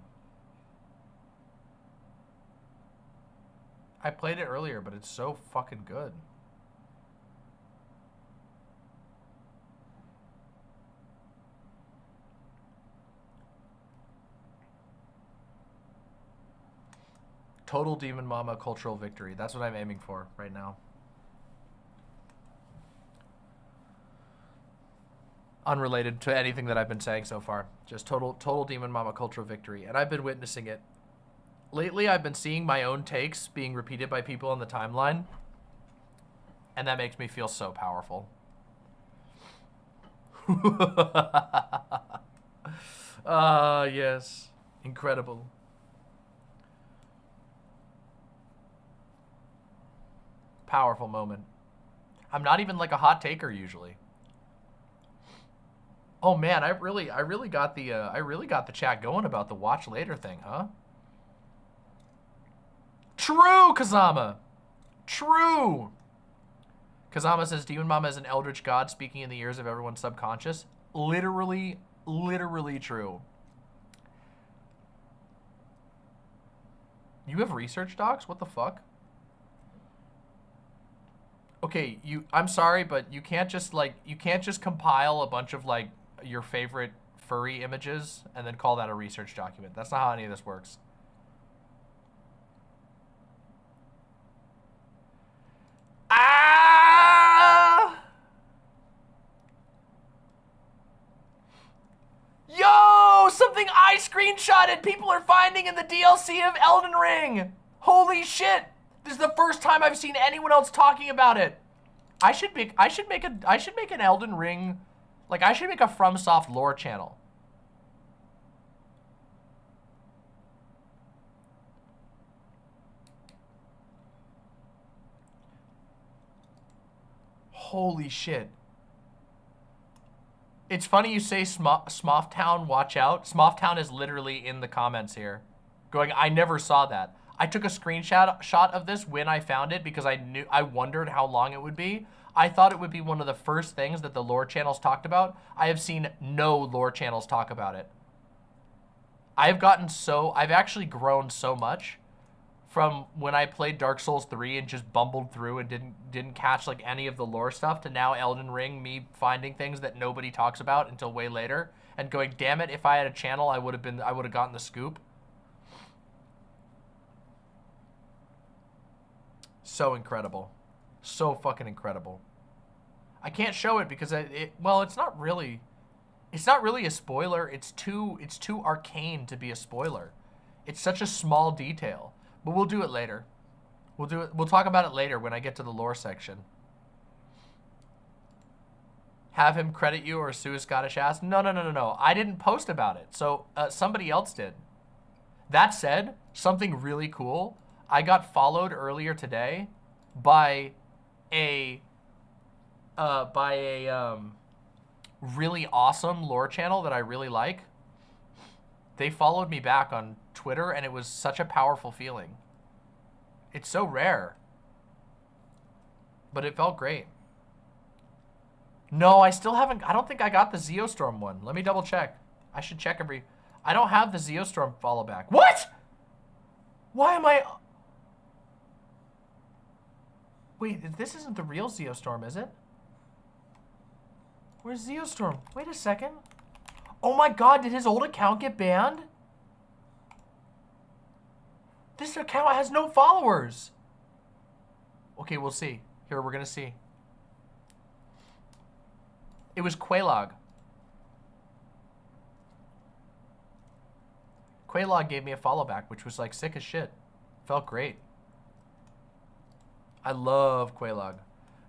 [SPEAKER 1] I played it earlier, but it's so fucking good. Total Demon Mama cultural victory. That's what I'm aiming for right now. Unrelated to anything that I've been saying so far. Just total Demon Mama cultural victory. And I've been witnessing it. Lately, I've been seeing my own takes being repeated by people on the timeline. And that makes me feel so powerful. Ah, yes. Incredible. powerful moment. I'm not even like a hot taker usually. Oh man, I really got the chat going about the watch later thing, huh? True, Kazama. True. Kazama says Demon Mama is an eldritch god speaking in the ears of everyone's subconscious. Literally true. You have research docs? What the fuck? Okay, I'm sorry, but you can't just compile a bunch of like your favorite furry images and then call that a research document. That's not how any of this works. Ah! Yo, something I screenshotted people are finding in the DLC of Elden Ring. Holy shit. This is the first time I've seen anyone else talking about it. I should make an Elden Ring, like I should make a FromSoft lore channel. Holy shit. It's funny you say Smofftown, watch out. Smofftown is literally in the comments here. Going, I never saw that. I took a screenshot of this when I found it because I wondered how long it would be. I thought it would be one of the first things that the lore channels talked about. I have seen no lore channels talk about it. I've actually grown so much from when I played Dark Souls 3 and just bumbled through and didn't catch like any of the lore stuff to now Elden Ring, me finding things that nobody talks about until way later and going, damn it, if I had a channel, I would have gotten the scoop. So incredible. So fucking incredible. I can't show it because well, it's not really a spoiler. It's too arcane to be a spoiler. It's such a small detail. But we'll do it later. We'll talk about it later when I get to the lore section. Have him credit you or sue a Scottish ass? No. I didn't post about it. So somebody else did. That said, something really cool. I got followed earlier today by a really awesome lore channel that I really like. They followed me back on Twitter, and it was such a powerful feeling. It's so rare, but it felt great. No, I still haven't. I don't think I got the Zeostorm one. Let me double check. I should check I don't have the Zeostorm follow back. What? Why am I? Wait, this isn't the real Zeostorm, is it? Where's Zeostorm? Wait a second. Oh my god, did his old account get banned? This account has no followers. Okay, we'll see. Here, we're gonna see. It was Quaylog. Quaylog gave me a follow back, which was like sick as shit. Felt great. I love Quaylog.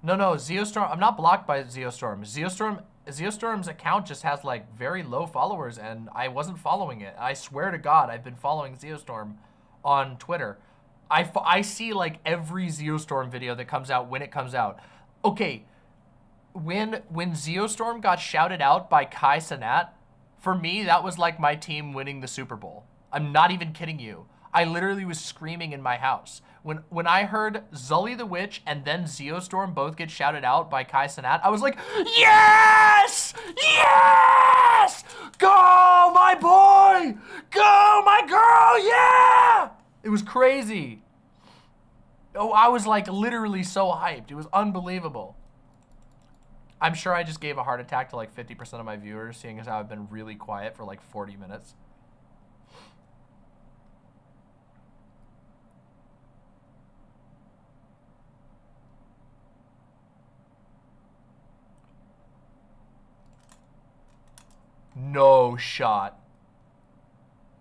[SPEAKER 1] No, Zeostorm. I'm not blocked by Zeostorm. Zeostorm's account just has like very low followers, and I wasn't following it. I swear to God, I've been following Zeostorm on Twitter. I see like every Zeostorm video that comes out when it comes out. Okay, when Zeostorm got shouted out by Cenat, for me that was like my team winning the Super Bowl. I'm not even kidding you. I literally was screaming in my house. When I heard Zully the Witch and then Zeostorm both get shouted out by Cenat, I was like, yes! Yes! Go, my boy! Go, my girl! Yeah! It was crazy. Oh, I was like literally so hyped. It was unbelievable. I'm sure I just gave a heart attack to like 50% of my viewers, seeing as how I've been really quiet for like 40 minutes. No shot.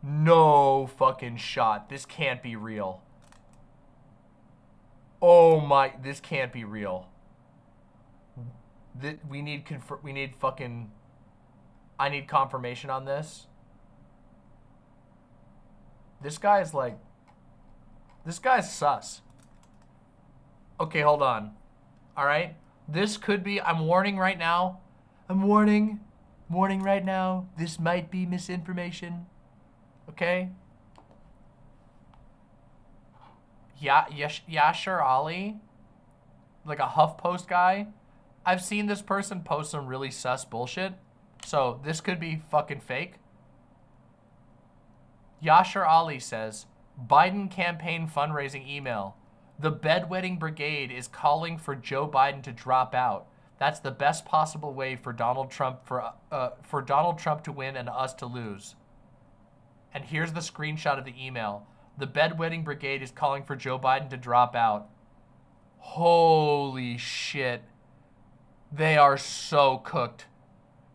[SPEAKER 1] No fucking shot. This can't be real. Oh my, this can't be real. We need fucking, I need confirmation on this. This guy's like, this guy's sus. Okay, hold on. All right? This could be, I'm warning right now. I'm warning right now. This might be misinformation. Okay? Yeah, Yashar Ali, like a HuffPost guy. I've seen this person post some really sus bullshit. So this could be fucking fake. Yashar Ali says, Biden campaign fundraising email. The bedwetting brigade is calling for Joe Biden to drop out. That's the best possible way for Donald Trump to win and us to lose. And here's the screenshot of the email. The bedwetting brigade is calling for Joe Biden to drop out. Holy shit. They are so cooked.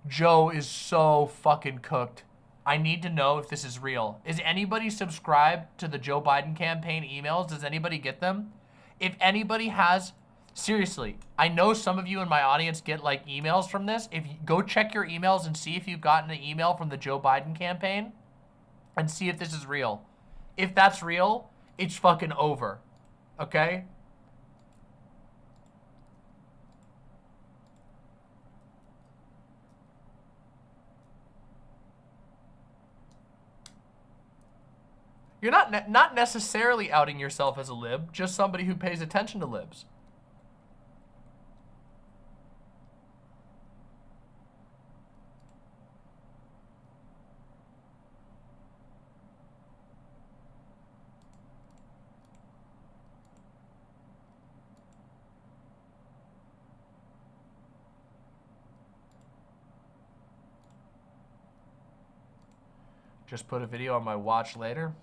[SPEAKER 1] Joe is so fucking cooked. I need to know if this is real. Is anybody subscribed to the Joe Biden campaign emails? Does anybody get them? If anybody has, seriously, I know some of you in my audience get like emails from this. If you go check your emails and see if you've gotten an email from the Joe Biden campaign and see if this is real. If that's real, it's fucking over. Okay? You're not necessarily outing yourself as a lib, just somebody who pays attention to libs. Just put a video on my watch later.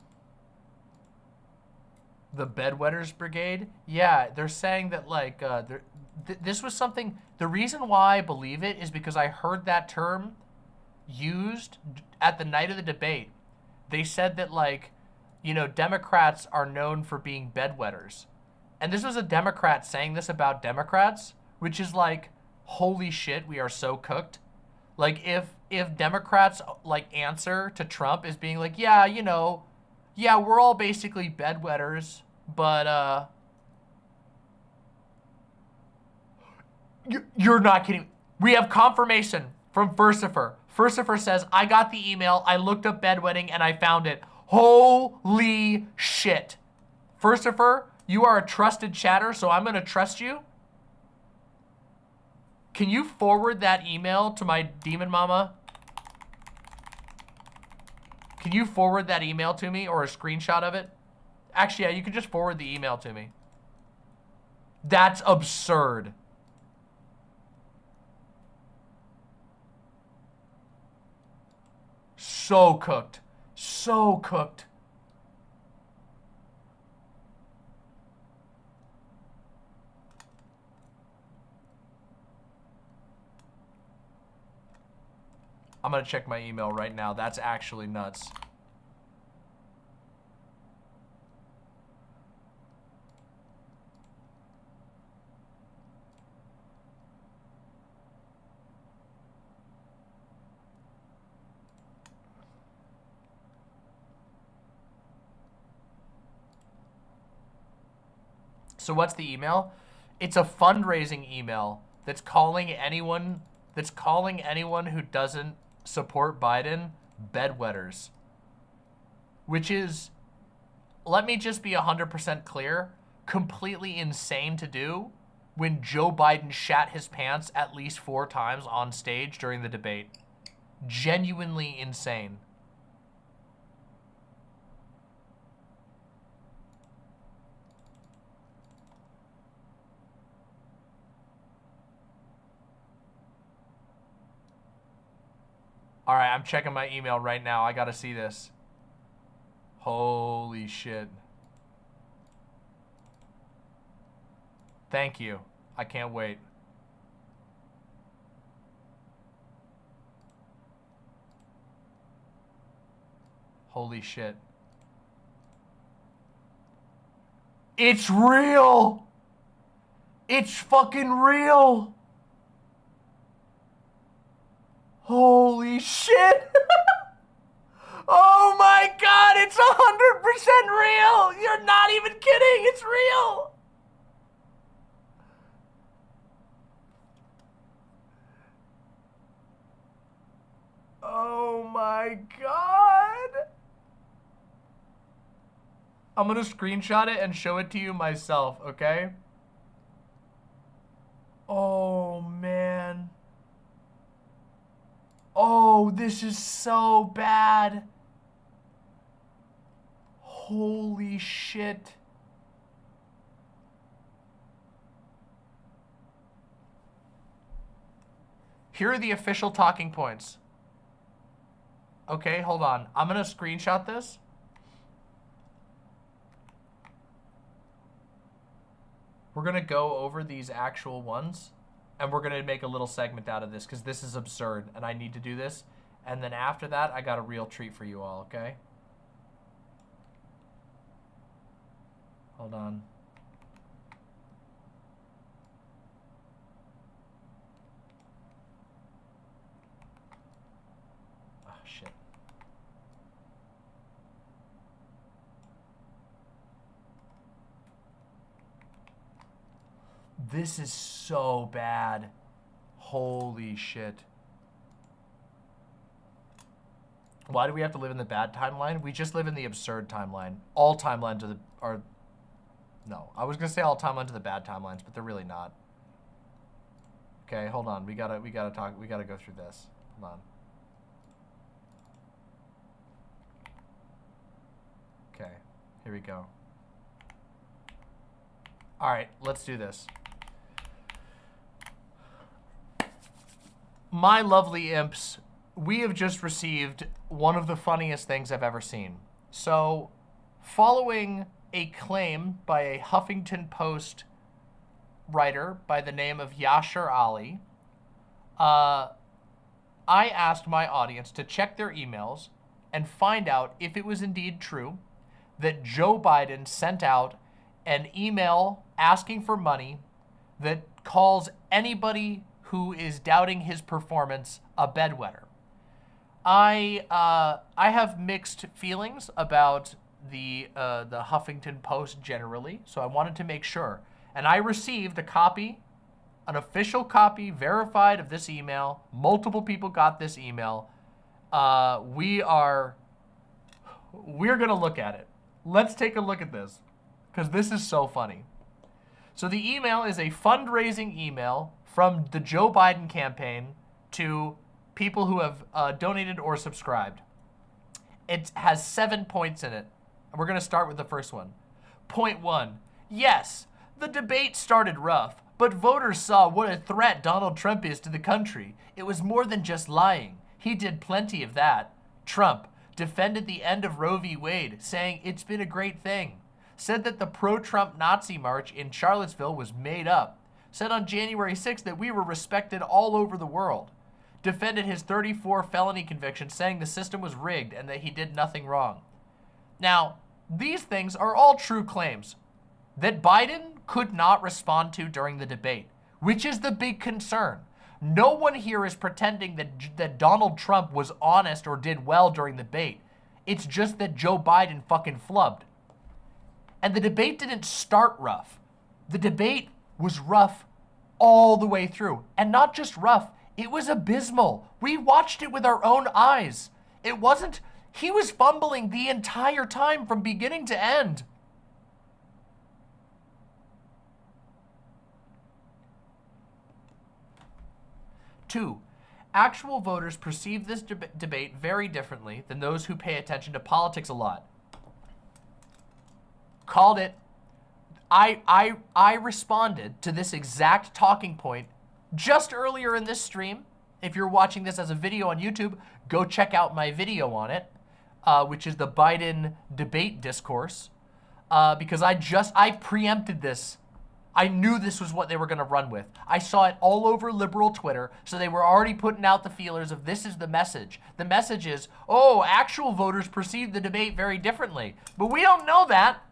[SPEAKER 1] The Bedwetters Brigade? Yeah, they're saying that like, this was something, the reason why I believe it is because I heard that term used at the night of the debate. They said that like, you know, Democrats are known for being bedwetters. And this was a Democrat saying this about Democrats, which is like, holy shit, we are so cooked. Like if Democrats like answer to Trump is being like, yeah, you know, yeah, we're all basically bedwetters, but you're not kidding. We have confirmation from Furcifer. Furcifer says, I got the email, I looked up bedwetting, and I found it. Holy shit. Furcifer, you are a trusted chatter, so I'm going to trust you. Can you forward that email to my demon mama? Can you forward that email to me or a screenshot of it? Actually, yeah, you can just forward the email to me. That's absurd. So cooked. So cooked. I'm gonna check my email right now. That's actually nuts. So what's the email? It's a fundraising email that's calling anyone who doesn't support Biden bedwetters, which is, let me just be 100% clear, completely insane to do when Joe Biden shat his pants at least 4 times on stage during the debate. Genuinely insane. All right, I'm checking my email right now. I gotta see this. Holy shit. Thank you. I can't wait. Holy shit. It's real! It's fucking real! Holy shit! Oh my god, it's 100% real! You're not even kidding, it's real! my God. I'm gonna screenshot it and show it to you myself, okay? Oh, man. Oh, this is so bad. Holy shit. Here are the official talking points. Okay, hold on. I'm gonna screenshot this. We're gonna go over these actual ones, and we're gonna make a little segment out of this, because this is absurd, and I need to do this. And then after that, I got a real treat for you all, okay? Hold on. Oh, shit. This is so bad. Holy shit. Why do we have to live in the bad timeline? We just live in the absurd timeline. All timelines are no. I was gonna say all timelines are the bad timelines, but they're really not. Okay, hold on. We gotta go through this. Hold on. Okay, here we go. All right, let's do this. My lovely imps, we have just received one of the funniest things I've ever seen. So, following a claim by a Huffington Post writer by the name of Yasher Ali, I asked my audience to check their emails and find out if it was indeed true that Joe Biden sent out an email asking for money that calls anybody who is doubting his performance a bedwetter. I have mixed feelings about the Huffington Post generally, so I wanted to make sure. And I received a copy, an official copy, verified of this email. Multiple people got this email. We're gonna look at it. Let's take a look at this, because this is so funny. So the email is a fundraising email from the Joe Biden campaign to people who have donated or subscribed. It has 7 points in it. And we're going to start with the first one. Point 1. Yes, the debate started rough, but voters saw what a threat Donald Trump is to the country. It was more than just lying. He did plenty of that. Trump defended the end of Roe v. Wade, saying it's been a great thing. Said that the pro-Trump Nazi march in Charlottesville was made up. Said on January 6th that we were respected all over the world. Defended his 34 felony convictions, saying the system was rigged and that he did nothing wrong. Now, these things are all true claims that Biden could not respond to during the debate, which is the big concern. No one here is pretending that Donald Trump was honest or did well during the debate. It's just that Joe Biden fucking flubbed. And the debate didn't start rough. The debate was rough all the way through. And not just rough, it was abysmal. We watched it with our own eyes. It wasn't, he was fumbling the entire time from beginning to end. Two, actual voters perceive this debate very differently than those who pay attention to politics a lot. Called it. I responded to this exact talking point just earlier in this stream. If you're watching this as a video on YouTube, go check out my video on it, which is the Biden debate discourse, because I preempted this. I knew this was what they were going to run with. I saw it all over liberal Twitter, so they were already putting out the feelers of this is the message. The message is, oh, actual voters perceive the debate very differently. But we don't know that.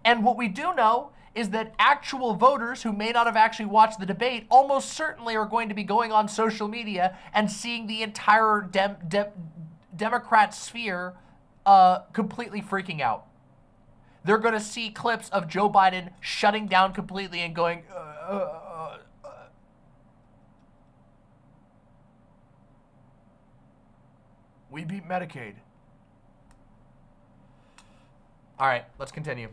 [SPEAKER 1] And what we do know is that actual voters who may not have actually watched the debate almost certainly are going to be going on social media and seeing the entire Democrat sphere completely freaking out. They're going to see clips of Joe Biden shutting down completely and going, We beat Medicaid. All right, let's continue.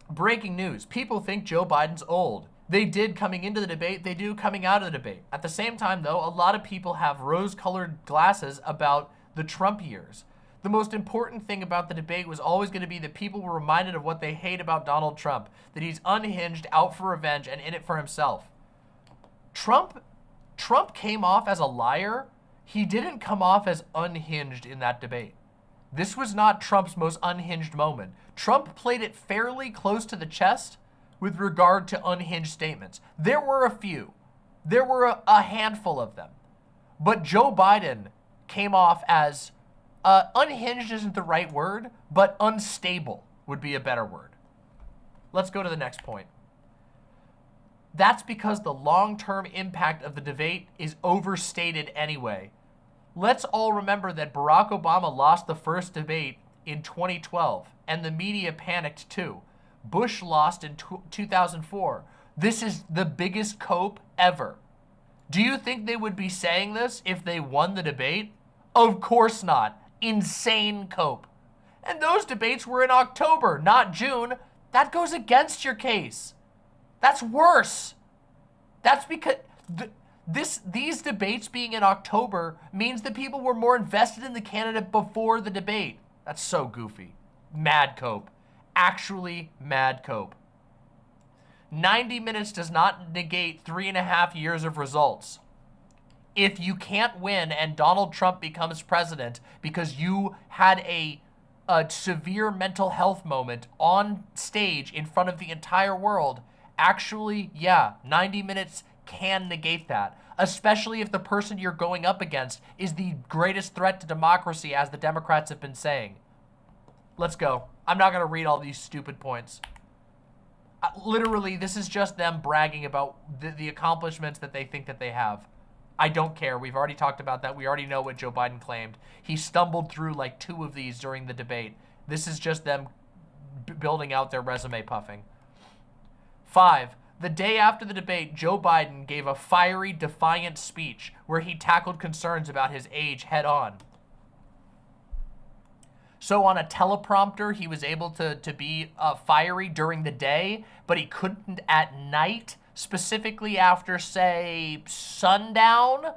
[SPEAKER 1] Breaking news. People think Joe Biden's old. They did coming into the debate. They do coming out of the debate. At the same time, though, a lot of people have rose-colored glasses about the Trump years. The most important thing about the debate was always going to be that people were reminded of what they hate about Donald Trump, that he's unhinged, out for revenge, and in it for himself. Trump came off as a liar. He didn't come off as unhinged in that debate. This was not Trump's most unhinged moment. Trump played it fairly close to the chest with regard to unhinged statements. There were a few. There were a handful of them. But Joe Biden came off as, unhinged isn't the right word, but unstable would be a better word. Let's go to the next point. That's because the long-term impact of the debate is overstated anyway. Let's all remember that Barack Obama lost the first debate in 2012, and the media panicked too. Bush lost in 2004. This is the biggest cope ever. Do you think they would be saying this if they won the debate? Of course not. Insane cope. And those debates were in October, not June. That goes against your case. That's worse. That's because these debates being in October means that people were more invested in the candidate before the debate. That's so goofy. Mad cope. Actually mad cope. 90 minutes does not negate 3.5 years of results. If you can't win and Donald Trump becomes president because you had a severe mental health moment on stage in front of the entire world, actually, yeah, 90 minutes can negate that, especially if the person you're going up against is the greatest threat to democracy, as the Democrats have been saying. Let's go. I'm not going to read all these stupid points. Literally, this is just them bragging about the accomplishments that they think that they have. I don't care. We've already talked about that. We already know what Joe Biden claimed. He stumbled through like 2 of these during the debate. This is just them building out their resume puffing. 5. The day after the debate, Joe Biden gave a fiery, defiant speech where he tackled concerns about his age head on. So on a teleprompter, he was able to be fiery during the day, but he couldn't at night, specifically after, say, sundown.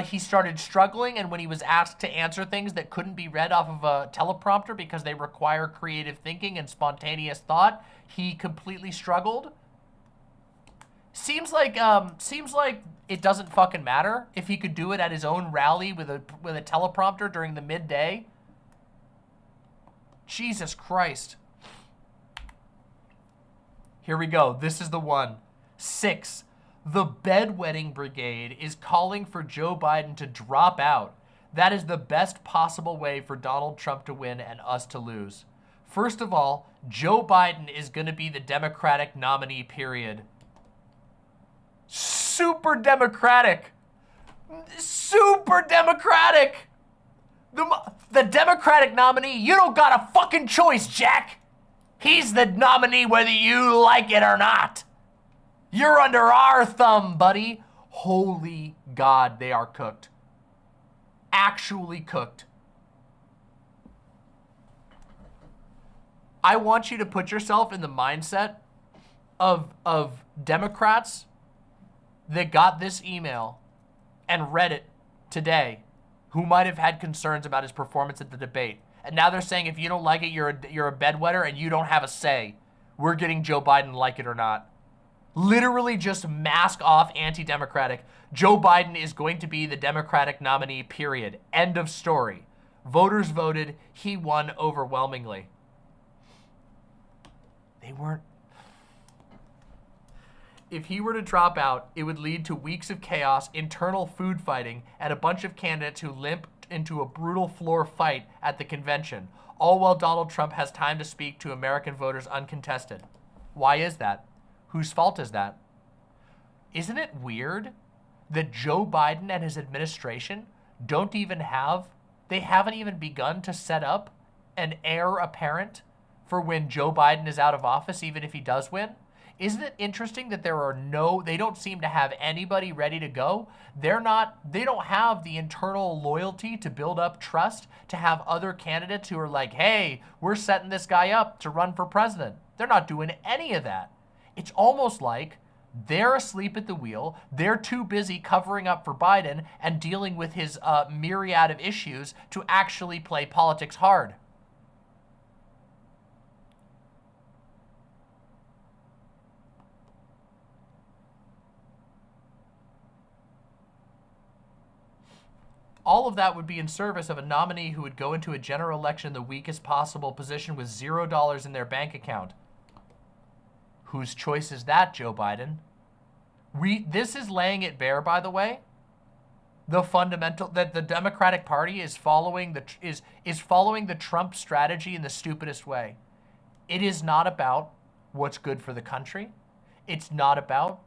[SPEAKER 1] He started struggling, and when he was asked to answer things that couldn't be read off of a teleprompter because they require creative thinking and spontaneous thought, he completely struggled. Seems like it doesn't fucking matter if he could do it at his own rally with a teleprompter during the midday. Jesus Christ. Here we go. This is the one. 6. The bedwetting brigade is calling for Joe Biden to drop out. That is the best possible way for Donald Trump to win and us to lose. First of all, Joe Biden is going to be the Democratic nominee, period. Super Democratic. Super Democratic. The Democratic nominee, you don't got a fucking choice, Jack. He's the nominee whether you like it or not. You're under our thumb, buddy. Holy God, they are cooked. Actually cooked. I want you to put yourself in the mindset of Democrats that got this email and read it today, who might have had concerns about his performance at the debate. And now they're saying if you don't like it, you're a bedwetter and you don't have a say. We're getting Joe Biden, like it or not. Literally just mask off anti-democratic. Joe Biden is going to be the Democratic nominee, period. End of story. Voters voted. He won overwhelmingly. They weren't. If he were to drop out, it would lead to weeks of chaos, internal food fighting, and a bunch of candidates who limp into a brutal floor fight at the convention, all while Donald Trump has time to speak to American voters uncontested. Why is that? Whose fault is that? Isn't it weird that Joe Biden and his administration haven't even begun to set up an heir apparent for when Joe Biden is out of office, even if he does win? Isn't it interesting that they don't seem to have anybody ready to go? They don't have the internal loyalty to build up trust, to have other candidates who are like, hey, we're setting this guy up to run for president. They're not doing any of that. It's almost like they're asleep at the wheel. They're too busy covering up for Biden and dealing with his myriad of issues to actually play politics hard. All of that would be in service of a nominee who would go into a general election in the weakest possible position with $0 in their bank account. Whose choice is that, Joe Biden? This is laying it bare, by the way, the fundamental that the Democratic Party is following the Trump strategy in the stupidest way. It is not about what's good for the country. It's not about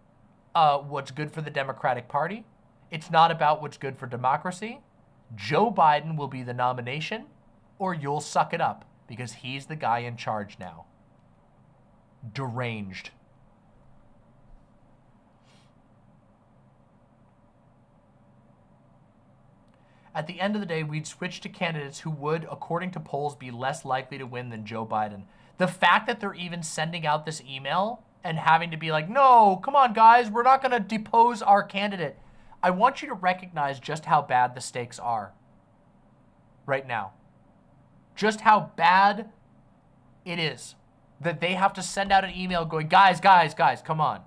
[SPEAKER 1] what's good for the Democratic Party. It's not about what's good for democracy. Joe Biden will be the nomination, or you'll suck it up, because he's the guy in charge now. Deranged. At the end of the day, we'd switch to candidates who would, according to polls, be less likely to win than Joe Biden. The fact that they're even sending out this email and having to be like, no, come on, guys, we're not going to depose our candidate. I want you to recognize just how bad the stakes are right now. Just how bad it is that they have to send out an email going, guys, come on.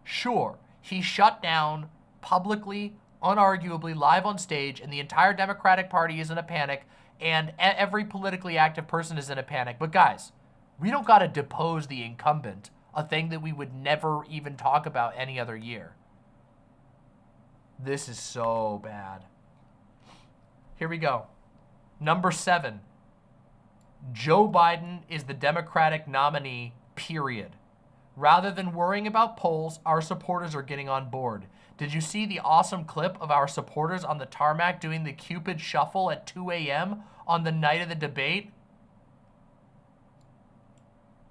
[SPEAKER 1] Sure, he shut down publicly, unarguably, live on stage, and the entire Democratic Party is in a panic, and every politically active person is in a panic. But guys, we don't got to depose the incumbent, a thing that we would never even talk about any other year. This is so bad. Here we go. Number 7. Joe Biden is the Democratic nominee, period. Rather than worrying about polls, our supporters are getting on board. Did you see the awesome clip of our supporters on the tarmac doing the Cupid shuffle at 2 a.m. on the night of the debate?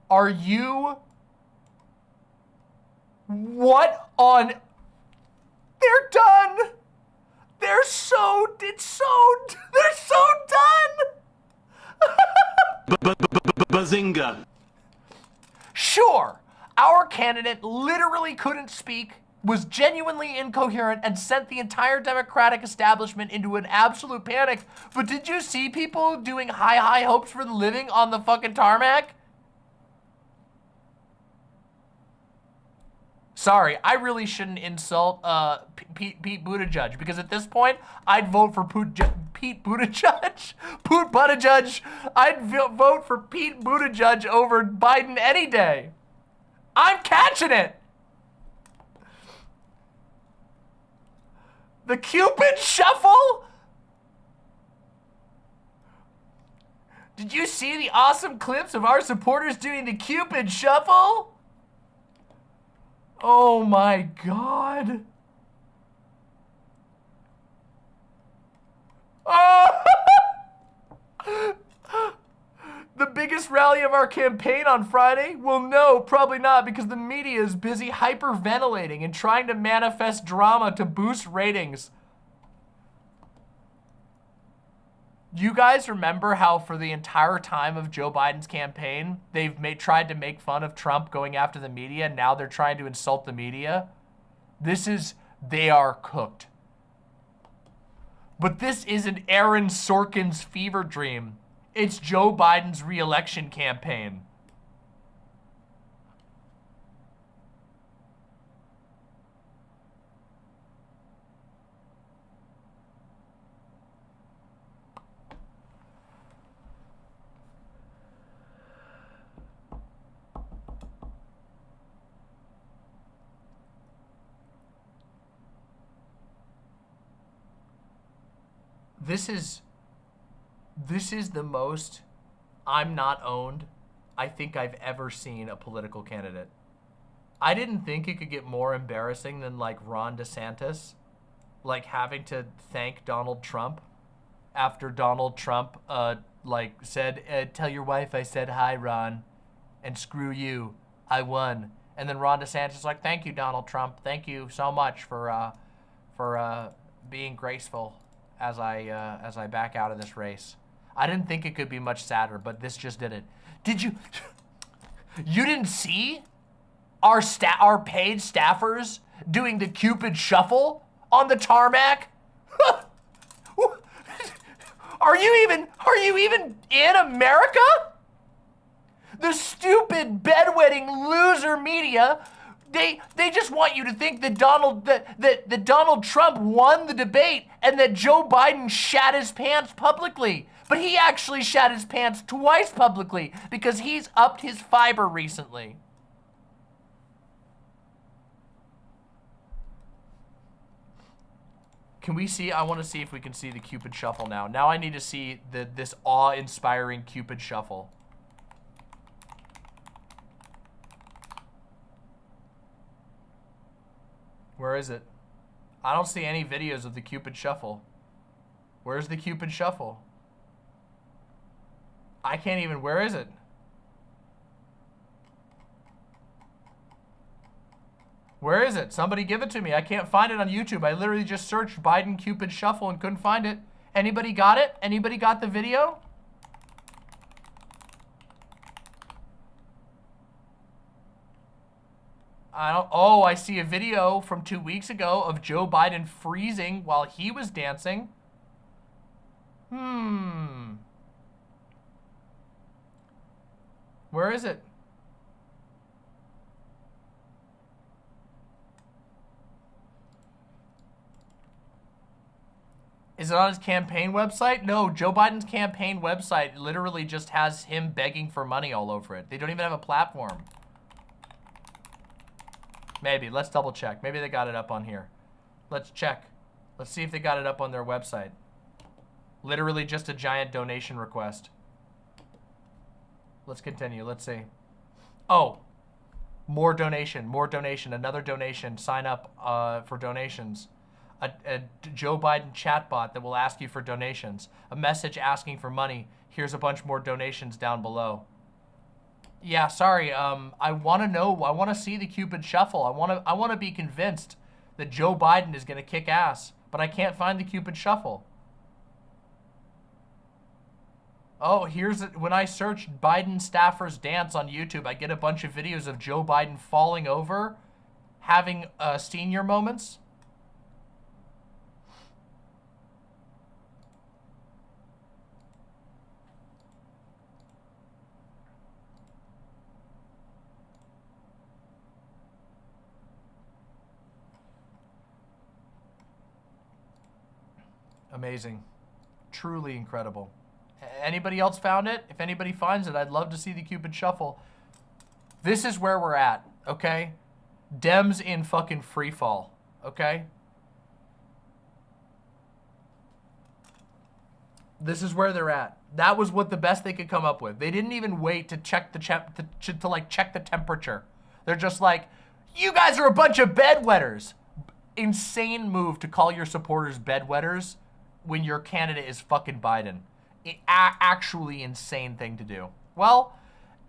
[SPEAKER 1] Are you... What on... They're done. They're so done.
[SPEAKER 2] Bazinga.
[SPEAKER 1] Sure, our candidate literally couldn't speak, was genuinely incoherent, and sent the entire Democratic establishment into an absolute panic. But did you see people doing high hopes for the living on the fucking tarmac? Sorry, I really shouldn't insult Pete Buttigieg, because at this point, I'd vote for Pete Buttigieg. I'd vote for Pete Buttigieg over Biden any day. I'm catching it. The Cupid shuffle? Did you see the awesome clips of our supporters doing the Cupid shuffle? Oh my God. Oh! The biggest rally of our campaign on Friday? Well, no, probably not, because the media is busy hyperventilating and trying to manifest drama to boost ratings. You guys remember how for the entire time of Joe Biden's campaign, they've tried to make fun of Trump going after the media, and now they're trying to insult the media? They are cooked. But this isn't Aaron Sorkin's fever dream. It's Joe Biden's re-election campaign. This is the most I'm not owned I think I've ever seen a political candidate. I didn't think it could get more embarrassing than like Ron DeSantis, like having to thank Donald Trump after Donald Trump said, tell your wife I said hi, Ron, and screw you, I won. And then Ron DeSantis is like, thank you, Donald Trump. Thank you so much for being graceful as I back out of this race. I didn't think it could be much sadder, but this just did it. Did you? You didn't see our paid staffers doing the Cupid shuffle on the tarmac? Are you even in America? The stupid bedwetting loser media, they just want you to think that Donald Trump won the debate and that Joe Biden shat his pants publicly. But he actually shat his pants twice publicly because he's upped his fiber recently. Can we see? I want to see if we can see the Cupid shuffle now. Now I need to see this awe-inspiring Cupid shuffle. Where is it? I don't see any videos of the Cupid shuffle. Where's the Cupid shuffle? I can't even, where is it? Where is it? Somebody give it to me. I can't find it on YouTube. I literally just searched Biden Cupid shuffle and couldn't find it. Anybody got it? Anybody got the video? Oh, I see a video from 2 weeks ago of Joe Biden freezing while he was dancing. Where is it? Is it on his campaign website? No, Joe Biden's campaign website literally just has him begging for money all over it. They don't even have a platform. Maybe. Let's double check. Maybe they got it up on here. Let's check. Let's see if they got it up on their website. Literally just a giant donation request. Let's continue. Let's see. Oh, more donation, another donation. Sign up for donations. A Joe Biden chatbot that will ask you for donations. A message asking for money. Here's a bunch more donations down below. Yeah, sorry. I want to know. I want to see the Cupid shuffle. I want to be convinced that Joe Biden is going to kick ass, but I can't find the Cupid shuffle. Oh, here's it. When I search Biden staffers dance on YouTube, I get a bunch of videos of Joe Biden falling over, having senior moments. Amazing. Truly incredible. Anybody else found it? If anybody finds it, I'd love to see the Cupid shuffle. This is where we're at, okay? Dems in fucking free fall, okay? This is where they're at. That was what the best they could come up with. They didn't even wait to check the check the temperature. They're just like, you guys are a bunch of bedwetters. Insane move to call your supporters bedwetters when your candidate is fucking Biden. Actually insane thing to do. Well,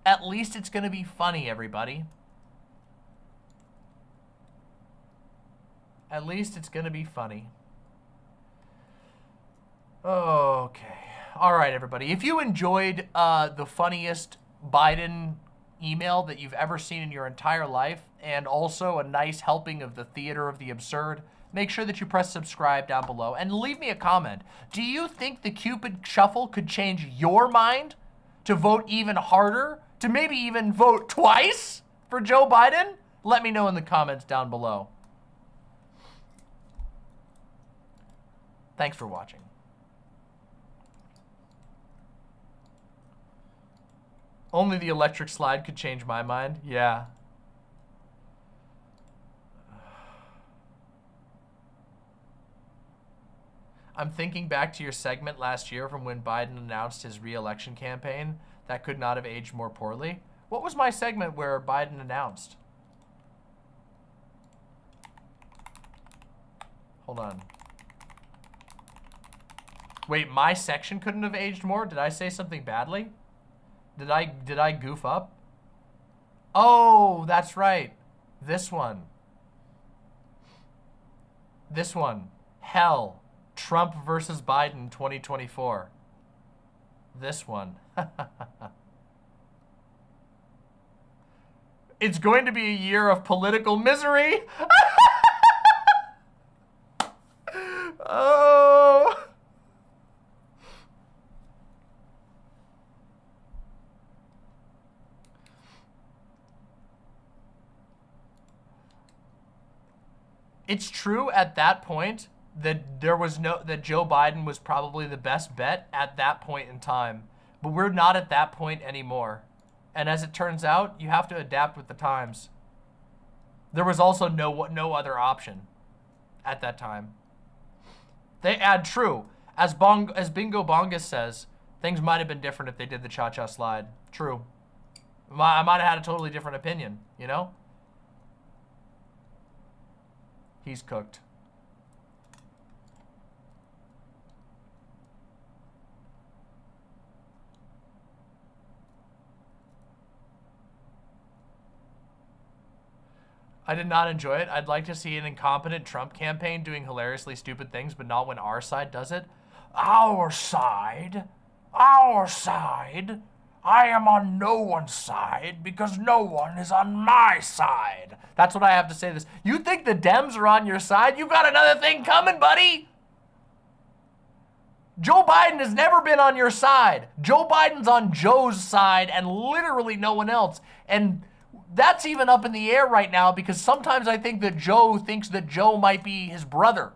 [SPEAKER 1] at least it's gonna be funny, everybody. At least it's gonna be funny. Okay. All right, everybody. If you enjoyed the funniest Biden email that you've ever seen in your entire life, and also a nice helping of the theater of the absurd, make sure that you press subscribe down below and leave me a comment. Do you think the Cupid shuffle could change your mind to vote even harder, to maybe even vote twice for Joe Biden? Let me know in the comments down below. Thanks for watching. Only the electric slide could change my mind. Yeah. I'm thinking back to your segment last year from when Biden announced his re-election campaign. That could not have aged more poorly. What was my segment where Biden announced? Hold on. Wait, my section couldn't have aged more? Did I say something badly? Did I goof up? Oh, that's right. This one. This one. Hell. Trump versus Biden 2024. This one. It's going to be a year of political misery. Oh. It's true at that point that that Joe Biden was probably the best bet at that point in time, but we're not at that point anymore. And as it turns out, you have to adapt with the times. There was also no other option at that time. They add true. As Bingo Bongus says, things might have been different if they did the cha-cha slide. True. I might have had a totally different opinion, you know? He's cooked. I did not enjoy it. I'd like to see an incompetent Trump campaign doing hilariously stupid things, but not when our side does it. Our side? Our side? I am on no one's side because no one is on my side. That's what I have to say to this. You think the Dems are on your side? You got another thing coming, buddy. Joe Biden has never been on your side. Joe Biden's on Joe's side and literally no one else. And that's even up in the air right now because sometimes I think that Joe thinks that Joe might be his brother.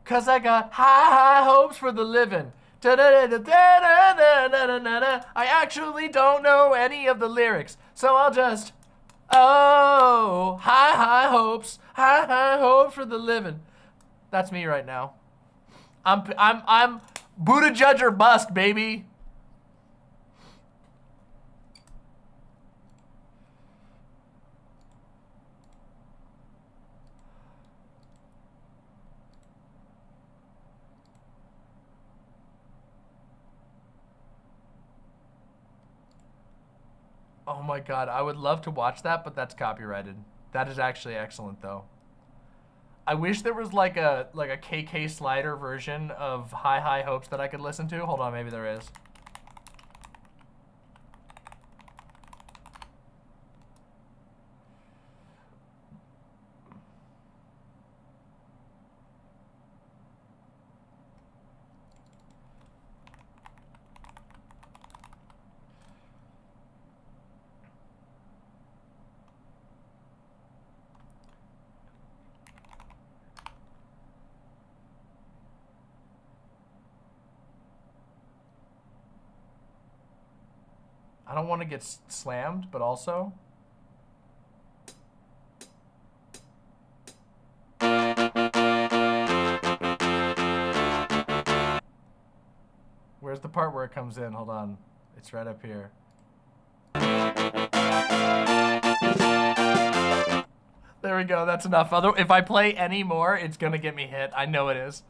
[SPEAKER 1] Cause I got high hopes for the living. I actually don't know any of the lyrics, so I'll just, oh, high hopes for the living. That's me right now. I'm Buddha judge or bust, baby. Oh my God, I would love to watch that, but that's copyrighted. That is actually excellent though. I wish there was like a KK Slider version of High Hopes that I could listen to. Hold on, maybe there is. I don't want to get slammed, but also... Where's the part where it comes in? Hold on. It's right up here. There we go. That's enough. If I play any more, it's going to get me hit. I know it is.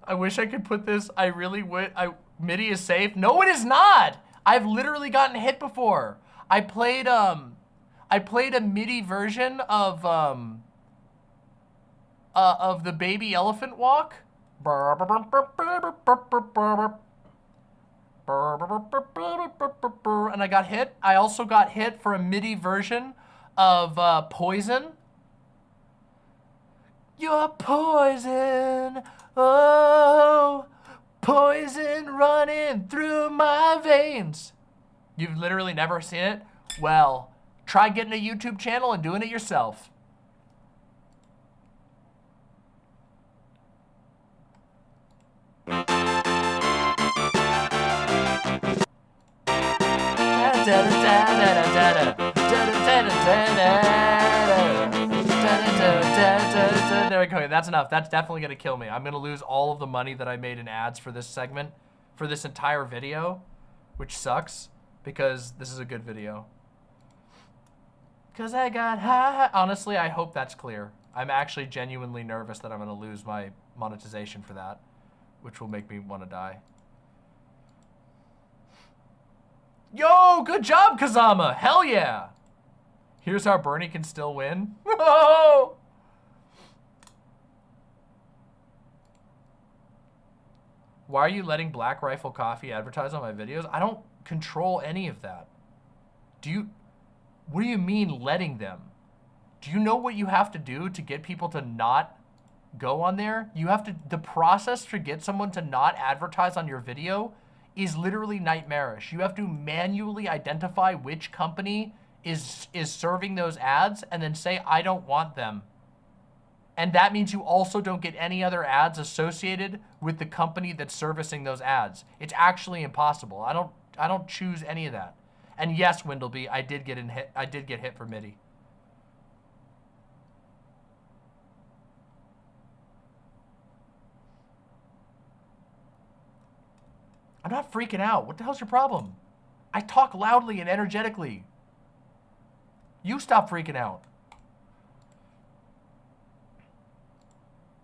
[SPEAKER 1] I wish I could put this. I really would. MIDI is safe. No, it is not. I've literally gotten hit before. I played a MIDI version of the baby elephant walk. And I got hit. I also got hit for a MIDI version of Poison. You're poison. Oh, poison running through my veins. You've literally never seen it? Well, try getting a YouTube channel and doing it yourself. There we go. That's enough. That's definitely gonna kill me. I'm gonna lose all of the money that I made in ads for this segment, for this entire video, which sucks because this is a good video. 'Cause I got high. Honestly, I hope that's clear. I'm actually genuinely nervous that I'm gonna lose my monetization for that, which will make me want to die. Yo, good job, Kazama. Hell yeah. Here's how Bernie can still win. Whoa! Why are you letting Black Rifle Coffee advertise on my videos? I don't control any of that. What do you mean letting them? Do you know what you have to do to get people to not go on there? The process to get someone to not advertise on your video is literally nightmarish. You have to manually identify which company is serving those ads and then say, I don't want them. And that means you also don't get any other ads associated with the company that's servicing those ads. It's actually impossible. I don't choose any of that. And yes, Windleby, I did get hit for MIDI. I'm not freaking out. What the hell's your problem? I talk loudly and energetically. You stop freaking out.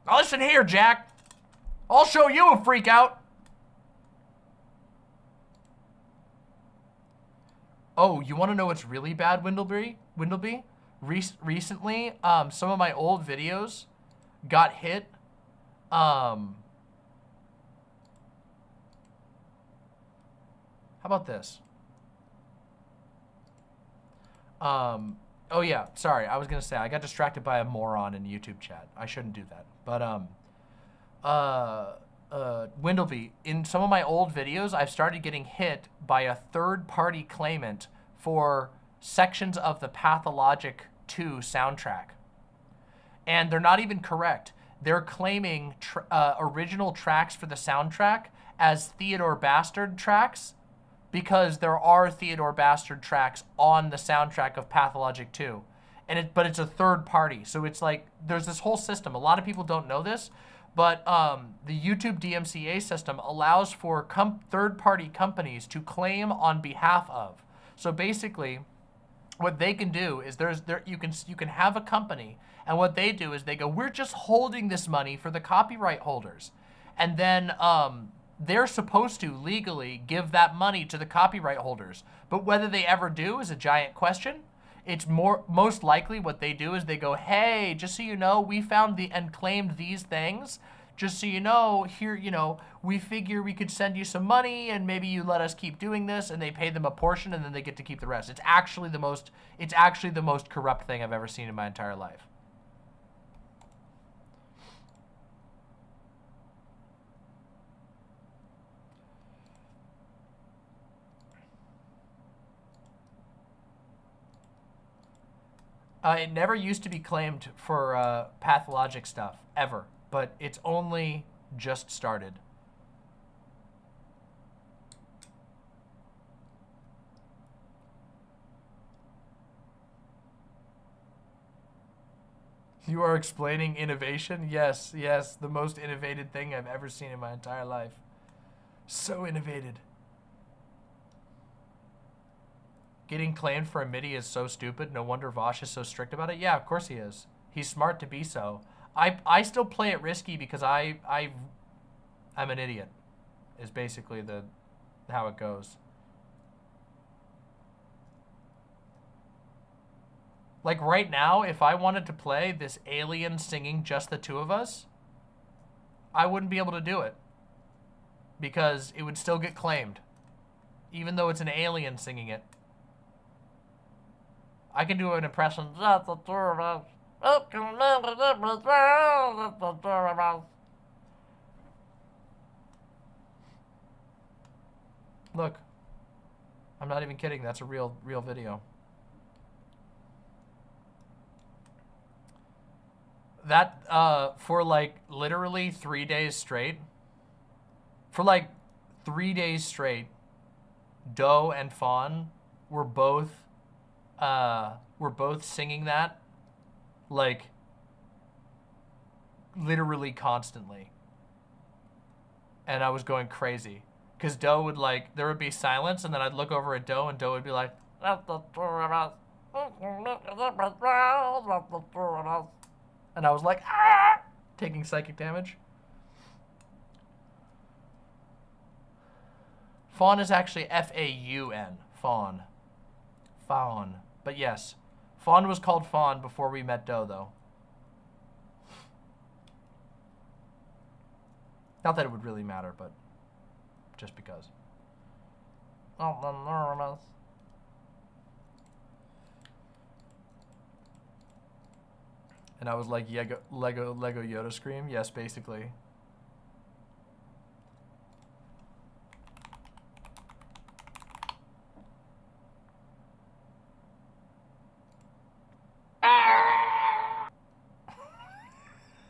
[SPEAKER 1] Now listen here, Jack. I'll show you a freak out. Oh, you want to know what's really bad, Windleby? Recently, some of my old videos got hit. How about this? Oh yeah, sorry. I was gonna say I got distracted by a moron in YouTube chat. I shouldn't do that. But Windleby, in some of my old videos, I've started getting hit by a third-party claimant for sections of the Pathologic 2 soundtrack. And they're not even correct. They're claiming original tracks for the soundtrack as Theodore Bastard tracks because there are Theodore Bastard tracks on the soundtrack of Pathologic 2. But it's a third party. So it's like, there's this whole system. A lot of people don't know this, but the YouTube DMCA system allows for third-party companies to claim on behalf of. So basically, what they can do is you can have a company, and what they do is they go, we're just holding this money for the copyright holders. And then they're supposed to legally give that money to the copyright holders. But whether they ever do is a giant question. It's most likely what they do is they go, hey, just so you know, we found and claimed these things. Just so you know, here, we figure we could send you some money and maybe you let us keep doing this, and they pay them a portion and then they get to keep the rest. It's actually the most corrupt thing I've ever seen in my entire life. It never used to be claimed for pathologic stuff, ever. But it's only just started. You are explaining innovation? Yes, yes, the most innovated thing I've ever seen in my entire life. So innovated. Getting claimed for a MIDI is so stupid. No wonder Vosh is so strict about it. Yeah, of course he is. He's smart to be so. I still play it risky because I'm an idiot. Is basically how it goes. Like right now, if I wanted to play this alien singing just the two of us, I wouldn't be able to do it because it would still get claimed, even though it's an alien singing it. I can do an impression. Look, I'm not even kidding. That's a real video. That for like literally 3 days straight. For like 3 days straight, Doe and Fawn were both singing that, like, literally constantly. And I was going crazy. Because Doe would, like, there would be silence, and then I'd look over at Doe, and Doe would be like, And I was like, ah! Taking psychic damage. Fawn is actually F-A-U-N. Fawn. Fawn. But yes, Fawn was called Fawn before we met Doe, though. Not that it would really matter, but just because. Oh, and I was like, Lego Yoda scream? Yes, basically.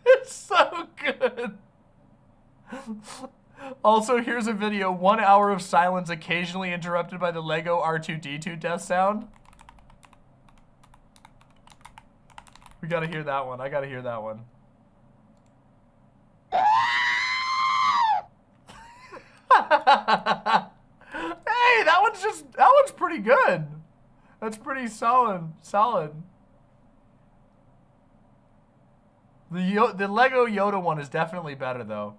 [SPEAKER 1] It's so good. Also, here's a video, 1 hour of silence occasionally interrupted by the Lego R2-D2 death sound. We gotta hear that one. I gotta hear that one. Hey, that one's pretty good. That's pretty solid. The Lego Yoda one is definitely better, though.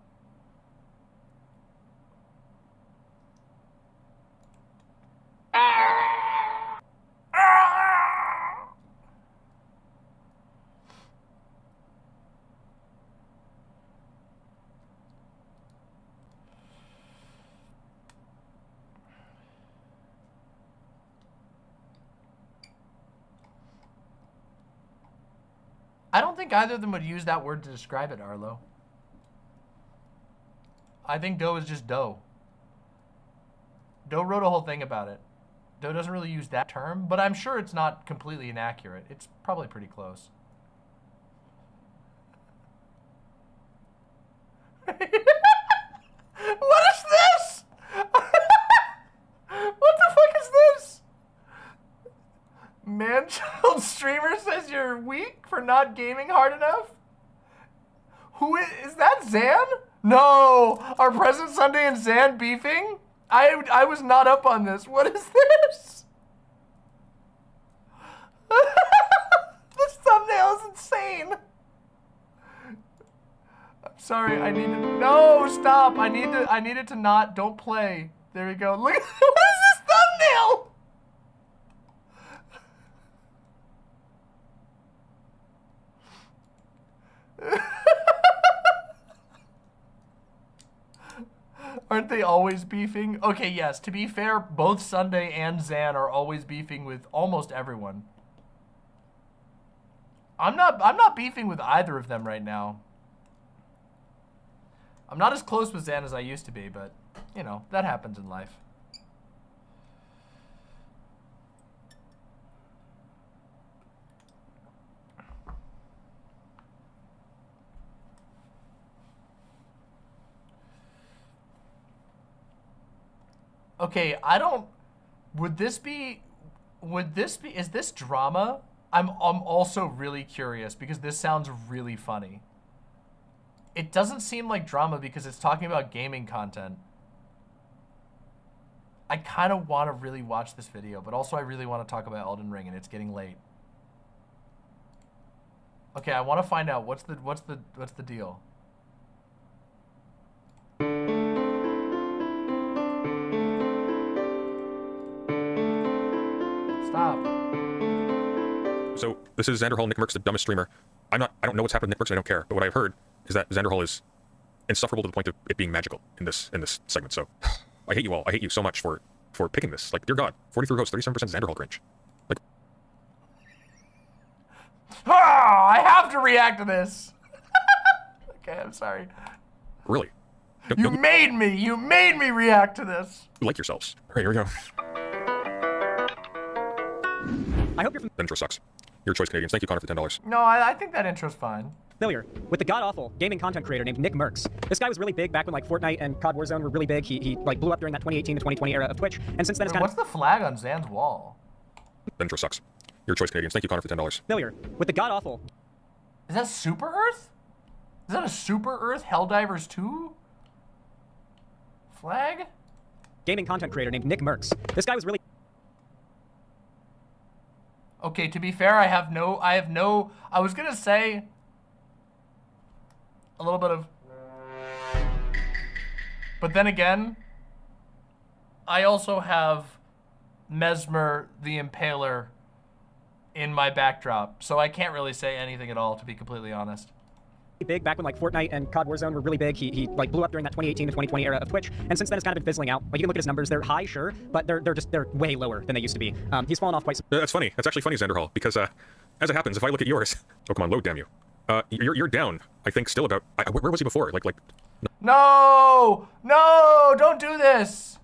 [SPEAKER 1] I don't think either of them would use that word to describe it, Arlo. I think Doe is just Doe. Doe wrote a whole thing about it. Doe doesn't really use that term, but I'm sure it's not completely inaccurate. It's probably pretty close. What is this? What the fuck is this? Man-child streamer says you're weak for not gaming hard enough? Who is that, Zan? No! Are Present Sunday and Zan beefing? I was not up on this. What is this? This thumbnail is insane. I'm sorry, I need to... No, stop. I need it to not... Don't play. There we go. Look at... What is this thumbnail? Aren't they always beefing? Okay, yes, to be fair, both Sunday and Zan are always beefing with almost everyone. I'm not beefing with either of them right now. I'm not as close with Zan as I used to be, but, you know, that happens in life. Okay, is this drama? I'm also really curious because this sounds really funny. It doesn't seem like drama because it's talking about gaming content. I kind of want to really watch this video, but also I really want to talk about Elden Ring and it's getting late. Okay, I want to find out what's the deal. Stop.
[SPEAKER 11] So this is Xanderhal. Nick Merck's the dumbest streamer. I don't know what's happened to Nick Merckx, and I don't care. But what I've heard is that Xanderhal is insufferable to the point of it being magical in this segment. So I hate you all. I hate you so much for picking this. Like, dear God, 43 votes, 37% Xanderhal cringe. Like,
[SPEAKER 1] I have to react to this. Okay, I'm sorry.
[SPEAKER 11] Really?
[SPEAKER 1] You made me react to this.
[SPEAKER 11] Like yourselves. All right, here we go. I hope the intro sucks. Your choice, Canadians. Thank you, Connor, for $10.
[SPEAKER 1] No, I think that intro's fine.
[SPEAKER 12] Familiar with the god-awful gaming content creator named Nick Merckx. This guy was really big back when like Fortnite and COD Warzone were really big. He like blew up during that 2018 to 2020 era of Twitch, and since then it's kind
[SPEAKER 1] of... What's the flag on Zan's wall?
[SPEAKER 11] The intro sucks. Your choice, Canadians. Thank you, Connor, for $10.
[SPEAKER 12] Familiar with the god-awful...
[SPEAKER 1] Is that Super Earth? Is that a Super Earth Helldivers 2 flag?
[SPEAKER 12] Gaming content creator named Nick Merckx. This guy was really...
[SPEAKER 1] Okay, to be fair, I was gonna say a little bit of, but then again, I also have Mesmer the Impaler in my backdrop, so I can't really say anything at all, to be completely honest.
[SPEAKER 12] Big back when like Fortnite and COD Warzone were really big. He like blew up during that 2018 to 2020 era of Twitch, and since then it's kind of been fizzling out. Like you can look at his numbers; they're high, sure, but they're way lower than they used to be. He's fallen off quite.
[SPEAKER 11] That's funny. That's actually funny, Xanderhal, because as it happens, if I look at yours, oh come on, load, damn you. You're down. I think still about. Where was he before? Like.
[SPEAKER 1] No, don't do this.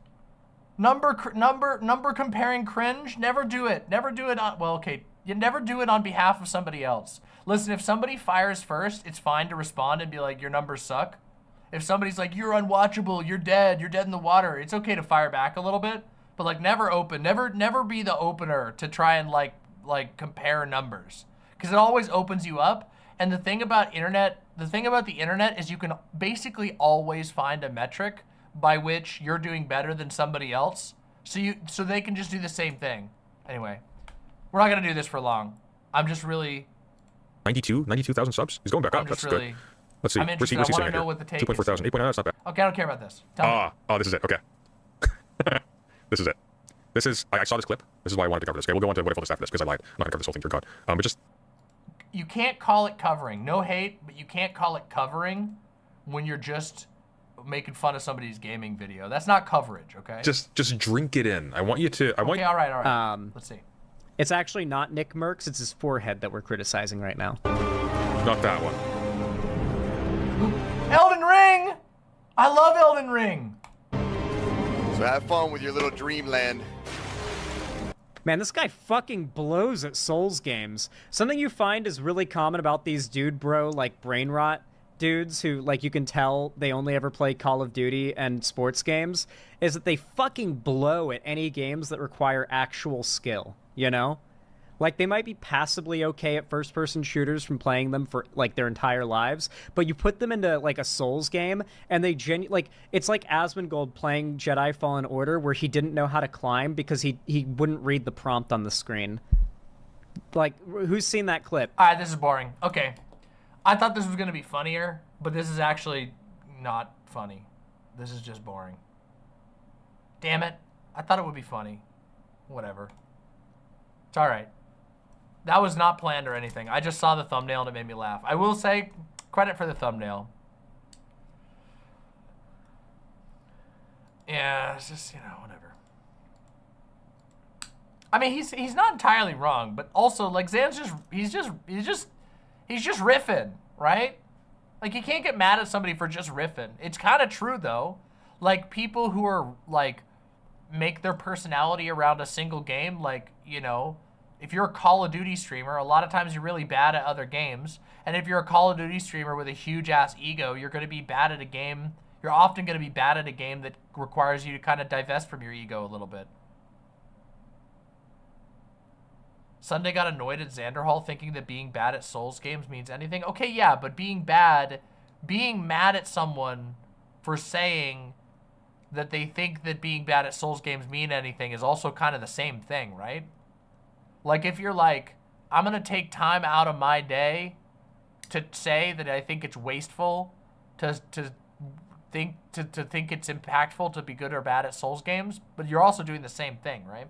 [SPEAKER 1] Number comparing cringe. Never do it. Never do it on. Well, okay. You never do it on behalf of somebody else. Listen, if somebody fires first, it's fine to respond and be like, your numbers suck. If somebody's like, you're unwatchable, you're dead in the water, it's okay to fire back a little bit, but like never be the opener to try and like compare numbers, because it always opens you up. And the thing about the internet is you can basically always find a metric by which you're doing better than somebody else, so they can just do the same thing. Anyway, we're not gonna do this for long. I'm just really
[SPEAKER 11] 92,000 subs. He's going back up. That's good. Let's see.
[SPEAKER 1] I'm interested. I want to know what the take is.
[SPEAKER 11] 2.4 thousand. 8.9. That's not bad.
[SPEAKER 1] Okay, I don't care about this. Tell me.
[SPEAKER 11] Oh, this is it. Okay. This is it. This is. I saw this clip. This is why I wanted to cover this. Okay, we'll go on to what if all this after this, because I lied. I'm not gonna cover this whole thing. Dear God. But just.
[SPEAKER 1] You can't call it covering. No hate, but you can't call it covering when you're just making fun of somebody's gaming video. That's not coverage. Okay.
[SPEAKER 11] Just drink it in. I want you to.
[SPEAKER 1] Okay. All right. Let's see.
[SPEAKER 12] It's actually not Nick Merckx, it's his forehead that we're criticizing right now.
[SPEAKER 11] Not that one.
[SPEAKER 1] Elden Ring! I love Elden Ring!
[SPEAKER 13] So have fun with your little dreamland.
[SPEAKER 12] Man, this guy fucking blows at Souls games. Something you find is really common about these dude bro, like, brain rot dudes who, like, you can tell they only ever play Call of Duty and sports games, is that they fucking blow at any games that require actual skill. You know? Like, they might be passably okay at first-person shooters from playing them for, like, their entire lives, but you put them into, like, a Souls game, and they like, it's like Asmongold playing Jedi Fallen Order, where he didn't know how to climb because he wouldn't read the prompt on the screen. Like, who's seen that clip?
[SPEAKER 1] Alright, this is boring. Okay. I thought this was gonna be funnier, but this is actually not funny. This is just boring. Damn it. I thought it would be funny. Whatever. It's all right. That was not planned or anything. I just saw the thumbnail and it made me laugh. I will say, credit for the thumbnail. Yeah, it's just, you know, whatever. I mean, he's not entirely wrong, but also like Zan's he's just riffing, right? Like, you can't get mad at somebody for just riffing. It's kind of true though. Like, people who are like make their personality around a single game, like, you know, if you're a Call of Duty streamer, a lot of times you're really bad at other games. And if you're a Call of Duty streamer with a huge ass ego, you're going to be bad at a game. You're often going to be bad at a game that requires you to kind of divest from your ego a little bit. Sunday got annoyed at Xanderhal thinking that being bad at Souls games means anything. Okay, yeah, but being mad at someone for saying that they think that being bad at Souls games mean anything is also kind of the same thing, right? Like, if you're like, I'm going to take time out of my day to say that I think it's wasteful to think it's impactful to be good or bad at Souls games, but you're also doing the same thing, right?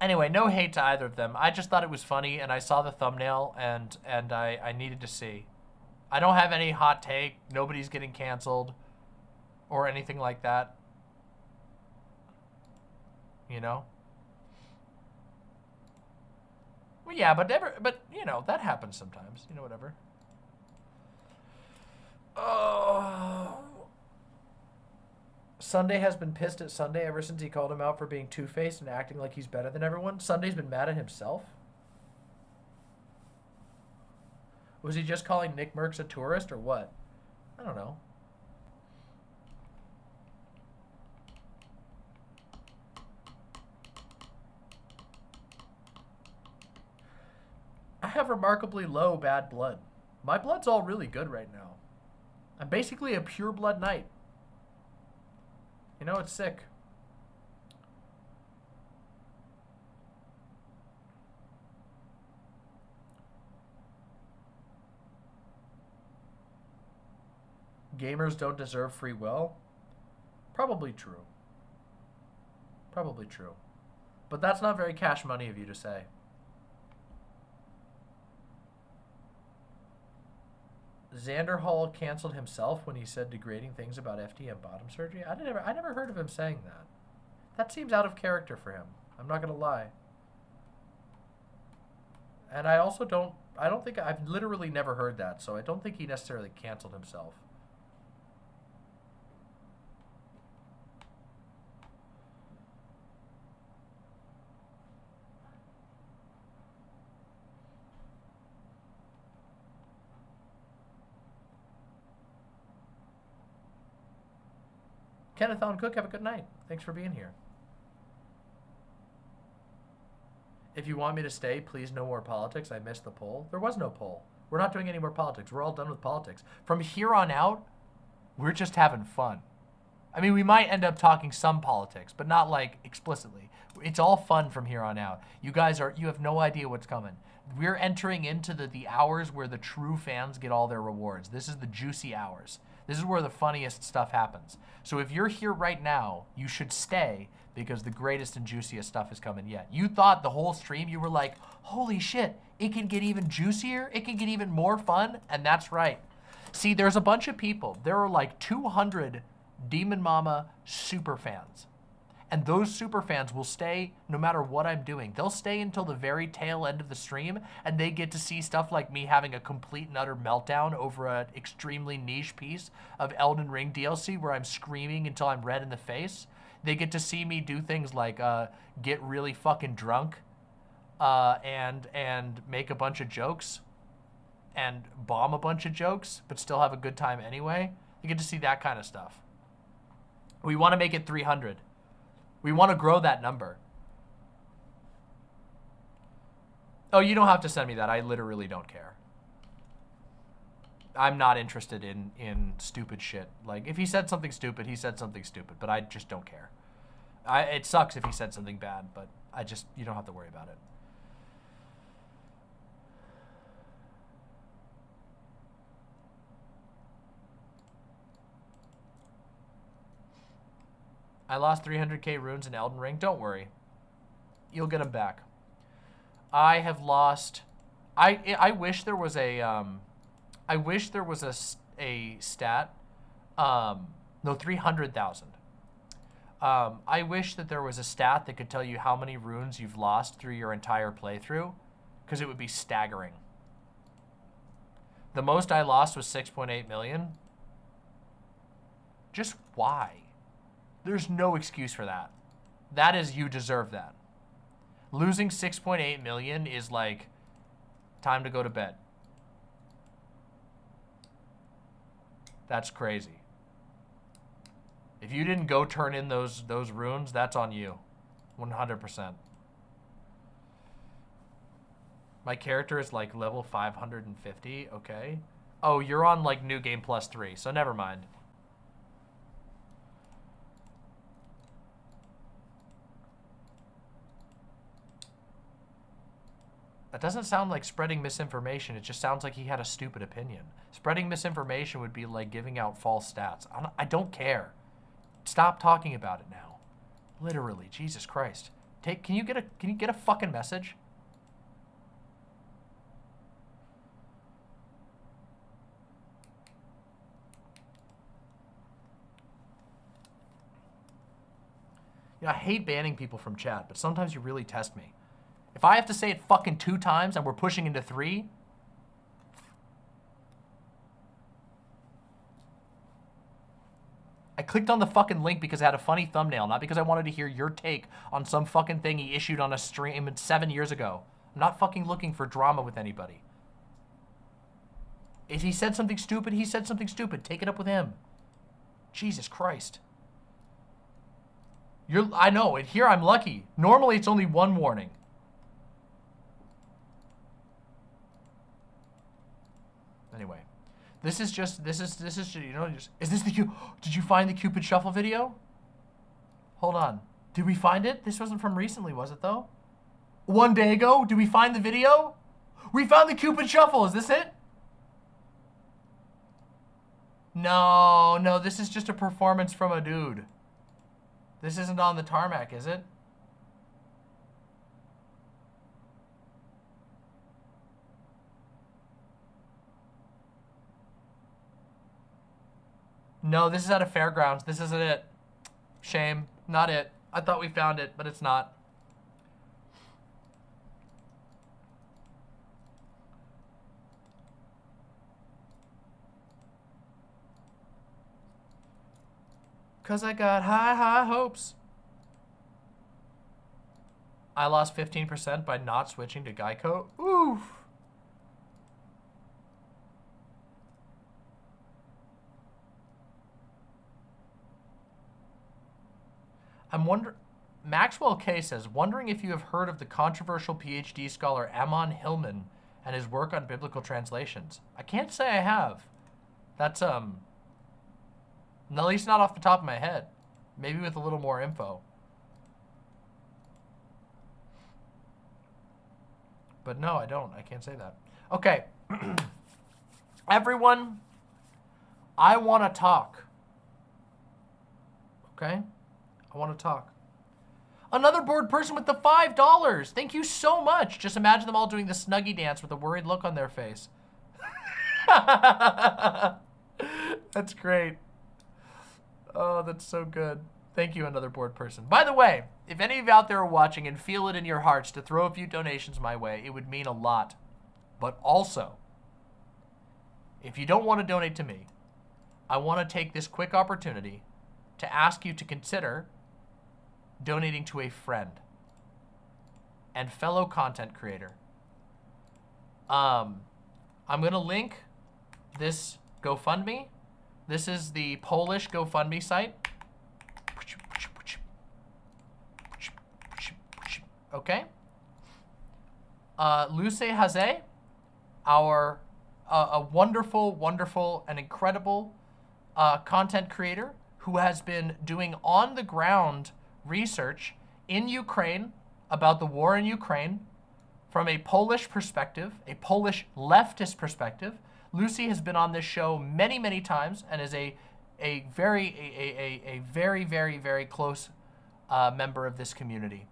[SPEAKER 1] Anyway, no hate to either of them. I just thought it was funny, and I saw the thumbnail, and I needed to see. I don't have any hot take. Nobody's getting canceled or anything like that. You know? Well, yeah, but you know, that happens sometimes. You know, whatever. Oh. Sunday has been pissed at Sunday ever since he called him out for being two-faced and acting like he's better than everyone. Sunday's been mad at himself? Was he just calling Nick Merckx a tourist or what? I don't know. I have remarkably low bad blood. My blood's all really good right now. I'm basically a pure blood knight. You know, it's sick. Gamers don't deserve free will? Probably true. Probably true. But that's not very cash money of you to say. Xanderhal canceled himself when he said degrading things about FDM bottom surgery? I never heard of him saying that. That seems out of character for him. I'm not gonna lie. And I also I don't think, I've literally never heard that, so I don't think he necessarily canceled himself. Kenneth on Cook, have a good night. Thanks for being here. If you want me to stay, please no more politics. I missed the poll. There was no poll. We're not doing any more politics. We're all done with politics. From here on out, we're just having fun. I mean, we might end up talking some politics, but not like explicitly. It's all fun from here on out. You guys you have no idea what's coming. We're entering into the hours where the true fans get all their rewards. This is the juicy hours. This is where the funniest stuff happens. So if you're here right now, you should stay because the greatest and juiciest stuff is coming yet. You thought the whole stream, you were like, holy shit, it can get even juicier, it can get even more fun, and that's right. See, there's a bunch of people. There are like 200 Demon Mama super fans. And those super fans will stay no matter what I'm doing. They'll stay until the very tail end of the stream, and they get to see stuff like me having a complete and utter meltdown over an extremely niche piece of Elden Ring DLC where I'm screaming until I'm red in the face. They get to see me do things like get really fucking drunk and make a bunch of jokes and bomb a bunch of jokes, but still have a good time anyway. You get to see that kind of stuff. We want to make it 300. We want to grow that number. Oh, you don't have to send me that. I literally don't care. I'm not interested in stupid shit. Like, if he said something stupid, he said something stupid, but I just don't care. It sucks if he said something bad, but you don't have to worry about it. I lost 300k runes in Elden Ring. Don't worry. You'll get them back. I have lost... I wish there was a... I wish there was a stat. No, 300,000. I wish that there was a stat that could tell you how many runes you've lost through your entire playthrough, because it would be staggering. The most I lost was 6.8 million. Just why? There's no excuse for that. That is, you deserve that. Losing 6.8 million is like, time to go to bed. That's crazy. If you didn't go turn in those runes, that's on you. 100%. My character is like level 550, okay. Oh, you're on like New Game Plus 3, so never mind. That doesn't sound like spreading misinformation. It just sounds like he had a stupid opinion. Spreading misinformation would be like giving out false stats. I don't care. Stop talking about it now. Literally, Jesus Christ. Can you get a fucking message? You know, I hate banning people from chat, but sometimes you really test me. If I have to say it fucking 2 times and we're pushing into 3, I clicked on the fucking link because it had a funny thumbnail, not because I wanted to hear your take on some fucking thing he issued on a stream 7 years ago. I'm not fucking looking for drama with anybody. If he said something stupid, he said something stupid. Take it up with him. Jesus Christ. I know, and here I'm lucky. Normally it's only 1 warning. This is you know, is this the did you find the Cupid Shuffle video? Hold on. Did we find it? This wasn't from recently, was it though? 1 day ago? Did we find the video? We found the Cupid Shuffle. Is this it? No, no, this is just a performance from a dude. This isn't on the tarmac, is it? No, this is at a fairgrounds. This isn't it. Shame. Not it. I thought we found it, but it's not. Cause I got high, high hopes. I lost 15% by not switching to Geico. Oof. I'm wondering, Maxwell K says, wondering if you have heard of the controversial PhD scholar Amon Hillman and his work on biblical translations. I can't say I have. That's, at least not off the top of my head. Maybe with a little more info. But no, I don't. I can't say that. Okay. Everyone, I want to talk. Okay? I want to talk. Another bored person with the $5. Thank you so much. Just imagine them all doing the Snuggie dance with a worried look on their face. That's great. Oh, that's so good. Thank you, another bored person. By the way, if any of you out there are watching and feel it in your hearts to throw a few donations my way, it would mean a lot. But also, if you don't want to donate to me, I want to take this quick opportunity to ask you to consider donating to a friend and fellow content creator. I'm going to link this GoFundMe. This is the Polish GoFundMe site. Okay. Luce Haze, our a wonderful, wonderful, and incredible content creator who has been doing on-the-ground research in Ukraine about the war in Ukraine from a Polish perspective, a Polish leftist perspective. Lucy has been on this show many, many times and is a very, very close member of this community.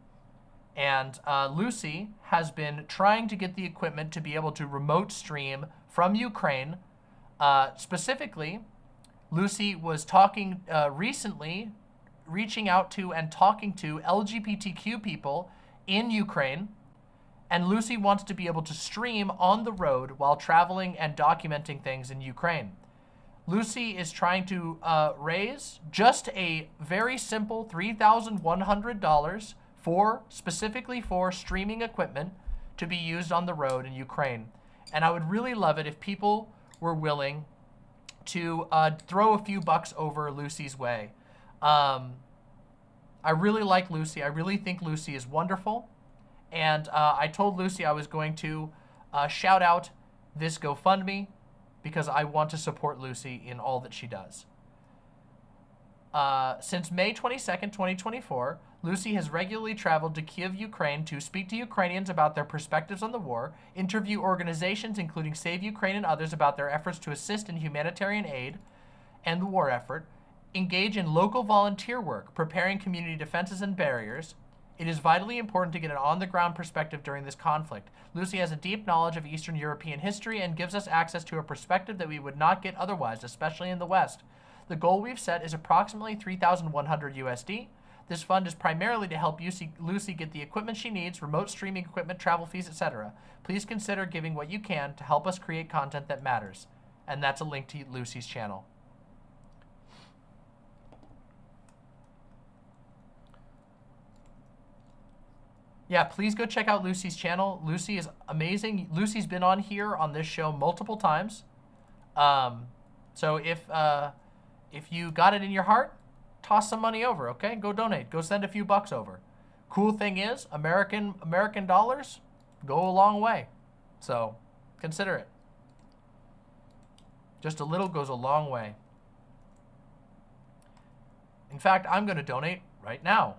[SPEAKER 1] And Lucy has been trying to get the equipment to be able to remote stream from Ukraine. Specifically, Lucy was talking recently, reaching out to and talking to LGBTQ people in Ukraine. And Lucy wants to be able to stream on the road while traveling and documenting things in Ukraine. Lucy is trying to raise just a very simple $3,100 specifically for streaming equipment to be used on the road in Ukraine. And I would really love it if people were willing to throw a few bucks over Lucy's way. I really like Lucy. I really think Lucy is wonderful. And I told Lucy I was going to shout out this GoFundMe because I want to support Lucy in all that she does. Since May 22nd, 2024, Lucy has regularly traveled to Kiev, Ukraine to speak to Ukrainians about their perspectives on the war, interview organizations including Save Ukraine and others about their efforts to assist in humanitarian aid and the war effort, engage in local volunteer work, preparing community defenses and barriers. It is vitally important to get an on-the-ground perspective during this conflict. Lucy has a deep knowledge of Eastern European history and gives us access to a perspective that we would not get otherwise, especially in the West. The goal we've set is approximately $3,100 USD. This fund is primarily to help Lucy get the equipment she needs, remote streaming equipment, travel fees, etc. Please consider giving what you can to help us create content that matters. And that's a link to Lucy's channel. Yeah, please go check out Lucy's channel. Lucy is amazing. Lucy's been on here on this show multiple times. So if you got it in your heart, toss some money over, okay? Go donate. Go send a few bucks over. Cool thing is, American dollars go a long way. So consider it. Just a little goes a long way. In fact, I'm going to donate right now.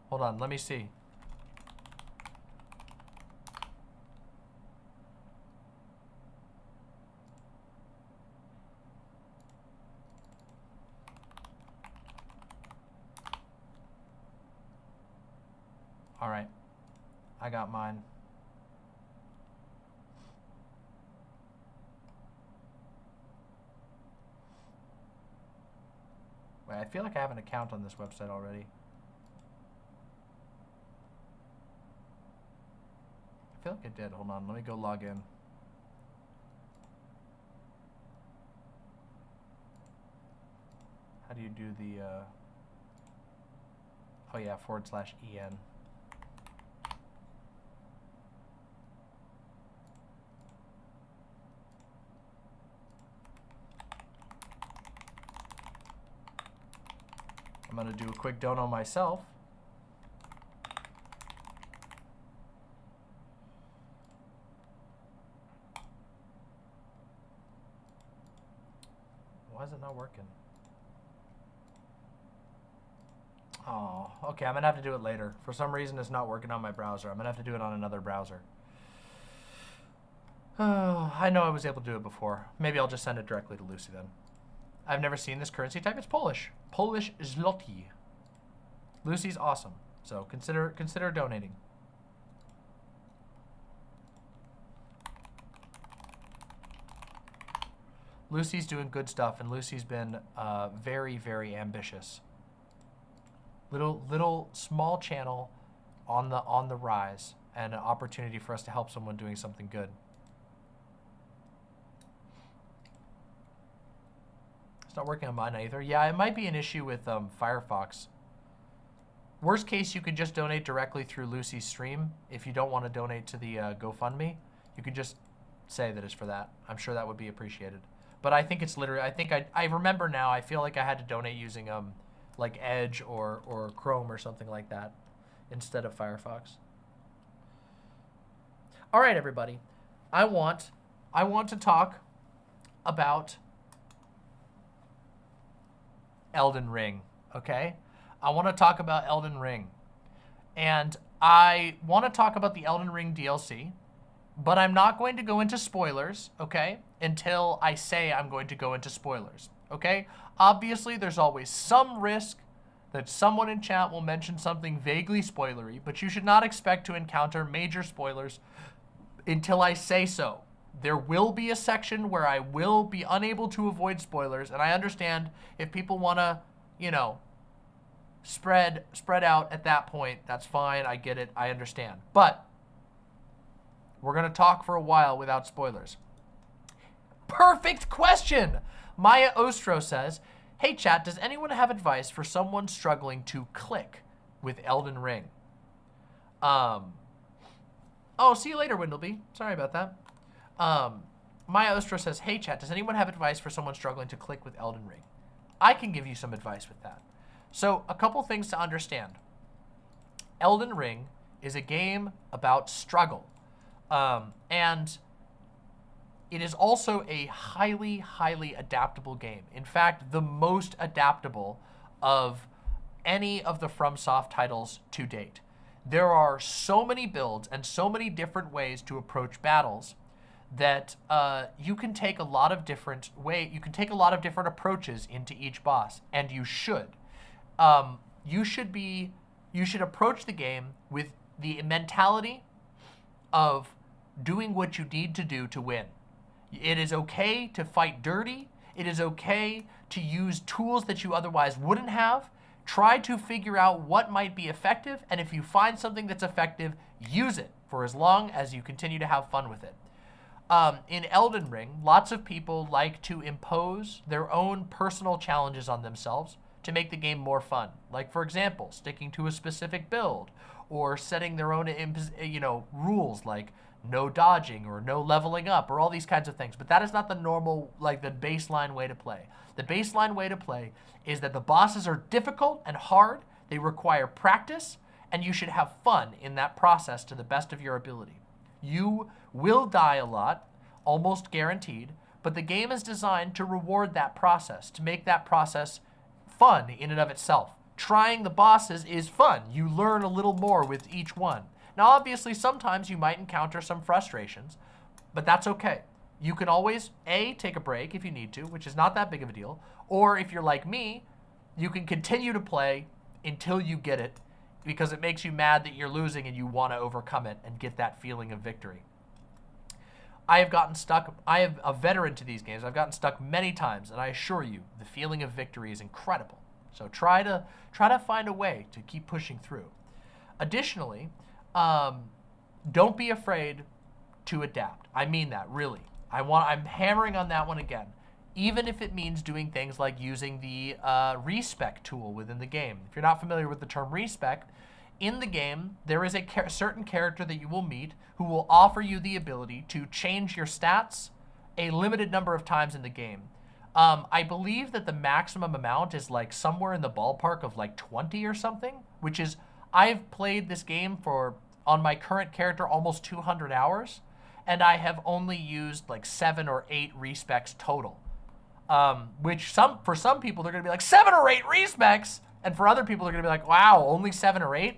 [SPEAKER 1] Hold on, let me see. All right, I got mine. Wait, I feel like I have an account on this website already. I feel like I did. Hold on, let me go log in. How do you do the, oh yeah, /EN. I'm gonna do a quick dono myself. Why is it not working? Oh, okay, I'm gonna have to do it later. For some reason it's not working on my browser. I'm gonna have to do it on another browser. Oh, I know I was able to do it before. Maybe I'll just send it directly to Lucy then. I've never seen this currency type. It's Polish. Polish zloty. Lucy's awesome. So consider donating. Lucy's doing good stuff, and Lucy's been very, very ambitious. Little small channel on the rise, and an opportunity for us to help someone doing something good. It's not working on mine either. Yeah, it might be an issue with Firefox. Worst case, you could just donate directly through Lucy's stream. If you don't want to donate to the GoFundMe, you could just say that it's for that. I'm sure that would be appreciated. But I think it's literally, I think I remember now, I feel like I had to donate using like Edge or Chrome or something like that instead of Firefox. All right, everybody. I want to talk about Elden Ring, okay? I want to talk about Elden Ring. And I want to talk about the Elden Ring DLC, but I'm not going to go into spoilers, okay, until I say I'm going to go into spoilers, okay? Obviously, there's always some risk that someone in chat will mention something vaguely spoilery, but you should not expect to encounter major spoilers until I say so. There will be a section where I will be unable to avoid spoilers, and I understand if people want to, you know, spread out at that point, that's fine, I get it, I understand. But we're going to talk for a while without spoilers. Perfect question! Maya Ostro says, hey chat, does anyone have advice for someone struggling to click with Elden Ring? Oh, see you later, Windleby. Sorry about that. Maya Ostro says, hey chat, does anyone have advice for someone struggling to click with Elden Ring? I can give you some advice with that. So, a couple things to understand. Elden Ring is a game about struggle. And it is also a highly, highly adaptable game. In fact, the most adaptable of any of the FromSoft titles to date. There are so many builds and so many different ways to approach battles that you can take a lot of different approaches into each boss, and you should. You should approach the game with the mentality of doing what you need to do to win. It is okay to fight dirty. It is okay to use tools that you otherwise wouldn't have. Try to figure out what might be effective, and if you find something that's effective, use it for as long as you continue to have fun with it. In Elden Ring, lots of people like to impose their own personal challenges on themselves to make the game more fun. Like, for example, sticking to a specific build, or setting their own, rules like no dodging or no leveling up or all these kinds of things. But that is not the normal, like the baseline way to play. The baseline way to play is that the bosses are difficult and hard, they require practice, and you should have fun in that process to the best of your ability. You will die a lot, almost guaranteed, but the game is designed to reward that process, to make that process fun in and of itself. Trying the bosses is fun. You learn a little more with each one. Now, obviously, sometimes you might encounter some frustrations, but that's okay. You can always, A, take a break if you need to, which is not that big of a deal, or if you're like me, you can continue to play until you get it, because it makes you mad that you're losing and you want to overcome it and get that feeling of victory. I have gotten stuck. I am a veteran to these games. I've gotten stuck many times, and I assure you, the feeling of victory is incredible. So try to find a way to keep pushing through. Additionally, don't be afraid to adapt. I mean that, really. I'm hammering on that one again. Even if it means doing things like using the respec tool within the game. If you're not familiar with the term respec, in the game, there is a certain character that you will meet who will offer you the ability to change your stats a limited number of times in the game. I believe that the maximum amount is like somewhere in the ballpark of like 20 or something, which is, I've played this game for, on my current character, almost 200 hours, and I have only used like 7 or 8 respecs total. Which for some people, they're gonna be like, 7 or 8 respecs? And for other people, they're gonna be like, wow, only 7 or 8?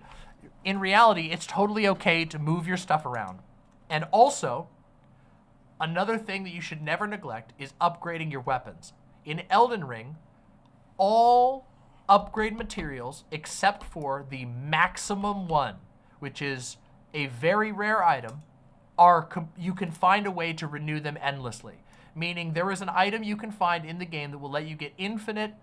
[SPEAKER 1] In reality, it's totally okay to move your stuff around. And also, another thing that you should never neglect is upgrading your weapons. In Elden Ring, all upgrade materials, except for the maximum one, which is a very rare item, you can find a way to renew them endlessly. Meaning there is an item you can find in the game that will let you get infinite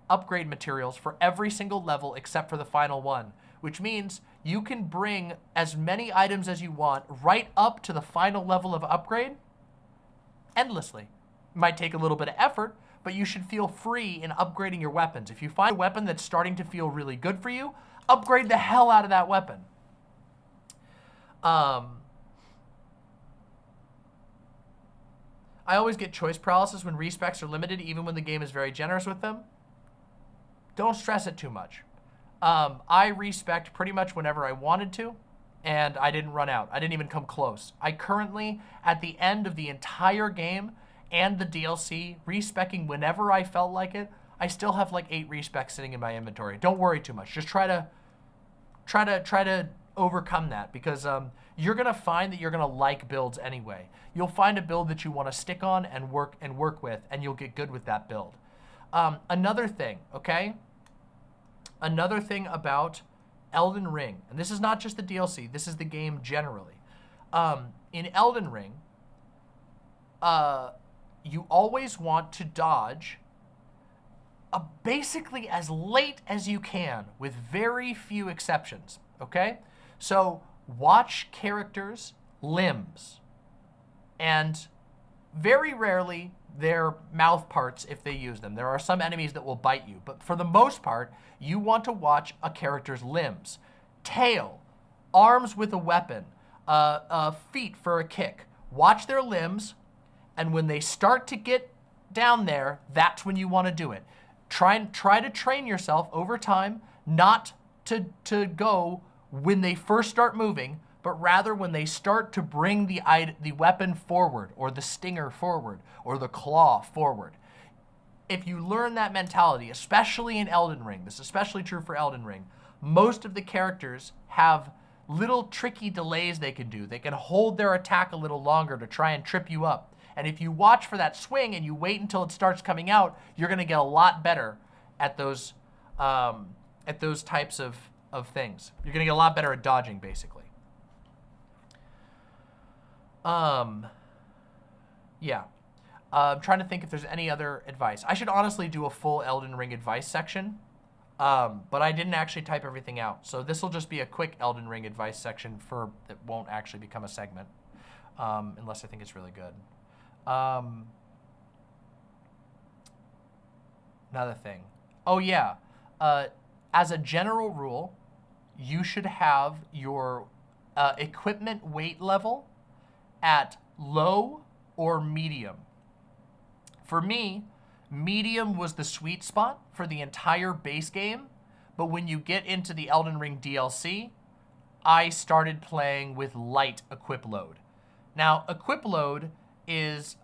[SPEAKER 1] upgrade materials for every single level except for the final one, which means you can bring as many items as you want right up to the final level of upgrade endlessly. It might take a little bit of effort, but you should feel free in upgrading your weapons. If you find a weapon that's starting to feel really good for you, upgrade the hell out of that weapon. I always get choice paralysis when respecs are limited, even when the game is very generous with them. Don't stress it too much. I respect pretty much whenever I wanted to, and I didn't run out. I didn't even come close. I currently, at the end of the entire game and the DLC, respecking whenever I felt like it, I still have like 8 respecs sitting in my inventory. Don't worry too much. Just try to overcome that, because you're gonna find that you're gonna like builds anyway. You'll find a build that you want to stick on and work with, and you'll get good with that build. Another thing, okay? Another thing about Elden Ring, and this is not just the DLC, this is the game generally. In Elden Ring, you always want to dodge basically as late as you can, with very few exceptions, okay? So watch characters' limbs, and very rarely their mouth parts if they use them. There are some enemies that will bite you, but for the most part, you want to watch a character's limbs. Tail, arms with a weapon, feet for a kick. Watch their limbs, and when they start to get down there, that's when you want to do it. Try to train yourself over time not to go when they first start moving, but rather when they start to bring the weapon forward, or the stinger forward, or the claw forward. If you learn that mentality, especially in Elden Ring, this is especially true for Elden Ring, most of the characters have little tricky delays they can do. They can hold their attack a little longer to try and trip you up. And if you watch for that swing and you wait until it starts coming out, you're gonna get a lot better at those types of things. You're gonna get a lot better at dodging, basically. Yeah. I'm trying to think if there's any other advice. I should honestly do a full Elden Ring advice section, but I didn't actually type everything out. So this will just be a quick Elden Ring advice section that won't actually become a segment, unless I think it's really good. Another thing. Oh yeah. As a general rule, you should have your equipment weight level at low or medium. For me, medium was the sweet spot for the entire base game, but when you get into the Elden Ring DLC, I started playing with light equip load. Now, equip load is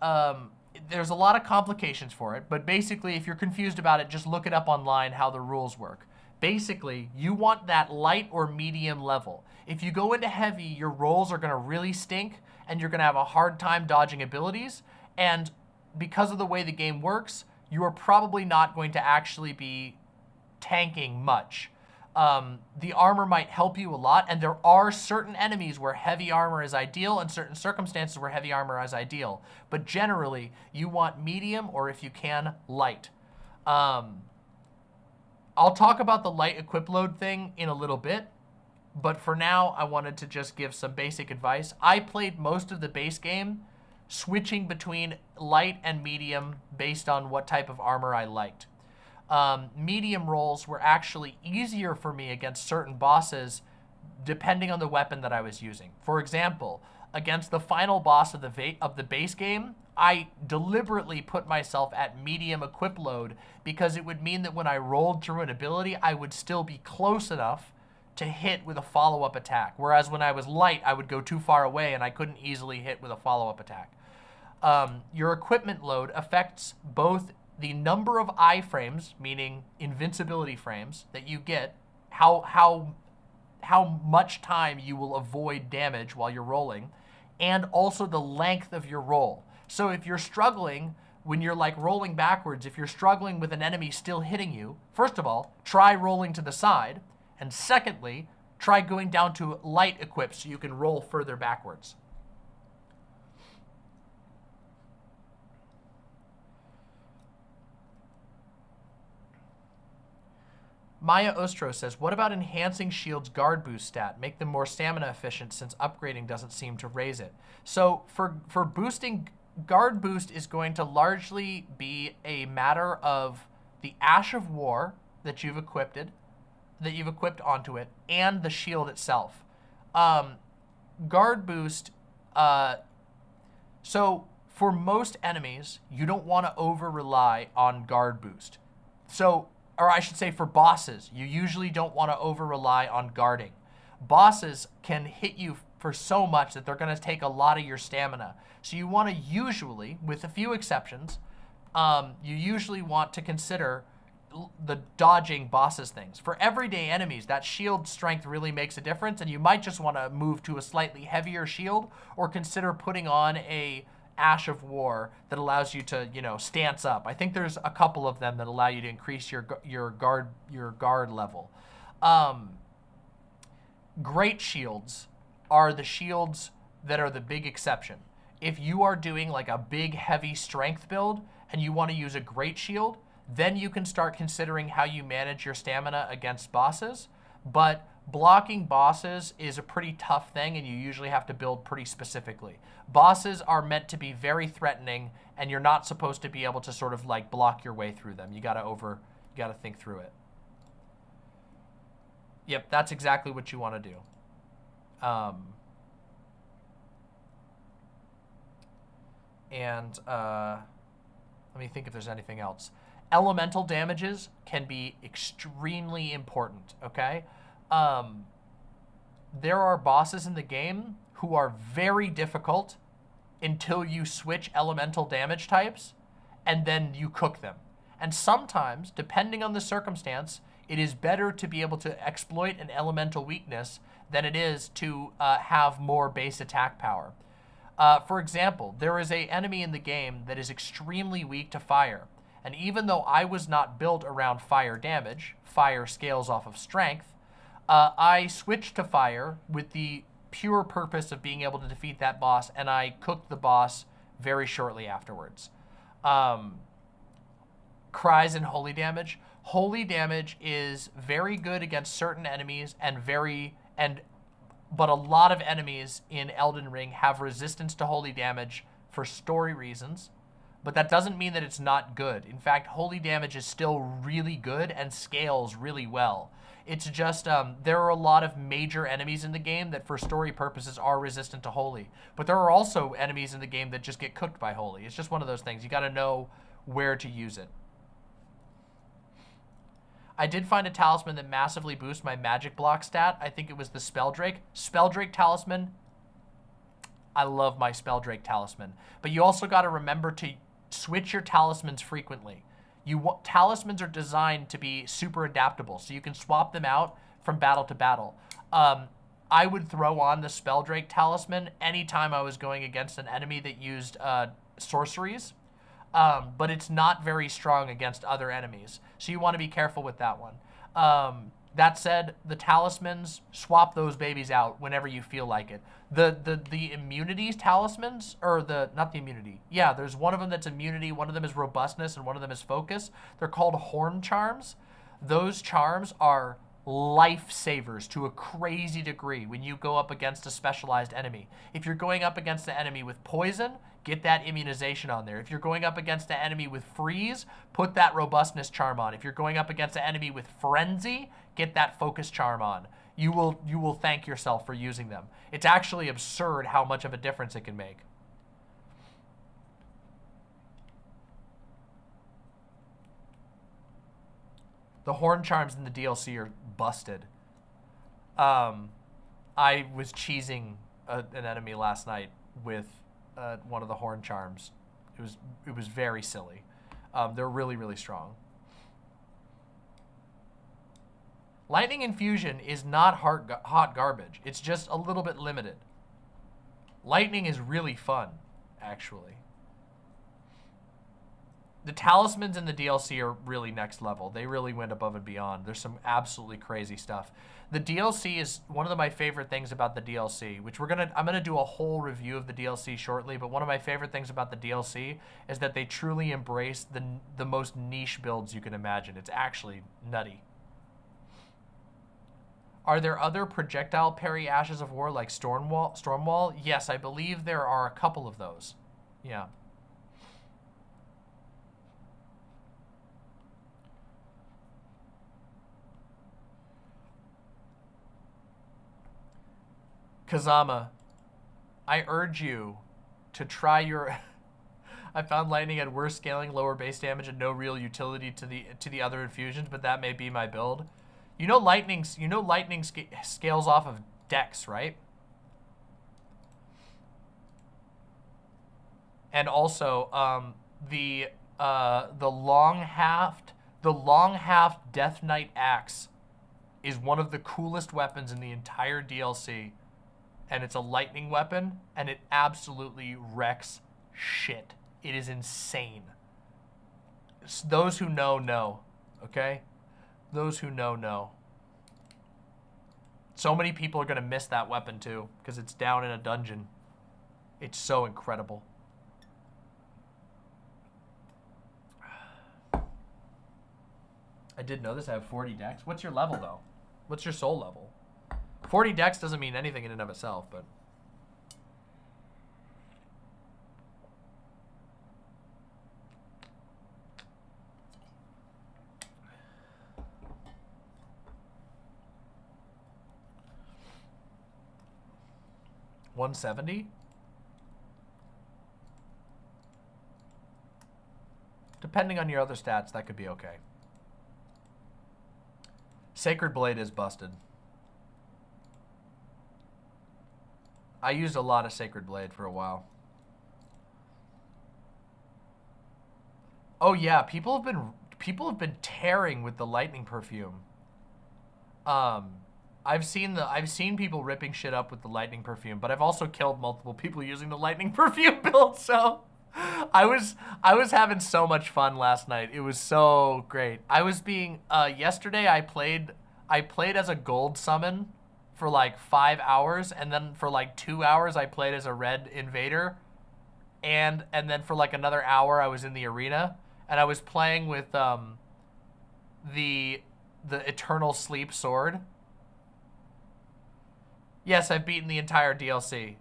[SPEAKER 1] there's a lot of complications for it, but basically if you're confused about it, just look it up online how the rules work. Basically, you want that light or medium level. If you go into heavy, your rolls are going to really stink, and you're going to have a hard time dodging abilities, and because of the way the game works, you are probably not going to actually be tanking much. The armor might help you a lot, and there are certain enemies where heavy armor is ideal and certain circumstances where heavy armor is ideal. But generally, you want medium or, if you can, light. I'll talk about the light equip load thing in a little bit, but for now, I wanted to just give some basic advice. I played most of the base game switching between light and medium based on what type of armor I liked. Medium rolls were actually easier for me against certain bosses depending on the weapon that I was using. For example, against the final boss of the base game, I deliberately put myself at medium equip load because it would mean that when I rolled through an ability, I would still be close enough to hit with a follow-up attack. Whereas when I was light, I would go too far away and I couldn't easily hit with a follow-up attack. Your equipment load affects both the number of iframes, meaning invincibility frames, that you get, how much time you will avoid damage while you're rolling, and also the length of your roll. So if you're struggling when you're like rolling backwards, if you're struggling with an enemy still hitting you, first of all, try rolling to the side, and secondly, try going down to light equip so you can roll further backwards. Maya Ostro says, what about enhancing shield's guard boost stat? Make them more stamina efficient since upgrading doesn't seem to raise it. So for boosting, guard boost is going to largely be a matter of the Ash of War that you've equipped onto it, and the shield itself. Guard boost, so for most enemies, you don't want to over-rely on guard boost. So, or I should say for bosses, you usually don't want to over-rely on guarding. Bosses can hit you for so much that they're going to take a lot of your stamina. So you want to usually, with a few exceptions, you usually want to consider the dodging bosses things. For everyday enemies, that shield strength really makes a difference, and you might just want to move to a slightly heavier shield or consider putting on a Ash of War that allows you to, stance up. I think there's a couple of them that allow you to increase your guard level. Great shields are the shields that are the big exception. If you are doing like a big heavy strength build and you want to use a great shield, then you can start considering how you manage your stamina against bosses. But blocking bosses is a pretty tough thing, and you usually have to build pretty specifically. Bosses are meant to be very threatening, and you're not supposed to be able to sort of like block your way through them. You gotta think through it. Yep, that's exactly what you want to do. Let me think if there's anything else. Elemental damages can be extremely important, okay? There are bosses in the game who are very difficult until you switch elemental damage types, and then you cook them. And sometimes, depending on the circumstance, it is better to be able to exploit an elemental weakness than it is to have more base attack power. For example, there is an enemy in the game that is extremely weak to fire. And even though I was not built around fire damage, fire scales off of strength, I switched to fire with the pure purpose of being able to defeat that boss, and I cooked the boss very shortly afterwards. Cries and holy damage. Holy damage is very good against certain enemies, but a lot of enemies in Elden Ring have resistance to holy damage for story reasons. But that doesn't mean that it's not good. In fact, holy damage is still really good and scales really well. It's just, there are a lot of major enemies in the game that for story purposes are resistant to holy. But there are also enemies in the game that just get cooked by holy. It's just one of those things. You gotta know where to use it. I did find a talisman that massively boosts my magic block stat. I think it was the Spelldrake. Spelldrake talisman, I love my Spelldrake Talisman. But you also got to remember to switch your talismans frequently. Talismans are designed to be super adaptable, so you can swap them out from battle to battle. I would throw on the Spelldrake Talisman anytime I was going against an enemy that used sorceries, but it's not very strong against other enemies, so you want to be careful with that one. That said, the talismans, swap those babies out whenever you feel like it. The immunities talismans, or not the immunity. Yeah, there's one of them that's immunity, one of them is robustness, and one of them is focus. They're called horn charms. Those charms are lifesavers to a crazy degree when you go up against a specialized enemy. If you're going up against an enemy with poison, get that immunization on there. If you're going up against an enemy with freeze, put that robustness charm on. If you're going up against an enemy with frenzy, get that focus charm on. You will thank yourself for using them. It's actually absurd how much of a difference it can make. The horn charms in the DLC are busted. I was cheesing an enemy last night with one of the horn charms. It was very silly. They're really, really strong. Lightning Infusion is not hot garbage. It's just a little bit limited. Lightning is really fun, actually. The talismans in the DLC are really next level. They really went above and beyond. There's some absolutely crazy stuff. The DLC is one of my favorite things about the DLC, which I'm gonna do a whole review of the DLC shortly, but one of my favorite things about the DLC is that they truly embrace the most niche builds you can imagine. It's actually nutty. Are there other projectile parry Ashes of War like Stormwall? Yes, I believe there are a couple of those. Yeah. Kazama, I urge you to try your... I found Lightning had worse scaling, lower base damage, and no real utility to the other infusions, but that may be my build. You know Lightning scales off of Dex, right? And also, the long-haft Death Knight axe is one of the coolest weapons in the entire DLC. And it's a lightning weapon, and it absolutely wrecks shit. It is insane. Those who know, know. Okay? Those who know, know. So many people are going to miss that weapon, too, because it's down in a dungeon. It's so incredible. I did know this. I have 40 dex. What's your level, though? What's your soul level? 40 dex doesn't mean anything in and of itself, but... $170? Depending on your other stats, that could be okay. Sacred Blade is busted. I used a lot of Sacred Blade for a while. Oh yeah, people have been tearing with the lightning perfume. I've seen people ripping shit up with the lightning perfume, but I've also killed multiple people using the lightning perfume build, so I was having so much fun last night. It was so great. I was being yesterday I played as a gold summon for like 5 hours, and then for like 2 hours I played as a red invader, and then for like another hour I was in the arena, and I was playing with the Eternal Sleep sword. Yes, I've beaten the entire DLC.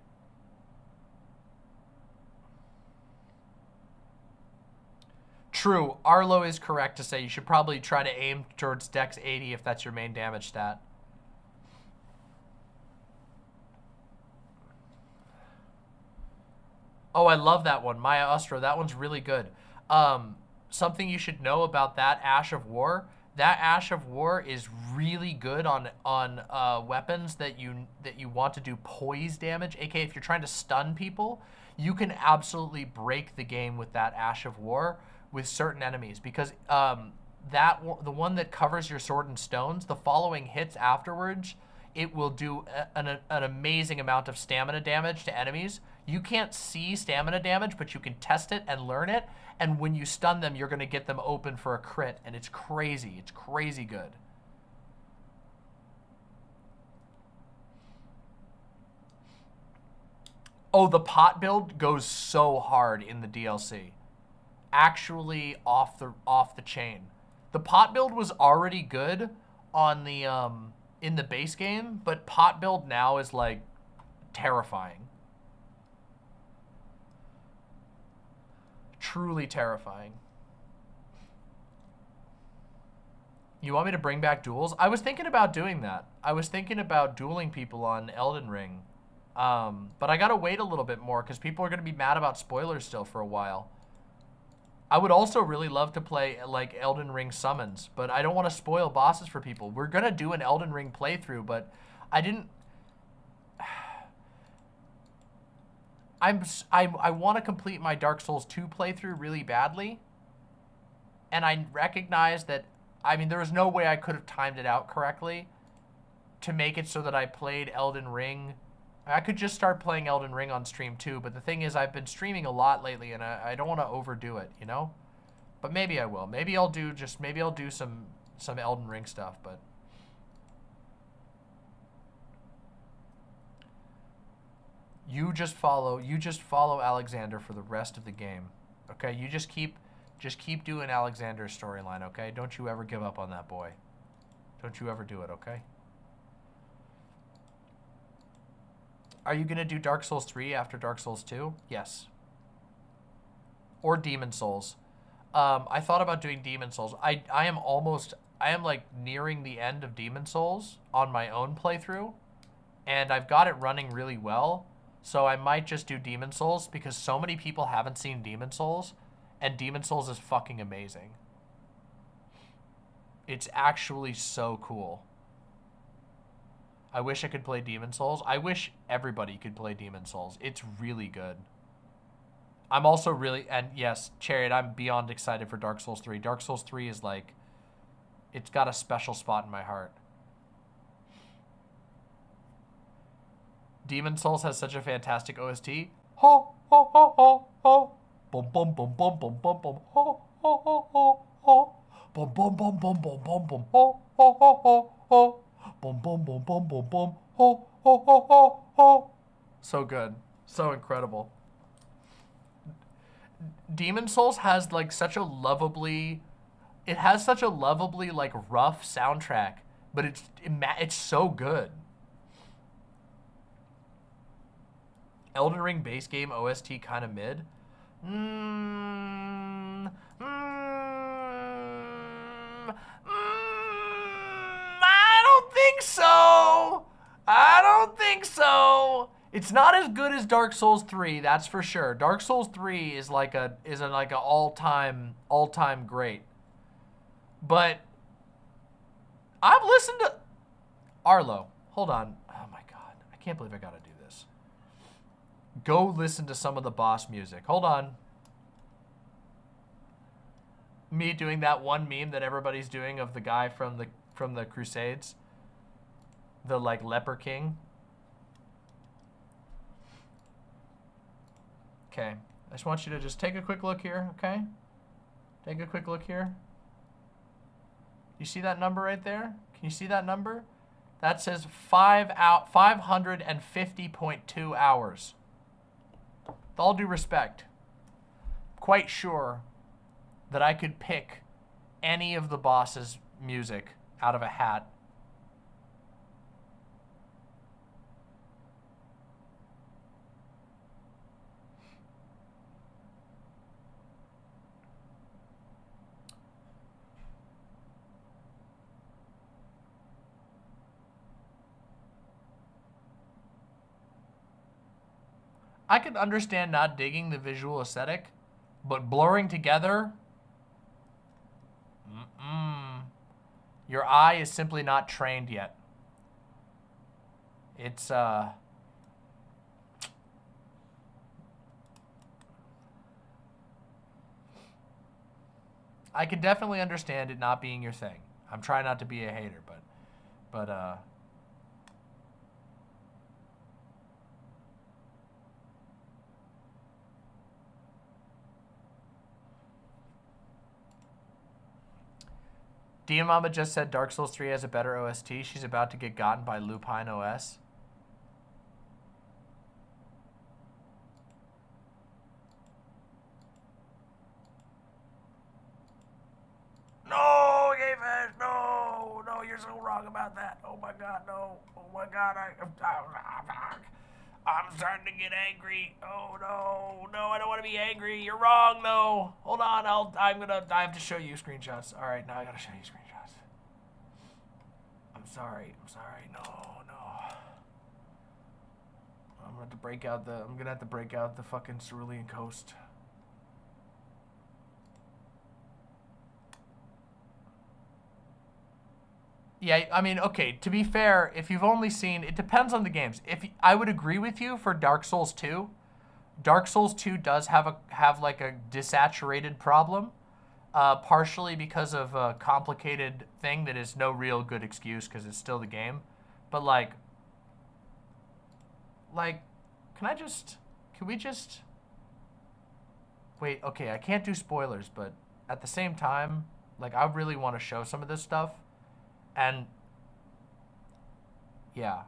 [SPEAKER 1] True, Arlo is correct to say you should probably try to aim towards Dex 80 if that's your main damage stat. Oh, I love that one, Maya Ostro. That one's really good. Something you should know about that Ash of War, That Ash of War is really good on weapons that you want to do poise damage, aka if you're trying to stun people, you can absolutely break the game with that Ash of War with certain enemies, because the one that covers your sword and stones, the following hits afterwards, it will do an amazing amount of stamina damage to enemies. You can't see stamina damage, but you can test it and learn it. And when you stun them, you're going to get them open for a crit. And it's crazy. It's crazy good. Oh, the pot build goes so hard in the DLC. Actually off the chain. The pot build was already good on the in the base game, but pot build now is like terrifying. Truly terrifying. You want me to bring back duels? I was thinking about doing that. I was thinking about dueling people on Elden Ring. But I gotta wait a little bit more because people are gonna be mad about spoilers still for a while. I would also really love to play like Elden Ring summons, but I don't want to spoil bosses for people. We're gonna do an Elden Ring playthrough, but I didn't... I want to complete my Dark Souls 2 playthrough really badly, and I recognize that, I mean, there was no way I could have timed it out correctly to make it so that I played Elden Ring. I could just start playing Elden Ring on stream too, but the thing is I've been streaming a lot lately, and I don't want to overdo it, you know? But maybe I will. Maybe I'll do some Elden Ring stuff, but... You just follow Alexander for the rest of the game. Okay? You just keep doing Alexander's storyline, okay? Don't you ever give up on that boy. Don't you ever do it, okay? Are you going to do Dark Souls 3 after Dark Souls 2? Yes. Or Demon Souls. I thought about doing Demon Souls. I am like nearing the end of Demon Souls on my own playthrough, and I've got it running really well. So I might just do Demon Souls because so many people haven't seen Demon Souls, and Demon Souls is fucking amazing. It's actually so cool. I wish I could play Demon Souls. I wish everybody could play Demon Souls. It's really good. I'm also really, and yes, Chariot, I'm beyond excited for Dark Souls 3. Dark Souls 3 is like, it's got a special spot in my heart. Demon Souls has such a fantastic OST. Ho, ho, ho, ho, ho. Boom, boom, boom, boom, boom, boom, boom. Ho, ho, ho, ho, ho. Boom, boom, boom, boom, boom, boom, boom. Ho, ho, ho, ho, ho. Boom, boom, boom, boom, boom, boom. Ho, ho, ho, ho, ho. So good. So incredible. Demon Souls has like such a lovably... It has such a lovably like rough soundtrack, but it's so good. Elden Ring base game OST kind of mid. I don't think so. I don't think so. It's not as good as Dark Souls 3, that's for sure. Dark Souls 3 is like a all-time great. But I've listened to Arlo. Hold on. Oh my god. I can't believe I got to do this. Go listen to some of the boss music. Hold on. Me doing that one meme that everybody's doing of the guy from the Crusades. The like leper king. Okay. I just want you to just take a quick look here, okay? Take a quick look here. You see that number right there? Can you see that number? That says 550.2 hours. With all due respect, quite sure that I could pick any of the boss's music out of a hat. I can understand not digging the visual aesthetic, but blurring together, Your eye is simply not trained yet. It's, I can definitely understand it not being your thing. I'm trying not to be a hater, but Dean Mama just said Dark Souls 3 has a better OST. She's about to get gotten by Lupine OS. No, Gamefish, no, you're so wrong about that. Oh my God, no. Oh my God, I'm starting to get angry. Oh no, I don't want to be angry. You're wrong, no. Hold on, I have to show you screenshots. All right, now I gotta show you screenshots. I'm sorry, no. I'm gonna have to break out the fucking Cerulean Coast. Yeah, I mean, okay, to be fair, if you've only seen, it depends on the games. I would agree with you for Dark Souls 2. Dark Souls 2 does have like a desaturated problem, partially because of a complicated thing that is no real good excuse because it's still the game. But like, can we just, wait, okay, I can't do spoilers, but at the same time, like, I really want to show some of this stuff. And yeah.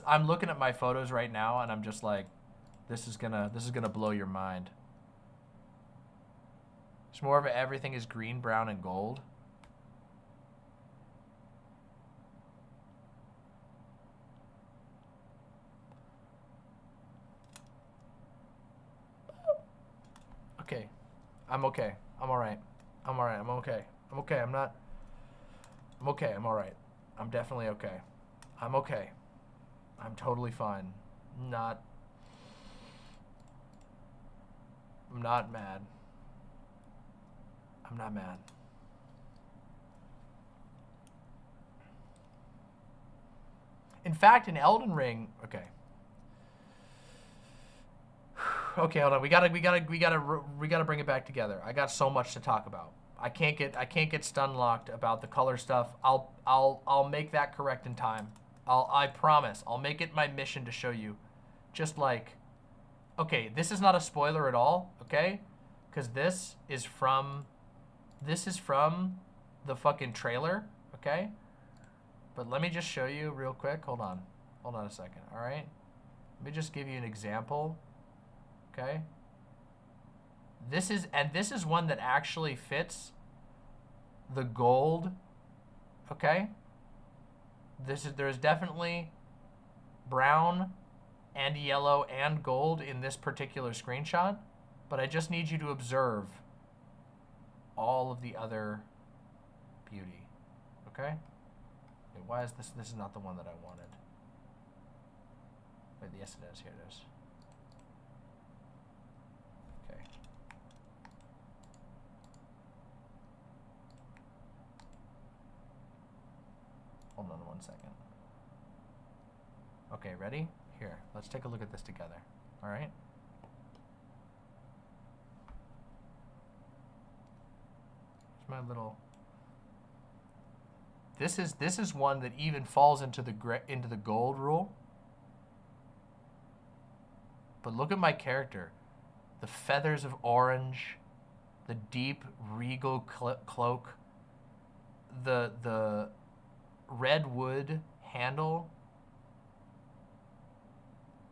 [SPEAKER 1] I'm looking at my photos right now and I'm just like, this is gonna blow your mind. It's more of everything is green, brown, and gold. Okay. I'm okay. I'm alright. I'm alright. I'm okay. I'm okay. I'm okay. I'm alright. I'm definitely okay. I'm okay. I'm totally fine. I'm not mad. I'm not mad. In fact, in Elden Ring, okay. Okay, hold on. We gotta bring it back together. I got so much to talk about. I can't get stun locked about the color stuff. I'll make that correct in time. I promise. I'll make it my mission to show you. Just like, okay, this is not a spoiler at all, okay? Because this is from the fucking trailer, okay? But let me just show you real quick. Hold on a second. All right. Let me just give you an example. Okay. This is one that actually fits the gold. Okay. There's definitely brown and yellow and gold in this particular screenshot, but I just need you to observe all of the other beauty. Okay. Wait, why is this? This is not the one that I wanted. Wait, yes it is. Here it is. Hold on 1 second. Okay, ready? Here, let's take a look at this together. All right? Here's my little. This is one that even falls into the gold rule. But look at my character. The feathers of orange, the deep regal cloak, the red wood handle,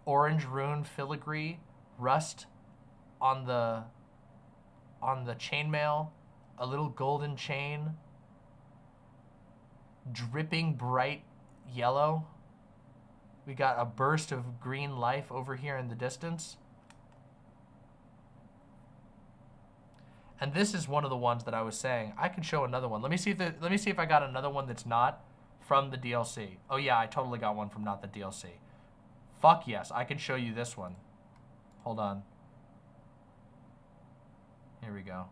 [SPEAKER 1] orange rune filigree, rust on the chainmail, a little golden chain, dripping bright yellow. We got a burst of green life over here in the distance. And this is one of the ones that I was saying I could show another one. Let me see if I got another one that's not from the DLC. Oh yeah, I totally got one from not the DLC. Fuck yes, I can show you this one. Hold on. Here we go.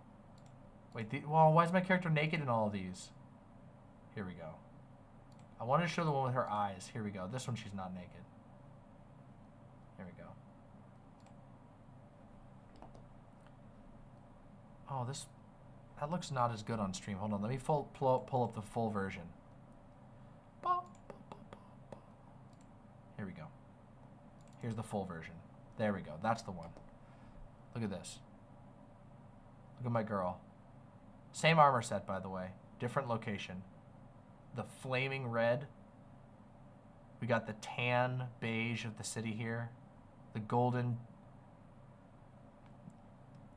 [SPEAKER 1] Wait, well, why is my character naked in all of these? Here we go. I wanted to show the one with her eyes. Here we go. This one, she's not naked. Here we go. Oh, that looks not as good on stream. Hold on, let me pull up the full version. Here we go. Here's the full version. There we go. That's the one. Look at this. Look at my girl. Same armor set, by the way. Different location. The flaming red. We got the tan beige of the city here. The golden.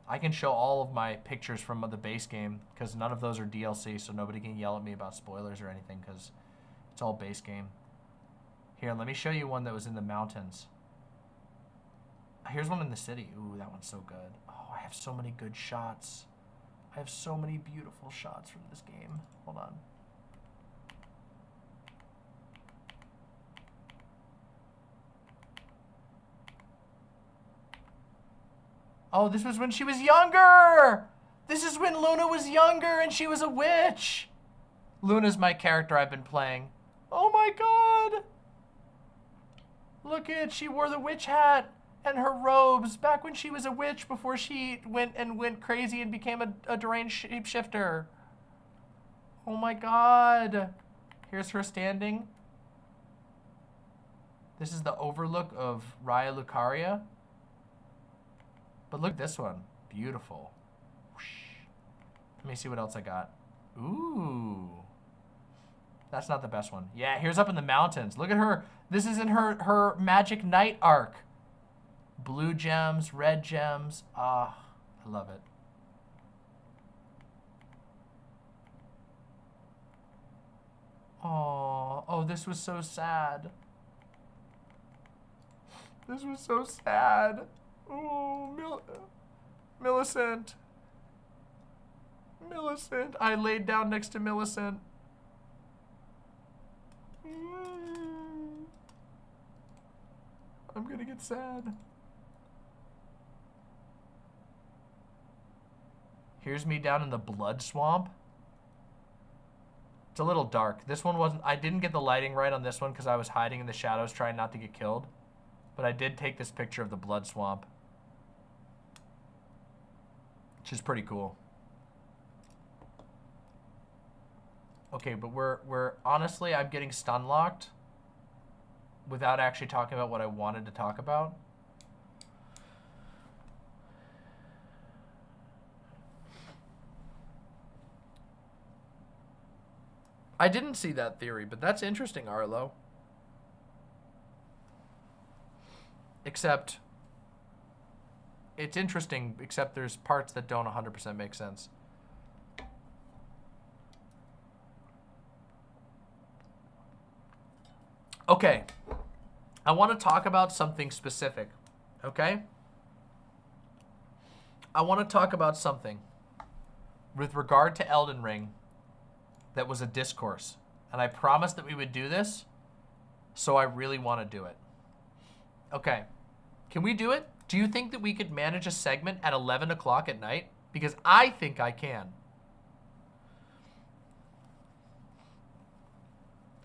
[SPEAKER 1] I can show all of my pictures from the base game because none of those are DLC, so nobody can yell at me about spoilers or anything because it's all base game. Here, let me show you one that was in the mountains. Here's one in the city. Ooh, that one's so good. Oh, I have so many good shots. I have so many beautiful shots from this game. Hold on. Oh, this was when she was younger! This is when Luna was younger and she was a witch! Luna's my character I've been playing. Oh my god! Look at, she wore the witch hat and her robes back when she was a witch before she went crazy and became a deranged shapeshifter. Oh my god. Here's her standing. This is the overlook of Raya Lucaria. But look at this one. Beautiful. Whoosh. Let me see what else I got. Ooh. That's not the best one. Yeah, here's up in the mountains. Look at her. This is in her Magic Knight arc. Blue gems, red gems. Ah, I love it. Oh, this was so sad. This was so sad. Oh, Millicent. Millicent. I laid down next to Millicent. I'm gonna get sad. Here's me down in the blood swamp. It's a little dark. This one wasn't, I didn't get the lighting right on this one because I was hiding in the shadows trying not to get killed. But I did take this picture of the blood swamp, which is pretty cool. Okay, but we're honestly, I'm getting stun locked without actually talking about what I wanted to talk about. I didn't see that theory, but that's interesting, Arlo. Except, it's interesting, except there's parts that don't 100% make sense. Okay, I want to talk about something specific, okay? I want to talk about something with regard to Elden Ring that was a discourse. And I promised that we would do this, so I really want to do it. Okay, can we do it? Do you think that we could manage a segment at 11 o'clock at night? Because I think I can.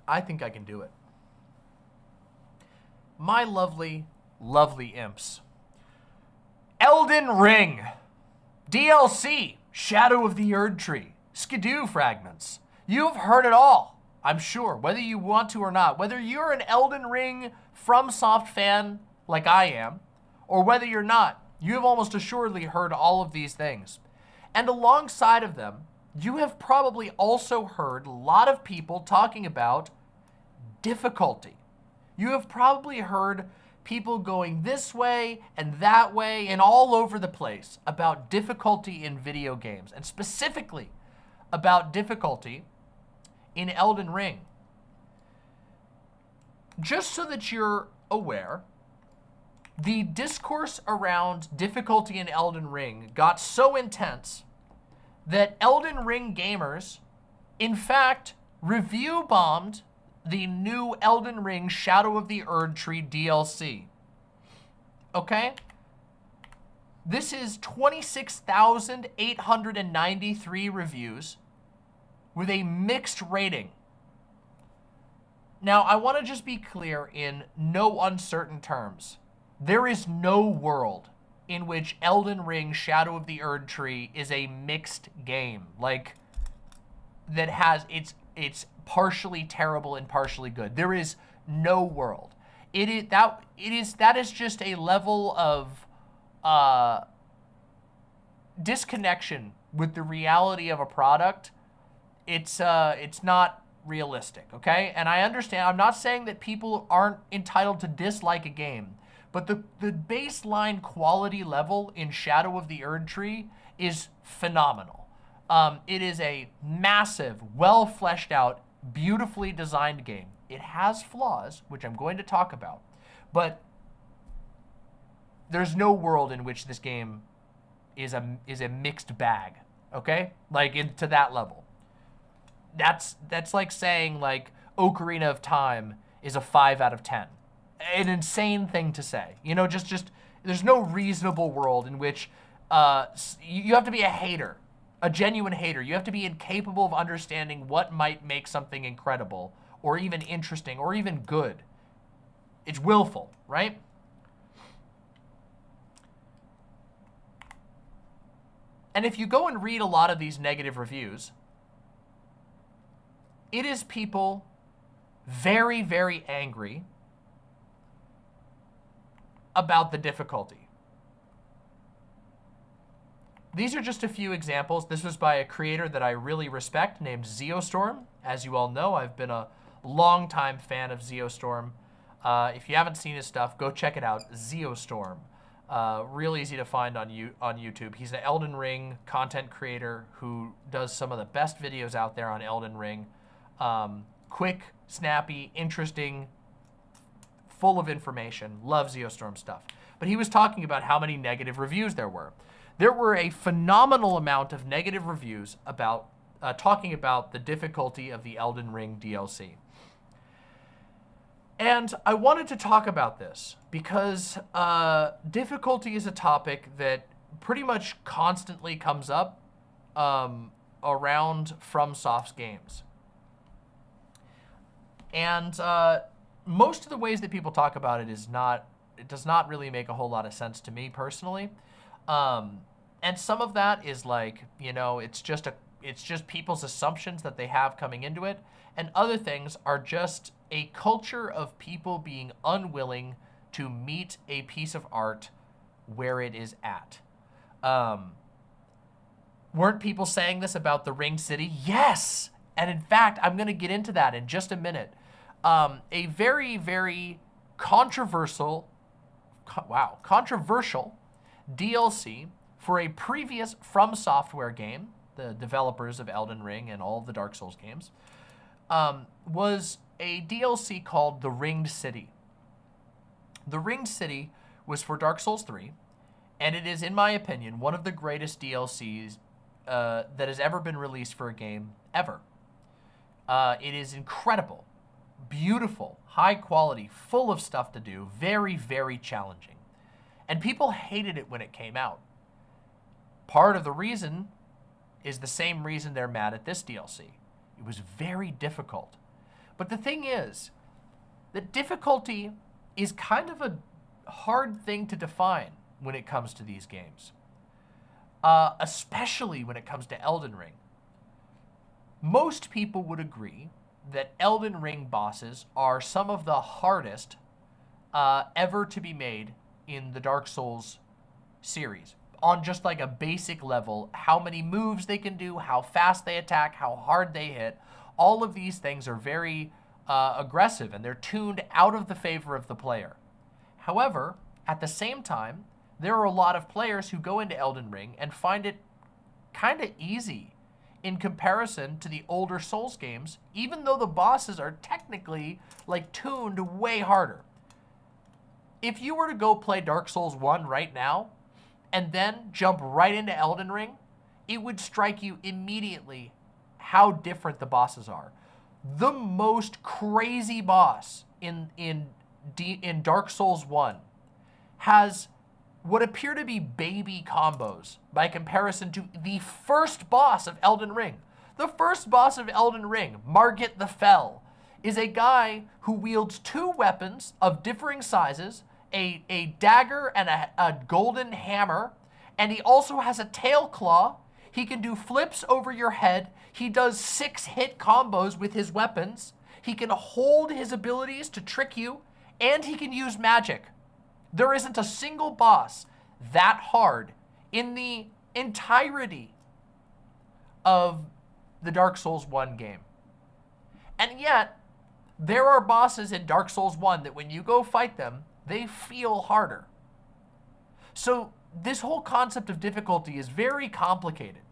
[SPEAKER 1] I think I can do it. My lovely, lovely imps. Elden Ring DLC, Shadow of the Erd Tree, Skidoo fragments. You've heard it all, I'm sure, whether you want to or not. Whether you're an Elden Ring FromSoft fan like I am, or whether you're not, you have almost assuredly heard all of these things. And alongside of them, you have probably also heard a lot of people talking about difficulty. You have probably heard people going this way and that way and all over the place about difficulty in video games, and specifically about difficulty in Elden Ring. Just so that you're aware, the discourse around difficulty in Elden Ring got so intense that Elden Ring gamers, in fact, review bombed the new Elden Ring Shadow of the Erdtree DLC. Okay? This is 26,893 reviews with a mixed rating. Now, I want to just be clear in no uncertain terms. There is no world in which Elden Ring Shadow of the Erdtree is a mixed game. Like, that has, it's partially terrible and partially good. There is no world. That is just a level of disconnection with the reality of a product. It's not realistic, okay? And I understand, I'm not saying that people aren't entitled to dislike a game, but the baseline quality level in Shadow of the Erdtree is phenomenal. It is a massive, well fleshed out, beautifully designed game. It has flaws, which I'm going to talk about, but there's no world in which this game is a mixed bag, okay? Like, to that level. That's like saying, like, Ocarina of Time is a 5 out of 10. An insane thing to say. You know, just there's no reasonable world in which you have to be a hater, a genuine hater. You have to be incapable of understanding what might make something incredible or even interesting or even good. It's willful, right? And if you go and read a lot of these negative reviews, it is people very, very angry about the difficulty. These are just a few examples. This was by a creator that I really respect named Zeostorm. As you all know, I've been a longtime fan of Zeostorm. If you haven't seen his stuff, go check it out. Zeostorm. Real easy to find on YouTube. He's an Elden Ring content creator who does some of the best videos out there on Elden Ring. Quick, snappy, interesting, full of information. Love Zeostorm stuff. But he was talking about how many negative reviews there were. There were a phenomenal amount of negative reviews about talking about the difficulty of the Elden Ring DLC. And I wanted to talk about this because difficulty is a topic that pretty much constantly comes up around FromSoft's games. And most of the ways that people talk about it does not really make a whole lot of sense to me personally. And some of that is like, you know, it's just people's assumptions that they have coming into it. And other things are just a culture of people being unwilling to meet a piece of art where it is at. Weren't people saying this about the Ring City? Yes! And in fact, I'm going to get into that in just a minute. A very, very controversial DLC for a previous From Software game, the developers of Elden Ring and all of the Dark Souls games, was a DLC called The Ringed City. The Ringed City was for Dark Souls 3, and it is, in my opinion, one of the greatest DLCs that has ever been released for a game ever. It is incredible, beautiful, high quality, full of stuff to do, very, very challenging. And people hated it when it came out. Part of the reason is the same reason they're mad at this DLC. It was very difficult. But the thing is, that difficulty is kind of a hard thing to define when it comes to these games. Especially when it comes to Elden Ring. Most people would agree that Elden Ring bosses are some of the hardest ever to be made in the Dark Souls series. On just like a basic level, how many moves they can do, how fast they attack, how hard they hit, all of these things are very aggressive and they're tuned out of the favor of the player. However, at the same time, there are a lot of players who go into Elden Ring and find it kind of easy in comparison to the older Souls games, even though the bosses are technically like tuned way harder. If you were to go play Dark Souls 1 right now, and then jump right into Elden Ring, it would strike you immediately how different the bosses are. the most crazy boss in Dark Souls 1 has what appear to be baby combos by comparison to the first boss of Elden Ring. The first boss of Elden Ring, Margit the Fell, is a guy who wields two weapons of differing sizes, a dagger and a golden hammer, and he also has a tail claw. He can do flips over your head. He does 6-hit combos with his weapons. He can hold his abilities to trick you, and he can use magic. There isn't a single boss that hard in the entirety of the Dark Souls 1 game. And yet, there are bosses in Dark Souls 1 that when you go fight them, they feel harder. So this whole concept of difficulty is very complicated.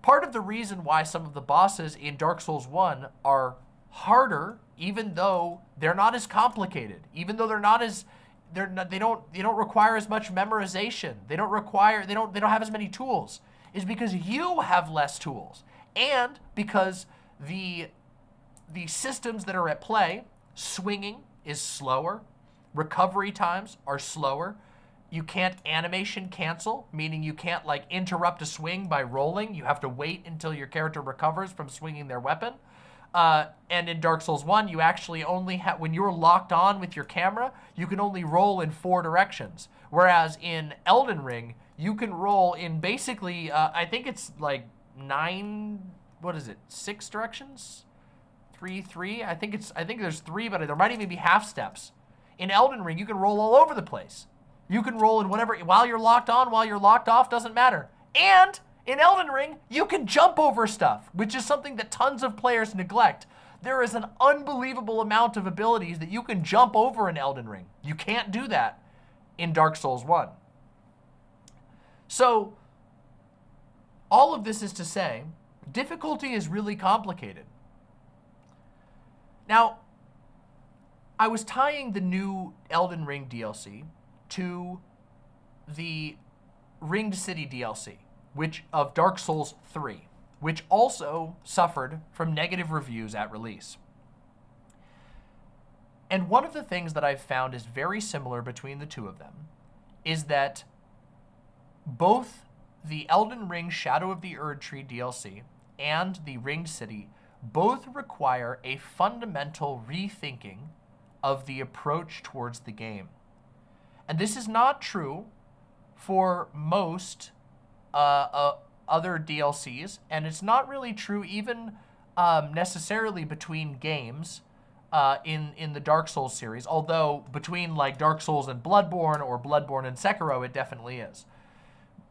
[SPEAKER 1] Part of the reason why some of the bosses in Dark Souls 1 are harder, even though they're not as complicated, even though they don't require as much memorization, they don't have as many tools, is because you have less tools, and because the systems that are at play, swinging is slower, recovery times are slower. You can't animation cancel, meaning you can't like interrupt a swing by rolling. You have to wait until your character recovers from swinging their weapon. And in Dark Souls 1, you actually only have, when you're locked on with your camera, you can only roll in 4 directions. Whereas in Elden Ring, you can roll in basically, I think it's like 6 directions? 3. I think there's 3, but there might even be half steps. In Elden Ring, you can roll all over the place. You can roll in whatever, while you're locked on, while you're locked off, doesn't matter. And in Elden Ring, you can jump over stuff, which is something that tons of players neglect. There is an unbelievable amount of abilities that you can jump over in Elden Ring. You can't do that in Dark Souls 1. So, all of this is to say, difficulty is really complicated. Now, I was tying the new Elden Ring DLC to the Ringed City DLC, which of Dark Souls 3, which also suffered from negative reviews at release. And one of the things that I've found is very similar between the two of them is that both the Elden Ring Shadow of the Erdtree DLC and the Ringed City both require a fundamental rethinking of the approach towards the game. And this is not true for most other DLCs, and it's not really true even necessarily between games in the Dark Souls series, although between like Dark Souls and Bloodborne or Bloodborne and Sekiro, it definitely is.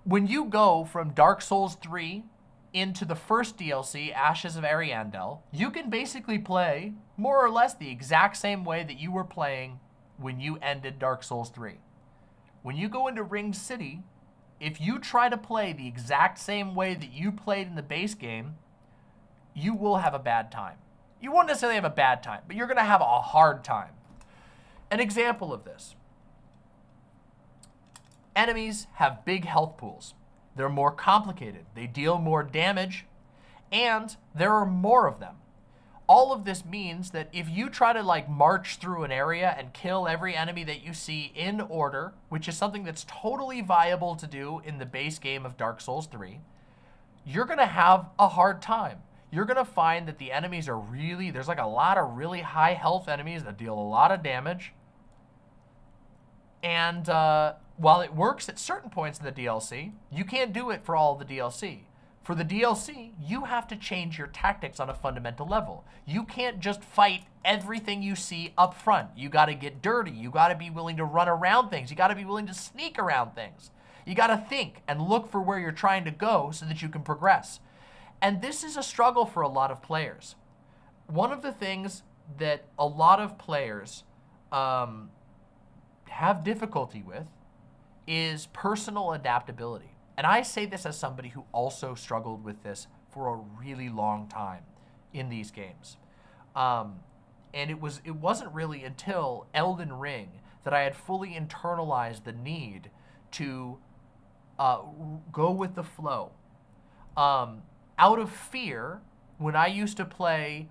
[SPEAKER 1] When you go from Dark Souls 3 into the first DLC, Ashes of Ariandel, you can basically play more or less the exact same way that you were playing when you ended Dark Souls 3. When you go into Ringed City, if you try to play the exact same way that you played in the base game, you will have a bad time. You won't necessarily have a bad time, but you're going to have a hard time. An example of this. Enemies have big health pools. They're more complicated. They deal more damage, and there are more of them. All of this means that if you try to like march through an area and kill every enemy that you see in order, which is something that's totally viable to do in the base game of Dark Souls 3, you're going to have a hard time. You're going to find that the enemies are really, there's like a lot of really high health enemies that deal a lot of damage. And while it works at certain points in the DLC, you can't do it for all of the DLC. For the DLC, you have to change your tactics on a fundamental level. You can't just fight everything you see up front. You got to get dirty. You got to be willing to run around things. You got to be willing to sneak around things. You got to think and look for where you're trying to go so that you can progress. And this is a struggle for a lot of players. One of the things that a lot of players have difficulty with is personal adaptability. And I say this as somebody who also struggled with this for a really long time in these games. And it wasn't really until Elden Ring that I had fully internalized the need to go with the flow. Out of fear, when I used to play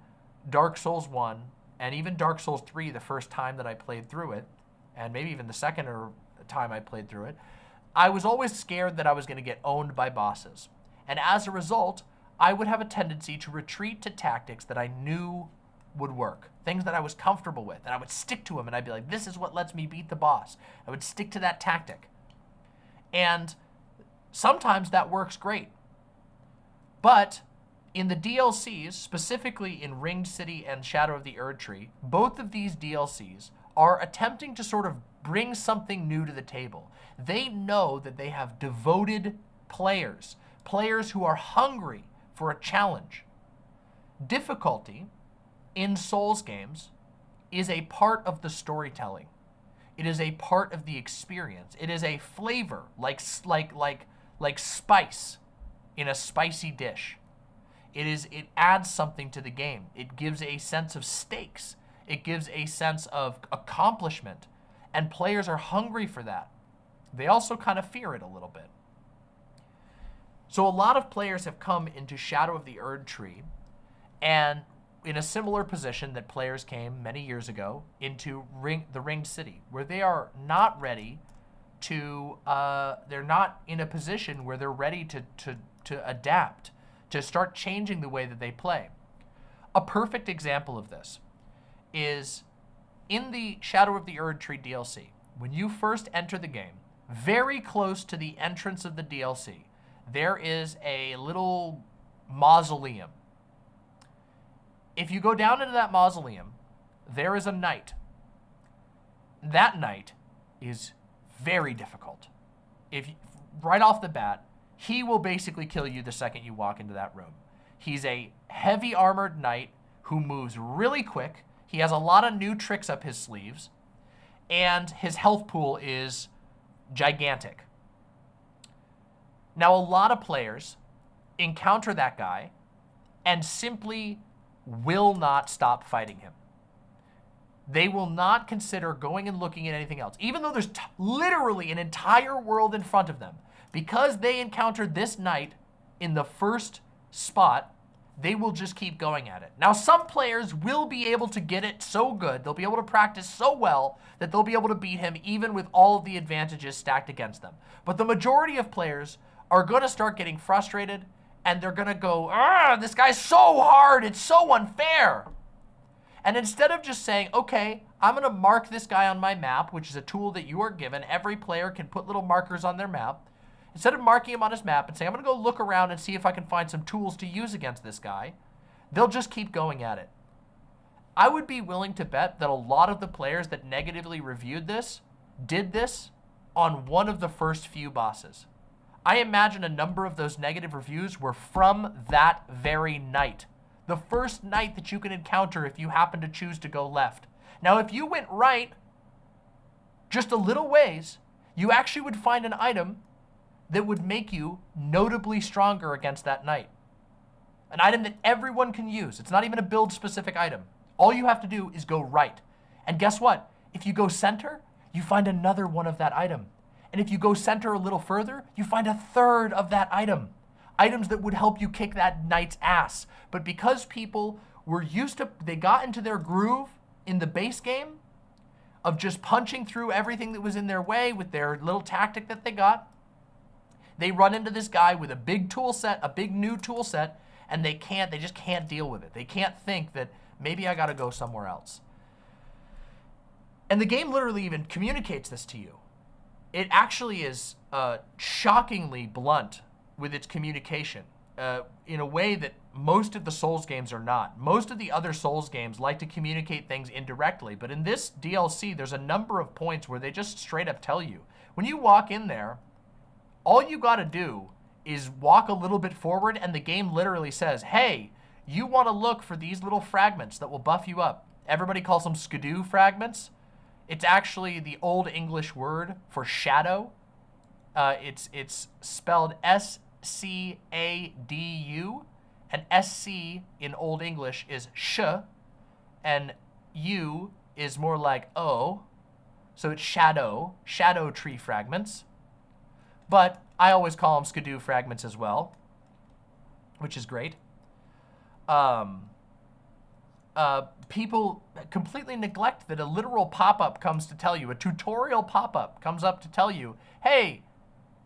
[SPEAKER 1] Dark Souls 1 and even Dark Souls 3 the first time that I played through it, and maybe even the second or time I played through it, I was always scared that I was going to get owned by bosses. And as a result, I would have a tendency to retreat to tactics that I knew would work, things that I was comfortable with, and I would stick to them, and I'd be like, this is what lets me beat the boss. I would stick to that tactic. And sometimes that works great. But in the DLCs, specifically in Ringed City and Shadow of the Erd Tree, both of these DLCs are attempting to sort of bring something new to the table. They know that they have devoted players, players who are hungry for a challenge. Difficulty in Souls games is a part of the storytelling. It is a part of the experience. It is a flavor, like spice in a spicy dish. It adds something to the game. It gives a sense of stakes. It gives a sense of accomplishment. And players are hungry for that. They also kind of fear it a little bit. So a lot of players have come into Shadow of the Erd Tree and in a similar position that players came many years ago into the Ringed City, where they are not ready to, they're not in a position where they're ready to adapt, to start changing the way that they play. A perfect example of this is in the Shadow of the Erd Tree DLC. When you first enter the game, very close to the entrance of the DLC, there is a little mausoleum. If you go down into that mausoleum, there is a knight. That knight is very difficult. Right off the bat, he will basically kill you the second you walk into that room. He's a heavy armored knight who moves really quick. He has a lot of new tricks up his sleeves, and his health pool is gigantic. Now, a lot of players encounter that guy and simply will not stop fighting him. They will not consider going and looking at anything else, even though there's literally an entire world in front of them. Because they encountered this knight in the first spot, they will just keep going at it. Now, some players will be able to get it so good, they'll be able to practice so well that they'll be able to beat him even with all of the advantages stacked against them. But the majority of players are going to start getting frustrated, and they're going to go, this guy's so hard, it's so unfair. And instead of just saying, okay, I'm going to mark this guy on my map, which is a tool that you are given, every player can put little markers on their map. Instead of marking him on his map and saying, I'm going to go look around and see if I can find some tools to use against this guy, they'll just keep going at it. I would be willing to bet that a lot of the players that negatively reviewed this did this on one of the first few bosses. I imagine a number of those negative reviews were from that very night. The first night that you can encounter if you happen to choose to go left. Now, if you went right just a little ways, you actually would find an item that would make you notably stronger against that knight. An item that everyone can use. It's not even a build-specific item. All you have to do is go right. And guess what? If you go center, you find another one of that item. And if you go center a little further, you find a third of that item. Items that would help you kick that knight's ass. But because people were used to, they got into their groove in the base game of just punching through everything that was in their way with their little tactic that they got, they run into this guy with a big tool set, a big new tool set, and they just can't deal with it. They can't think that maybe I gotta go somewhere else. And the game literally even communicates this to you. It actually is shockingly blunt with its communication in a way that most of the Souls games are not. Most of the other Souls games like to communicate things indirectly, but in this DLC, there's a number of points where they just straight up tell you. When you walk in there, all you gotta do is walk a little bit forward and the game literally says, hey, you wanna look for these little fragments that will buff you up. Everybody calls them skidoo fragments. It's actually the Old English word for shadow. It's spelled S-C-A-D-U, and S-C in Old English is sh, and U is more like O, so it's shadow tree fragments. But I always call them skidoo fragments as well, which is great. people completely neglect that a literal pop-up comes to tell you, a tutorial pop-up comes up to tell you, hey,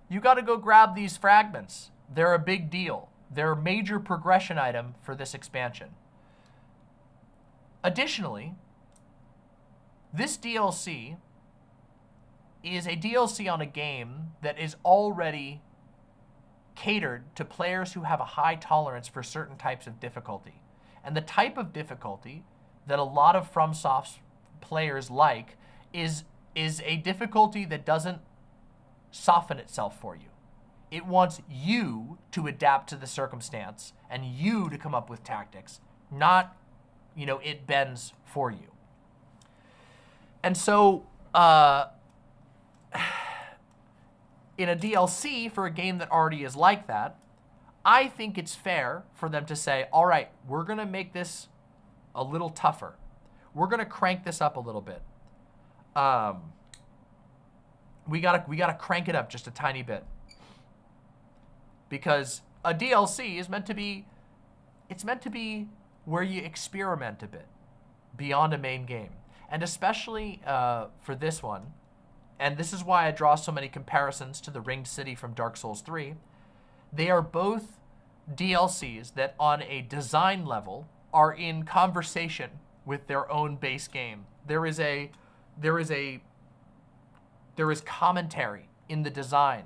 [SPEAKER 1] you got to go grab these fragments. They're a big deal. They're a major progression item for this expansion. Additionally, this DLC is a DLC on a game that is already catered to players who have a high tolerance for certain types of difficulty. And the type of difficulty that a lot of FromSoft's players like is a difficulty that doesn't soften itself for you. It wants you to adapt to the circumstance and you to come up with tactics, not, you know, it bends for you. And so, in a DLC for a game that already is like that, I think it's fair for them to say, all right, we're going to make this a little tougher. We're going to crank this up a little bit. We gotta crank it up just a tiny bit. Because a DLC is meant to be, it's meant to be where you experiment a bit beyond a main game. And especially for this one, and this is why I draw so many comparisons to the Ringed City from Dark Souls 3, they are both DLCs that on a design level are in conversation with their own base game. There is commentary in the design.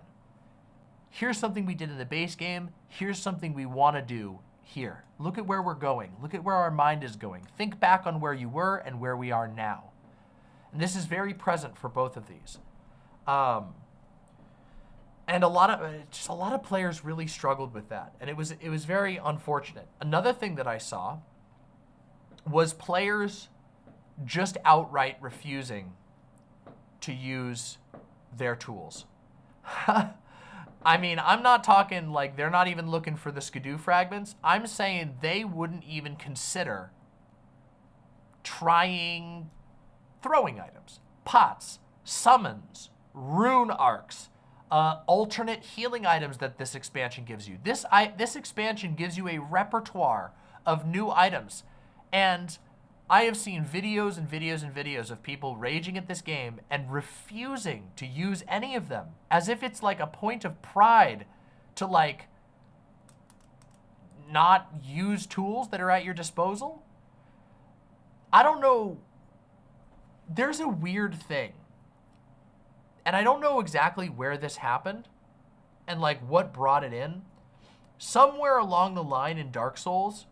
[SPEAKER 1] Here's something we did in the base game. Here's something we want to do here. Look at where we're going. Look at where our mind is going. Think back on where you were and where we are now. And this is very present for both of these. And a lot of players really struggled with that. And it was very unfortunate. Another thing that I saw was players just outright refusing to use their tools. I mean, I'm not talking like they're not even looking for the skidoo fragments. I'm saying they wouldn't even consider trying throwing items, pots, summons, rune arcs, alternate healing items that this expansion gives you. This expansion gives you a repertoire of new items. And I have seen videos and videos and videos of people raging at this game and refusing to use any of them, as if it's like a point of pride to like not use tools that are at your disposal. I don't know. There's a weird thing, and I don't know exactly where this happened and like what brought it in. Somewhere along the line in Dark Souls,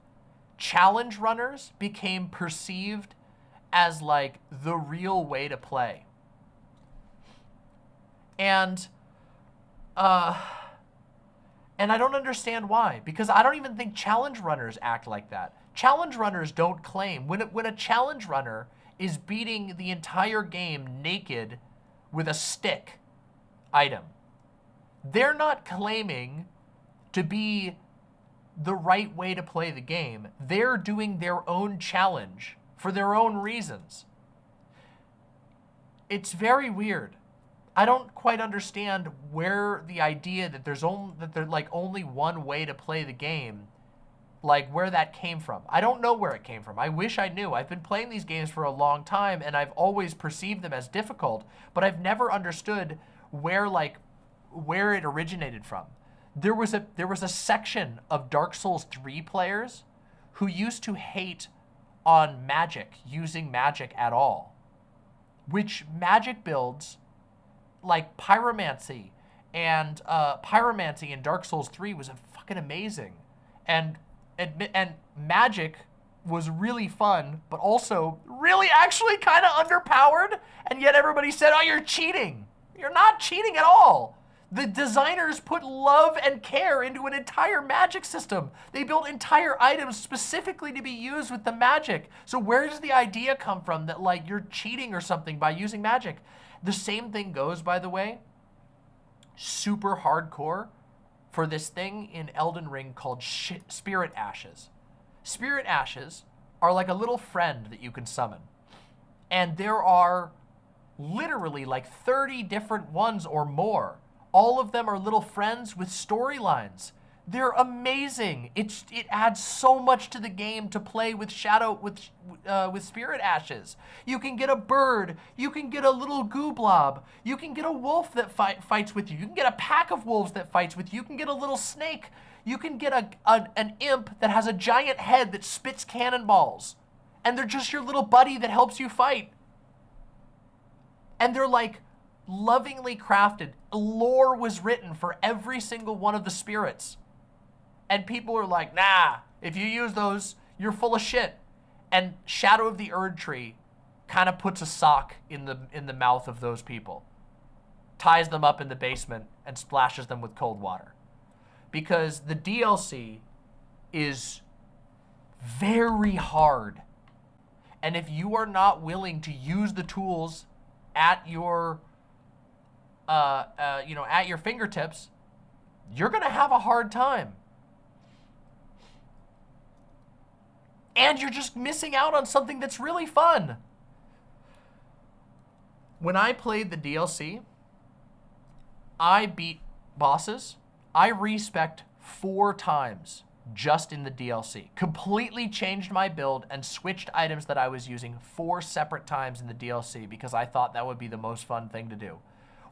[SPEAKER 1] challenge runners became perceived as like the real way to play. And I don't understand why, because I don't even think challenge runners act like that. Challenge runners don't claim. When a challenge runner is beating the entire game naked with a stick item, they're not claiming to be the right way to play the game. They're doing their own challenge for their own reasons. It's very weird. I don't quite understand where the idea that there's only one way to play the game, like where that came from. I don't know where it came from. I wish I knew. I've been playing these games for a long time and I've always perceived them as difficult, but I've never understood where it originated from. There was a section of Dark Souls 3 players who used to hate on magic, using magic at all, which magic builds like pyromancy and pyromancy in Dark Souls 3 was fucking amazing, and magic was really fun, but also really actually kind of underpowered, and yet everybody said, oh, you're cheating. You're not cheating at all. The designers put love and care into an entire magic system. They built entire items specifically to be used with the magic. So where does the idea come from that like you're cheating or something by using magic? The same thing goes, by the way, super hardcore for this thing in Elden Ring called Spirit Ashes. Spirit Ashes are like a little friend that you can summon. And there are literally like 30 different ones or more. All of them are little friends with storylines They're amazing. It adds so much to the game to play with spirit ashes. You can get a bird. You can get a little goo blob. You can get a wolf that fights with you. You can get a pack of wolves that fights with you. You can get a little snake. You can get an imp that has a giant head that spits cannonballs. And they're just your little buddy that helps you fight. And they're like lovingly crafted. Lore was written for every single one of the spirits. And people are like, nah, if you use those, you're full of shit. And Shadow of the Erd Tree kind of puts a sock in the mouth of those people. Ties them up in the basement and splashes them with cold water. Because the DLC is very hard. And if you are not willing to use the tools at your at your fingertips, you're gonna have a hard time. And you're just missing out on something that's really fun. When I played the DLC, I beat bosses. I respect 4 times just in the DLC. Completely changed my build and switched items that I was using 4 separate times in the DLC because I thought that would be the most fun thing to do.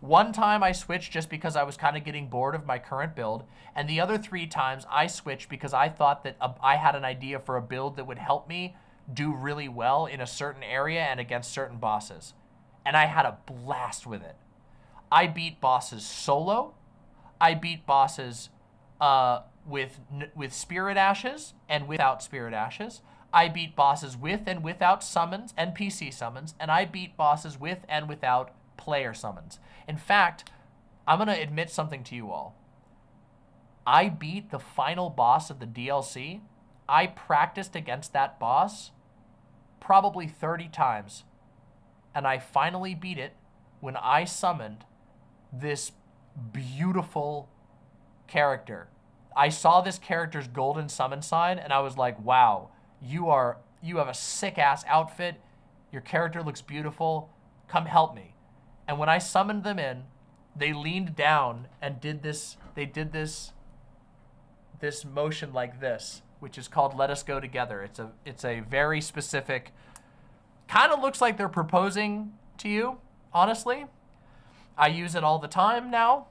[SPEAKER 1] One time I switched just because I was kind of getting bored of my current build, and the other 3 times I switched because I thought that I had an idea for a build that would help me do really well in a certain area and against certain bosses. And I had a blast with it. I beat bosses solo. I beat bosses with spirit ashes and without spirit ashes. I beat bosses with and without summons, NPC summons, and I beat bosses with and without player summons. In fact, I'm going to admit something to you all. I beat the final boss of the DLC. I practiced against that boss probably 30 times. And I finally beat it when I summoned this beautiful character. I saw this character's golden summon sign and I was like, wow, you have a sick ass outfit. Your character looks beautiful. Come help me. And when I summoned them in, they leaned down and did this. They did this motion like this, which is called "Let Us Go Together." It's a very specific. Kind of looks like they're proposing to you. Honestly, I use it all the time now.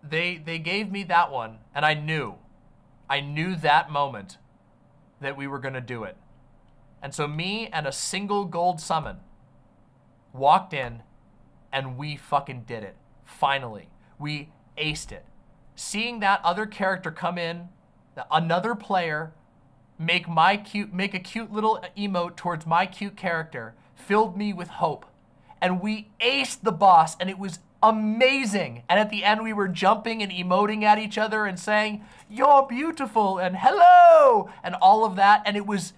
[SPEAKER 1] They gave me that one, and I knew that moment that we were gonna do it. And so me and a single gold summon walked in and we fucking did it. Finally, we aced it. Seeing that other character come in, another player, make a cute little emote towards my cute character filled me with hope. And we aced the boss and it was amazing. And at the end we were jumping and emoting at each other and saying, "You're beautiful," and "Hello," and all of that. And it was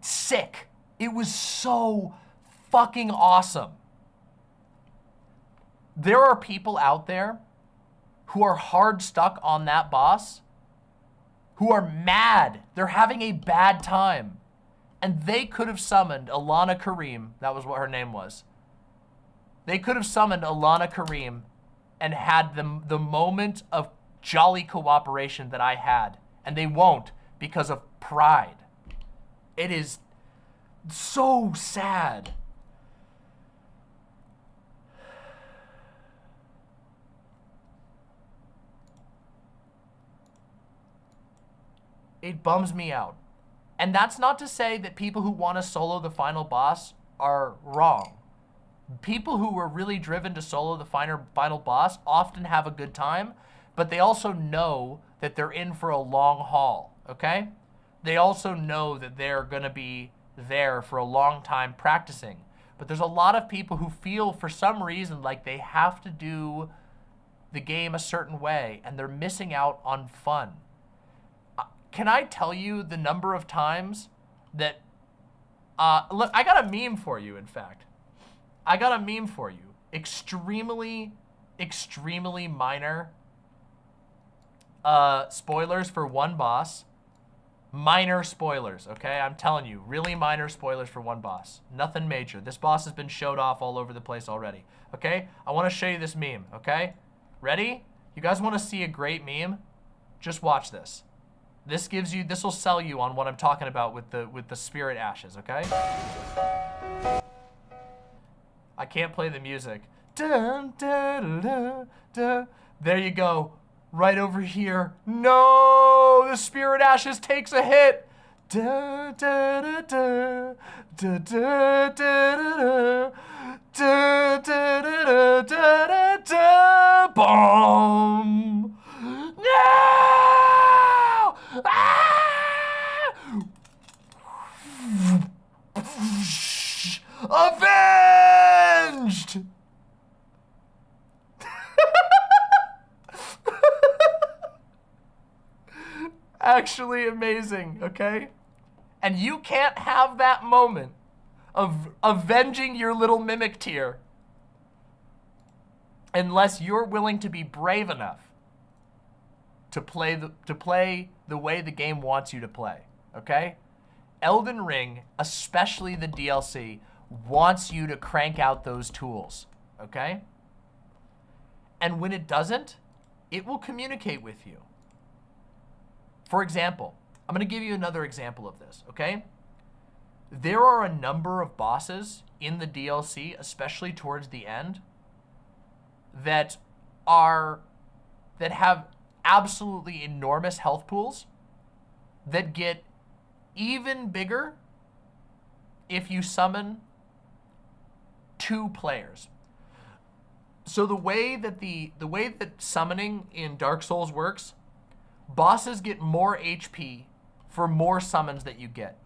[SPEAKER 1] sick. It was so fucking awesome. There are people out there who are hard stuck on that boss, who are mad. They're having a bad time. And they could have summoned Alana Kareem. That was what her name was. They could have summoned Alana Kareem and had the moment of jolly cooperation that I had. And they won't because of pride. It is so sad. It bums me out. And that's not to say that people who want to solo the final boss are wrong. People who were really driven to solo the final boss often have a good time, but they also know that they're in for a long haul, okay? They also know that they're going to be there for a long time practicing. But there's a lot of people who feel for some reason like they have to do the game a certain way, and they're missing out on fun. Can I tell you the number of times that... look, I got a meme for you, in fact. I got a meme for you. Extremely, extremely minor spoilers for one boss. Minor spoilers, okay? I'm telling you, really minor spoilers for one boss. Nothing major. This boss has been showed off all over the place already, okay? I want to show you this meme, okay? Ready? You guys want to see a great meme? Just watch this. This will sell you on what I'm talking about with the spirit ashes, okay? I can't play the music. Dun, dun, dun, dun. There you go. Right over here. No! The spirit ashes takes a hit. Da, da, da, da, da, da, da, da, da, da, da, da, da, boom! No! Ah! Avenged! Actually amazing, okay? And you can't have that moment of avenging your little mimic tier unless you're willing to be brave enough to play the way the game wants you to play, okay? Elden Ring, especially the DLC, wants you to crank out those tools, okay? And when it doesn't, it will communicate with you. For example, I'm going to give you another example of this, okay? There are a number of bosses in the DLC, especially towards the end, that have absolutely enormous health pools that get even bigger if you summon 2 players. So the way that summoning in Dark Souls works, bosses get more HP for more summons that you get.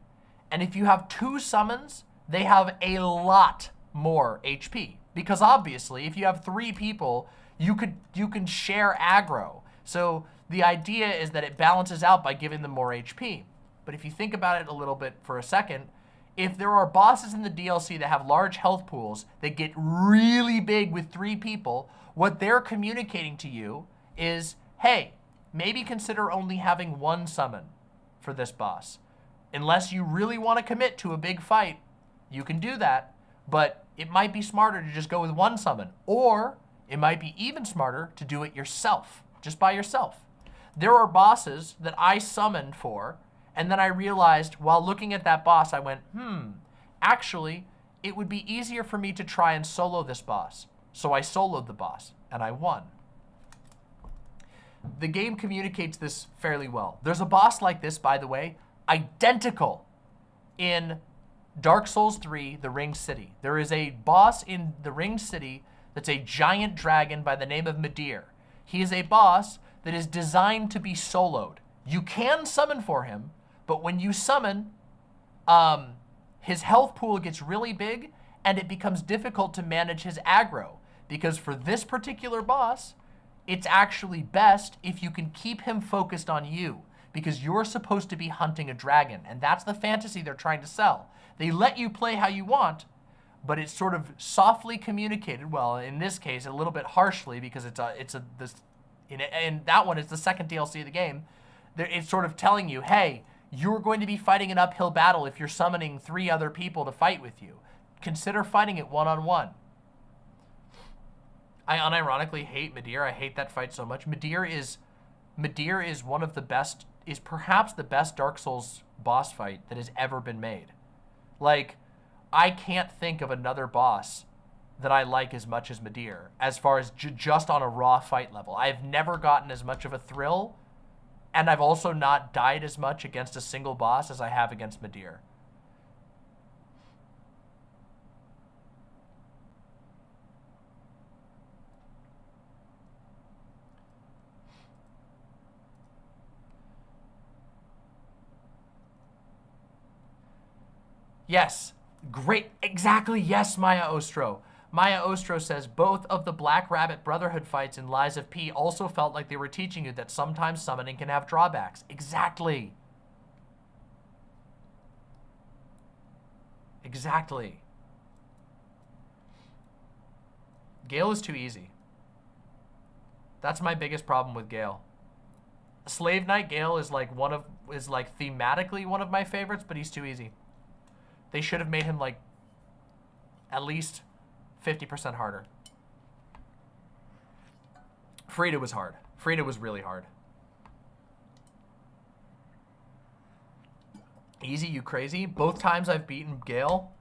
[SPEAKER 1] And if you have 2 summons, they have a lot more HP. Because obviously, if you have 3 people, you can share aggro. So the idea is that it balances out by giving them more HP. But if you think about it a little bit for a second, if there are bosses in the DLC that have large health pools that get really big with 3 people, what they're communicating to you is, hey, maybe consider only having 1 summon for this boss. Unless you really want to commit to a big fight, you can do that, but it might be smarter to just go with 1 summon, or it might be even smarter to do it yourself, just by yourself. There are bosses that I summoned for, and then I realized while looking at that boss, I went, actually, it would be easier for me to try and solo this boss. So I soloed the boss, and I won. The game communicates this fairly well. There's a boss like this, by the way, identical in Dark Souls 3, The Ringed City. There is a boss in The Ringed City that's a giant dragon by the name of Midir. He is a boss that is designed to be soloed. You can summon for him, but when you summon, his health pool gets really big, and it becomes difficult to manage his aggro. Because for this particular boss, it's actually best if you can keep him focused on you, because you're supposed to be hunting a dragon, and that's the fantasy they're trying to sell. They let you play how you want, but it's sort of softly communicated. Well, in this case, a little bit harshly, because in that one, it's the second DLC of the game. It's sort of telling you, hey, you're going to be fighting an uphill battle if you're summoning 3 other people to fight with you. Consider fighting it one-on-one. I unironically hate Midir. I hate that fight so much. Midir is one of the best, is perhaps the best Dark Souls boss fight that has ever been made. Like, I can't think of another boss that I like as much as Midir, as far as just on a raw fight level. I've never gotten as much of a thrill, and I've also not died as much against a single boss as I have against Midir. Yes, great, exactly, yes, Maya Ostro. Maya Ostro says, both of the Black Rabbit Brotherhood fights in Lies of P also felt like they were teaching you that sometimes summoning can have drawbacks. Exactly. Exactly. Gale is too easy. That's my biggest problem with Gale. Slave Knight Gale is like thematically one of my favorites, but he's too easy. They should have made him like at least 50% harder. Frida was hard. Frida was really hard. Easy, you crazy? Both times I've beaten Gale.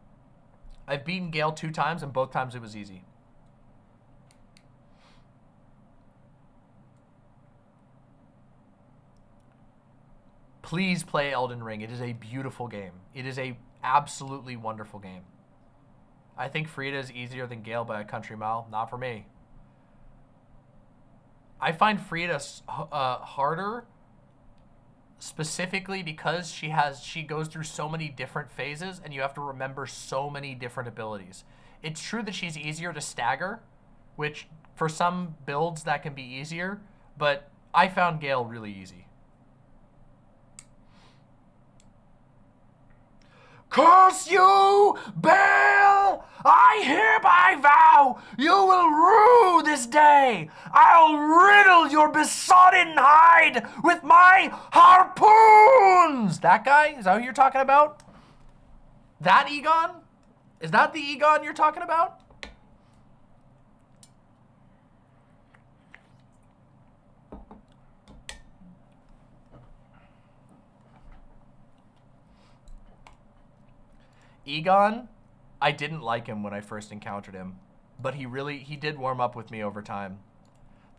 [SPEAKER 1] I've beaten Gale 2 times, and both times it was easy. Please play Elden Ring. It is a beautiful game. It is a absolutely wonderful game. I think Frida is easier than Gale by a country mile. Not for me. I find Frida harder specifically because she goes through so many different phases and you have to remember so many different abilities. It's true that she's easier to stagger, which for some builds that can be easier, but I found Gale really easy. Curse you, Baal! I hereby vow you will rue this day. I'll riddle your besotted hide with my harpoons! That guy? Is that who you're talking about? That Egon? Is that the Egon you're talking about? Egon, I didn't like him when I first encountered him, but he did warm up with me over time.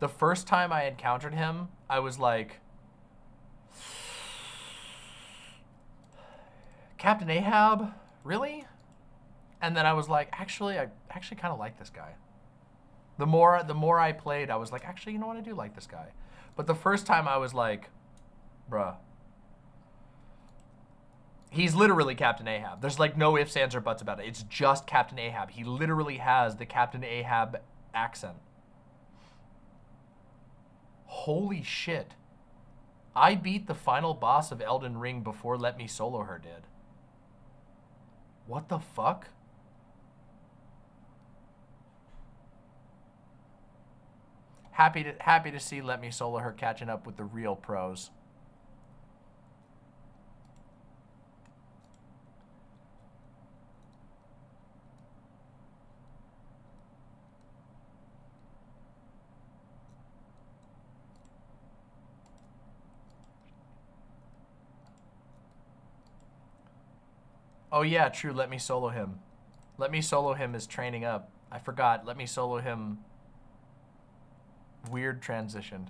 [SPEAKER 1] The first time I encountered him, I was like, Captain Ahab, really? And then I was like, actually, I actually kind of like this guy. The more I played, I was like, actually, you know what? I do like this guy. But the first time I was like, bruh. He's literally Captain Ahab. There's like no ifs, ands, or buts about it. It's just Captain Ahab. He literally has the Captain Ahab accent. Holy shit. I beat the final boss of Elden Ring before Let Me Solo Her did. What the fuck? Happy to see Let Me Solo Her catching up with the real pros. Oh yeah, true, Let Me Solo Him. Let Me Solo Him is training up. I forgot, Let Me Solo Him weird transitioned.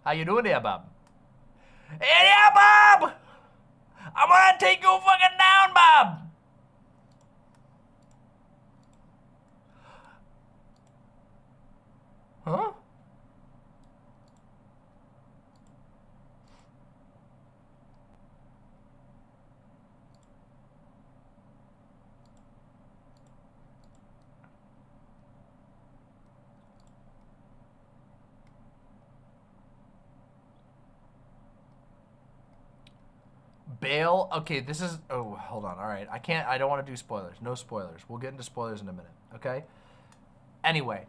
[SPEAKER 1] How you doing there, Bob? Hey there, Bob! I'm gonna take you fucking down, Bob! Huh? Baal, okay, this is, oh, hold on, all right. I don't want to do spoilers. No spoilers. We'll get into spoilers in a minute, okay? Anyway,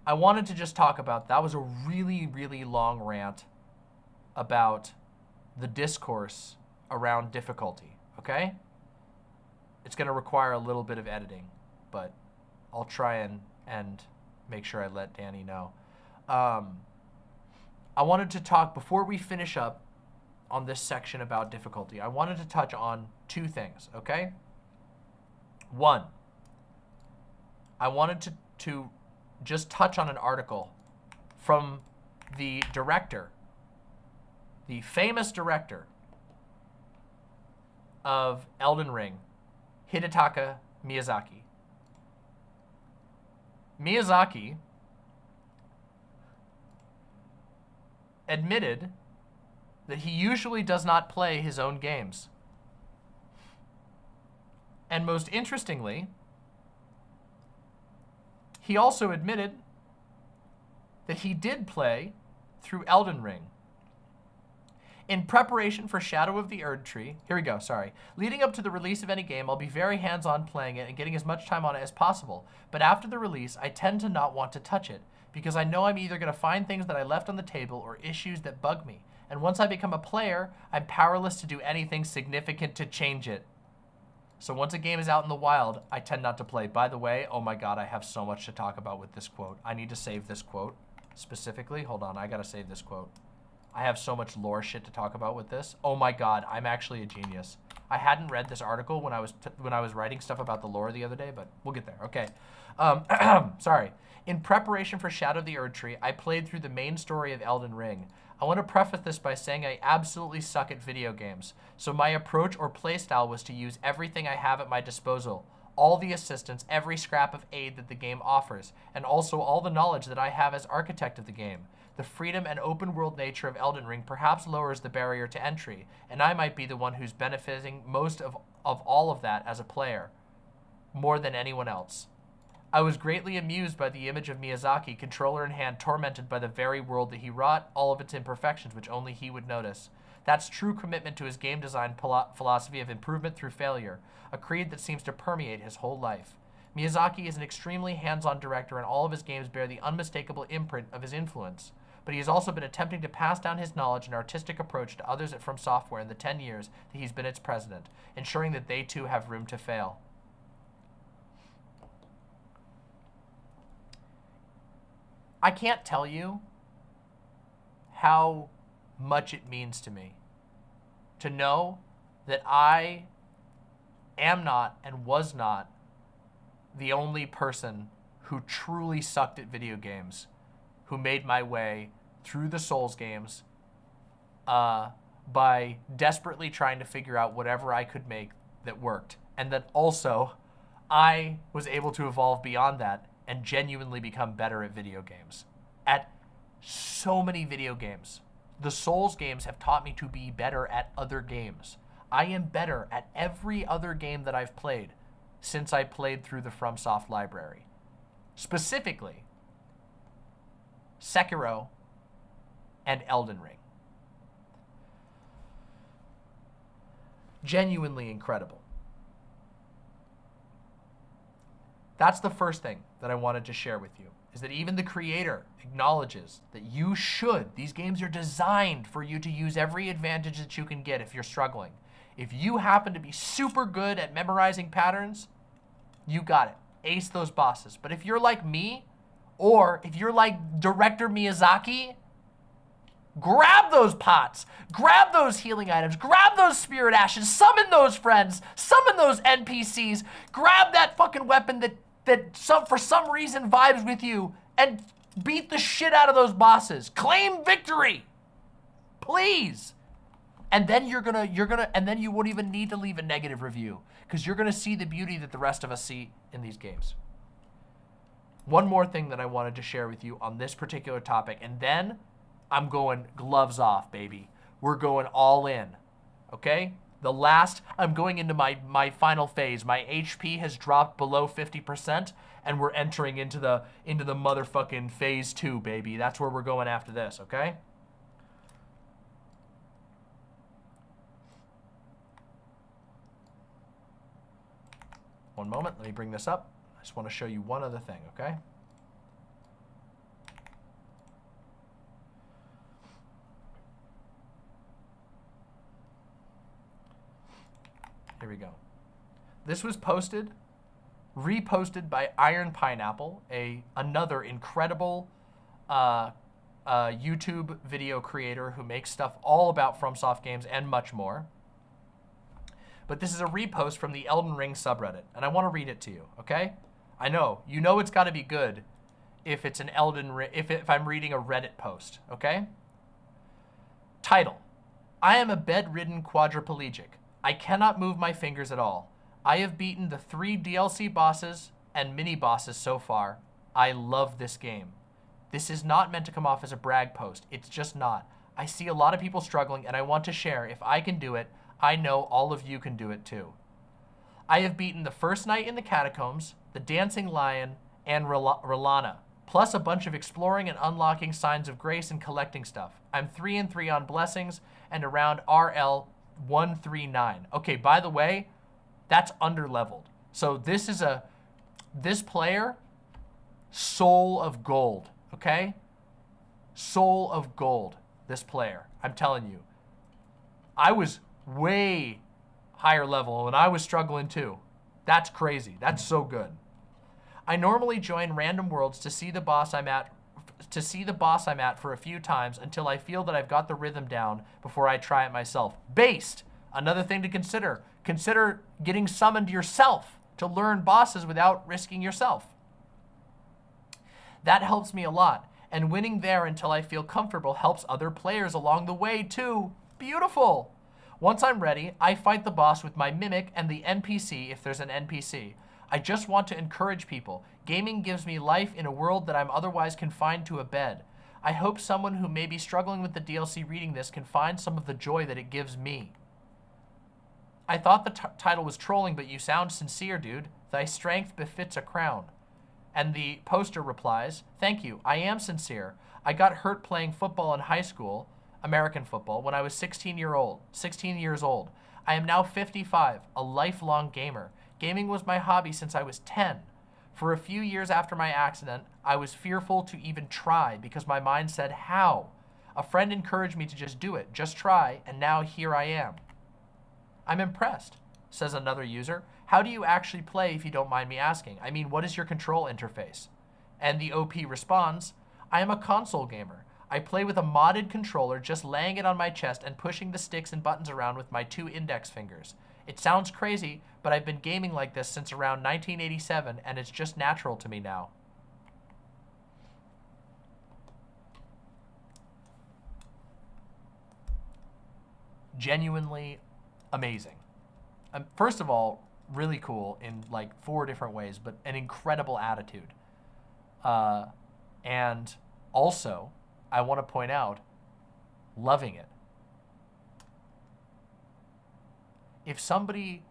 [SPEAKER 1] I wanted to just talk about, that was a really, really long rant about the discourse around difficulty, okay? It's going to require a little bit of editing, but I'll try and make sure I let Danny know. I wanted to talk, before we finish up on this section about difficulty, I wanted to touch on 2 things, okay? 1, I wanted to just touch on an article from the director, the famous director of Elden Ring, Hidetaka Miyazaki. Miyazaki admitted that he usually does not play his own games. And most interestingly, he also admitted that he did play through Elden Ring. In preparation for Shadow of the Erdtree, here we go, sorry. Leading up to the release of any game, I'll be very hands-on playing it and getting as much time on it as possible. But after the release, I tend to not want to touch it, because I know I'm either going to find things that I left on the table or issues that bug me. And once I become a player, I'm powerless to do anything significant to change it. So once a game is out in the wild, I tend not to play. By the way, oh my God, I have so much to talk about with this quote. I need to save this quote specifically. Hold on, I gotta save this quote. I have so much lore shit to talk about with this. Oh my God, I'm actually a genius. I hadn't read this article when I was writing stuff about the lore the other day, but we'll get there. Okay. Sorry. In preparation for Shadow of the Erdtree, I played through the main story of Elden Ring. I want to preface this by saying I absolutely suck at video games, so my approach or playstyle was to use everything I have at my disposal, all the assistance, every scrap of aid that the game offers, and also all the knowledge that I have as architect of the game. The freedom and open world nature of Elden Ring perhaps lowers the barrier to entry, and I might be the one who's benefiting most of all of that as a player, more than anyone else. I was greatly amused by the image of Miyazaki, controller in hand, tormented by the very world that he wrought, all of its imperfections which only he would notice. That's true commitment to his game design philosophy of improvement through failure, a creed that seems to permeate his whole life. Miyazaki is an extremely hands-on director, and all of his games bear the unmistakable imprint of his influence. But he has also been attempting to pass down his knowledge and artistic approach to others at From Software in the 10 years that he's been its president, ensuring that they too have room to fail. I can't tell you how much it means to me to know that I am not and was not the only person who truly sucked at video games, who made my way through the Souls games by desperately trying to figure out whatever I could make that worked. And that also I was able to evolve beyond that and genuinely become better at video games. At so many video games. The Souls games have taught me to be better at other games. I am better at every other game that I've played since I played through the FromSoft library. Specifically, Sekiro and Elden Ring. Genuinely incredible. That's the first thing that I wanted to share with you, is that even the creator acknowledges that you should. These games are designed for you to use every advantage that you can get if you're struggling. If you happen to be super good at memorizing patterns, you got it. Ace those bosses. But if you're like me, or if you're like Director Miyazaki, grab those pots, grab those healing items, grab those spirit ashes, summon those friends, summon those NPCs, grab that fucking weapon that for some reason vibes with you, and beat the shit out of those bosses. Claim victory, please. And then and then you won't even need to leave a negative review, because you're gonna see the beauty that the rest of us see in these games. One more thing that I wanted to share with you on this particular topic, and then I'm going gloves off, baby. We're going all in, okay? I'm going into my final phase. My HP has dropped below 50%, and we're entering into the motherfucking phase 2, baby. That's where we're going after this, okay? One moment, let me bring this up. I just want to show you one other thing, okay? Here we go. This was reposted by Iron Pineapple, another incredible YouTube video creator who makes stuff all about FromSoft games and much more. But this is a repost from the Elden Ring subreddit, and I want to read it to you, okay? I know, you know it's got to be good if it's an Elden Ring, if I'm reading a Reddit post, okay? Title: I am a bedridden quadriplegic. I cannot move my fingers at all. I have beaten the 3 DLC bosses and mini-bosses so far. I love this game. This is not meant to come off as a brag post. It's just not. I see a lot of people struggling, and I want to share. If I can do it, I know all of you can do it too. I have beaten the first night in the catacombs, the dancing lion, and R'Lana, plus a bunch of exploring and unlocking signs of grace and collecting stuff. I'm 3 and 3 on blessings and around RL 139. Okay, by the way, that's underleveled. So this player, soul of gold. okay? Soul of gold, this player. I'm telling you. I was way higher level and I was struggling too. That's crazy. That's so good. I normally join random worlds to see the boss I'm at for a few times until I feel that I've got the rhythm down before I try it myself. Based. Another thing to consider. Consider getting summoned yourself to learn bosses without risking yourself. That helps me a lot. And winning there until I feel comfortable helps other players along the way too. Beautiful. Once I'm ready, I fight the boss with my mimic and the NPC if there's an NPC. I just want to encourage people. Gaming gives me life in a world that I'm otherwise confined to a bed. I hope someone who may be struggling with the DLC reading this can find some of the joy that it gives me. I thought the title was trolling, but you sound sincere, dude. Thy strength befits a crown. And the poster replies, thank you, I am sincere. I got hurt playing football in high school, American football, when I was 16 years old. I am now 55, a lifelong gamer. Gaming was my hobby since I was 10. For a few years after my accident, I was fearful to even try because my mind said, how? A friend encouraged me to just do it, just try, and now here I am. I'm impressed, says another user. How do you actually play if you don't mind me asking? I mean, what is your control interface? And the OP responds, I am a console gamer. I play with a modded controller, just laying it on my chest and pushing the sticks and buttons around with my 2 index fingers. It sounds crazy, but I've been gaming like this since around 1987, and it's just natural to me now. Genuinely amazing. First of all, really cool in like 4 different ways, but an incredible attitude. And also, I want to point out, loving it. If somebody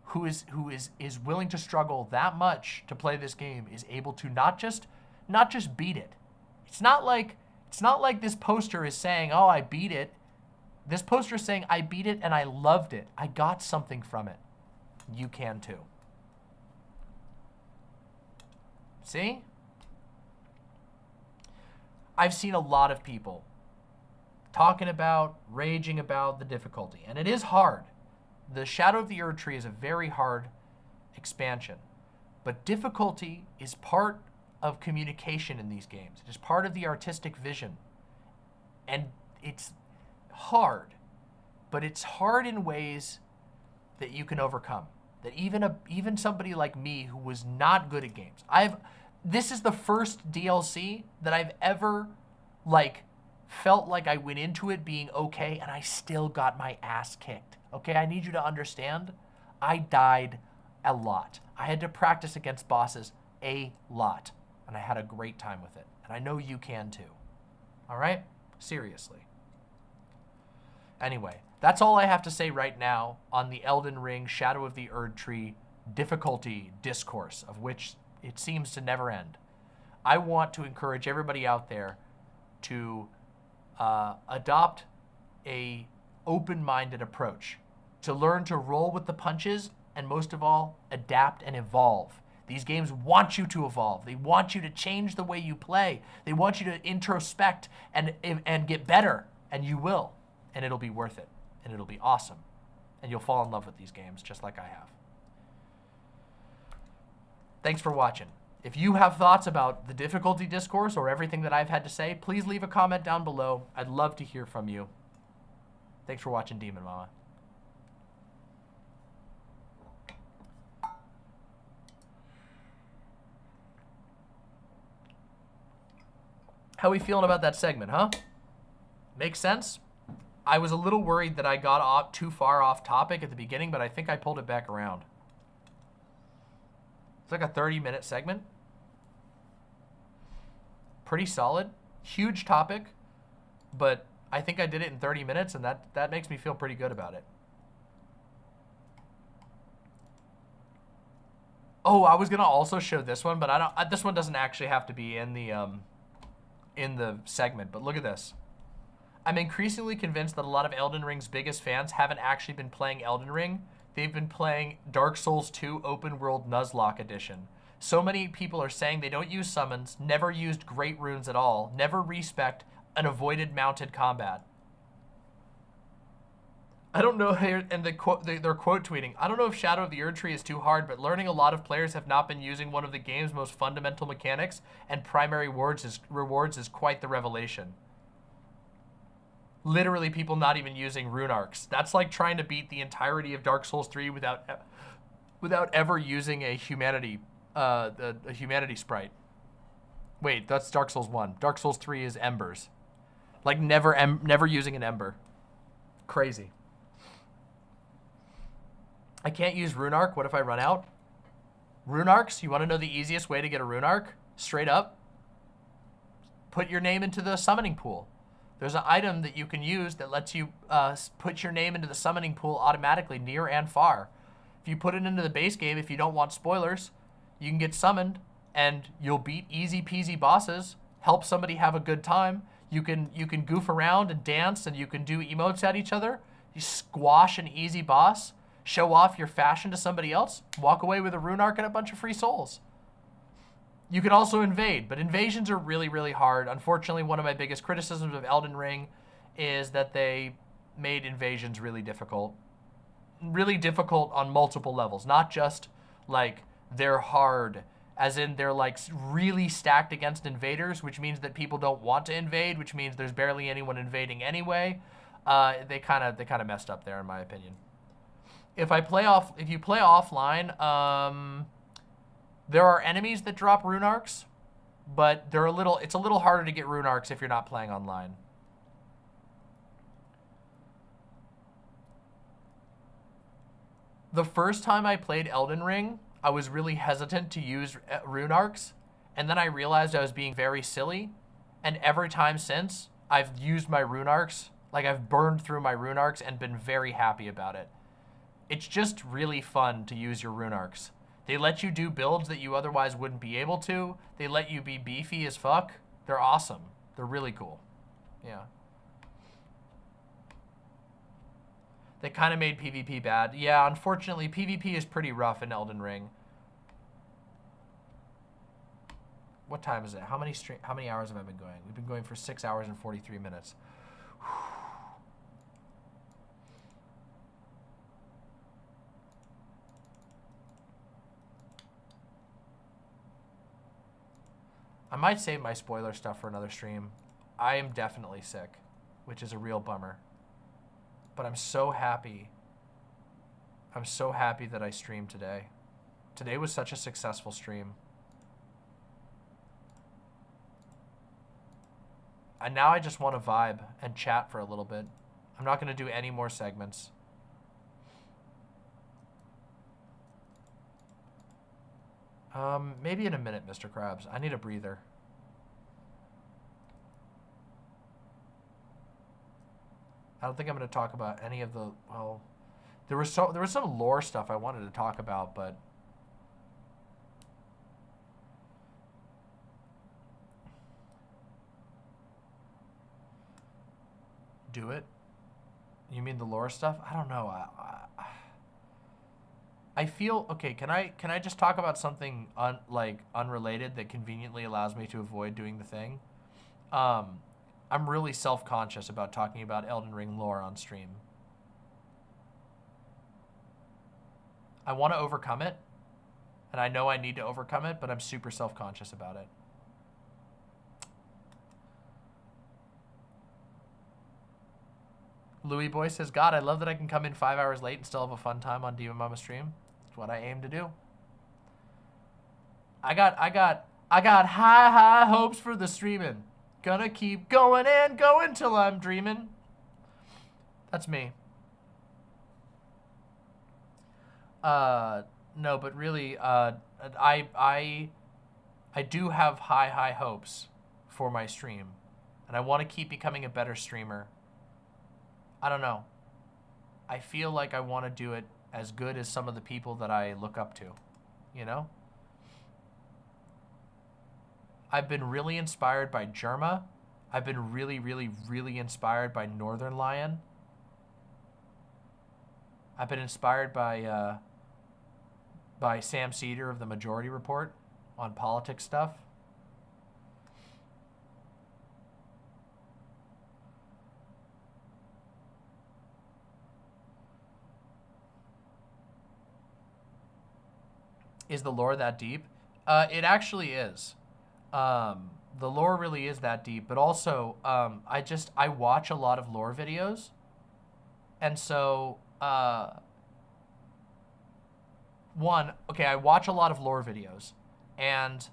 [SPEAKER 1] who is willing to struggle that much to play this game is able to not just beat it. It's not like this poster is saying, "Oh, I beat it." This poster is saying, "I beat it and I loved it. I got something from it." You can too. See? I've seen a lot of people talking about, raging about the difficulty, and it is hard. The Shadow of the Erd Tree is a very hard expansion, but difficulty is part of communication in these games. It is part of the artistic vision, and it's hard, but it's hard in ways that you can overcome. That even somebody like me who was not good at games, this is the first DLC that I've ever felt like I went into it being okay and I still got my ass kicked. Okay, I need you to understand, I died a lot. I had to practice against bosses a lot, and I had a great time with it. And I know you can too. All right? Seriously. Anyway, that's all I have to say right now on the Elden Ring Shadow of the Erd Tree difficulty discourse, of which it seems to never end. I want to encourage everybody out there to adopt a open-minded approach, to learn to roll with the punches, and most of all, adapt and evolve. These games want you to evolve. They want you to change the way you play. They want you to introspect and get better, and you will, and it'll be worth it, and it'll be awesome, and you'll fall in love with these games just like I have. Thanks for watching. If you have thoughts about the difficulty discourse or everything that I've had to say, please leave a comment down below. I'd love to hear from you. Thanks for watching, Demon Mama. How we feeling about that segment, huh? Makes sense? I was a little worried that I got too far off topic at the beginning, but I think I pulled it back around. It's like a 30-minute segment. Pretty solid. Huge topic, but I think I did it in 30 minutes, and that makes me feel pretty good about it. Oh, I was gonna also show this one, but this one doesn't actually have to be in the segment, but look at this. I'm increasingly convinced that a lot of Elden Ring's biggest fans haven't actually been playing Elden Ring. They've been playing Dark Souls 2 Open World Nuzlocke Edition. So many people are saying they don't use summons, never used great runes at all, never respect, and avoided mounted combat. I don't know, and they're quote tweeting, I don't know if Shadow of the Erd Tree is too hard, but learning a lot of players have not been using one of the game's most fundamental mechanics and primary rewards is quite the revelation. Literally people not even using rune arcs. That's like trying to beat the entirety of Dark Souls 3 without ever using a humanity sprite. Wait, that's Dark Souls 1. Dark Souls 3 is embers. Like never using an ember. Crazy. I can't use rune arc. What if I run out? Rune arcs, you want to know the easiest way to get a rune arc? Straight up. Put your name into the summoning pool. There's an item that you can use that lets you put your name into the summoning pool automatically, near and far. If you put it into the base game, if you don't want spoilers, you can get summoned and you'll beat easy peasy bosses, help somebody have a good time. You can goof around and dance and you can do emotes at each other. You squash an easy boss, show off your fashion to somebody else, walk away with a rune arc and a bunch of free souls. You can also invade, but invasions are really, really hard. Unfortunately, one of my biggest criticisms of Elden Ring is that they made invasions really difficult. Really difficult on multiple levels, not just like they're hard, as in they're like really stacked against invaders, which means that people don't want to invade, which means there's barely anyone invading anyway. They kind of messed up there, in my opinion. If you play offline, there are enemies that drop rune arcs, but it's a little harder to get rune arcs if you're not playing online. The first time I played Elden Ring, I was really hesitant to use rune arcs, and then I realized I was being very silly, and every time since, I've used my rune arcs, like I've burned through my rune arcs and been very happy about it. It's just really fun to use your rune arcs. They let you do builds that you otherwise wouldn't be able to. They let you be beefy as fuck. They're awesome. They're really cool. Yeah. They kind of made PvP bad. Yeah, unfortunately, PvP is pretty rough in Elden Ring. What time is it? How many hours have I been going? We've been going for 6 hours and 43 minutes. I might save my spoiler stuff for another stream. I am definitely sick, which is a real bummer. But I'm so happy. I'm so happy that I streamed today. Today was such a successful stream. And now I just want to vibe and chat for a little bit. I'm not going to do any more segments. Maybe in a minute, Mr. Krabs. I need a breather. I don't think I'm going to talk about any of the, well, there was some lore stuff I wanted to talk about, but do it? You mean the lore stuff? I don't know. I feel okay. Can I just talk about something unrelated that conveniently allows me to avoid doing the thing? I'm really self-conscious about talking about Elden Ring lore on stream. I want to overcome it, and I know I need to overcome it, but I'm super self-conscious about it. Louis Boy says, God, I love that I can come in 5 hours late and still have a fun time on Demon Mama stream. It's what I aim to do. I got high hopes for the streaming. Gonna keep going and going till I'm dreaming. That's me. No, but really, I do have high hopes for my stream, and I want to keep becoming a better streamer. I don't know. I feel like I want to do it as good as some of the people that I look up to, you know? I've been really inspired by Jerma. I've been really inspired by Northern Lion. I've been inspired by Sam Cedar of the Majority Report. on politics stuff. Is the lore that deep? It actually is. The lore really is that deep, but also I watch a lot of lore videos, and so I watch a lot of lore videos, and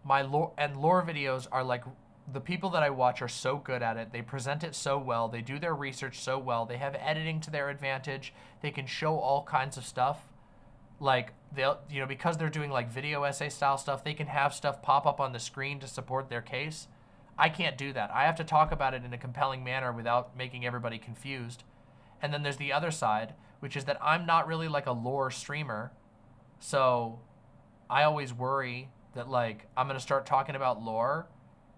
[SPEAKER 1] lore videos are like, the people that I watch are so good at it. They present it so well. They do their research so well. They have editing to their advantage. They can show all kinds of stuff. Like, they'll, because they're doing like video essay style stuff, they can have stuff pop up on the screen to support their case. I can't do that. I have to talk about it in a compelling manner without making everybody confused. And then there's the other side, which is that I'm not really like a lore streamer. So I always worry that like I'm going to start talking about lore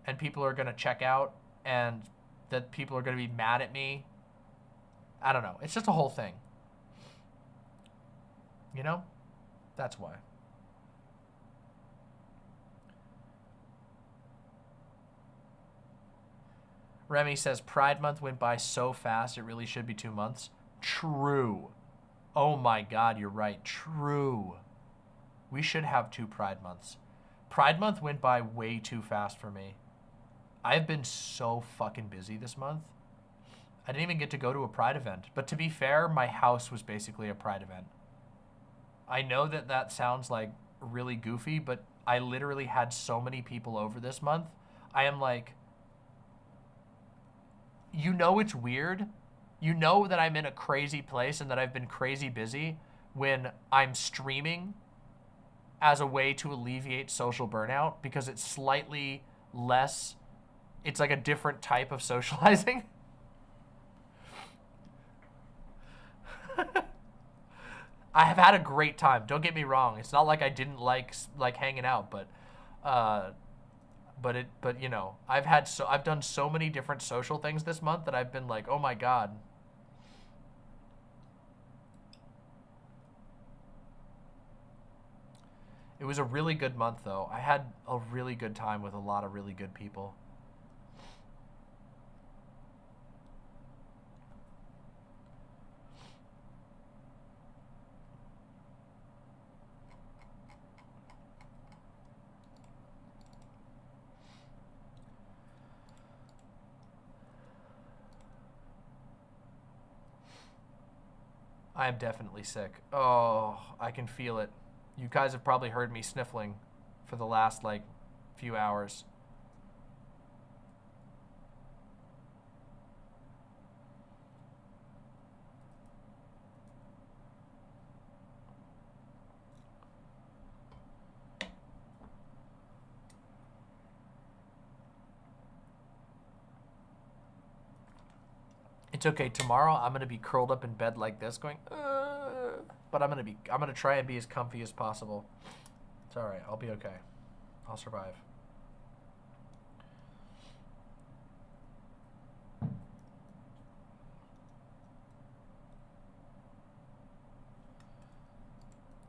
[SPEAKER 1] and people are going to check out and that people are going to be mad at me. I don't know. It's just a whole thing. You know? That's why. Remy says, Pride Month went by so fast, it really should be 2 months. True. Oh my God, you're right. True. We should have 2 Pride Months. Pride Month went by way too fast for me. I've been so fucking busy this month. I didn't even get to go to a Pride event. But to be fair, my house was basically a Pride event. I know that that sounds like really goofy, but I literally had so many people over this month. I am like, it's weird. You know that I'm in a crazy place and that I've been crazy busy when I'm streaming as a way to alleviate social burnout because it's slightly less, it's like a different type of socializing. I have had a great time. Don't get me wrong. It's not like I didn't like hanging out, but I've done so many different social things this month that I've been like, oh my God. It was a really good month though. I had a really good time with a lot of really good people. I am definitely sick. Oh, I can feel it. You guys have probably heard me sniffling for the last, few hours. It's okay. Tomorrow I'm gonna be curled up in bed like this, going, but I'm gonna try and be as comfy as possible. It's all right. I'll be okay. I'll survive.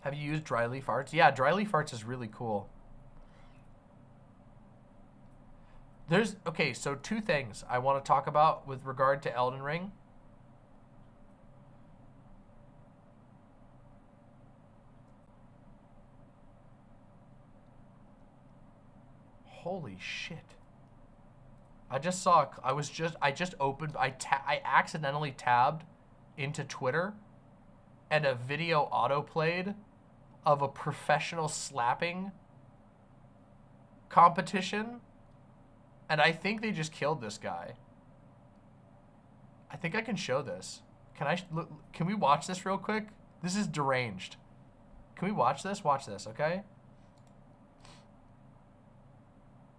[SPEAKER 1] Have you used dry leaf arts? Yeah, dry leaf arts is really cool. Okay, so 2 things I want to talk about with regard to Elden Ring. Holy shit. I just opened, I accidentally tabbed into Twitter and a video auto-played of a professional slapping competition. And I think they just killed this guy. I think I can show this. Can we watch this real quick? This is deranged. Can we watch this? Watch this, okay?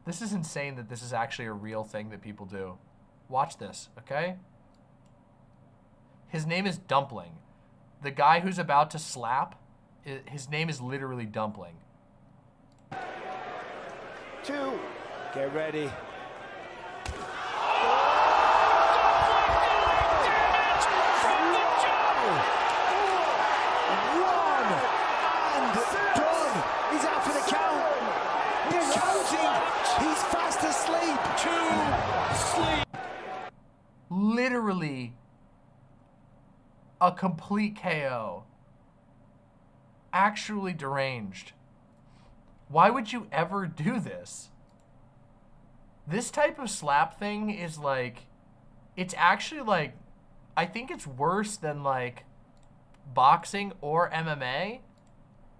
[SPEAKER 1] This is insane that this is actually a real thing that people do. Watch this, okay? His name is Dumpling. The guy who's about to slap, his name is literally Dumpling.
[SPEAKER 14] 2. Get ready.
[SPEAKER 5] And done. He's out for the count.
[SPEAKER 1] a complete KO. Actually deranged. Why would you ever do this? This type of slap thing is like, it's actually like, I think it's worse than like boxing or MMA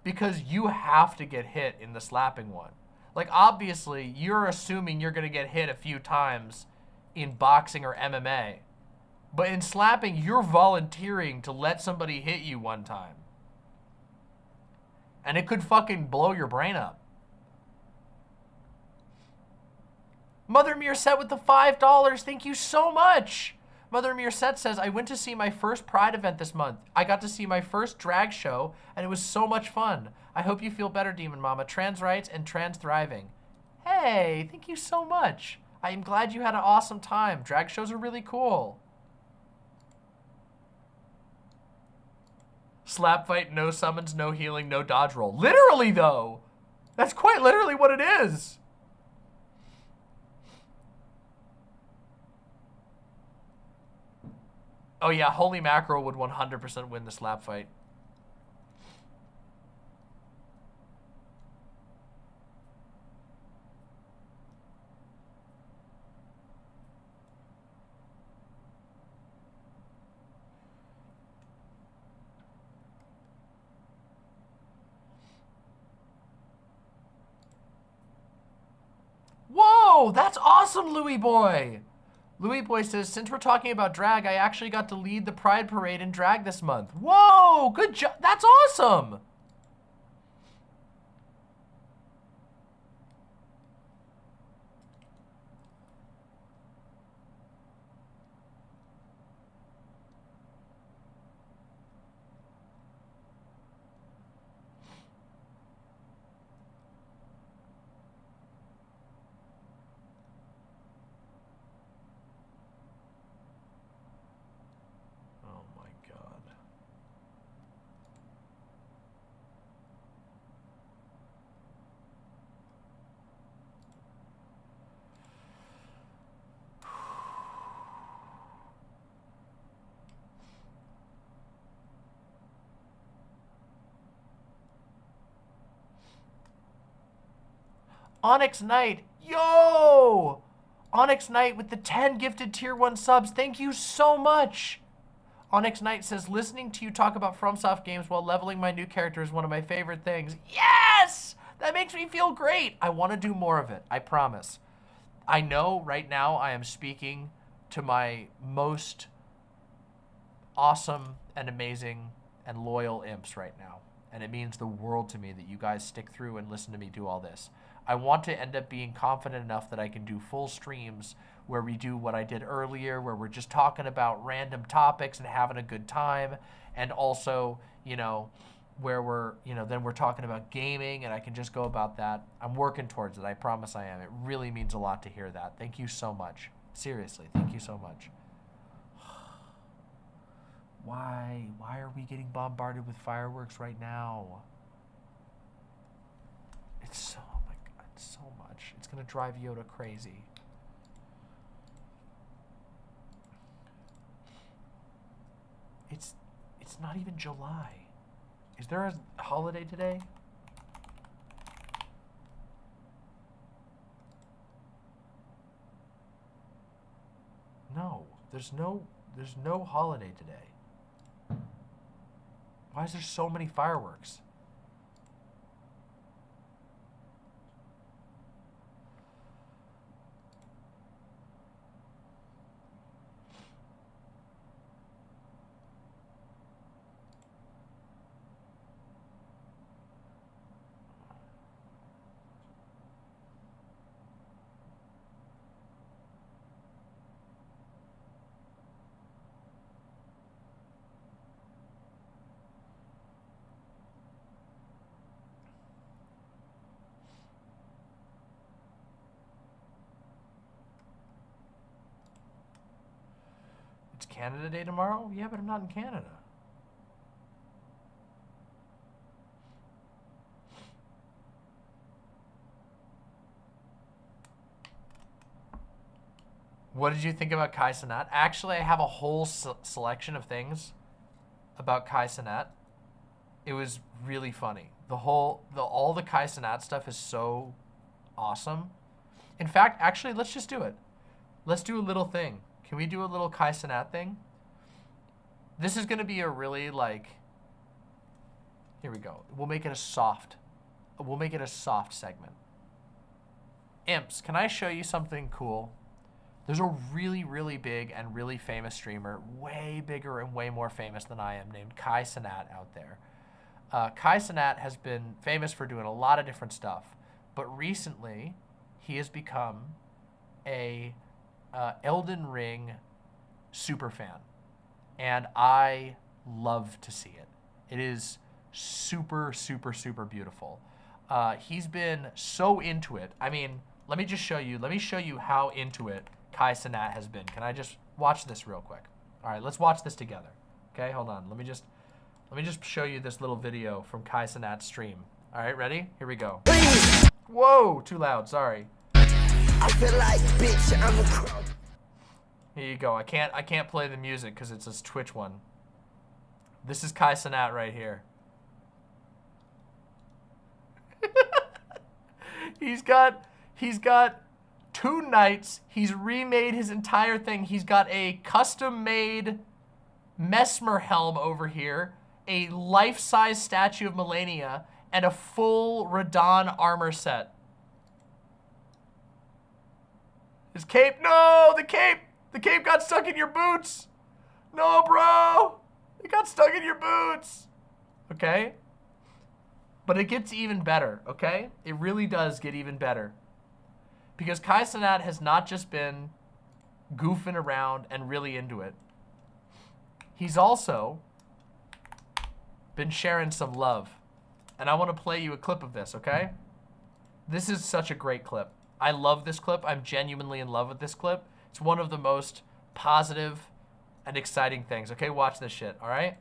[SPEAKER 1] because you have to get hit in the slapping one. Like, obviously, you're assuming you're going to get hit a few times in boxing or MMA. But in slapping, you're volunteering to let somebody hit you one time. And it could fucking blow your brain up. Mother Meerset with the $5. Thank you so much. Mother Meerset says, I went to see my first Pride event this month. I got to see my first drag show, and it was so much fun. I hope you feel better, Demon Mama. Trans rights and trans thriving. Hey, thank you so much. I am glad you had an awesome time. Drag shows are really cool. Slap fight, no summons, no healing, no dodge roll. Literally, though. That's quite literally what it is. Oh yeah, Holy Mackerel would 100% win the slap fight. Whoa, that's awesome, Louis Boy. Louis Boy says, since we're talking about drag, I actually got to lead the Pride Parade in drag this month. Whoa, good job. That's awesome. Onyx Knight, yo! Onyx Knight with the 10 gifted tier 1 subs. Thank you so much. Onyx Knight says, listening to you talk about FromSoft games while leveling my new character is one of my favorite things. Yes! That makes me feel great. I want to do more of it, I promise. I know right now I am speaking to my most awesome and amazing and loyal imps right now. And it means the world to me that you guys stick through and listen to me do all this. I want to end up being confident enough that I can do full streams where we do what I did earlier, where we're just talking about random topics and having a good time. And also, you know, where we're, you know, then we're talking about gaming and I can just go about that. I'm working towards it. I promise I am. It really means a lot to hear that. Thank you so much. Seriously, thank you so much. Why are we getting bombarded with fireworks right now? It's so, oh my God, so much. It's gonna drive Yoda crazy. It's not even July. Is there a holiday today? No, there's no holiday today. Why is there so many fireworks? It's Canada Day tomorrow? Yeah, but I'm not in Canada. What did you think about Cenat? Actually, I have a whole selection of things about Kai Cenat. It was really funny. All the Kai Cenat stuff is so awesome. In fact, actually, let's just do it. Let's do a little thing. Can we do a little Kai Cenat thing? This is gonna be a really like, here we go. We'll make it a soft segment. Imps, can I show you something cool? There's a really, really big and really famous streamer, way bigger and way more famous than I am, named Kai Cenat out there. Kai Cenat has been famous for doing a lot of different stuff, but recently he has become a Elden Ring super fan, and I love to see it. It is super, super, super beautiful. He's been so into it. I mean, let me just show you. Let me show you how into it Kai Cenat has been. Can I just watch this real quick? All right, let's watch this together. Okay, hold on. Let me just show you this little video from Kai Cenat's stream. All right, ready? Here we go. Whoa, too loud. Sorry.
[SPEAKER 14] I feel like, bitch, I'm a crow.
[SPEAKER 1] Here you go. I can't play the music because it's a Twitch one. This is Kai Cenat right here. He's got 2 knights. He's remade his entire thing. He's got a custom-made Mesmer helm over here, a life-size statue of Melania, and a full Radon armor set. His cape, no, the cape got stuck in your boots. No, bro, it got stuck in your boots. Okay, but it gets even better, okay? It really does get even better. Because Kai Cenat has not just been goofing around and really into it. He's also been sharing some love. And I want to play you a clip of this, okay? This is such a great clip. I love this clip. I'm genuinely in love with this clip. It's one of the most positive and exciting things. Okay, watch this shit, all right?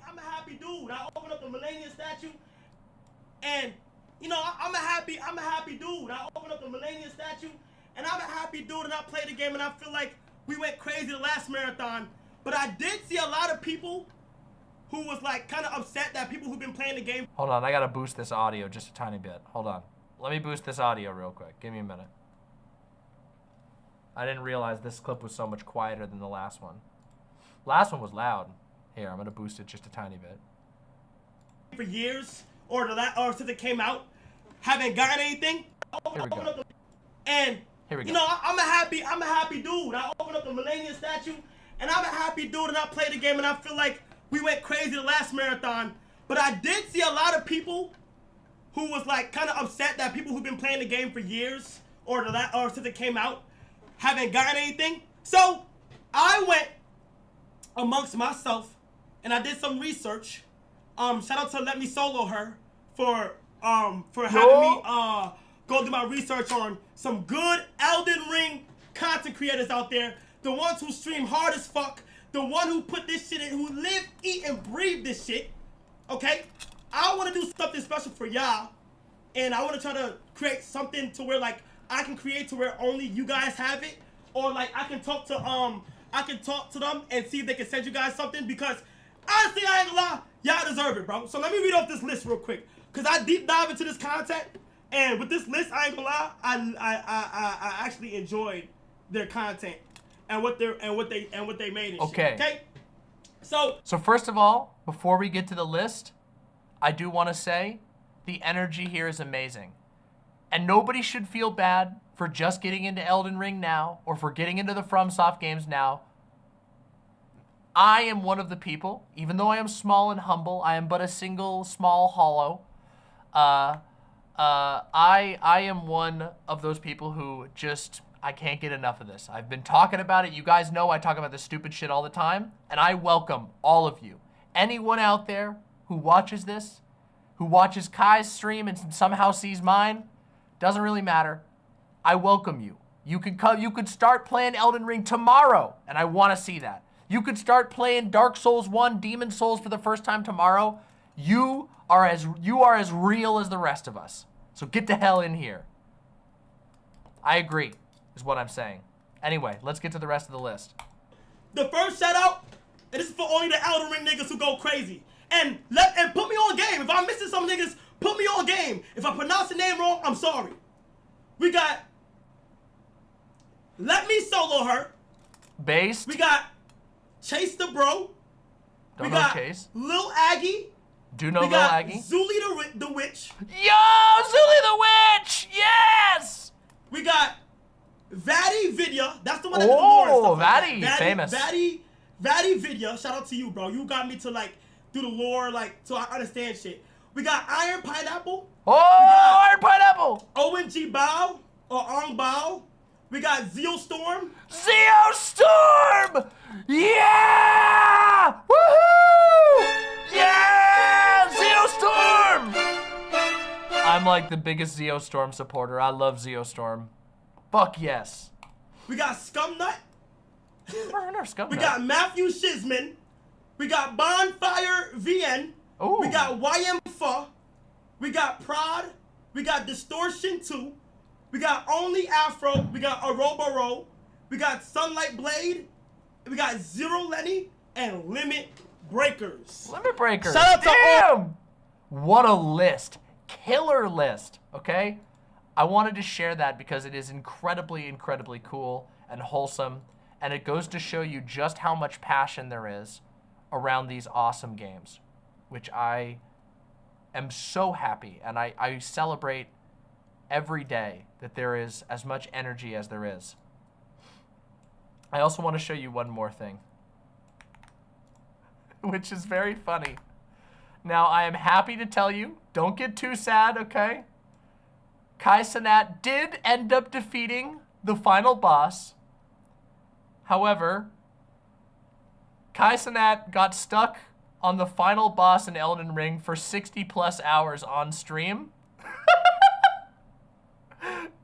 [SPEAKER 15] I'm a happy dude. I opened up the Melania statue, and you know, I'm a happy dude. I opened up the Melania statue, and I'm a happy dude, and I played the game, and I feel like we went crazy the last marathon. But I did see a lot of people who was like kind of upset that people who've been playing the game.
[SPEAKER 1] Hold on, I gotta boost this audio just a tiny bit. Hold on. Let me boost this audio real quick. Give me a minute. I didn't realize this clip was so much quieter than the last one. Last one was loud. Here, I'm gonna boost it just a tiny bit.
[SPEAKER 15] For years, or since it came out, haven't gotten anything.
[SPEAKER 1] Here we go.
[SPEAKER 15] And
[SPEAKER 1] here we go.
[SPEAKER 15] You know, I'm a happy dude. I opened up the Melania statue, and I'm a happy dude, and I played the game, and I feel like we went crazy the last marathon. But I did see a lot of people who was like kind of upset that people who've been playing the game for years, or since it came out, haven't gotten anything. So I went amongst myself, and I did some research. Shout out to Let Me Solo Her for having me go do my research on some good Elden Ring content creators out there. The ones who stream hard as fuck. The one who put this shit in, who live, eat, and breathe this shit. Okay? I want to do something special for y'all. And I want to try to create something to where like I can create to where only you guys have it. Or like I can talk to them and see if they can send you guys something, because honestly, I ain't gonna lie, y'all deserve it, bro. So let me read off this list real quick, because I deep dive into this content, and with this list, I ain't gonna lie, I actually enjoyed their content and what they made and
[SPEAKER 1] okay.
[SPEAKER 15] Shit, okay? So
[SPEAKER 1] first of all, before we get to the list, I do want to say the energy here is amazing. And nobody should feel bad for just getting into Elden Ring now, or for getting into the FromSoft games now. I am one of the people, even though I am small and humble, I am but a single small hollow. I am one of those people who just, I can't get enough of this. I've been talking about it. You guys know I talk about this stupid shit all the time, and I welcome all of you. Anyone out there who watches this, who watches Kai's stream and somehow sees mine, doesn't really matter. I welcome you. You could start playing Elden Ring tomorrow, and I want to see that. You could start playing Dark Souls 1, Demon Souls for the first time tomorrow. You are as real as the rest of us. So get the hell in here. I agree, is what I'm saying. Anyway, let's get to the rest of the list.
[SPEAKER 15] The first shout out And this is for only the Elden Ring niggas who go crazy. And put me on game. If I'm missing some niggas, put me on game. If I pronounce the name wrong, I'm sorry. We got Let Me Solo Her.
[SPEAKER 1] Based.
[SPEAKER 15] We got Chase the Bro.
[SPEAKER 1] Don't
[SPEAKER 15] we
[SPEAKER 1] know
[SPEAKER 15] got
[SPEAKER 1] Chase.
[SPEAKER 15] Lil Aggie.
[SPEAKER 1] Do know
[SPEAKER 15] we
[SPEAKER 1] Lil
[SPEAKER 15] got
[SPEAKER 1] Aggie?
[SPEAKER 15] Zuli the Witch.
[SPEAKER 1] Yo, Zuli the Witch! Yes!
[SPEAKER 15] We got Vaddy Vidya. That's the one that did the lore and stuff like
[SPEAKER 1] Vaddy,
[SPEAKER 15] that.
[SPEAKER 1] famous.
[SPEAKER 15] Vaddy Vidya. Shout out to you, bro. You got me to like do the lore, like so I understand shit. We got Iron Pineapple.
[SPEAKER 1] Oh, Iron Pineapple.
[SPEAKER 15] ONG Bao or Ong Bao. We got Zeo Storm.
[SPEAKER 1] Zeo Storm! Yeah! Woohoo! Yeah! Zeo Storm! I'm like the biggest Zeo Storm supporter. I love Zeo Storm. Fuck yes.
[SPEAKER 15] We got Scumnut.
[SPEAKER 1] Scumnut.
[SPEAKER 15] We got Matthew Shizman. We got Bonfire VN.
[SPEAKER 1] Ooh.
[SPEAKER 15] We got YM Fa. We got Prod. We got Distortion 2. We got Only Afro. We got Arobaro. We got Sunlight Blade. We got Zero Lenny and Limit Breakers.
[SPEAKER 1] Limit Breakers.
[SPEAKER 15] Shout out to
[SPEAKER 1] Damn! What a list. Killer list, okay? I wanted to share that because it is incredibly, incredibly cool and wholesome, and it goes to show you just how much passion there is around these awesome games, which I am so happy, and I celebrate every day that there is as much energy as there is. I also want to show you one more thing, which is very funny. Now, I am happy to tell you, don't get too sad, okay? Cenat did end up defeating the final boss. However, Cenat got stuck on the final boss in Elden Ring for 60+ hours on stream.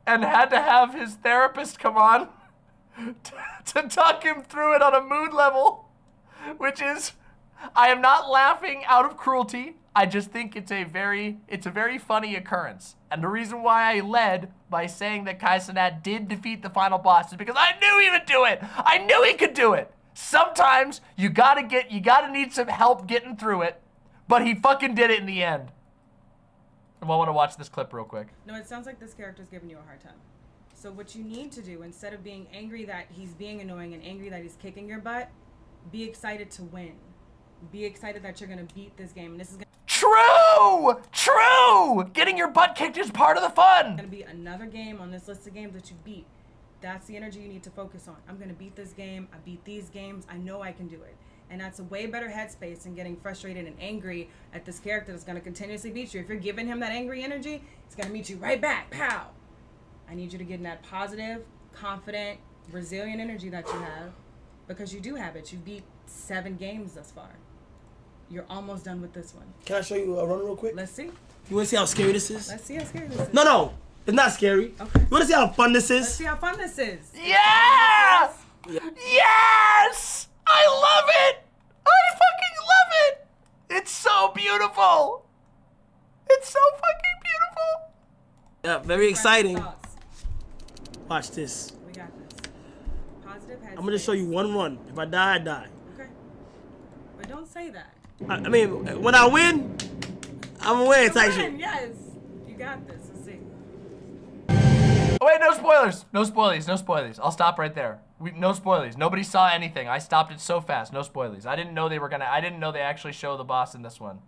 [SPEAKER 1] And had to have his therapist come on to talk him through it on a mood level, which is, I am not laughing out of cruelty. I just think it's a very funny occurrence. And the reason why I led by saying that Cenat did defeat the final boss is because I knew he would do it. I knew he could do it. Sometimes you gotta need some help getting through it, but he fucking did it in the end. I want to watch this clip real quick.
[SPEAKER 16] No, it sounds like this character's giving you a hard time. So what you need to do, instead of being angry that he's being annoying and angry that he's kicking your butt, be excited to win. Be excited that you're gonna beat this game, and this is gonna
[SPEAKER 1] True! Getting your butt kicked is part of the fun.
[SPEAKER 16] gonna be another game on this list of games that you beat. That's the energy you need to focus on. I'm gonna beat this game. I beat these games. I know I can do it. And that's a way better headspace than getting frustrated and angry at this character that's gonna continuously beat you. If you're giving him that angry energy, it's gonna meet you right back. Pow! I need you to get in that positive, confident, resilient energy that you have, because you do have it. You beat 7 games thus far. You're almost done with this one.
[SPEAKER 15] Can I show you a run real quick?
[SPEAKER 16] Let's see.
[SPEAKER 15] You want to see how scary this is?
[SPEAKER 16] Let's see how scary this is.
[SPEAKER 15] No, it's not scary.
[SPEAKER 16] Okay.
[SPEAKER 15] You want to see how fun this
[SPEAKER 16] Let's
[SPEAKER 15] is?
[SPEAKER 16] see how fun this is.
[SPEAKER 1] Yeah! Yes! I love it! I fucking love it! It's so beautiful! It's so fucking beautiful!
[SPEAKER 15] Yeah, very exciting.
[SPEAKER 16] Thoughts.
[SPEAKER 15] Watch this.
[SPEAKER 16] We got this. Positive headspace.
[SPEAKER 15] I'm going to show you one run. If I die, I die.
[SPEAKER 16] Okay. But don't say that.
[SPEAKER 15] I mean, when I win, I'm going to win. It's actually.
[SPEAKER 16] Yes. You got this. Let's see.
[SPEAKER 1] Oh wait, no spoilers! No spoilies, no spoilies. I'll stop right there. No spoilies. Nobody saw anything. I stopped it so fast. No spoilies. I didn't know they actually show the boss in this one.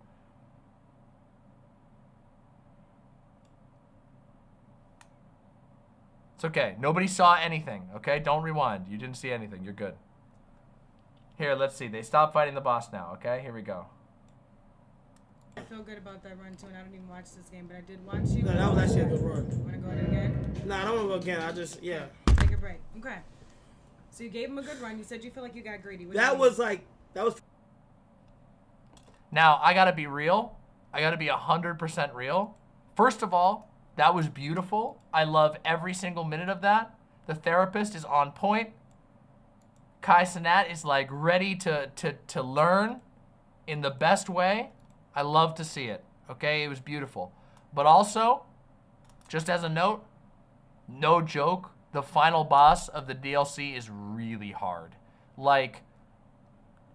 [SPEAKER 1] It's okay. Nobody saw anything, okay? Don't rewind. You didn't see anything. You're good. Here, let's see. They stopped fighting the boss now, okay? Here we go.
[SPEAKER 16] I feel good about that run too, and I don't even watch this game, but I did watch you.
[SPEAKER 15] No, that was actually a good run.
[SPEAKER 16] Wanna go at it again?
[SPEAKER 15] No, I don't want to go again. I just, yeah.
[SPEAKER 16] Take a break. Okay. So you gave him a good run. You said you feel like you got greedy. What do you
[SPEAKER 15] That
[SPEAKER 16] mean?
[SPEAKER 15] was like, that was.
[SPEAKER 1] Now, I gotta be real. I gotta be 100% real. First of all, that was beautiful. I love every single minute of that. The therapist is on point. Cenat is like ready to learn in the best way. I love to see it, okay? It was beautiful. But also, just as a note, no joke, the final boss of the DLC is really hard. Like,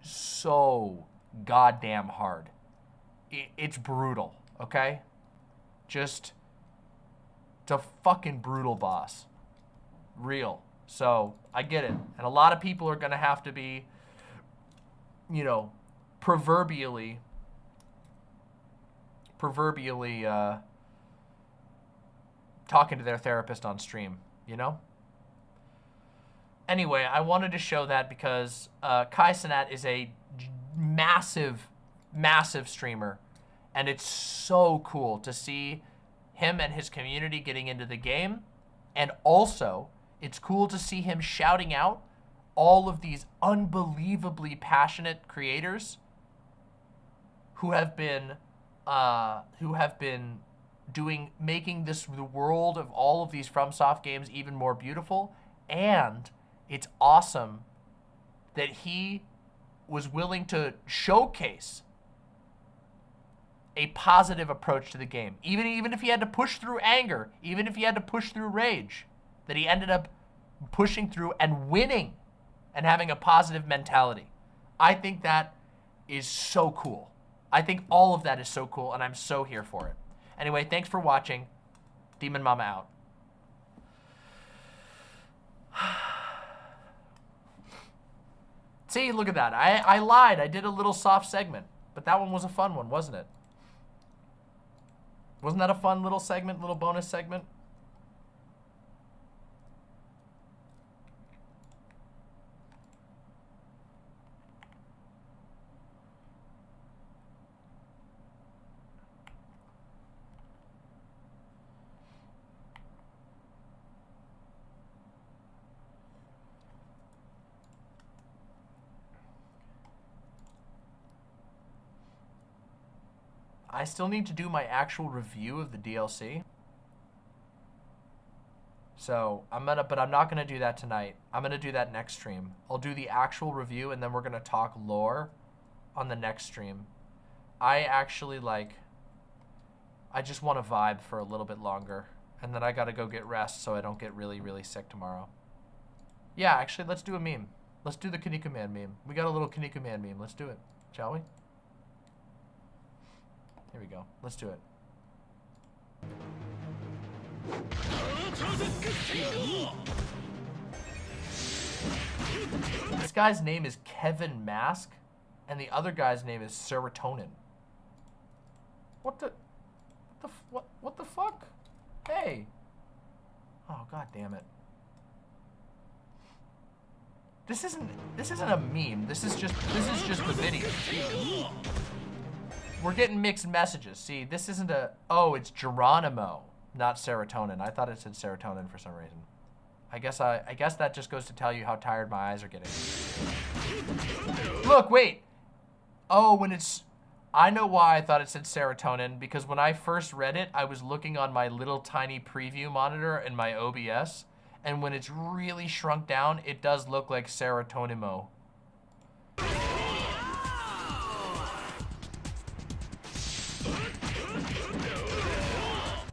[SPEAKER 1] so goddamn hard. It's brutal, okay? It's a fucking brutal boss. Real. So, I get it. And a lot of people are gonna have to be, you know, proverbially talking to their therapist on stream, you know? Anyway, I wanted to show that because Cenat is a massive, massive streamer, and it's so cool to see him and his community getting into the game, and also it's cool to see him shouting out all of these unbelievably passionate creators who have been making the world of all of these FromSoft games even more beautiful. And it's awesome that he was willing to showcase a positive approach to the game. Even if he had to push through anger, even if he had to push through rage, that he ended up pushing through and winning and having a positive mentality. I think that is so cool. I think all of that is so cool, and I'm so here for it. Anyway, thanks for watching. Demon Mama out. See, look at that. I lied. I did a little soft segment, but that one was a fun one, wasn't it? Wasn't that a fun little segment, little bonus segment? I still need to do my actual review of the DLC. So but I'm not gonna do that tonight. I'm gonna do that next stream. I'll do the actual review and then we're gonna talk lore on the next stream. I actually I just want to vibe for a little bit longer, and then I gotta go get rest so I don't get really, really sick tomorrow. Yeah, actually, let's do a meme. Let's do the Kaneko Man meme. We got a little Kaneko Man meme. Let's do it, shall we? Here we go. Let's do it. This guy's name is Kevin Mask, and the other guy's name is Serotonin. What the fuck? Hey. Oh, god damn it. This isn't a meme. This is just the video. We're getting mixed messages. See, this isn't oh, it's Geronimo, not serotonin. I thought it said serotonin for some reason. I guess that just goes to tell you how tired my eyes are getting. Look, wait. Oh, I know why I thought it said serotonin, because when I first read it, I was looking on my little tiny preview monitor in my OBS, and when it's really shrunk down, it does look like serotonimo.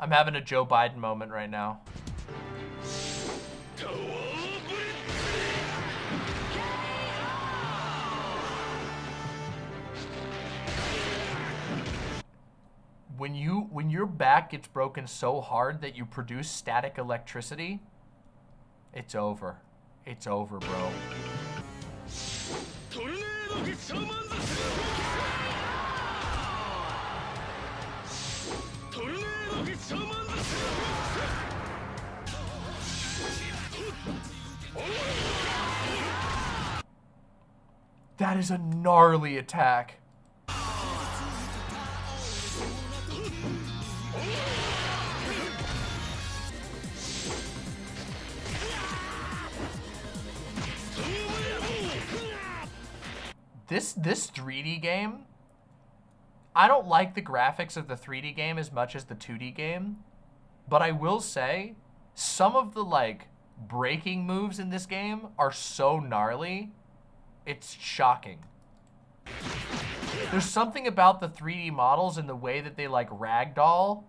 [SPEAKER 1] I'm having a Joe Biden moment right now. When your back gets broken so hard that you produce static electricity, it's over. It's over, bro. That is a gnarly attack. This 3D game, I don't like the graphics of the 3D game as much as the 2D game, but I will say some of the breaking moves in this game are so gnarly, it's shocking. There's something about the 3D models and the way that they ragdoll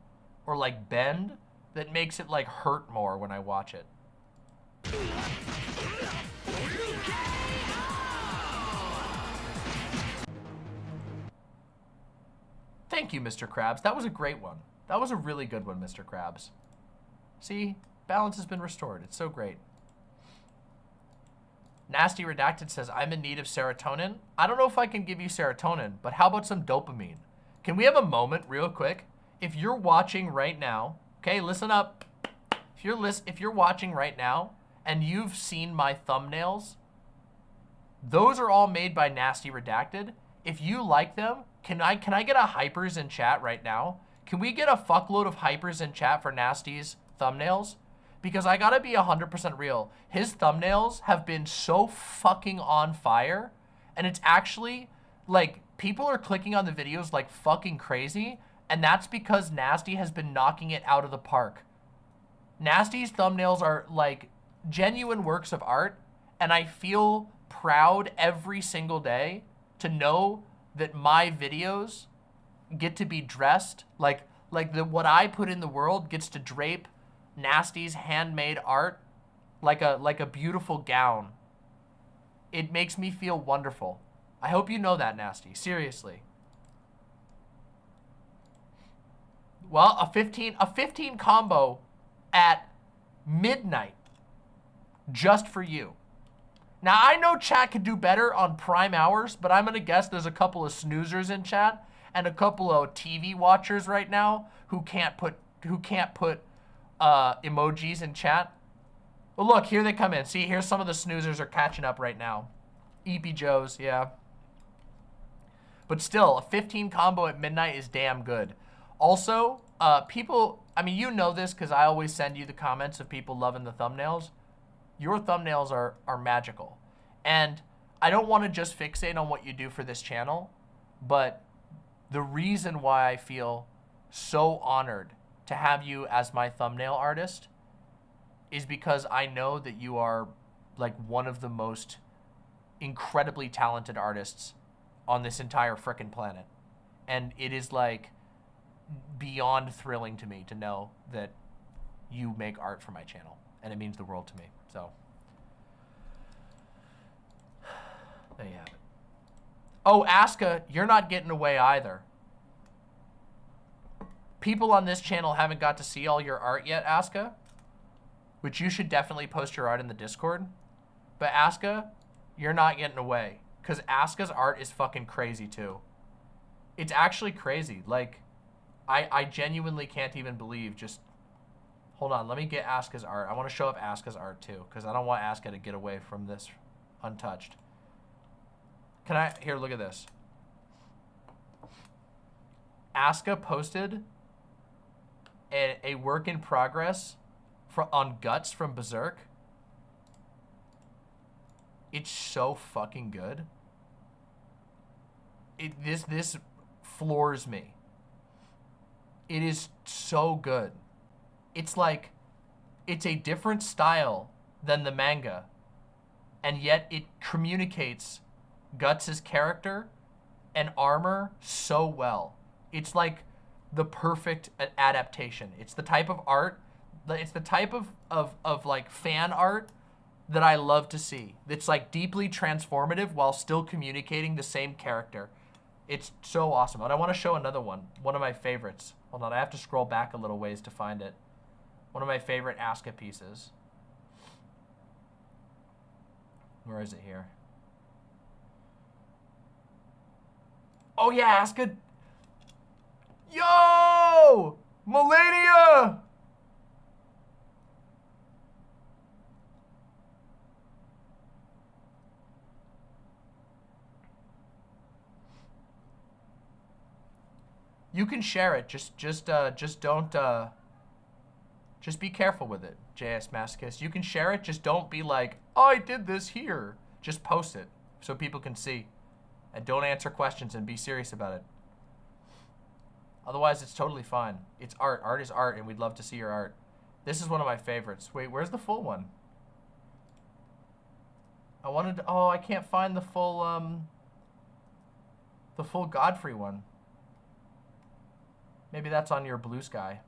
[SPEAKER 1] or bend that makes it hurt more when I watch it. Thank you, Mr. Krabs. That was a great one. That was a really good one, Mr. Krabs. See? Balance has been restored. It's so great. Nasty Redacted says, I'm in need of serotonin. I don't know if I can give you serotonin, but how about some dopamine? Can we have a moment real quick? If you're watching right now, okay, listen up. If you're watching right now and you've seen my thumbnails, those are all made by Nasty Redacted. If you like them, can I get a hypers in chat right now? Can we get a fuckload of hypers in chat for Nasty's thumbnails? Because I gotta be 100% real. His thumbnails have been so fucking on fire, and it's actually, like, people are clicking on the videos like fucking crazy, and that's because Nasty has been knocking it out of the park. Nasty's thumbnails are, like, genuine works of art, and I feel proud every single day to know that my videos get to be dressed, like what I put in the world gets to drape Nasty's handmade art like a beautiful gown. It makes me feel wonderful. I hope you know that, Nasty. Seriously. Well, a 15 combo at midnight just for you. Now, I know chat could do better on prime hours, but I'm gonna guess there's a couple of snoozers in chat and a couple of TV watchers right now who can't put emojis in chat. Well, look, here they come in. See, here's some of the snoozers are catching up right now. EP Joes, yeah. But still, a 15 combo at midnight is damn good. Also, people, I mean, you know this because I always send you the comments of people loving the thumbnails. Your thumbnails are magical. And I don't want to just fixate on what you do for this channel, but the reason why I feel so honored to have you as my thumbnail artist is because I know that you are like one of the most incredibly talented artists on this entire frickin' planet. And it is like beyond thrilling to me to know that you make art for my channel, and it means the world to me. So there you have it. Oh, Aska, you're not getting away either. People on this channel haven't got to see all your art yet, Aska, which you should definitely post your art in the Discord. But Aska, you're not getting away, because Aska's art is fucking crazy too. It's actually crazy. Like, I genuinely can't even believe. Just hold on, let me get Aska's art. I want to show up Aska's art too, because I don't want Aska to get away from this untouched. Can I, here, look at this. Aska posted a work in progress on Guts from Berserk. It's so fucking good. This floors me. It is so good. It's like, it's a different style than the manga, and yet it communicates Guts' character and armor so well. It's like the perfect adaptation. It's the type of art, it's the type of like fan art that I love to see. It's like deeply transformative while still communicating the same character. It's so awesome. And I want to show another one of my favorites. Hold on, I have to scroll back a little ways to find it. One of my favorite Aska pieces. Where is it here? Oh yeah, Aska. Yo! Melania! You can share it. Just don't. Just be careful with it, JS Masochist. You can share it. Just don't be like, oh, I did this here. Just post it so people can see, and don't answer questions and be serious about it. Otherwise, it's totally fine. It's art. Art is art, and we'd love to see your art. This is one of my favorites. Wait, where's the full one? I wanted to, oh, I can't find the full Godfrey one. Maybe that's on your Blue Sky.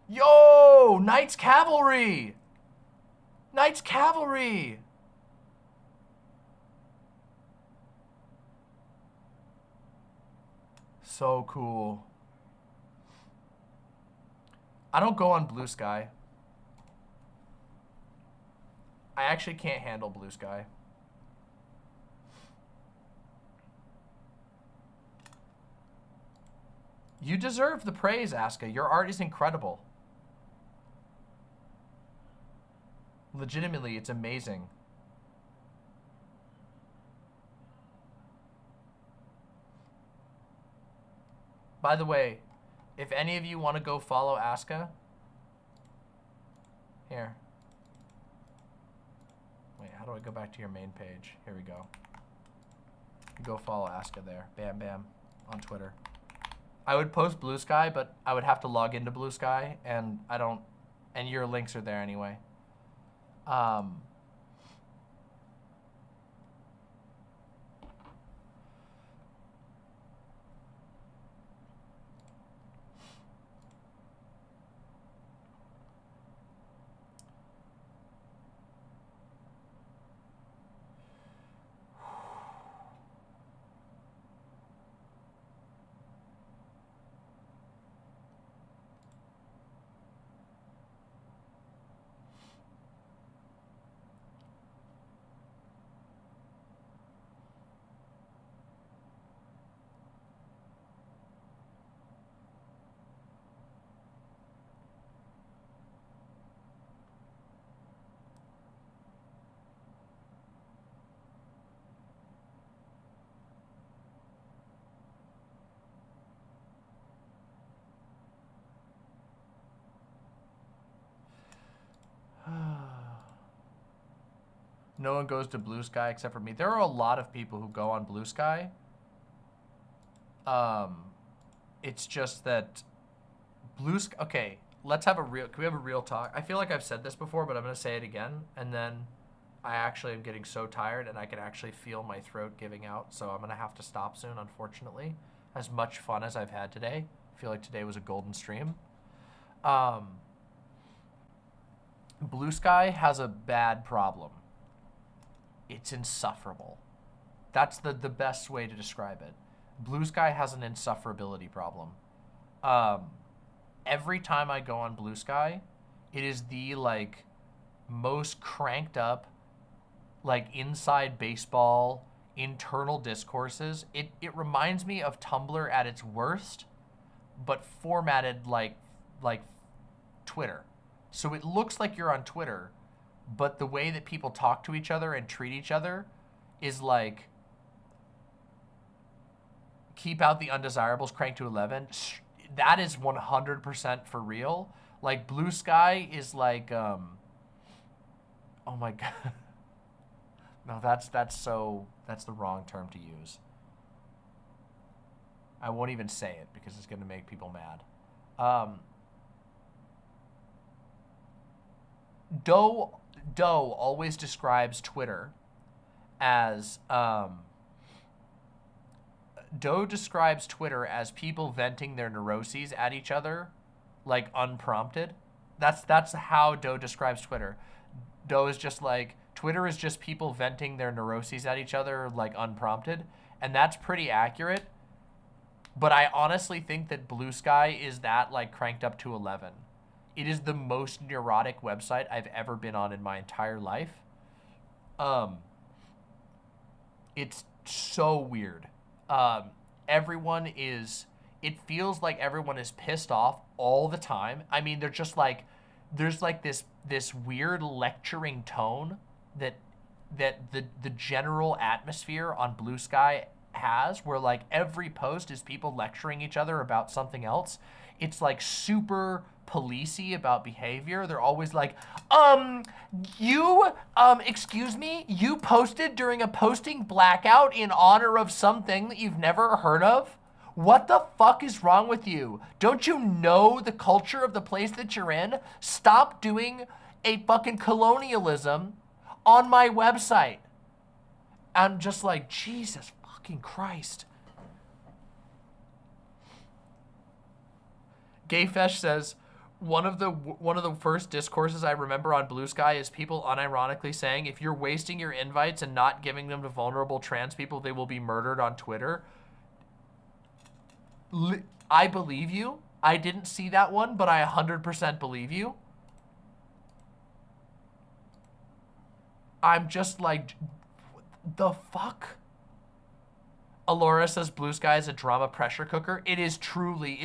[SPEAKER 1] Yo, Knights Cavalry! Knights Cavalry! So cool. I don't go on Blue Sky. I actually can't handle Blue Sky. You deserve the praise, Aska. Your art is incredible. Legitimately, it's amazing. By the way, if any of you want to go follow Aska, here. Wait, how do I go back to your main page? Here we go. You go follow Aska there. Bam, bam. On Twitter. I would post Blue Sky, but I would have to log into Blue Sky, and I don't... And your links are there anyway. No one goes to Blue Sky except for me. There are a lot of people who go on Blue Sky. It's just that Blue Sky... Okay, let's have a real... Can we have a real talk? I feel like I've said this before, but I'm going to say it again. And then I actually am getting so tired and I can actually feel my throat giving out. So I'm going to have to stop soon, unfortunately. As much fun as I've had today. I feel like today was a golden stream. Blue Sky has a bad problem. It's insufferable. That's the best way to describe it. Blue Sky has an insufferability problem. Every time I go on Blue Sky, it is the like most cranked up, like inside baseball, internal discourses. It reminds me of Tumblr at its worst, but formatted like Twitter. So it looks like you're on Twitter, but the way that people talk to each other and treat each other is like, keep out the undesirables, crank to 11. That is 100% for real. Like Blue Sky is like, oh my God. No, that's the wrong term to use. I won't even say it because it's going to make people mad. Doe always describes Twitter as people venting their neuroses at each other, like unprompted. That's how Doe describes Twitter. Doe is just like, Twitter is just people venting their neuroses at each other, like unprompted, and that's pretty accurate. But I honestly think that Blue Sky is that like cranked up to 11. It is the most neurotic website I've ever been on in my entire life. It's so weird. It feels like everyone is pissed off all the time. I mean, they're just like, there's like this weird lecturing tone that the general atmosphere on Blue Sky has, where like every post is people lecturing each other about something else. It's like super policey about behavior. They're always like, excuse me, you posted during a posting blackout in honor of something that you've never heard of? What the fuck is wrong with you? Don't you know the culture of the place that you're in? Stop doing a fucking colonialism on my website. I'm just like, Jesus fucking Christ. Gayfesh says, one of the first discourses I remember on Blue Sky is people unironically saying, if you're wasting your invites and not giving them to vulnerable trans people, they will be murdered on Twitter. I believe you. I didn't see that one, but I 100% believe you. I'm just like, the fuck? Alora says Blue Sky is a drama pressure cooker. It is truly,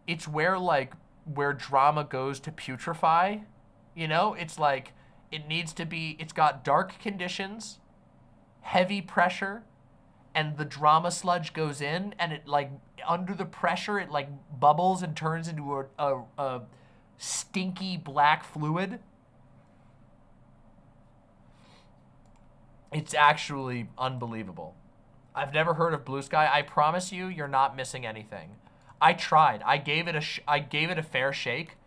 [SPEAKER 1] it's where like, where drama goes to putrefy, you know? It's like, it needs to be, it's got dark conditions, heavy pressure, and the drama sludge goes in, and it like, under the pressure, it like bubbles and turns into a stinky black fluid. It's actually unbelievable. I've never heard of Blue Sky. I promise you, you're not missing anything. I tried. I gave it a fair shake.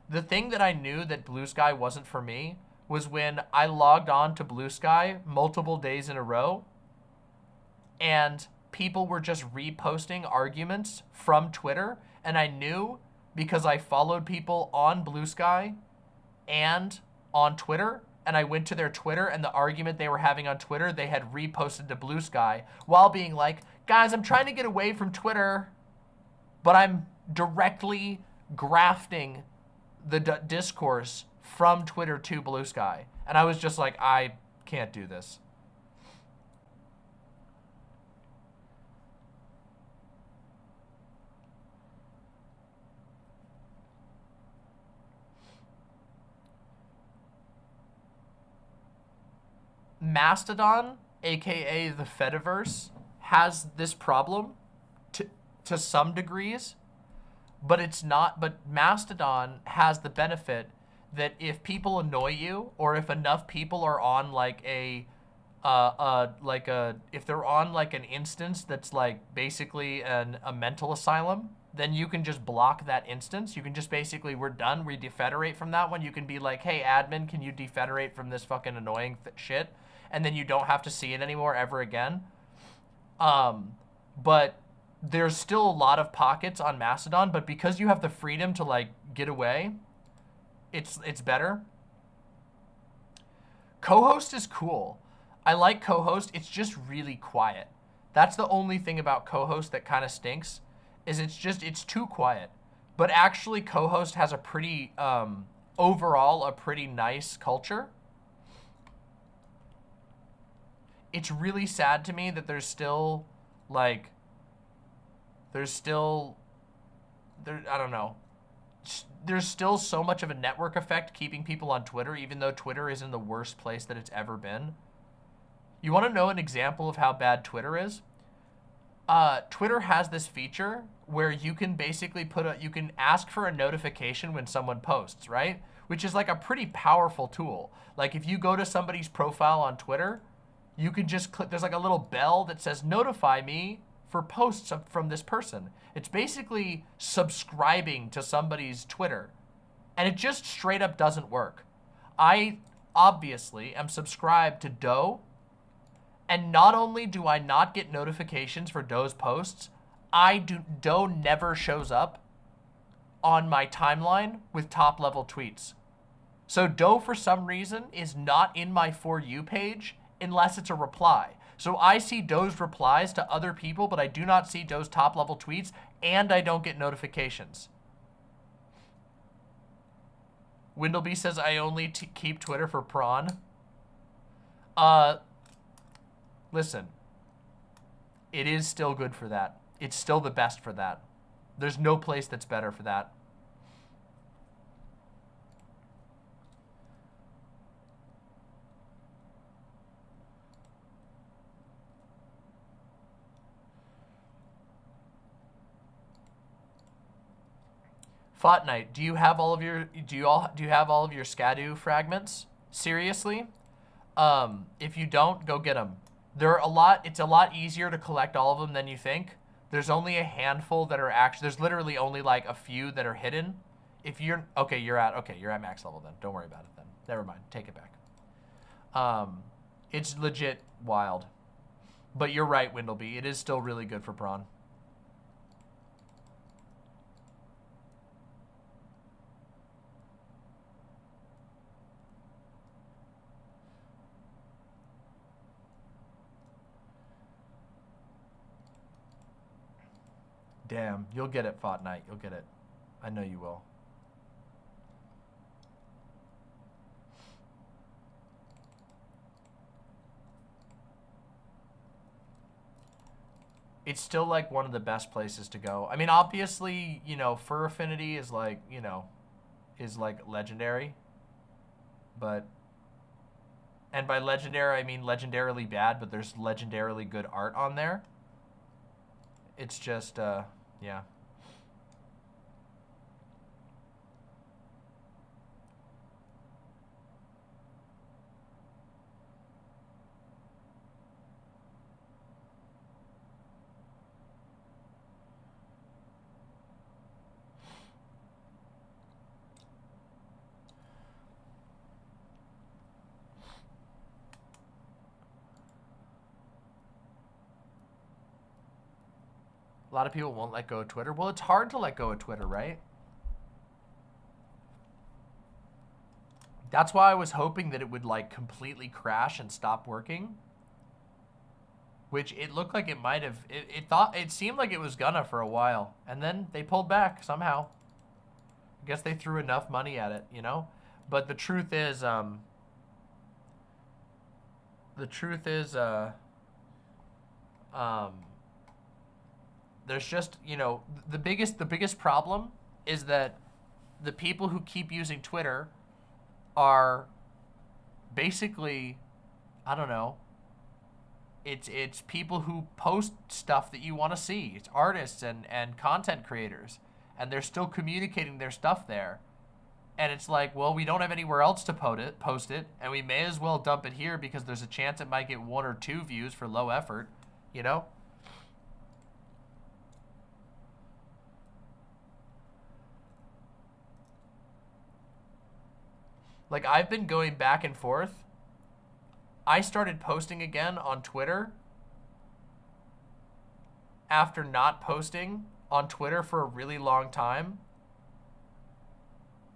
[SPEAKER 1] The thing that I knew that Blue Sky wasn't for me was when I logged on to Blue Sky multiple days in a row, and people were just reposting arguments from Twitter, and I knew because I followed people on Blue Sky and on Twitter, and I went to their Twitter, and the argument they were having on Twitter, they had reposted to Blue Sky while being like, guys, I'm trying to get away from Twitter, but I'm directly grafting the discourse from Twitter to Blue Sky. And I was just like, I can't do this. Mastodon, aka the Fediverse, has this problem to some degrees, but it's not. But Mastodon has the benefit that if people annoy you, or if enough people are on like if they're on like an instance that's like basically a mental asylum, then you can just block that instance. You can just basically, we're done, we defederate from that one. You can be like, hey admin, can you defederate from this fucking annoying shit? And then you don't have to see it anymore ever again. But there's still a lot of pockets on Mastodon, but because you have the freedom to like get away, it's better. Co-host is cool. I like co-host, it's just really quiet. That's the only thing about co-host that kind of stinks, is it's too quiet. But actually co-host has a pretty, overall, a pretty nice culture. It's really sad to me that there's still, like, I don't know. There's still so much of a network effect keeping people on Twitter, even though Twitter is in the worst place that it's ever been. You want to know an example of how bad Twitter is? Twitter has this feature where you can basically you can ask for a notification when someone posts, right? Which is like a pretty powerful tool. Like if you go to somebody's profile on Twitter, you can just click, there's like a little bell that says notify me for posts from this person. It's basically subscribing to somebody's Twitter, and it just straight up doesn't work. I obviously am subscribed to Doe, and not only do I not get notifications for Doe's posts, Doe never shows up on my timeline with top level tweets. So Doe for some reason is not in my For You page unless it's a reply. So I see Doe's replies to other people, but I do not see Doe's top level tweets, and I don't get notifications. Windleby says I only keep Twitter for prawn. Listen, it is still good for that. It's still the best for that. There's no place that's better for that. Fortnite, do you have all of your Scadu fragments? Seriously? If you don't, go get them. It's a lot easier to collect all of them than you think. There's only a handful that are actually, there's literally only like a few that are hidden. If you're, okay, you're at max level then. Don't worry about it then. Never mind, take it back. It's legit wild. But you're right, Windleby, it is still really good for prawn. damn. You'll get it, Fortnite. You'll get it. I know you will. It's still like one of the best places to go. I mean, obviously, you know, Fur Affinity is like, you know, is like legendary. But, and by legendary, I mean legendarily bad, but there's legendarily good art on there. It's just, yeah. A lot of people won't let go of Twitter. Well, it's hard to let go of Twitter, right? That's why I was hoping that it would like completely crash and stop working. Which it looked like it might have. It seemed like it was gonna for a while. And then they pulled back somehow. I guess they threw enough money at it, you know? But the truth is, there's just, you know, the biggest problem is that the people who keep using Twitter are basically, I don't know, it's people who post stuff that you want to see. It's artists and content creators, and they're still communicating their stuff there. And it's like, well, we don't have anywhere else to post it, and we may as well dump it here because there's a chance it might get 1 or 2 views for low effort, you know? Like, I've been going back and forth. I started posting again on Twitter after not posting on Twitter for a really long time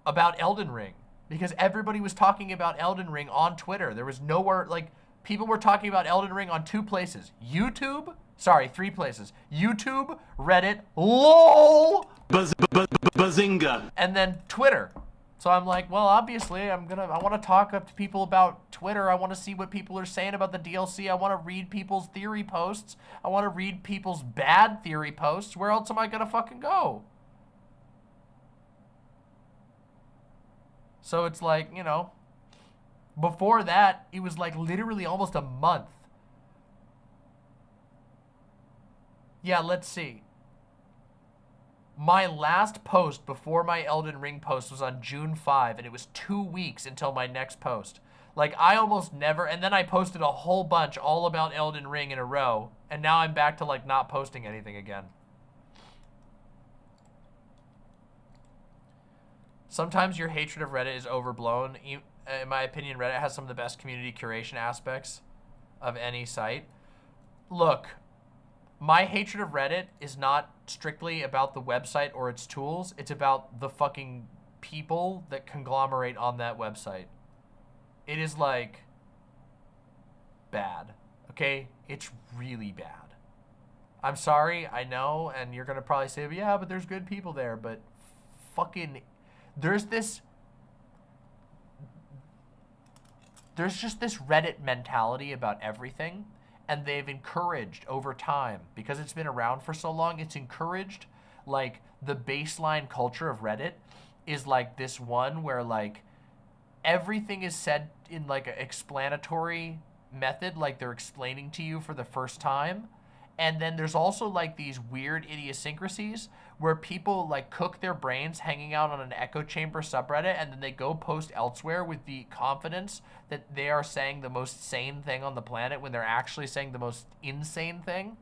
[SPEAKER 1] about Elden Ring, because everybody was talking about Elden Ring on Twitter. There was nowhere, like, people were talking about Elden Ring on 2 places. YouTube, sorry, 3 places. YouTube, Reddit, LOL,
[SPEAKER 2] Bazinga,
[SPEAKER 1] and then Twitter. So I'm like, well, obviously, I want to talk up to people about Twitter. I want to see what people are saying about the DLC. I want to read people's theory posts. I want to read people's bad theory posts. Where else am I going to fucking go? So it's like, you know, before that, it was like literally almost a month. Yeah, let's see. My last post before my Elden Ring post was on June 5, and it was 2 weeks until my next post. Like, I almost never, and then I posted a whole bunch all about Elden Ring in a row, and now I'm back to, like, not posting anything again. Sometimes your hatred of Reddit is overblown. In my opinion, Reddit has some of the best community curation aspects of any site. Look, my hatred of Reddit is not strictly about the website or its tools. It's about the fucking people that conglomerate on that website. It is like bad, okay? It's really bad. I'm sorry, I know, and you're gonna probably say, yeah, but there's good people there, but fucking, there's just this Reddit mentality about everything. And they've encouraged over time, because it's been around for so long, it's encouraged, like, the baseline culture of Reddit is like this one where, like, everything is said in, like, an explanatory method, like they're explaining to you for the first time. And then there's also, like, these weird idiosyncrasies where people, like, cook their brains hanging out on an echo chamber subreddit, and then they go post elsewhere with the confidence that they are saying the most sane thing on the planet when they're actually saying the most insane thing.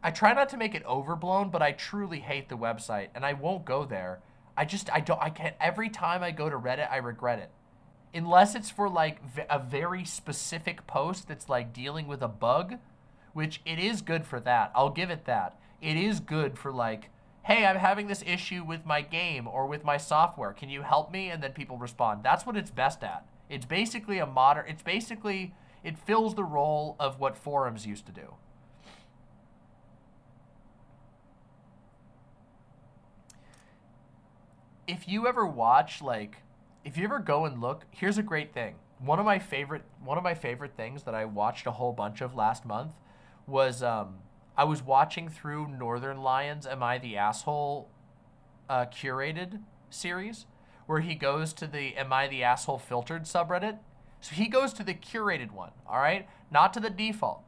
[SPEAKER 1] I try not to make it overblown, but I truly hate the website, and I won't go there. I can't, every time I go to Reddit, I regret it. Unless it's for, like, a very specific post that's, like, dealing with a bug, which it is good for that. I'll give it that. It is good for, like, hey, I'm having this issue with my game or with my software. Can you help me? And then people respond. That's what it's best at. It's basically It fills the role of what forums used to do. If you ever watch, like, if you ever go and look, here's a great thing. One of my favorite things that I watched a whole bunch of last month was I was watching through Northern Lions Am I the Asshole curated series, where he goes to the Am I the Asshole filtered subreddit. So he goes to the curated one, all right? Not to the default.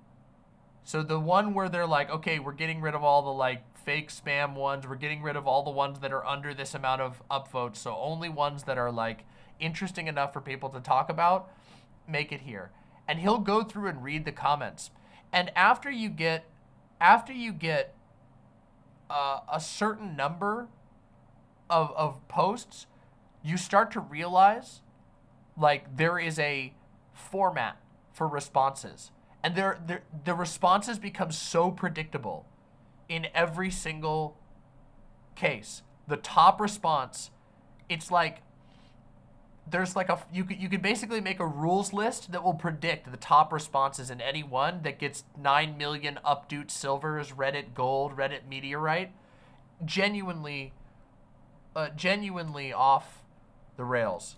[SPEAKER 1] So the one where they're like, okay, we're getting rid of all the like fake spam ones. We're getting rid of all the ones that are under this amount of upvotes. So only ones that are like interesting enough for people to talk about, make it here. And he'll go through and read the comments. And after you get a certain number of posts, you start to realize like there is a format for responses. And the responses become so predictable in every single case. The top response, it's like, there's like you could basically make a rules list that will predict the top responses in any one that gets 9 million updoot silvers, Reddit gold, Reddit meteorite. Genuinely off the rails.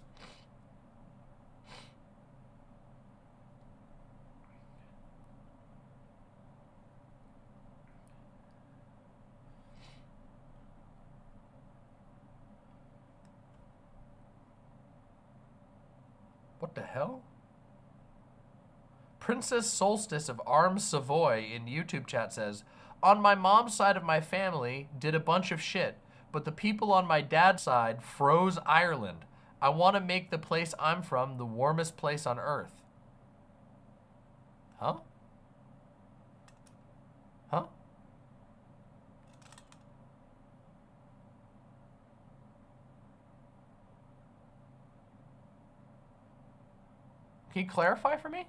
[SPEAKER 1] What the hell? Princess Solstice of Arms Savoy in YouTube chat says, on my mom's side of my family did a bunch of shit, but the people on my dad's side froze Ireland. I want to make the place I'm from the warmest place on earth. Huh? Huh? Can you clarify for me?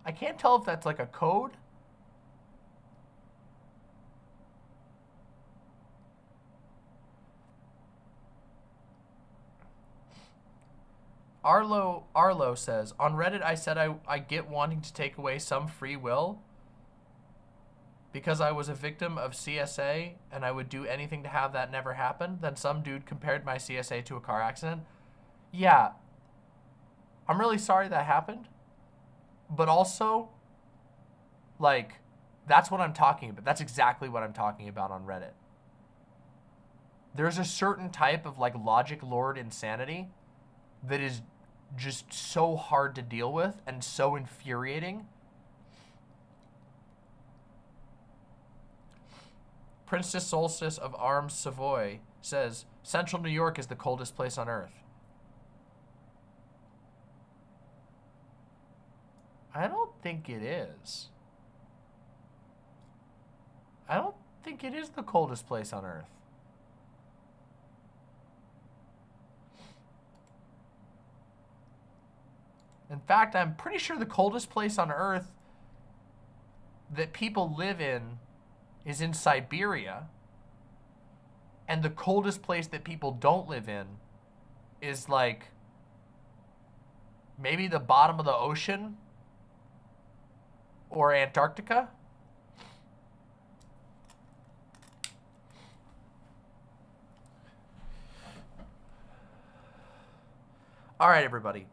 [SPEAKER 1] I can't tell if that's like a code. Arlo says, on Reddit I said I get wanting to take away some free will because I was a victim of CSA and I would do anything to have that never happen. Then some dude compared my CSA to a car accident. Yeah, I'm really sorry that happened, but also, like, that's what I'm talking about. That's exactly what I'm talking about on Reddit. There's a certain type of, like, logic lord insanity that is just so hard to deal with and so infuriating. Princess Solstice of Arms Savoy says, Central New York is the coldest place on earth. I don't think it is. I don't think it is the coldest place on earth. In fact, I'm pretty sure the coldest place on earth that people live in is in Siberia. And the coldest place that people don't live in is like maybe the bottom of the ocean or Antarctica. All right, everybody.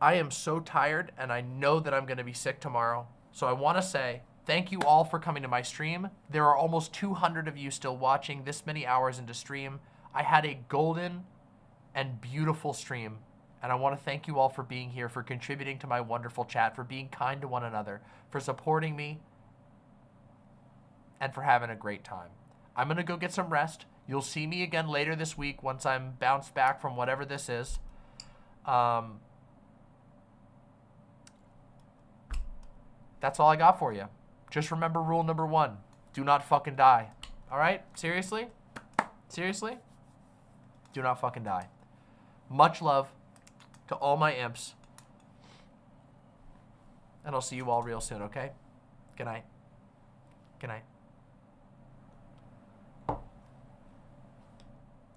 [SPEAKER 1] I am so tired, and I know that I'm going to be sick tomorrow. So I want to say thank you all for coming to my stream. There are almost 200 of you still watching this many hours into stream. I had a golden and beautiful stream, and I want to thank you all for being here, for contributing to my wonderful chat, for being kind to one another, for supporting me, and for having a great time. I'm going to go get some rest. You'll see me again later this week once I'm bounced back from whatever this is. That's all I got for you. Just remember rule number 1. Do not fucking die. All right? Seriously? Seriously? Do not fucking die. Much love to all my imps. And I'll see you all real soon, okay? Good night. Good night.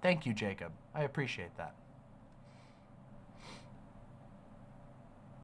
[SPEAKER 1] Thank you, Jacob. I appreciate that.